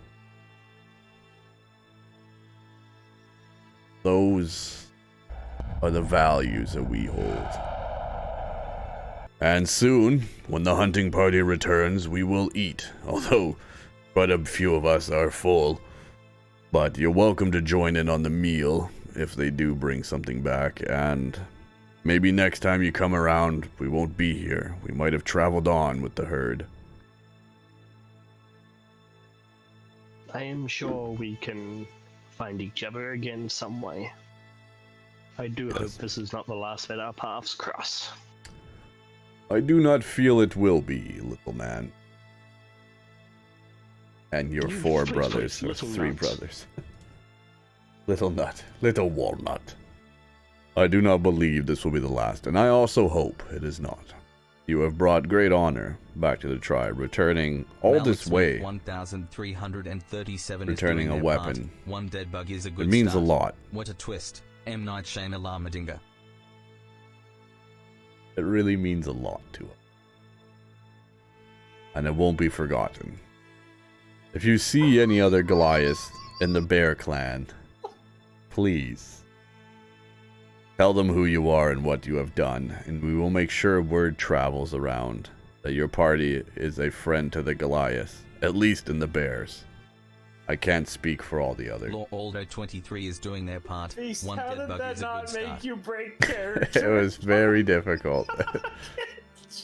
Those are the values that we hold. And soon, when the hunting party returns, we will eat, although quite a few of us are full. But you're welcome to join in on the meal if they do bring something back, and Maybe next time you come around, we won't be here. We might have traveled on with the herd. I am sure we can find each other again some way. I do hope this is not the last that our paths cross. I do not feel it will be, little man. And your You 4 please, brothers, please, or little 3 nut. brothers. Little nut, little walnut. I do not believe this will be the last, and I also hope it is not. You have brought great honor back to the tribe, returning all this way. 1337 Returning is doing a their weapon. Part. One dead bug is a good It means start. a lot. What a twist. M. Night Shyamalan. It really means a lot to us. And it won't be forgotten. If you see any other Goliaths in the Bear Clan, please tell them who you are and what you have done, and we will make sure word travels around that your party is a friend to the Goliaths, at least in the Bears. I can't speak for all the others. Law Aldo 23 is doing their part. Beast, One how dead did bug that is a good not make start. you break character? It was very difficult.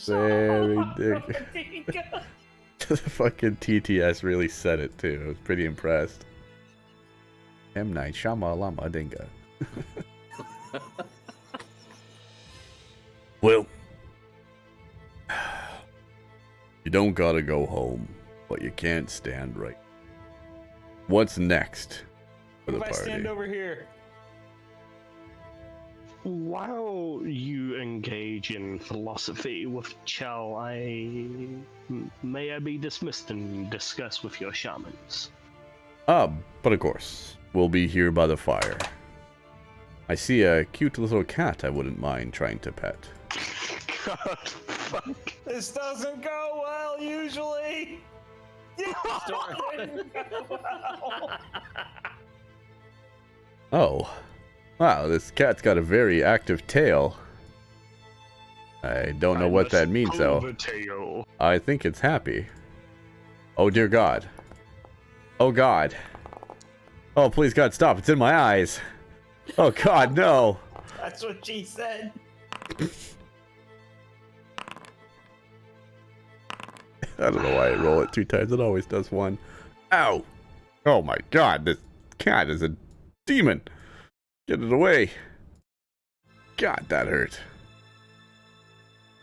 Very difficult. The fucking TTS really said it too. I was pretty impressed. M. Night Shyamalan. Well, you don't gotta go home, but you can't stand right. What's next for the If I stand party? over here. While you engage in philosophy with Chell, may I be dismissed and discuss with your shamans? But of course, we'll be here by the fire. I see a cute little cat I wouldn't mind trying to pet. God, fuck. This doesn't go well usually. This doesn't go well. Oh. Wow, this cat's got a very active tail. I don't know what that means, though. The tail. I think it's happy. Oh, dear God. Oh, God. Oh, please, God, stop. It's in my eyes. Oh, God, no. That's what she said. I don't know why I roll it 2 times. It always does 1. Ow. Oh, my God. This cat is a demon. Get it away. God, that hurt.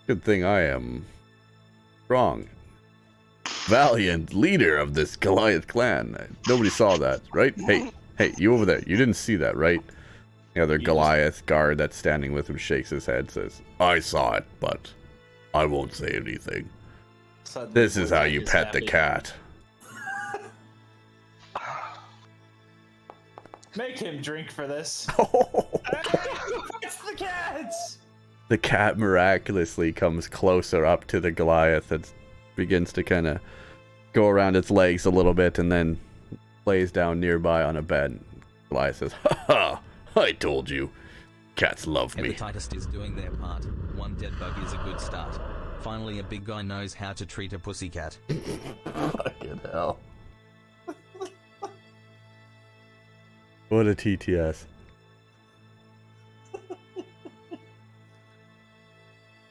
Good thing I am strong, valiant leader of this Goliath clan. Nobody saw that, right? Hey, you over there. You didn't see that, right? The other Goliath guard that's standing with him shakes his head, says, I saw it, but I won't say anything. Suddenly, This is how Woodley you is pet the happy. cat. Make him drink for this. It's the cats. The cat miraculously comes closer up to the Goliath and begins to kind of go around its legs a little bit and then lays down nearby on a bed. Goliath says, ha ha, I told you. Cats love me. Hepatitis is doing their part. One dead bug is a good start. Finally, a big guy knows how to treat a pussycat. Fucking hell. What a TTS.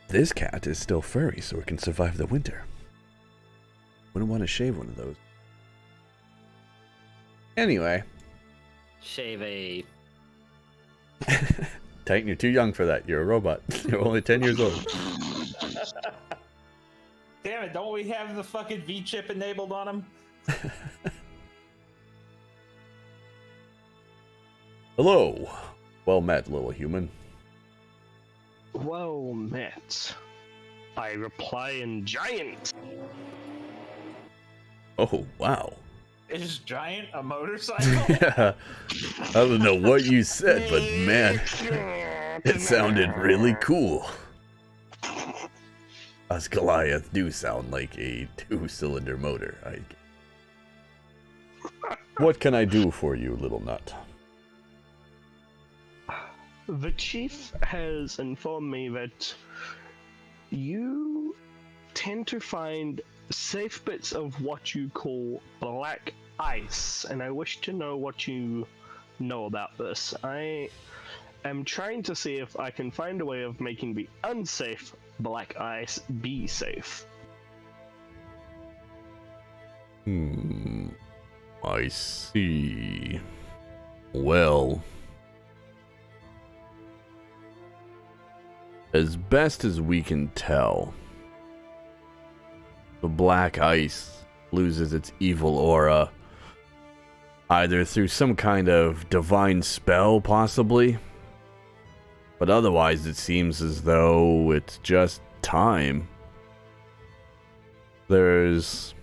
This cat is still furry, so it can survive the winter. Wouldn't want to shave one of those. Anyway. Shave a. Titan, you're too young for that. You're a robot. You're only 10 years old. Damn it! Don't we have the fucking V chip enabled on him? Hello. Well met, little human. Well met. I reply in giant. Oh, wow. Is Giant a motorcycle? Yeah. I don't know what you said, but man, it sounded really cool. Us Goliath do sound like a 2-cylinder motor. What can I do for you, little nut? The chief has informed me that you tend to find safe bits of what you call black ice, and I wish to know what you know about this. I am trying to see if I can find a way of making the unsafe black ice be safe. I see. Well, as best as we can tell, the black ice loses its evil aura either through some kind of divine spell, possibly, but otherwise it seems as though it's just time. There's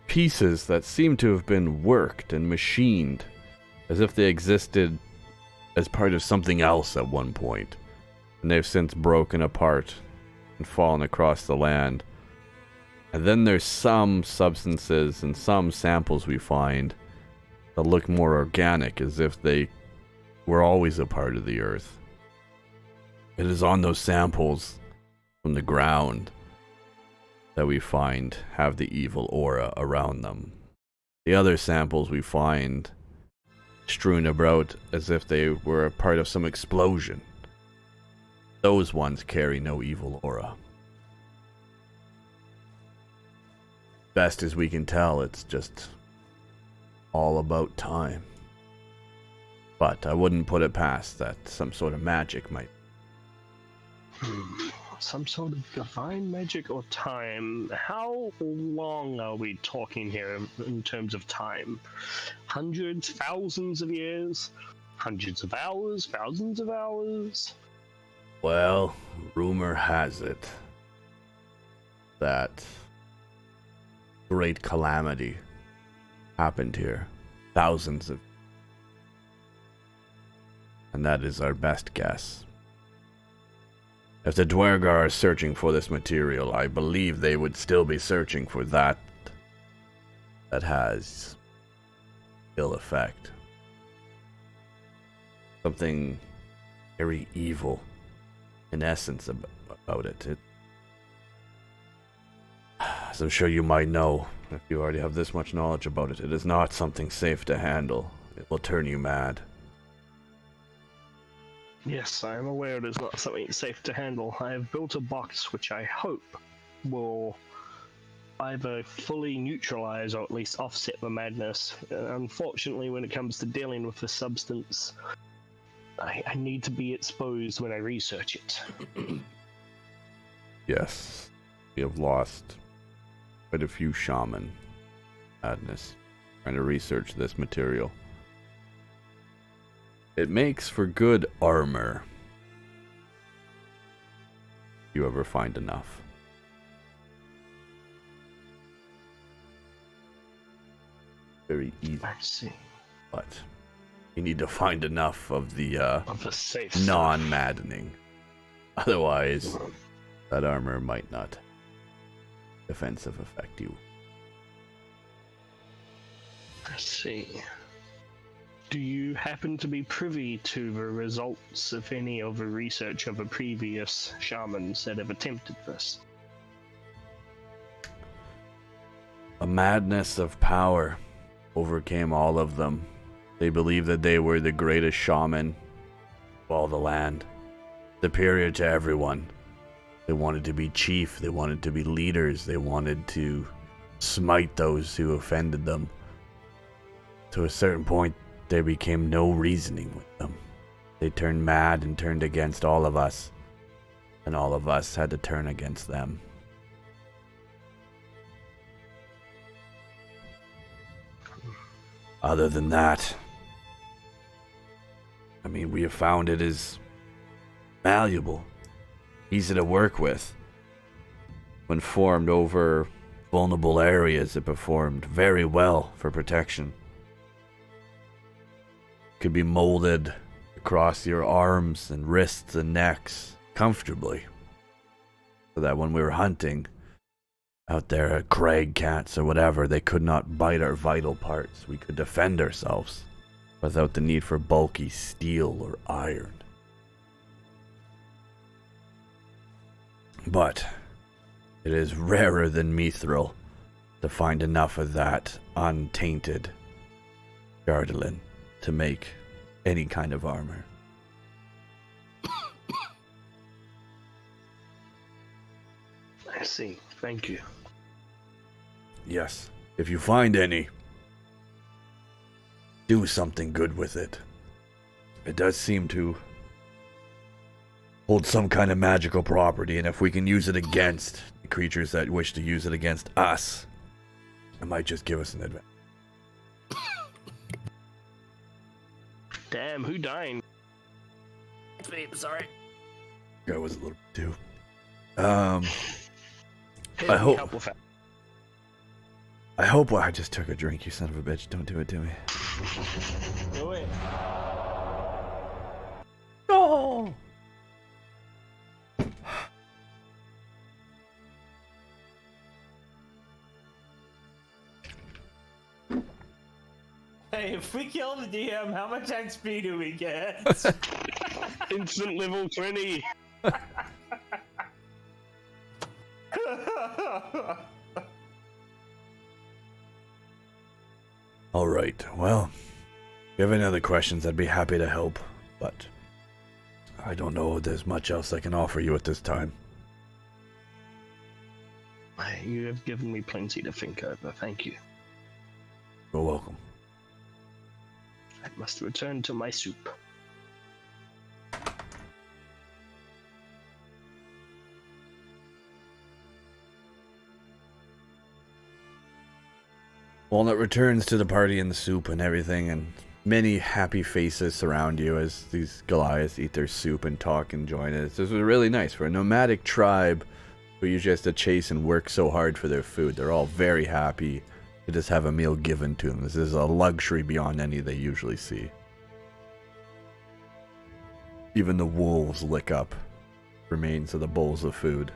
pieces that seem to have been worked and machined as if they existed as part of something else at one point, and they've since broken apart and fallen across the land. And then there's some substances and some samples we find that look more organic, as if they were always a part of the earth. It is on those samples from the ground that we find have the evil aura around them. The other samples we find strewn about as if they were a part of some explosion. Those ones carry no evil aura. Best as we can tell, it's just all about time. But I wouldn't put it past that some sort of magic might. Some sort of divine magic or time. How long are we talking here in terms of time? Hundreds, thousands of years? Hundreds of hours? Thousands of hours? Well, rumor has it that great calamity happened here. Thousands of. And that is our best guess. If the Dwergar are searching for this material, I believe they would still be searching for that has ill effect. Something very evil in essence about it. As I'm sure you might know, if you already have this much knowledge about it, it is not something safe to handle. It will turn you mad. Yes, I am aware it is not something safe to handle. I have built a box which I hope will either fully neutralize or at least offset the madness. Unfortunately, when it comes to dealing with the substance, I need to be exposed when I research it. Yes, we have lost quite a few shaman madness trying to research this material. It makes for good armor. If you ever find enough. Very easy. I see. But you need to find enough of the safe non-maddening. Otherwise, that armor might not defensive affect you. I see. Do you happen to be privy to the results of any of the research of the previous shamans that have attempted this? A madness of power overcame all of them. They believed that they were the greatest shaman of all the land, superior to everyone. They wanted to be chief, they wanted to be leaders, they wanted to smite those who offended them. To a certain point, there became no reasoning with them. They turned mad and turned against all of us, and all of us had to turn against them. Other than that, I mean, we have found it is malleable, easy to work with. When formed over vulnerable areas, it performed very well for protection. Could be molded across your arms and wrists and necks comfortably, so that when we were hunting out there at crag cats or whatever, they could not bite our vital parts. We could defend ourselves without the need for bulky steel or iron. But it is rarer than mithril to find enough of that untainted Gardelin to make any kind of armor. I see. Thank you. Yes, if you find any, do something good with it. It does seem to hold some kind of magical property, and if we can use it against the creatures that wish to use it against us, it might just give us an advantage. Damn, who dying? It's me, sorry. I was a little bit too. Hey, I hope. help with that. I just took a drink, you son of a bitch. Don't do it to me. Do it. No! Hey, if we kill the DM, how much XP do we get? Instant level 20. Alright, well, if you have any other questions, I'd be happy to help, but I don't know if there's much else I can offer you at this time. You have given me plenty to think over. Thank you. You're welcome. I must return to my soup. Walnut returns to the party and the soup and everything, and many happy faces surround you as these Goliaths eat their soup and talk and join it. This is really nice. For a nomadic tribe who usually has to chase and work so hard for their food, they're all very happy to just have a meal given to them. This is a luxury beyond any they usually see. Even the wolves lick up remains of the bowls of food.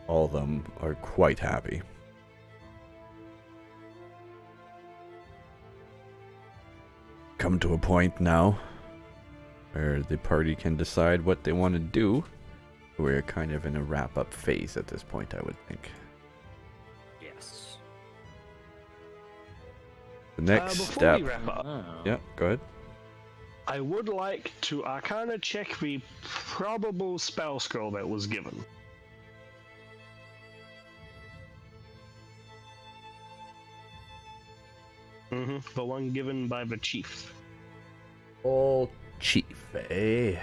All of them are quite happy. Come to a point now where the party can decide what they want to do. We're kind of in a wrap-up phase at this point, I would think. Yes. The next before step. we wrap up, Yeah, go ahead. I would like to Arcana check the probable spell scroll that was given. The one given by the chief. Old chief, eh?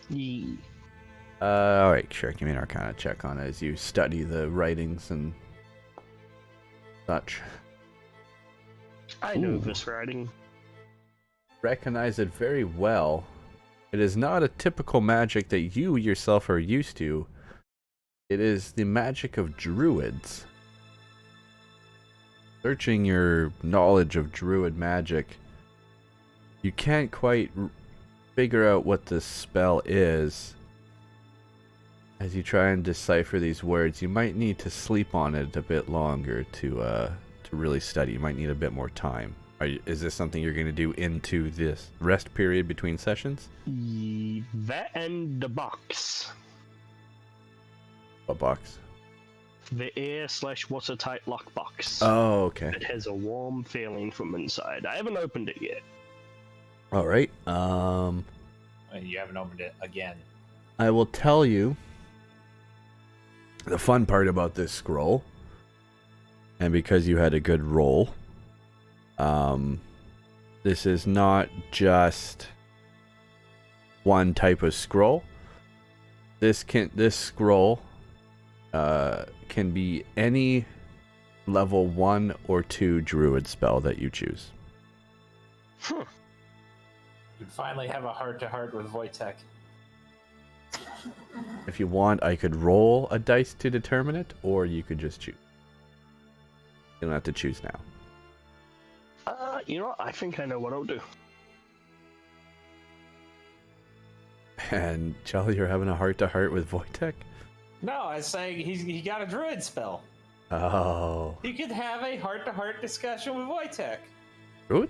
Yee. Alright, sure. Give me an Arcana check on it as you study the writings and such. I know Ooh. this writing. Recognize it very well. It is not a typical magic that you yourself are used to. It is the magic of druids. Searching your knowledge of druid magic, you can't quite figure out what this spell is. As you try and decipher these words, you might need to sleep on it a bit longer to really study. You might need a bit more time. Is this something you're going to do into this rest period between sessions? That and the box. What box? The air/watertight lockbox. Oh, okay. It has a warm feeling from inside. I haven't opened it yet. All right. You haven't opened it again. I will tell you the fun part about this scroll, and because you had a good roll, this is not just one type of scroll. This scroll can be any level 1 or 2 druid spell that you choose. You finally have a heart-to-heart with Wojtek. If you want, I could roll a dice to determine it, or you could just choose. You don't have to choose now. You know what? I think I know what I'll do. And Charlie, you're having a heart-to-heart with Wojtek? No, I was saying he got a druid spell. Oh. You could have a heart-to-heart discussion with Wojtek. Druid?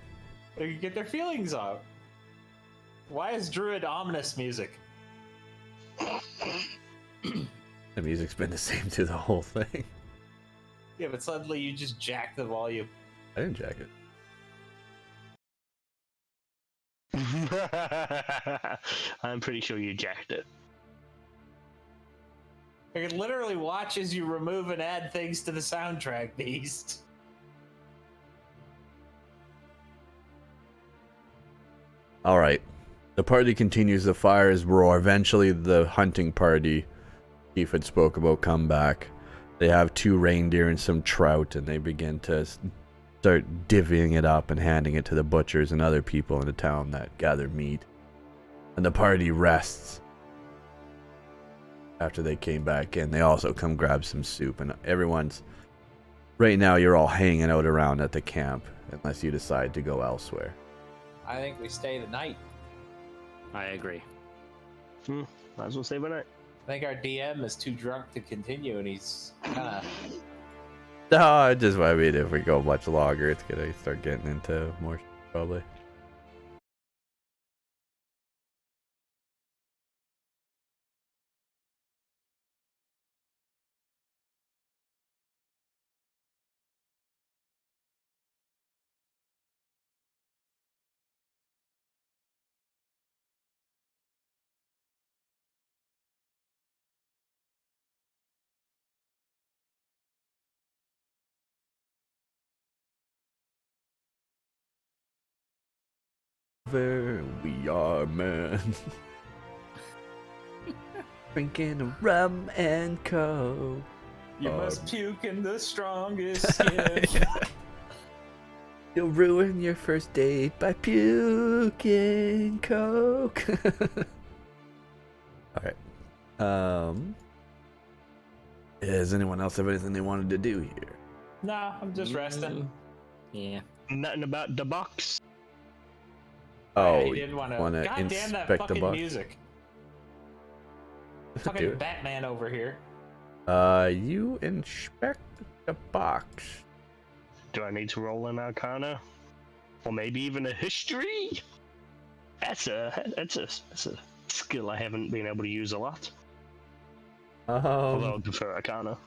They could get their feelings out. Why is druid ominous music? The music's been the same through the whole thing. Yeah, but suddenly you just jack the volume. I didn't jack it. I'm pretty sure you jacked it. I can literally watch as you remove and add things to the soundtrack, Beast. All right. The party continues. The fires roar. Eventually, the hunting party Keith had spoke about come back. They have 2 reindeer and some trout, and they begin to start divvying it up and handing it to the butchers and other people in the town that gather meat. And the party rests. After they came back in, they also come grab some soup, and everyone's... Right now, you're all hanging out around at the camp, unless you decide to go elsewhere. I think we stay the night. I agree. Might as well save a night. I think our DM is too drunk to continue, and he's kind of... No, I mean, if we go much longer, it's gonna start getting into more probably. We are men. Drinking rum and coke. You must puke in the strongest skin. You'll ruin your first date by puking coke. Alright. Does anyone else have anything they wanted to do here? Nah, I'm just resting. Yeah. Nothing about the box. Oh, he didn't want to. wanna God damn that inspect the fucking box? music. Do Fucking it. Batman over here. You inspect the box. Do I need to roll an Arcana, or maybe even a History? That's a skill I haven't been able to use a lot. Although I prefer Arcana.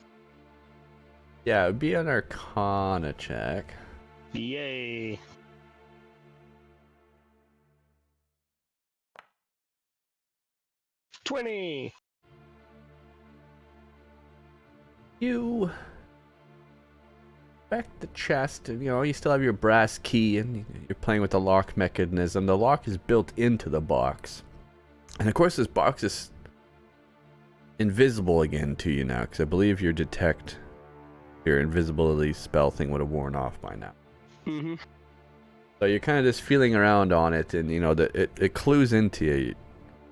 Yeah, it would be an Arcana check. Yay! $20. You back the chest, and you still have your brass key, and you're playing with the lock mechanism. The lock is built into the box, and of course this box is invisible again to you now, because I believe your invisibility spell thing would have worn off by now. Mm-hmm. So you're kind of just feeling around on it, and it clues into you.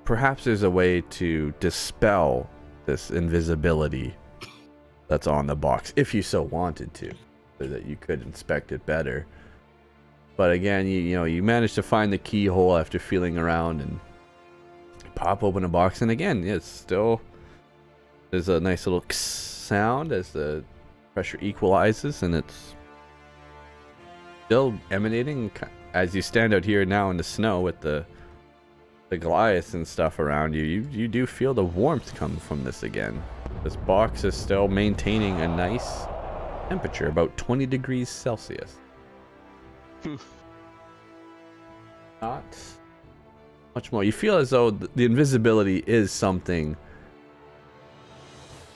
Perhaps there's a way to dispel this invisibility that's on the box, if you so wanted to, so that you could inspect it better. But again, you manage to find the keyhole after feeling around and pop open a box, and again, it's still there's a nice little sound as the pressure equalizes, and it's still emanating as you stand out here now in the snow with the Goliaths and stuff around you. You do feel the warmth come from this again. This box is still maintaining a nice temperature, about 20 degrees Celsius. Not much more. You feel as though the invisibility is something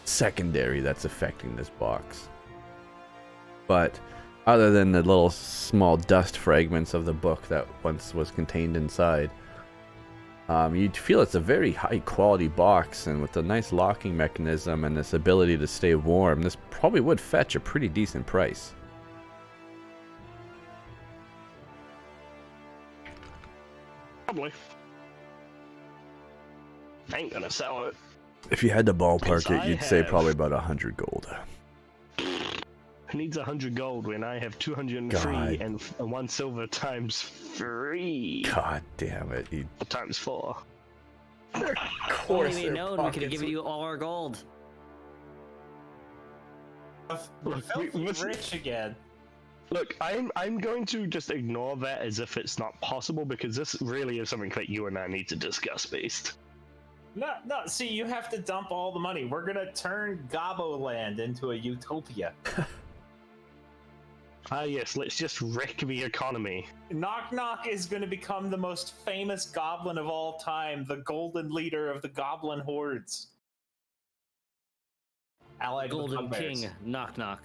secondary that's affecting this box. But other than the little small dust fragments of the book that once was contained inside, you'd feel it's a very high quality box, and with a nice locking mechanism and this ability to stay warm, this probably would fetch a pretty decent price. Probably. I ain't gonna sell it. If you had to ballpark it, I you'd say have- probably about 100 gold. Who needs 100 gold when I have 203 God. and 1 silver times 3? God damn it. Times 4. Of course, we known we could have given you all our gold. Look, Filthy listen- rich again. Look, I'm going to just ignore that as if it's not possible, because this really is something that you and I need to discuss, Beast. No, see, you have to dump all the money. We're gonna turn Gobbo Land into a utopia. Ah, yes, let's just wreck the economy. Knock Knock is going to become the most famous goblin of all time, the golden leader of the goblin hordes. Allied to the Golden bugbears. King, knock knock.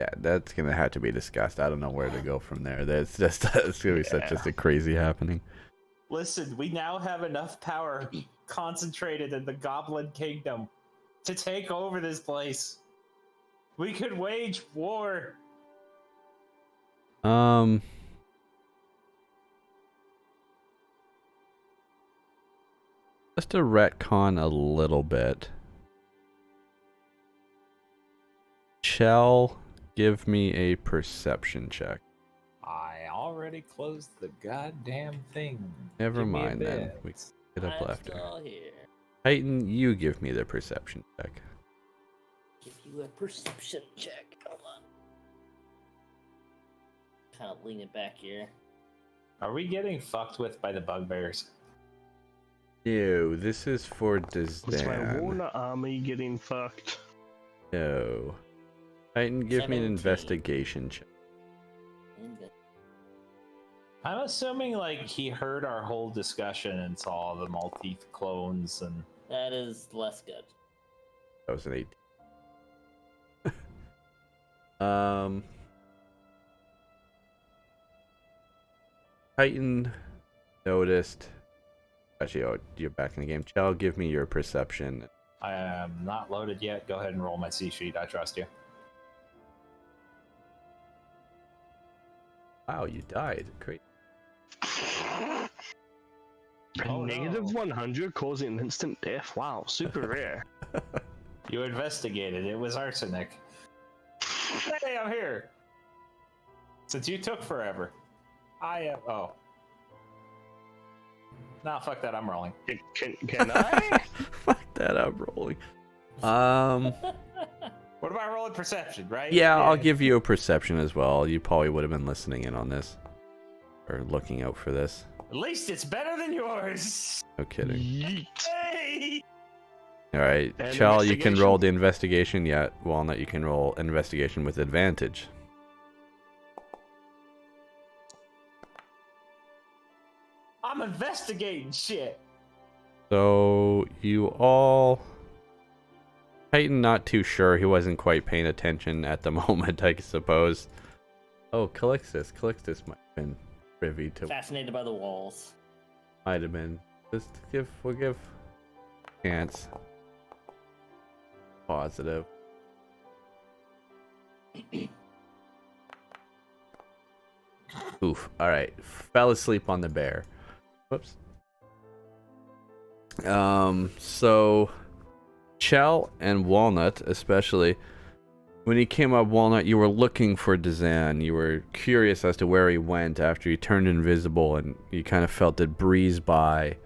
Yeah, that's gonna have to be discussed. I don't know where to go from there. That's just it's gonna be such just a crazy happening. Listen, we now have enough power concentrated in the Goblin Kingdom to take over this place. We could wage war. Just to retcon a little bit. Shall give me a perception check. I already closed the goddamn thing. Never Give me a mind then. bit. We get up I'm after. still here. Titan, you give me the perception check. Give you a perception check. Hold on. Kind of leaning back here. Are we getting fucked with by the bugbears? No, this is for It's my Dizdan. Warner army getting fucked. No. Titan, give me an 17. investigation check. I'm assuming like he heard our whole discussion and saw the Maltese clones and That is less good. That was an 18. Titan noticed. Actually, oh, you're back in the game. Chell, give me your perception. I am not loaded yet. Go ahead and roll my C sheet. I trust you. Wow, you died. Great. Oh, Negative no. 100 causing an instant death. Wow, super rare. You investigated. It was arsenic. Hey, I'm here. Since you took forever. I am. Oh. Nah, fuck that. I'm rolling. Can I? Fuck that, I'm rolling. What about rolling perception, right? Yeah, I'll give you a perception as well. You probably would have been listening in on this. Or looking out for this. At least it's better than yours. No kidding. Yeet. Hey! Alright, And Chell, you can roll investigation? the investigation yet. Walnut, you can roll investigation with advantage. I'm investigating shit. So, you all... Titan not too sure. He wasn't quite paying attention at the moment, I suppose. Oh, Calixtus. Calixtus might have been privy to... Fascinated by the walls. Might have been. We'll give chance. Positive. Oof. Alright. Fell asleep on the bear. Whoops. So Chell and Walnut, especially, when he came up, Walnut, you were looking for Dizan. You were curious as to where he went after he turned invisible, and you kind of felt it breeze by.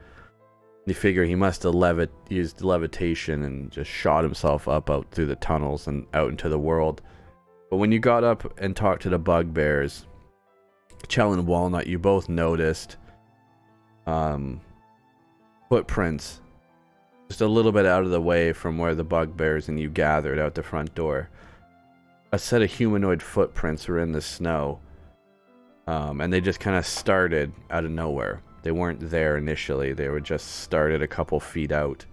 You figure he must have used levitation and just shot himself up out through the tunnels and out into the world. But when you got up and talked to the bugbears, Chell and Walnut, you both noticed footprints just a little bit out of the way from where the bugbears and you gathered out the front door. A set of humanoid footprints were in the snow, and they just kind of started out of nowhere. They weren't there initially. They were just started a couple feet out,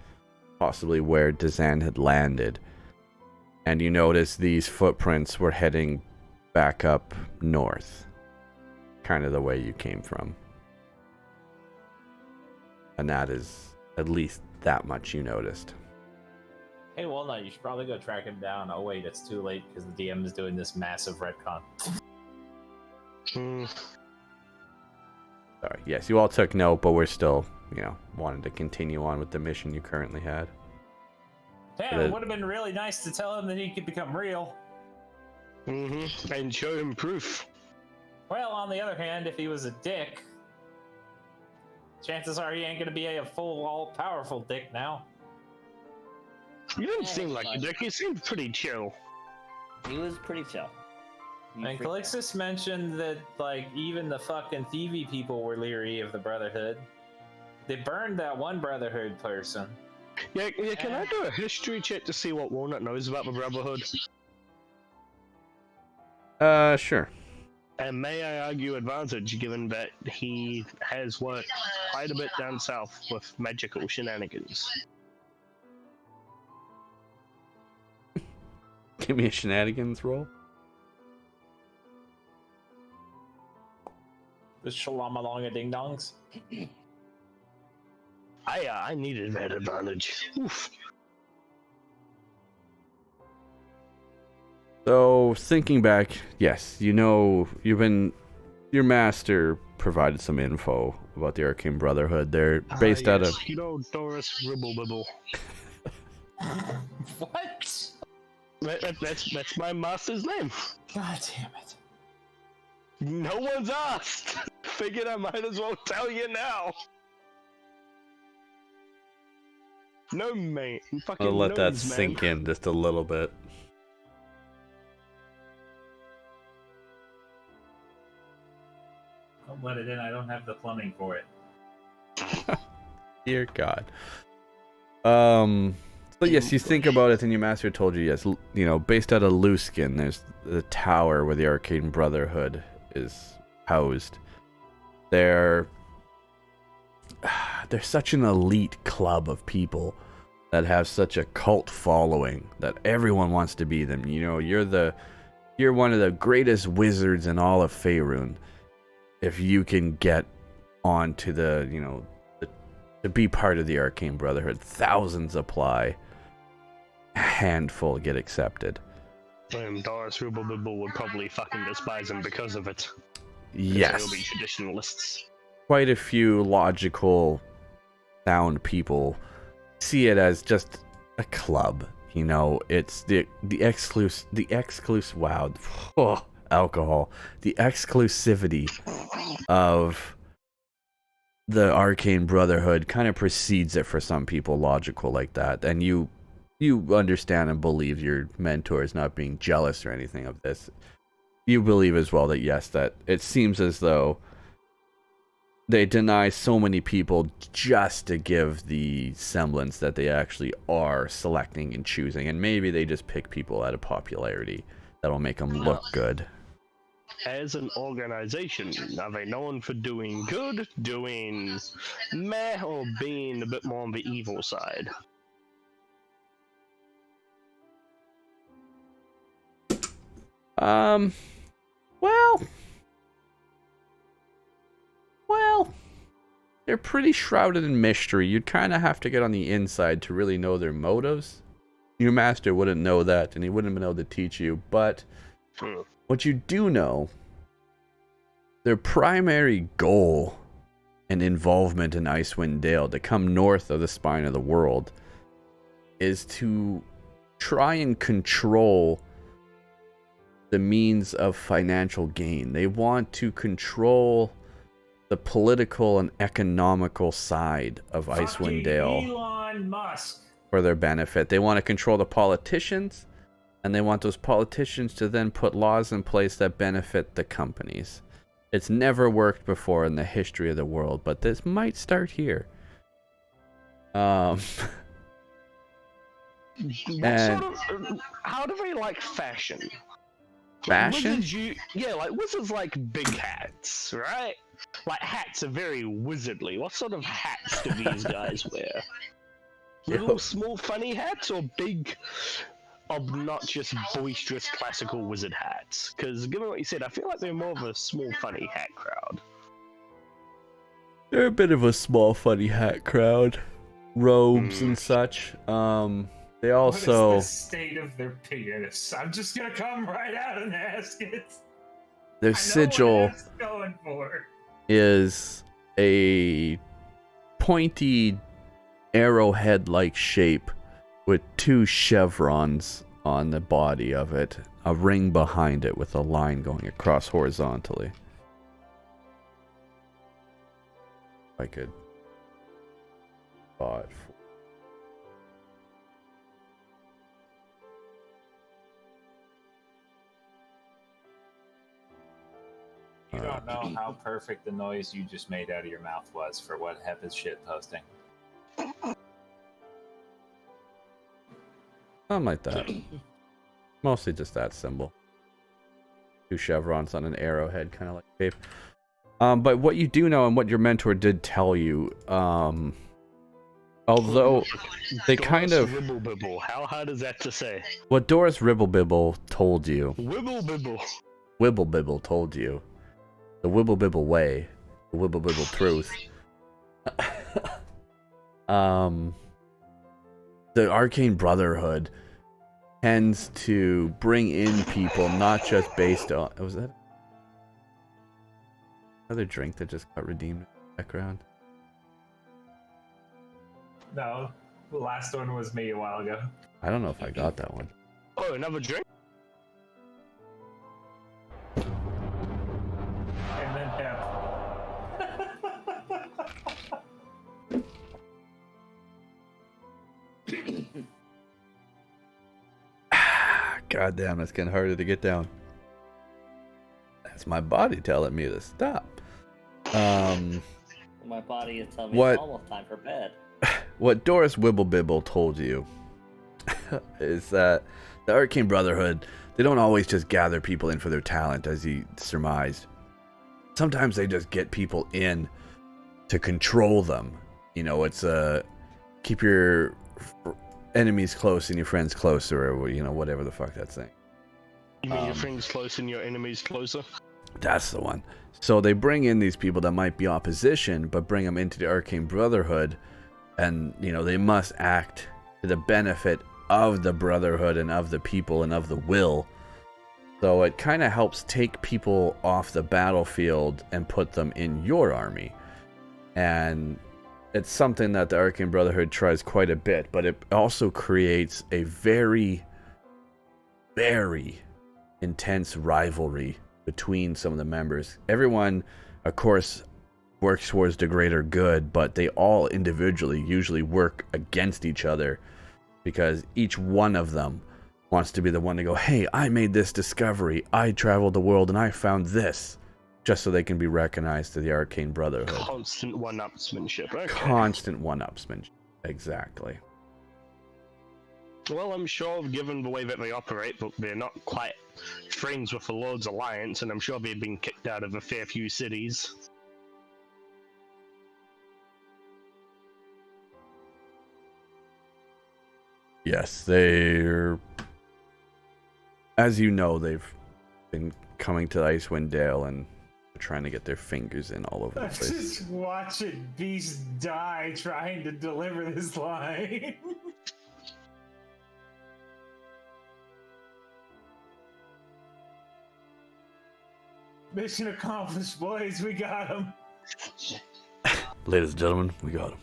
possibly where Dizan had landed. And you notice these footprints were heading back up north, kind of the way you came from. And that is at least that much you noticed. Hey, Walnut, you should probably go track him down. Oh, wait, it's too late because the DM is doing this massive retcon. Sorry. Yes, you all took note, but we're still, wanted to continue on with the mission you currently had. Damn, it would have been really nice to tell him that he could become real. Mm-hmm. And show him proof. Well, on the other hand, if he was a dick, chances are he ain't gonna be a full, all-powerful dick now. You didn't seem like a dick. You seemed pretty chill. He was pretty chill. And Calixtus mentioned that, like, even the fucking thievy people were leery of the Brotherhood. They burned that one Brotherhood person. Yeah, can I do a history check to see what Walnut knows about the Brotherhood? Sure. And may I argue advantage, given that he has worked quite a bit down south with magical shenanigans? Give me a shenanigans roll. The Shalamalonga Ding Dongs. I needed that advantage. Oof. So, thinking back, yes, you know, your master provided some info about the Arcane Brotherhood. They're based out of... You know, Doris Ribblebibble. What? That's my master's name. God damn it. No one's asked. Figured I might as well tell you now. No, mate. Fucking I'll let that gnomes, sink man. in just a little bit. Don't let it in. I don't have the plumbing for it. Dear God. So yes, you think about it, and your master told you, yes, you know, based out of Luskin, there's the tower where the Arcane Brotherhood is housed. They're such an elite club of people that have such a cult following that everyone wants to be them. You know, you're one of the greatest wizards in all of Faerun. If you can get onto the, you know, to be part of the Arcane Brotherhood, thousands apply. A handful get accepted. Doris Ribblebibble would probably fucking despise him because of it. Yes. They'll be traditionalists. Quite a few logical, sound people see it as just a club. You know, it's the exclusive wow, oh, alcohol, the exclusivity of the Arcane Brotherhood kind of precedes it for some people, logical like that, and you understand and believe your mentor is not being jealous or anything of this. You believe as well that yes, that it seems as though they deny so many people just to give the semblance that they actually are selecting and choosing, and maybe they just pick people out of popularity that'll make them look good. As an organization, are they known for doing good, doing meh, or being a bit more on the evil side? Well, they're pretty shrouded in mystery. You'd kind of have to get on the inside to really know their motives. Your master wouldn't know that, and he wouldn't have been able to teach you, but what you do know, their primary goal and involvement in Icewind Dale, to come north of the spine of the world, is to try and control the means of financial gain. They want to control the political and economical side of Icewind Dale Elon Musk. for their benefit. They want to control the politicians, and they want those politicians to then put laws in place that benefit the companies. It's never worked before in the history of the world, but this might start here. What And- sort of, how do they like fashion? Fashion? Wizards like big hats, right? Like hats are very wizardly. What sort of hats do these guys wear? Little small funny hats or big obnoxious boisterous classical wizard hats? Because given what you said, I feel like they're more of a small funny hat crowd. They're a bit of a small funny hat crowd. Robes and such. They also... What is the state of their penis? I'm just gonna come right out and ask it. Their sigil What it's going for. is a pointy arrowhead-like shape with two chevrons on the body of it, a ring behind it with a line going across horizontally. If I could spot. You don't know how perfect the noise you just made out of your mouth was for what happens shit posting. Something like that. Mostly just that symbol. 2 chevrons on an arrowhead, kind of like shape. But what you do know and what your mentor did tell you, although they kind of... Ribble bibble. How hard is that to say? What Doris Ribblebibble told you... Wibble bibble. Wibblebibble told you. The Wibblebibble way. The Wibblebibble truth. The Arcane Brotherhood tends to bring in people not just based on... Was that another drink that just got redeemed in the background? No, the last one was me a while ago. I don't know if I got that one. Oh, another drink? And then him. God damn, it's getting harder to get down. That's my body telling me to stop. My body is telling me What? it's almost time for bed. What Doris Wibblebibble told you is that the Arcane Brotherhood, they don't always just gather people in for their talent, as he surmised. Sometimes they just get people in to control them. You know, it's keep your enemies close and your friends closer, or, you know, whatever the fuck that's saying. You mean your friends close and your enemies closer? That's the one. So they bring in these people that might be opposition, but bring them into the Arcane Brotherhood, and, you know, they must act to the benefit of the Brotherhood and of the people and of the will. So it kind of helps take people off the battlefield and put them in your army. And it's something that the Arcane Brotherhood tries quite a bit, but it also creates a very, very intense rivalry between some of the members. Everyone, of course, works towards the greater good, but they all individually usually work against each other because each one of them wants to be the one to go, hey, I made this discovery, I traveled the world and I found this, just so they can be recognized to the Arcane Brotherhood. Constant one-upsmanship. Okay. Constant one-upsmanship. Exactly. Well, I'm sure, given the way that they operate, but they're not quite friends with the Lord's Alliance, and I'm sure they've been kicked out of a fair few cities. Yes, they're... As you know, they've been coming to Icewind Dale and trying to get their fingers in all over the place. Just watching Beast die trying to deliver this line. Mission accomplished, boys. We got him. Ladies and gentlemen, we got him.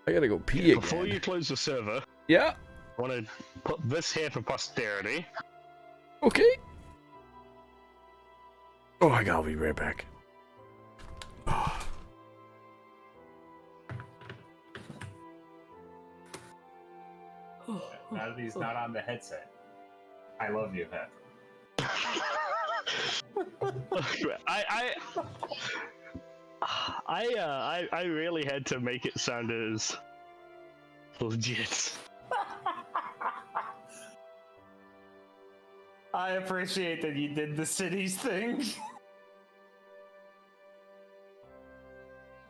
I gotta go pee again. Before you close the server, Yeah. I want to put this here for posterity. Okay. Oh, I'll be right back. Now that he's not on the headset. I love you, Heck. I really had to make it sound as legit. I appreciate that you did the cities thing.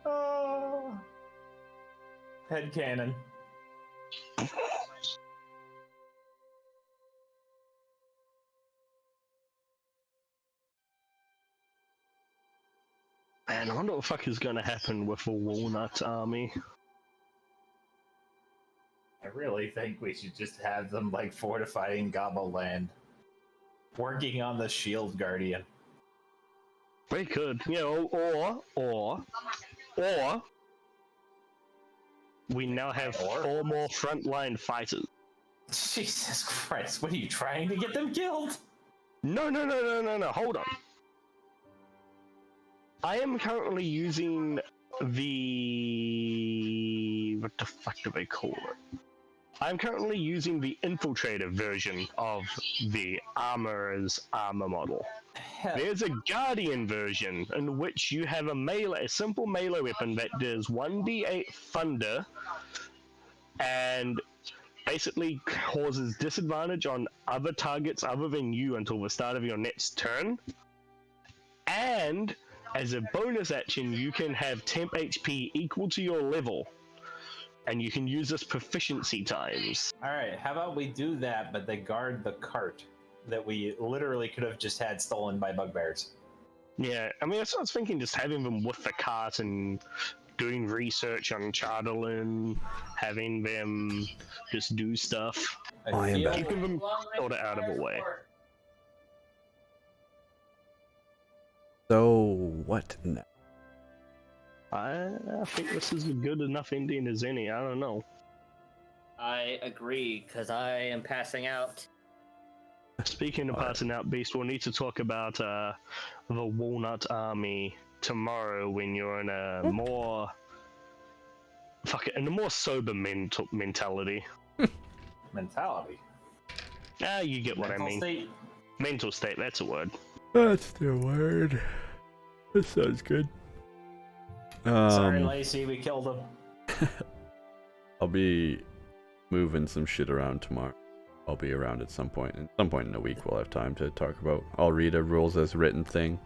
Oh. Headcanon. Man, I wonder what the fuck is gonna happen with the Walnut Army. I really think we should just have them like fortifying Gobble Land. Working on the Shield Guardian. They could, you know, or we now have 4 more frontline fighters. Jesus Christ, what are you trying to get them killed? No, hold on. I am currently using the... what the fuck do they call it? I'm currently using the infiltrator version of the armorer's armor model. There's a guardian version in which you have a simple melee weapon that does 1d8 thunder and basically causes disadvantage on other targets other than you until the start of your next turn. And as a bonus action, you can have temp HP equal to your level, and you can use this proficiency times. Alright, how about we do that, but they guard the cart that we literally could have just had stolen by bugbears. Yeah, I mean, that's what I was thinking, just having them with the cart and doing research on Chardalin, having them just do stuff, I am back. keeping them sort of out of the way. So, what now? I think this is a good enough ending as any. I don't know. I agree, because I am passing out. Speaking of passing out, Beast, we'll need to talk about the Walnut Army tomorrow when you're in a more sober mentality. Mentality? Ah, you get what I mean. State? Mental state, that's a word. That's the word. That sounds good. Sorry, Lacey, we killed him. I'll be moving some shit around tomorrow. I'll be around at some point. At some point in the week, we'll have time to talk about. I'll read a rules as written thing.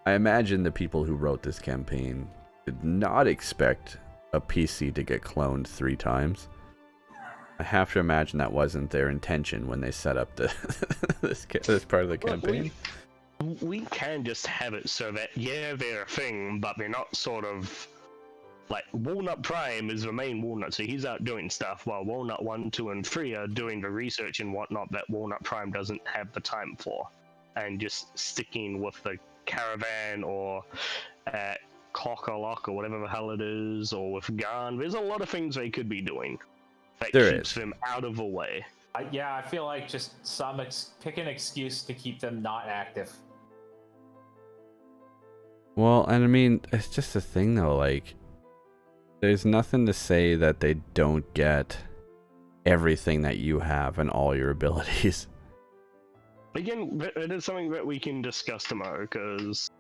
I imagine the people who wrote this campaign did not expect a PC to get cloned 3 times. I have to imagine that wasn't their intention when they set up the this part of the campaign. We can just have it so that, yeah, they're a thing, but they're not sort of... Like, Walnut Prime is the main Walnut, so he's out doing stuff, while Walnut 1, 2, and 3 are doing the research and whatnot that Walnut Prime doesn't have the time for. And just sticking with the caravan or at Cock-a-Lock or whatever the hell it is, or with Garn. There's a lot of things they could be doing that keeps them out of the way. Yeah, I feel like just pick an excuse to keep them not active. Well, and I mean, it's just a thing though, like, there's nothing to say that they don't get everything that you have and all your abilities. Again, it is something that we can discuss tomorrow, because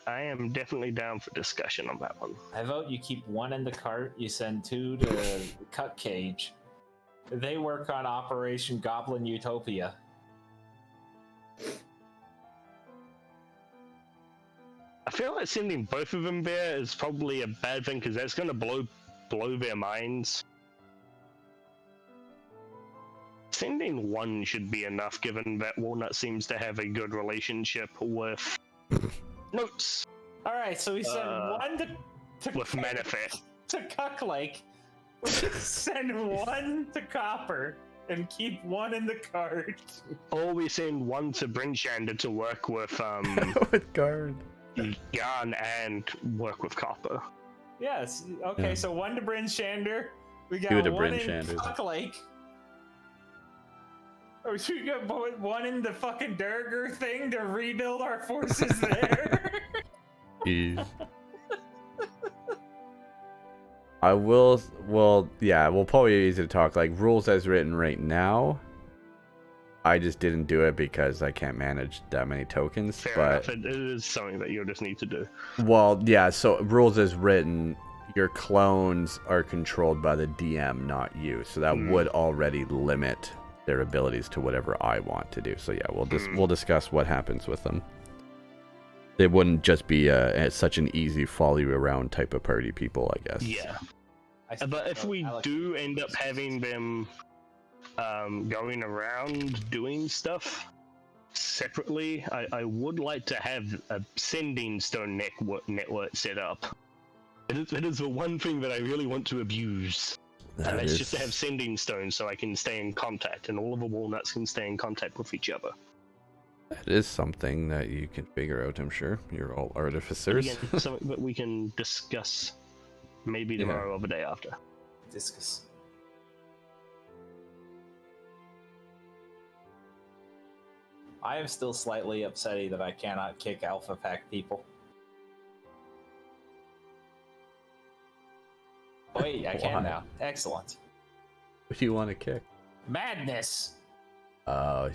I am definitely down for discussion on that one. I vote you keep 1 in the cart, you send 2 to Cut Cage. They work on Operation Goblin Utopia. I feel like sending both of them there is probably a bad thing, because that's going to blow their minds. Sending 1 should be enough, given that Walnut seems to have a good relationship with Notes. Alright, so we send 1 to with Manifest. to Cuck Lake. We send 1 to Copper and keep 1 in the cart. Or we send 1 to Brinshander to work with With guard. Yarn and work with Copper. Yes. Okay, Yeah. so 1 to Bryn Shander. We got 2 to 1 Bryn in Shander. Cuck Lake. Oh, we got 1 in the fucking Durger thing to rebuild our forces there. Jeez. I will. Well, yeah, we'll probably be easy to talk. Like, rules as written right now, I just didn't do it because I can't manage that many tokens. Fair but enough, it is something that you'll just need to do. well, yeah. So rules as written, your clones are controlled by the DM, not you. So that would already limit their abilities to whatever I want to do. So yeah, we'll discuss what happens with them. They wouldn't just be such an easy follow you around type of party people, I guess. Yeah. But if we do end up having them going around doing stuff separately, I would like to have a sending stone network set up. It is the one thing that I really want to abuse. And that's just to have sending stones so I can stay in contact, and all of the walnuts can stay in contact with each other. That is something that you can figure out, I'm sure. You're all artificers. Again, something that we can discuss maybe tomorrow or the day after. Discuss. I am still slightly upsetty that I cannot kick Alpha Pack people. Wait, I can now. Excellent. What do you want to kick? Madness. Uh,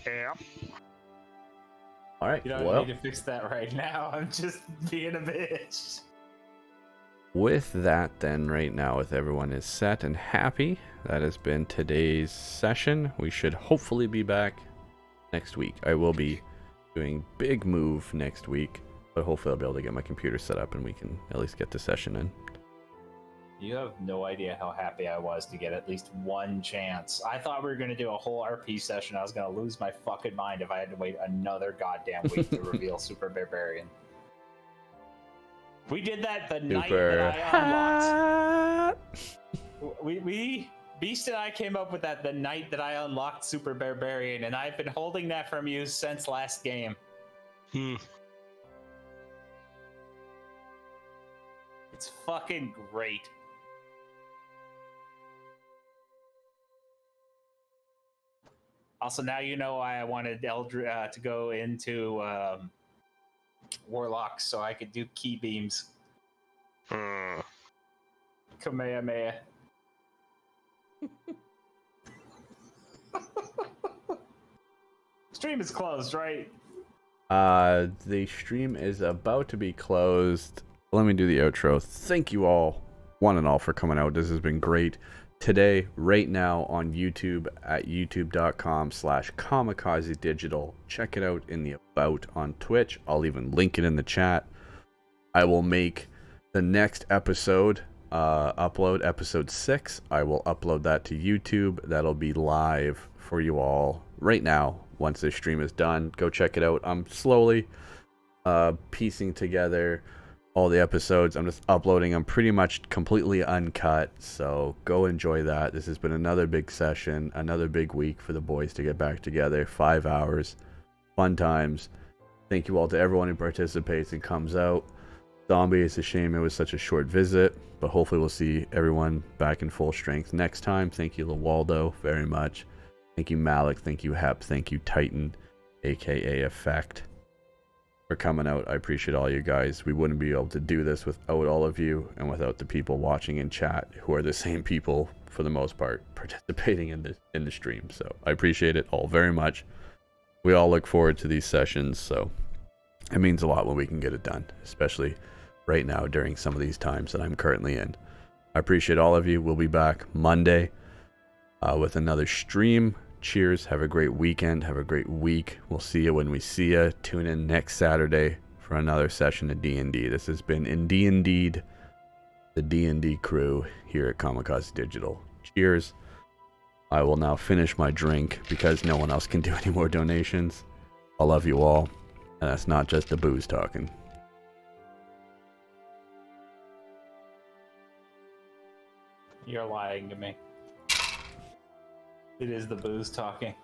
Yep. all right. You don't Well, need to fix that right now. I'm just being a bitch. with that, then, right now, with everyone is set and happy, that has been today's session. We should hopefully be back next week. I will be doing big move next week, but hopefully I'll be able to get my computer set up and we can at least get the session in. You have no idea how happy I was to get at least one chance. I thought we were going to do a whole RP session. I was going to lose my fucking mind if I had to wait another goddamn week to reveal Super Barbarian. We did that the night that I unlocked. Beast and I came up with that the night that I unlocked Super Barbarian, and I've been holding that from you since last game. It's fucking great. Also, now you know why I wanted Eldra to go into Warlock so I could do key beams. Kamehameha. Stream is closed, right? The stream is about to be closed. Let me do the outro. Thank you all, one and all, for coming out. This has been great. Today, right now, on YouTube at youtube.com/kamikazedigital. Check it out in the About on Twitch. I'll even link it in the chat. I will make the next episode, upload episode 6. I will upload that to YouTube. That'll be live for you all right now. Once this stream is done, go check it out. I'm slowly piecing together all the episodes. I'm just uploading them pretty much completely uncut, so go enjoy that. This has been another big session, another big week for the boys to get back together. 5 hours, fun times. Thank you all to everyone who participates and comes out. Zombie, it's a shame it was such a short visit, but hopefully we'll see everyone back in full strength next time. Thank you, Lawaldo, very much. Thank you, Malik. Thank you, Hep. Thank you, Titan, aka Effect, for coming out. I appreciate all you guys. We wouldn't be able to do this without all of you and without the people watching in chat, who are the same people for the most part participating in the stream. So I appreciate it all very much. We all look forward to these sessions, so it means a lot when we can get it done, especially right now during some of these times that I'm currently in. I appreciate all of you. We'll be back Monday with another stream. Cheers. Have a great weekend. Have a great week. We'll see you when we see you. Tune in next Saturday for another session of D&D. This has been InDnD'd, the D&D crew here at Kamikaze Digital. Cheers. I will now finish my drink because no one else can do any more donations. I love you all. And that's not just the booze talking. You're lying to me. It is the booze talking.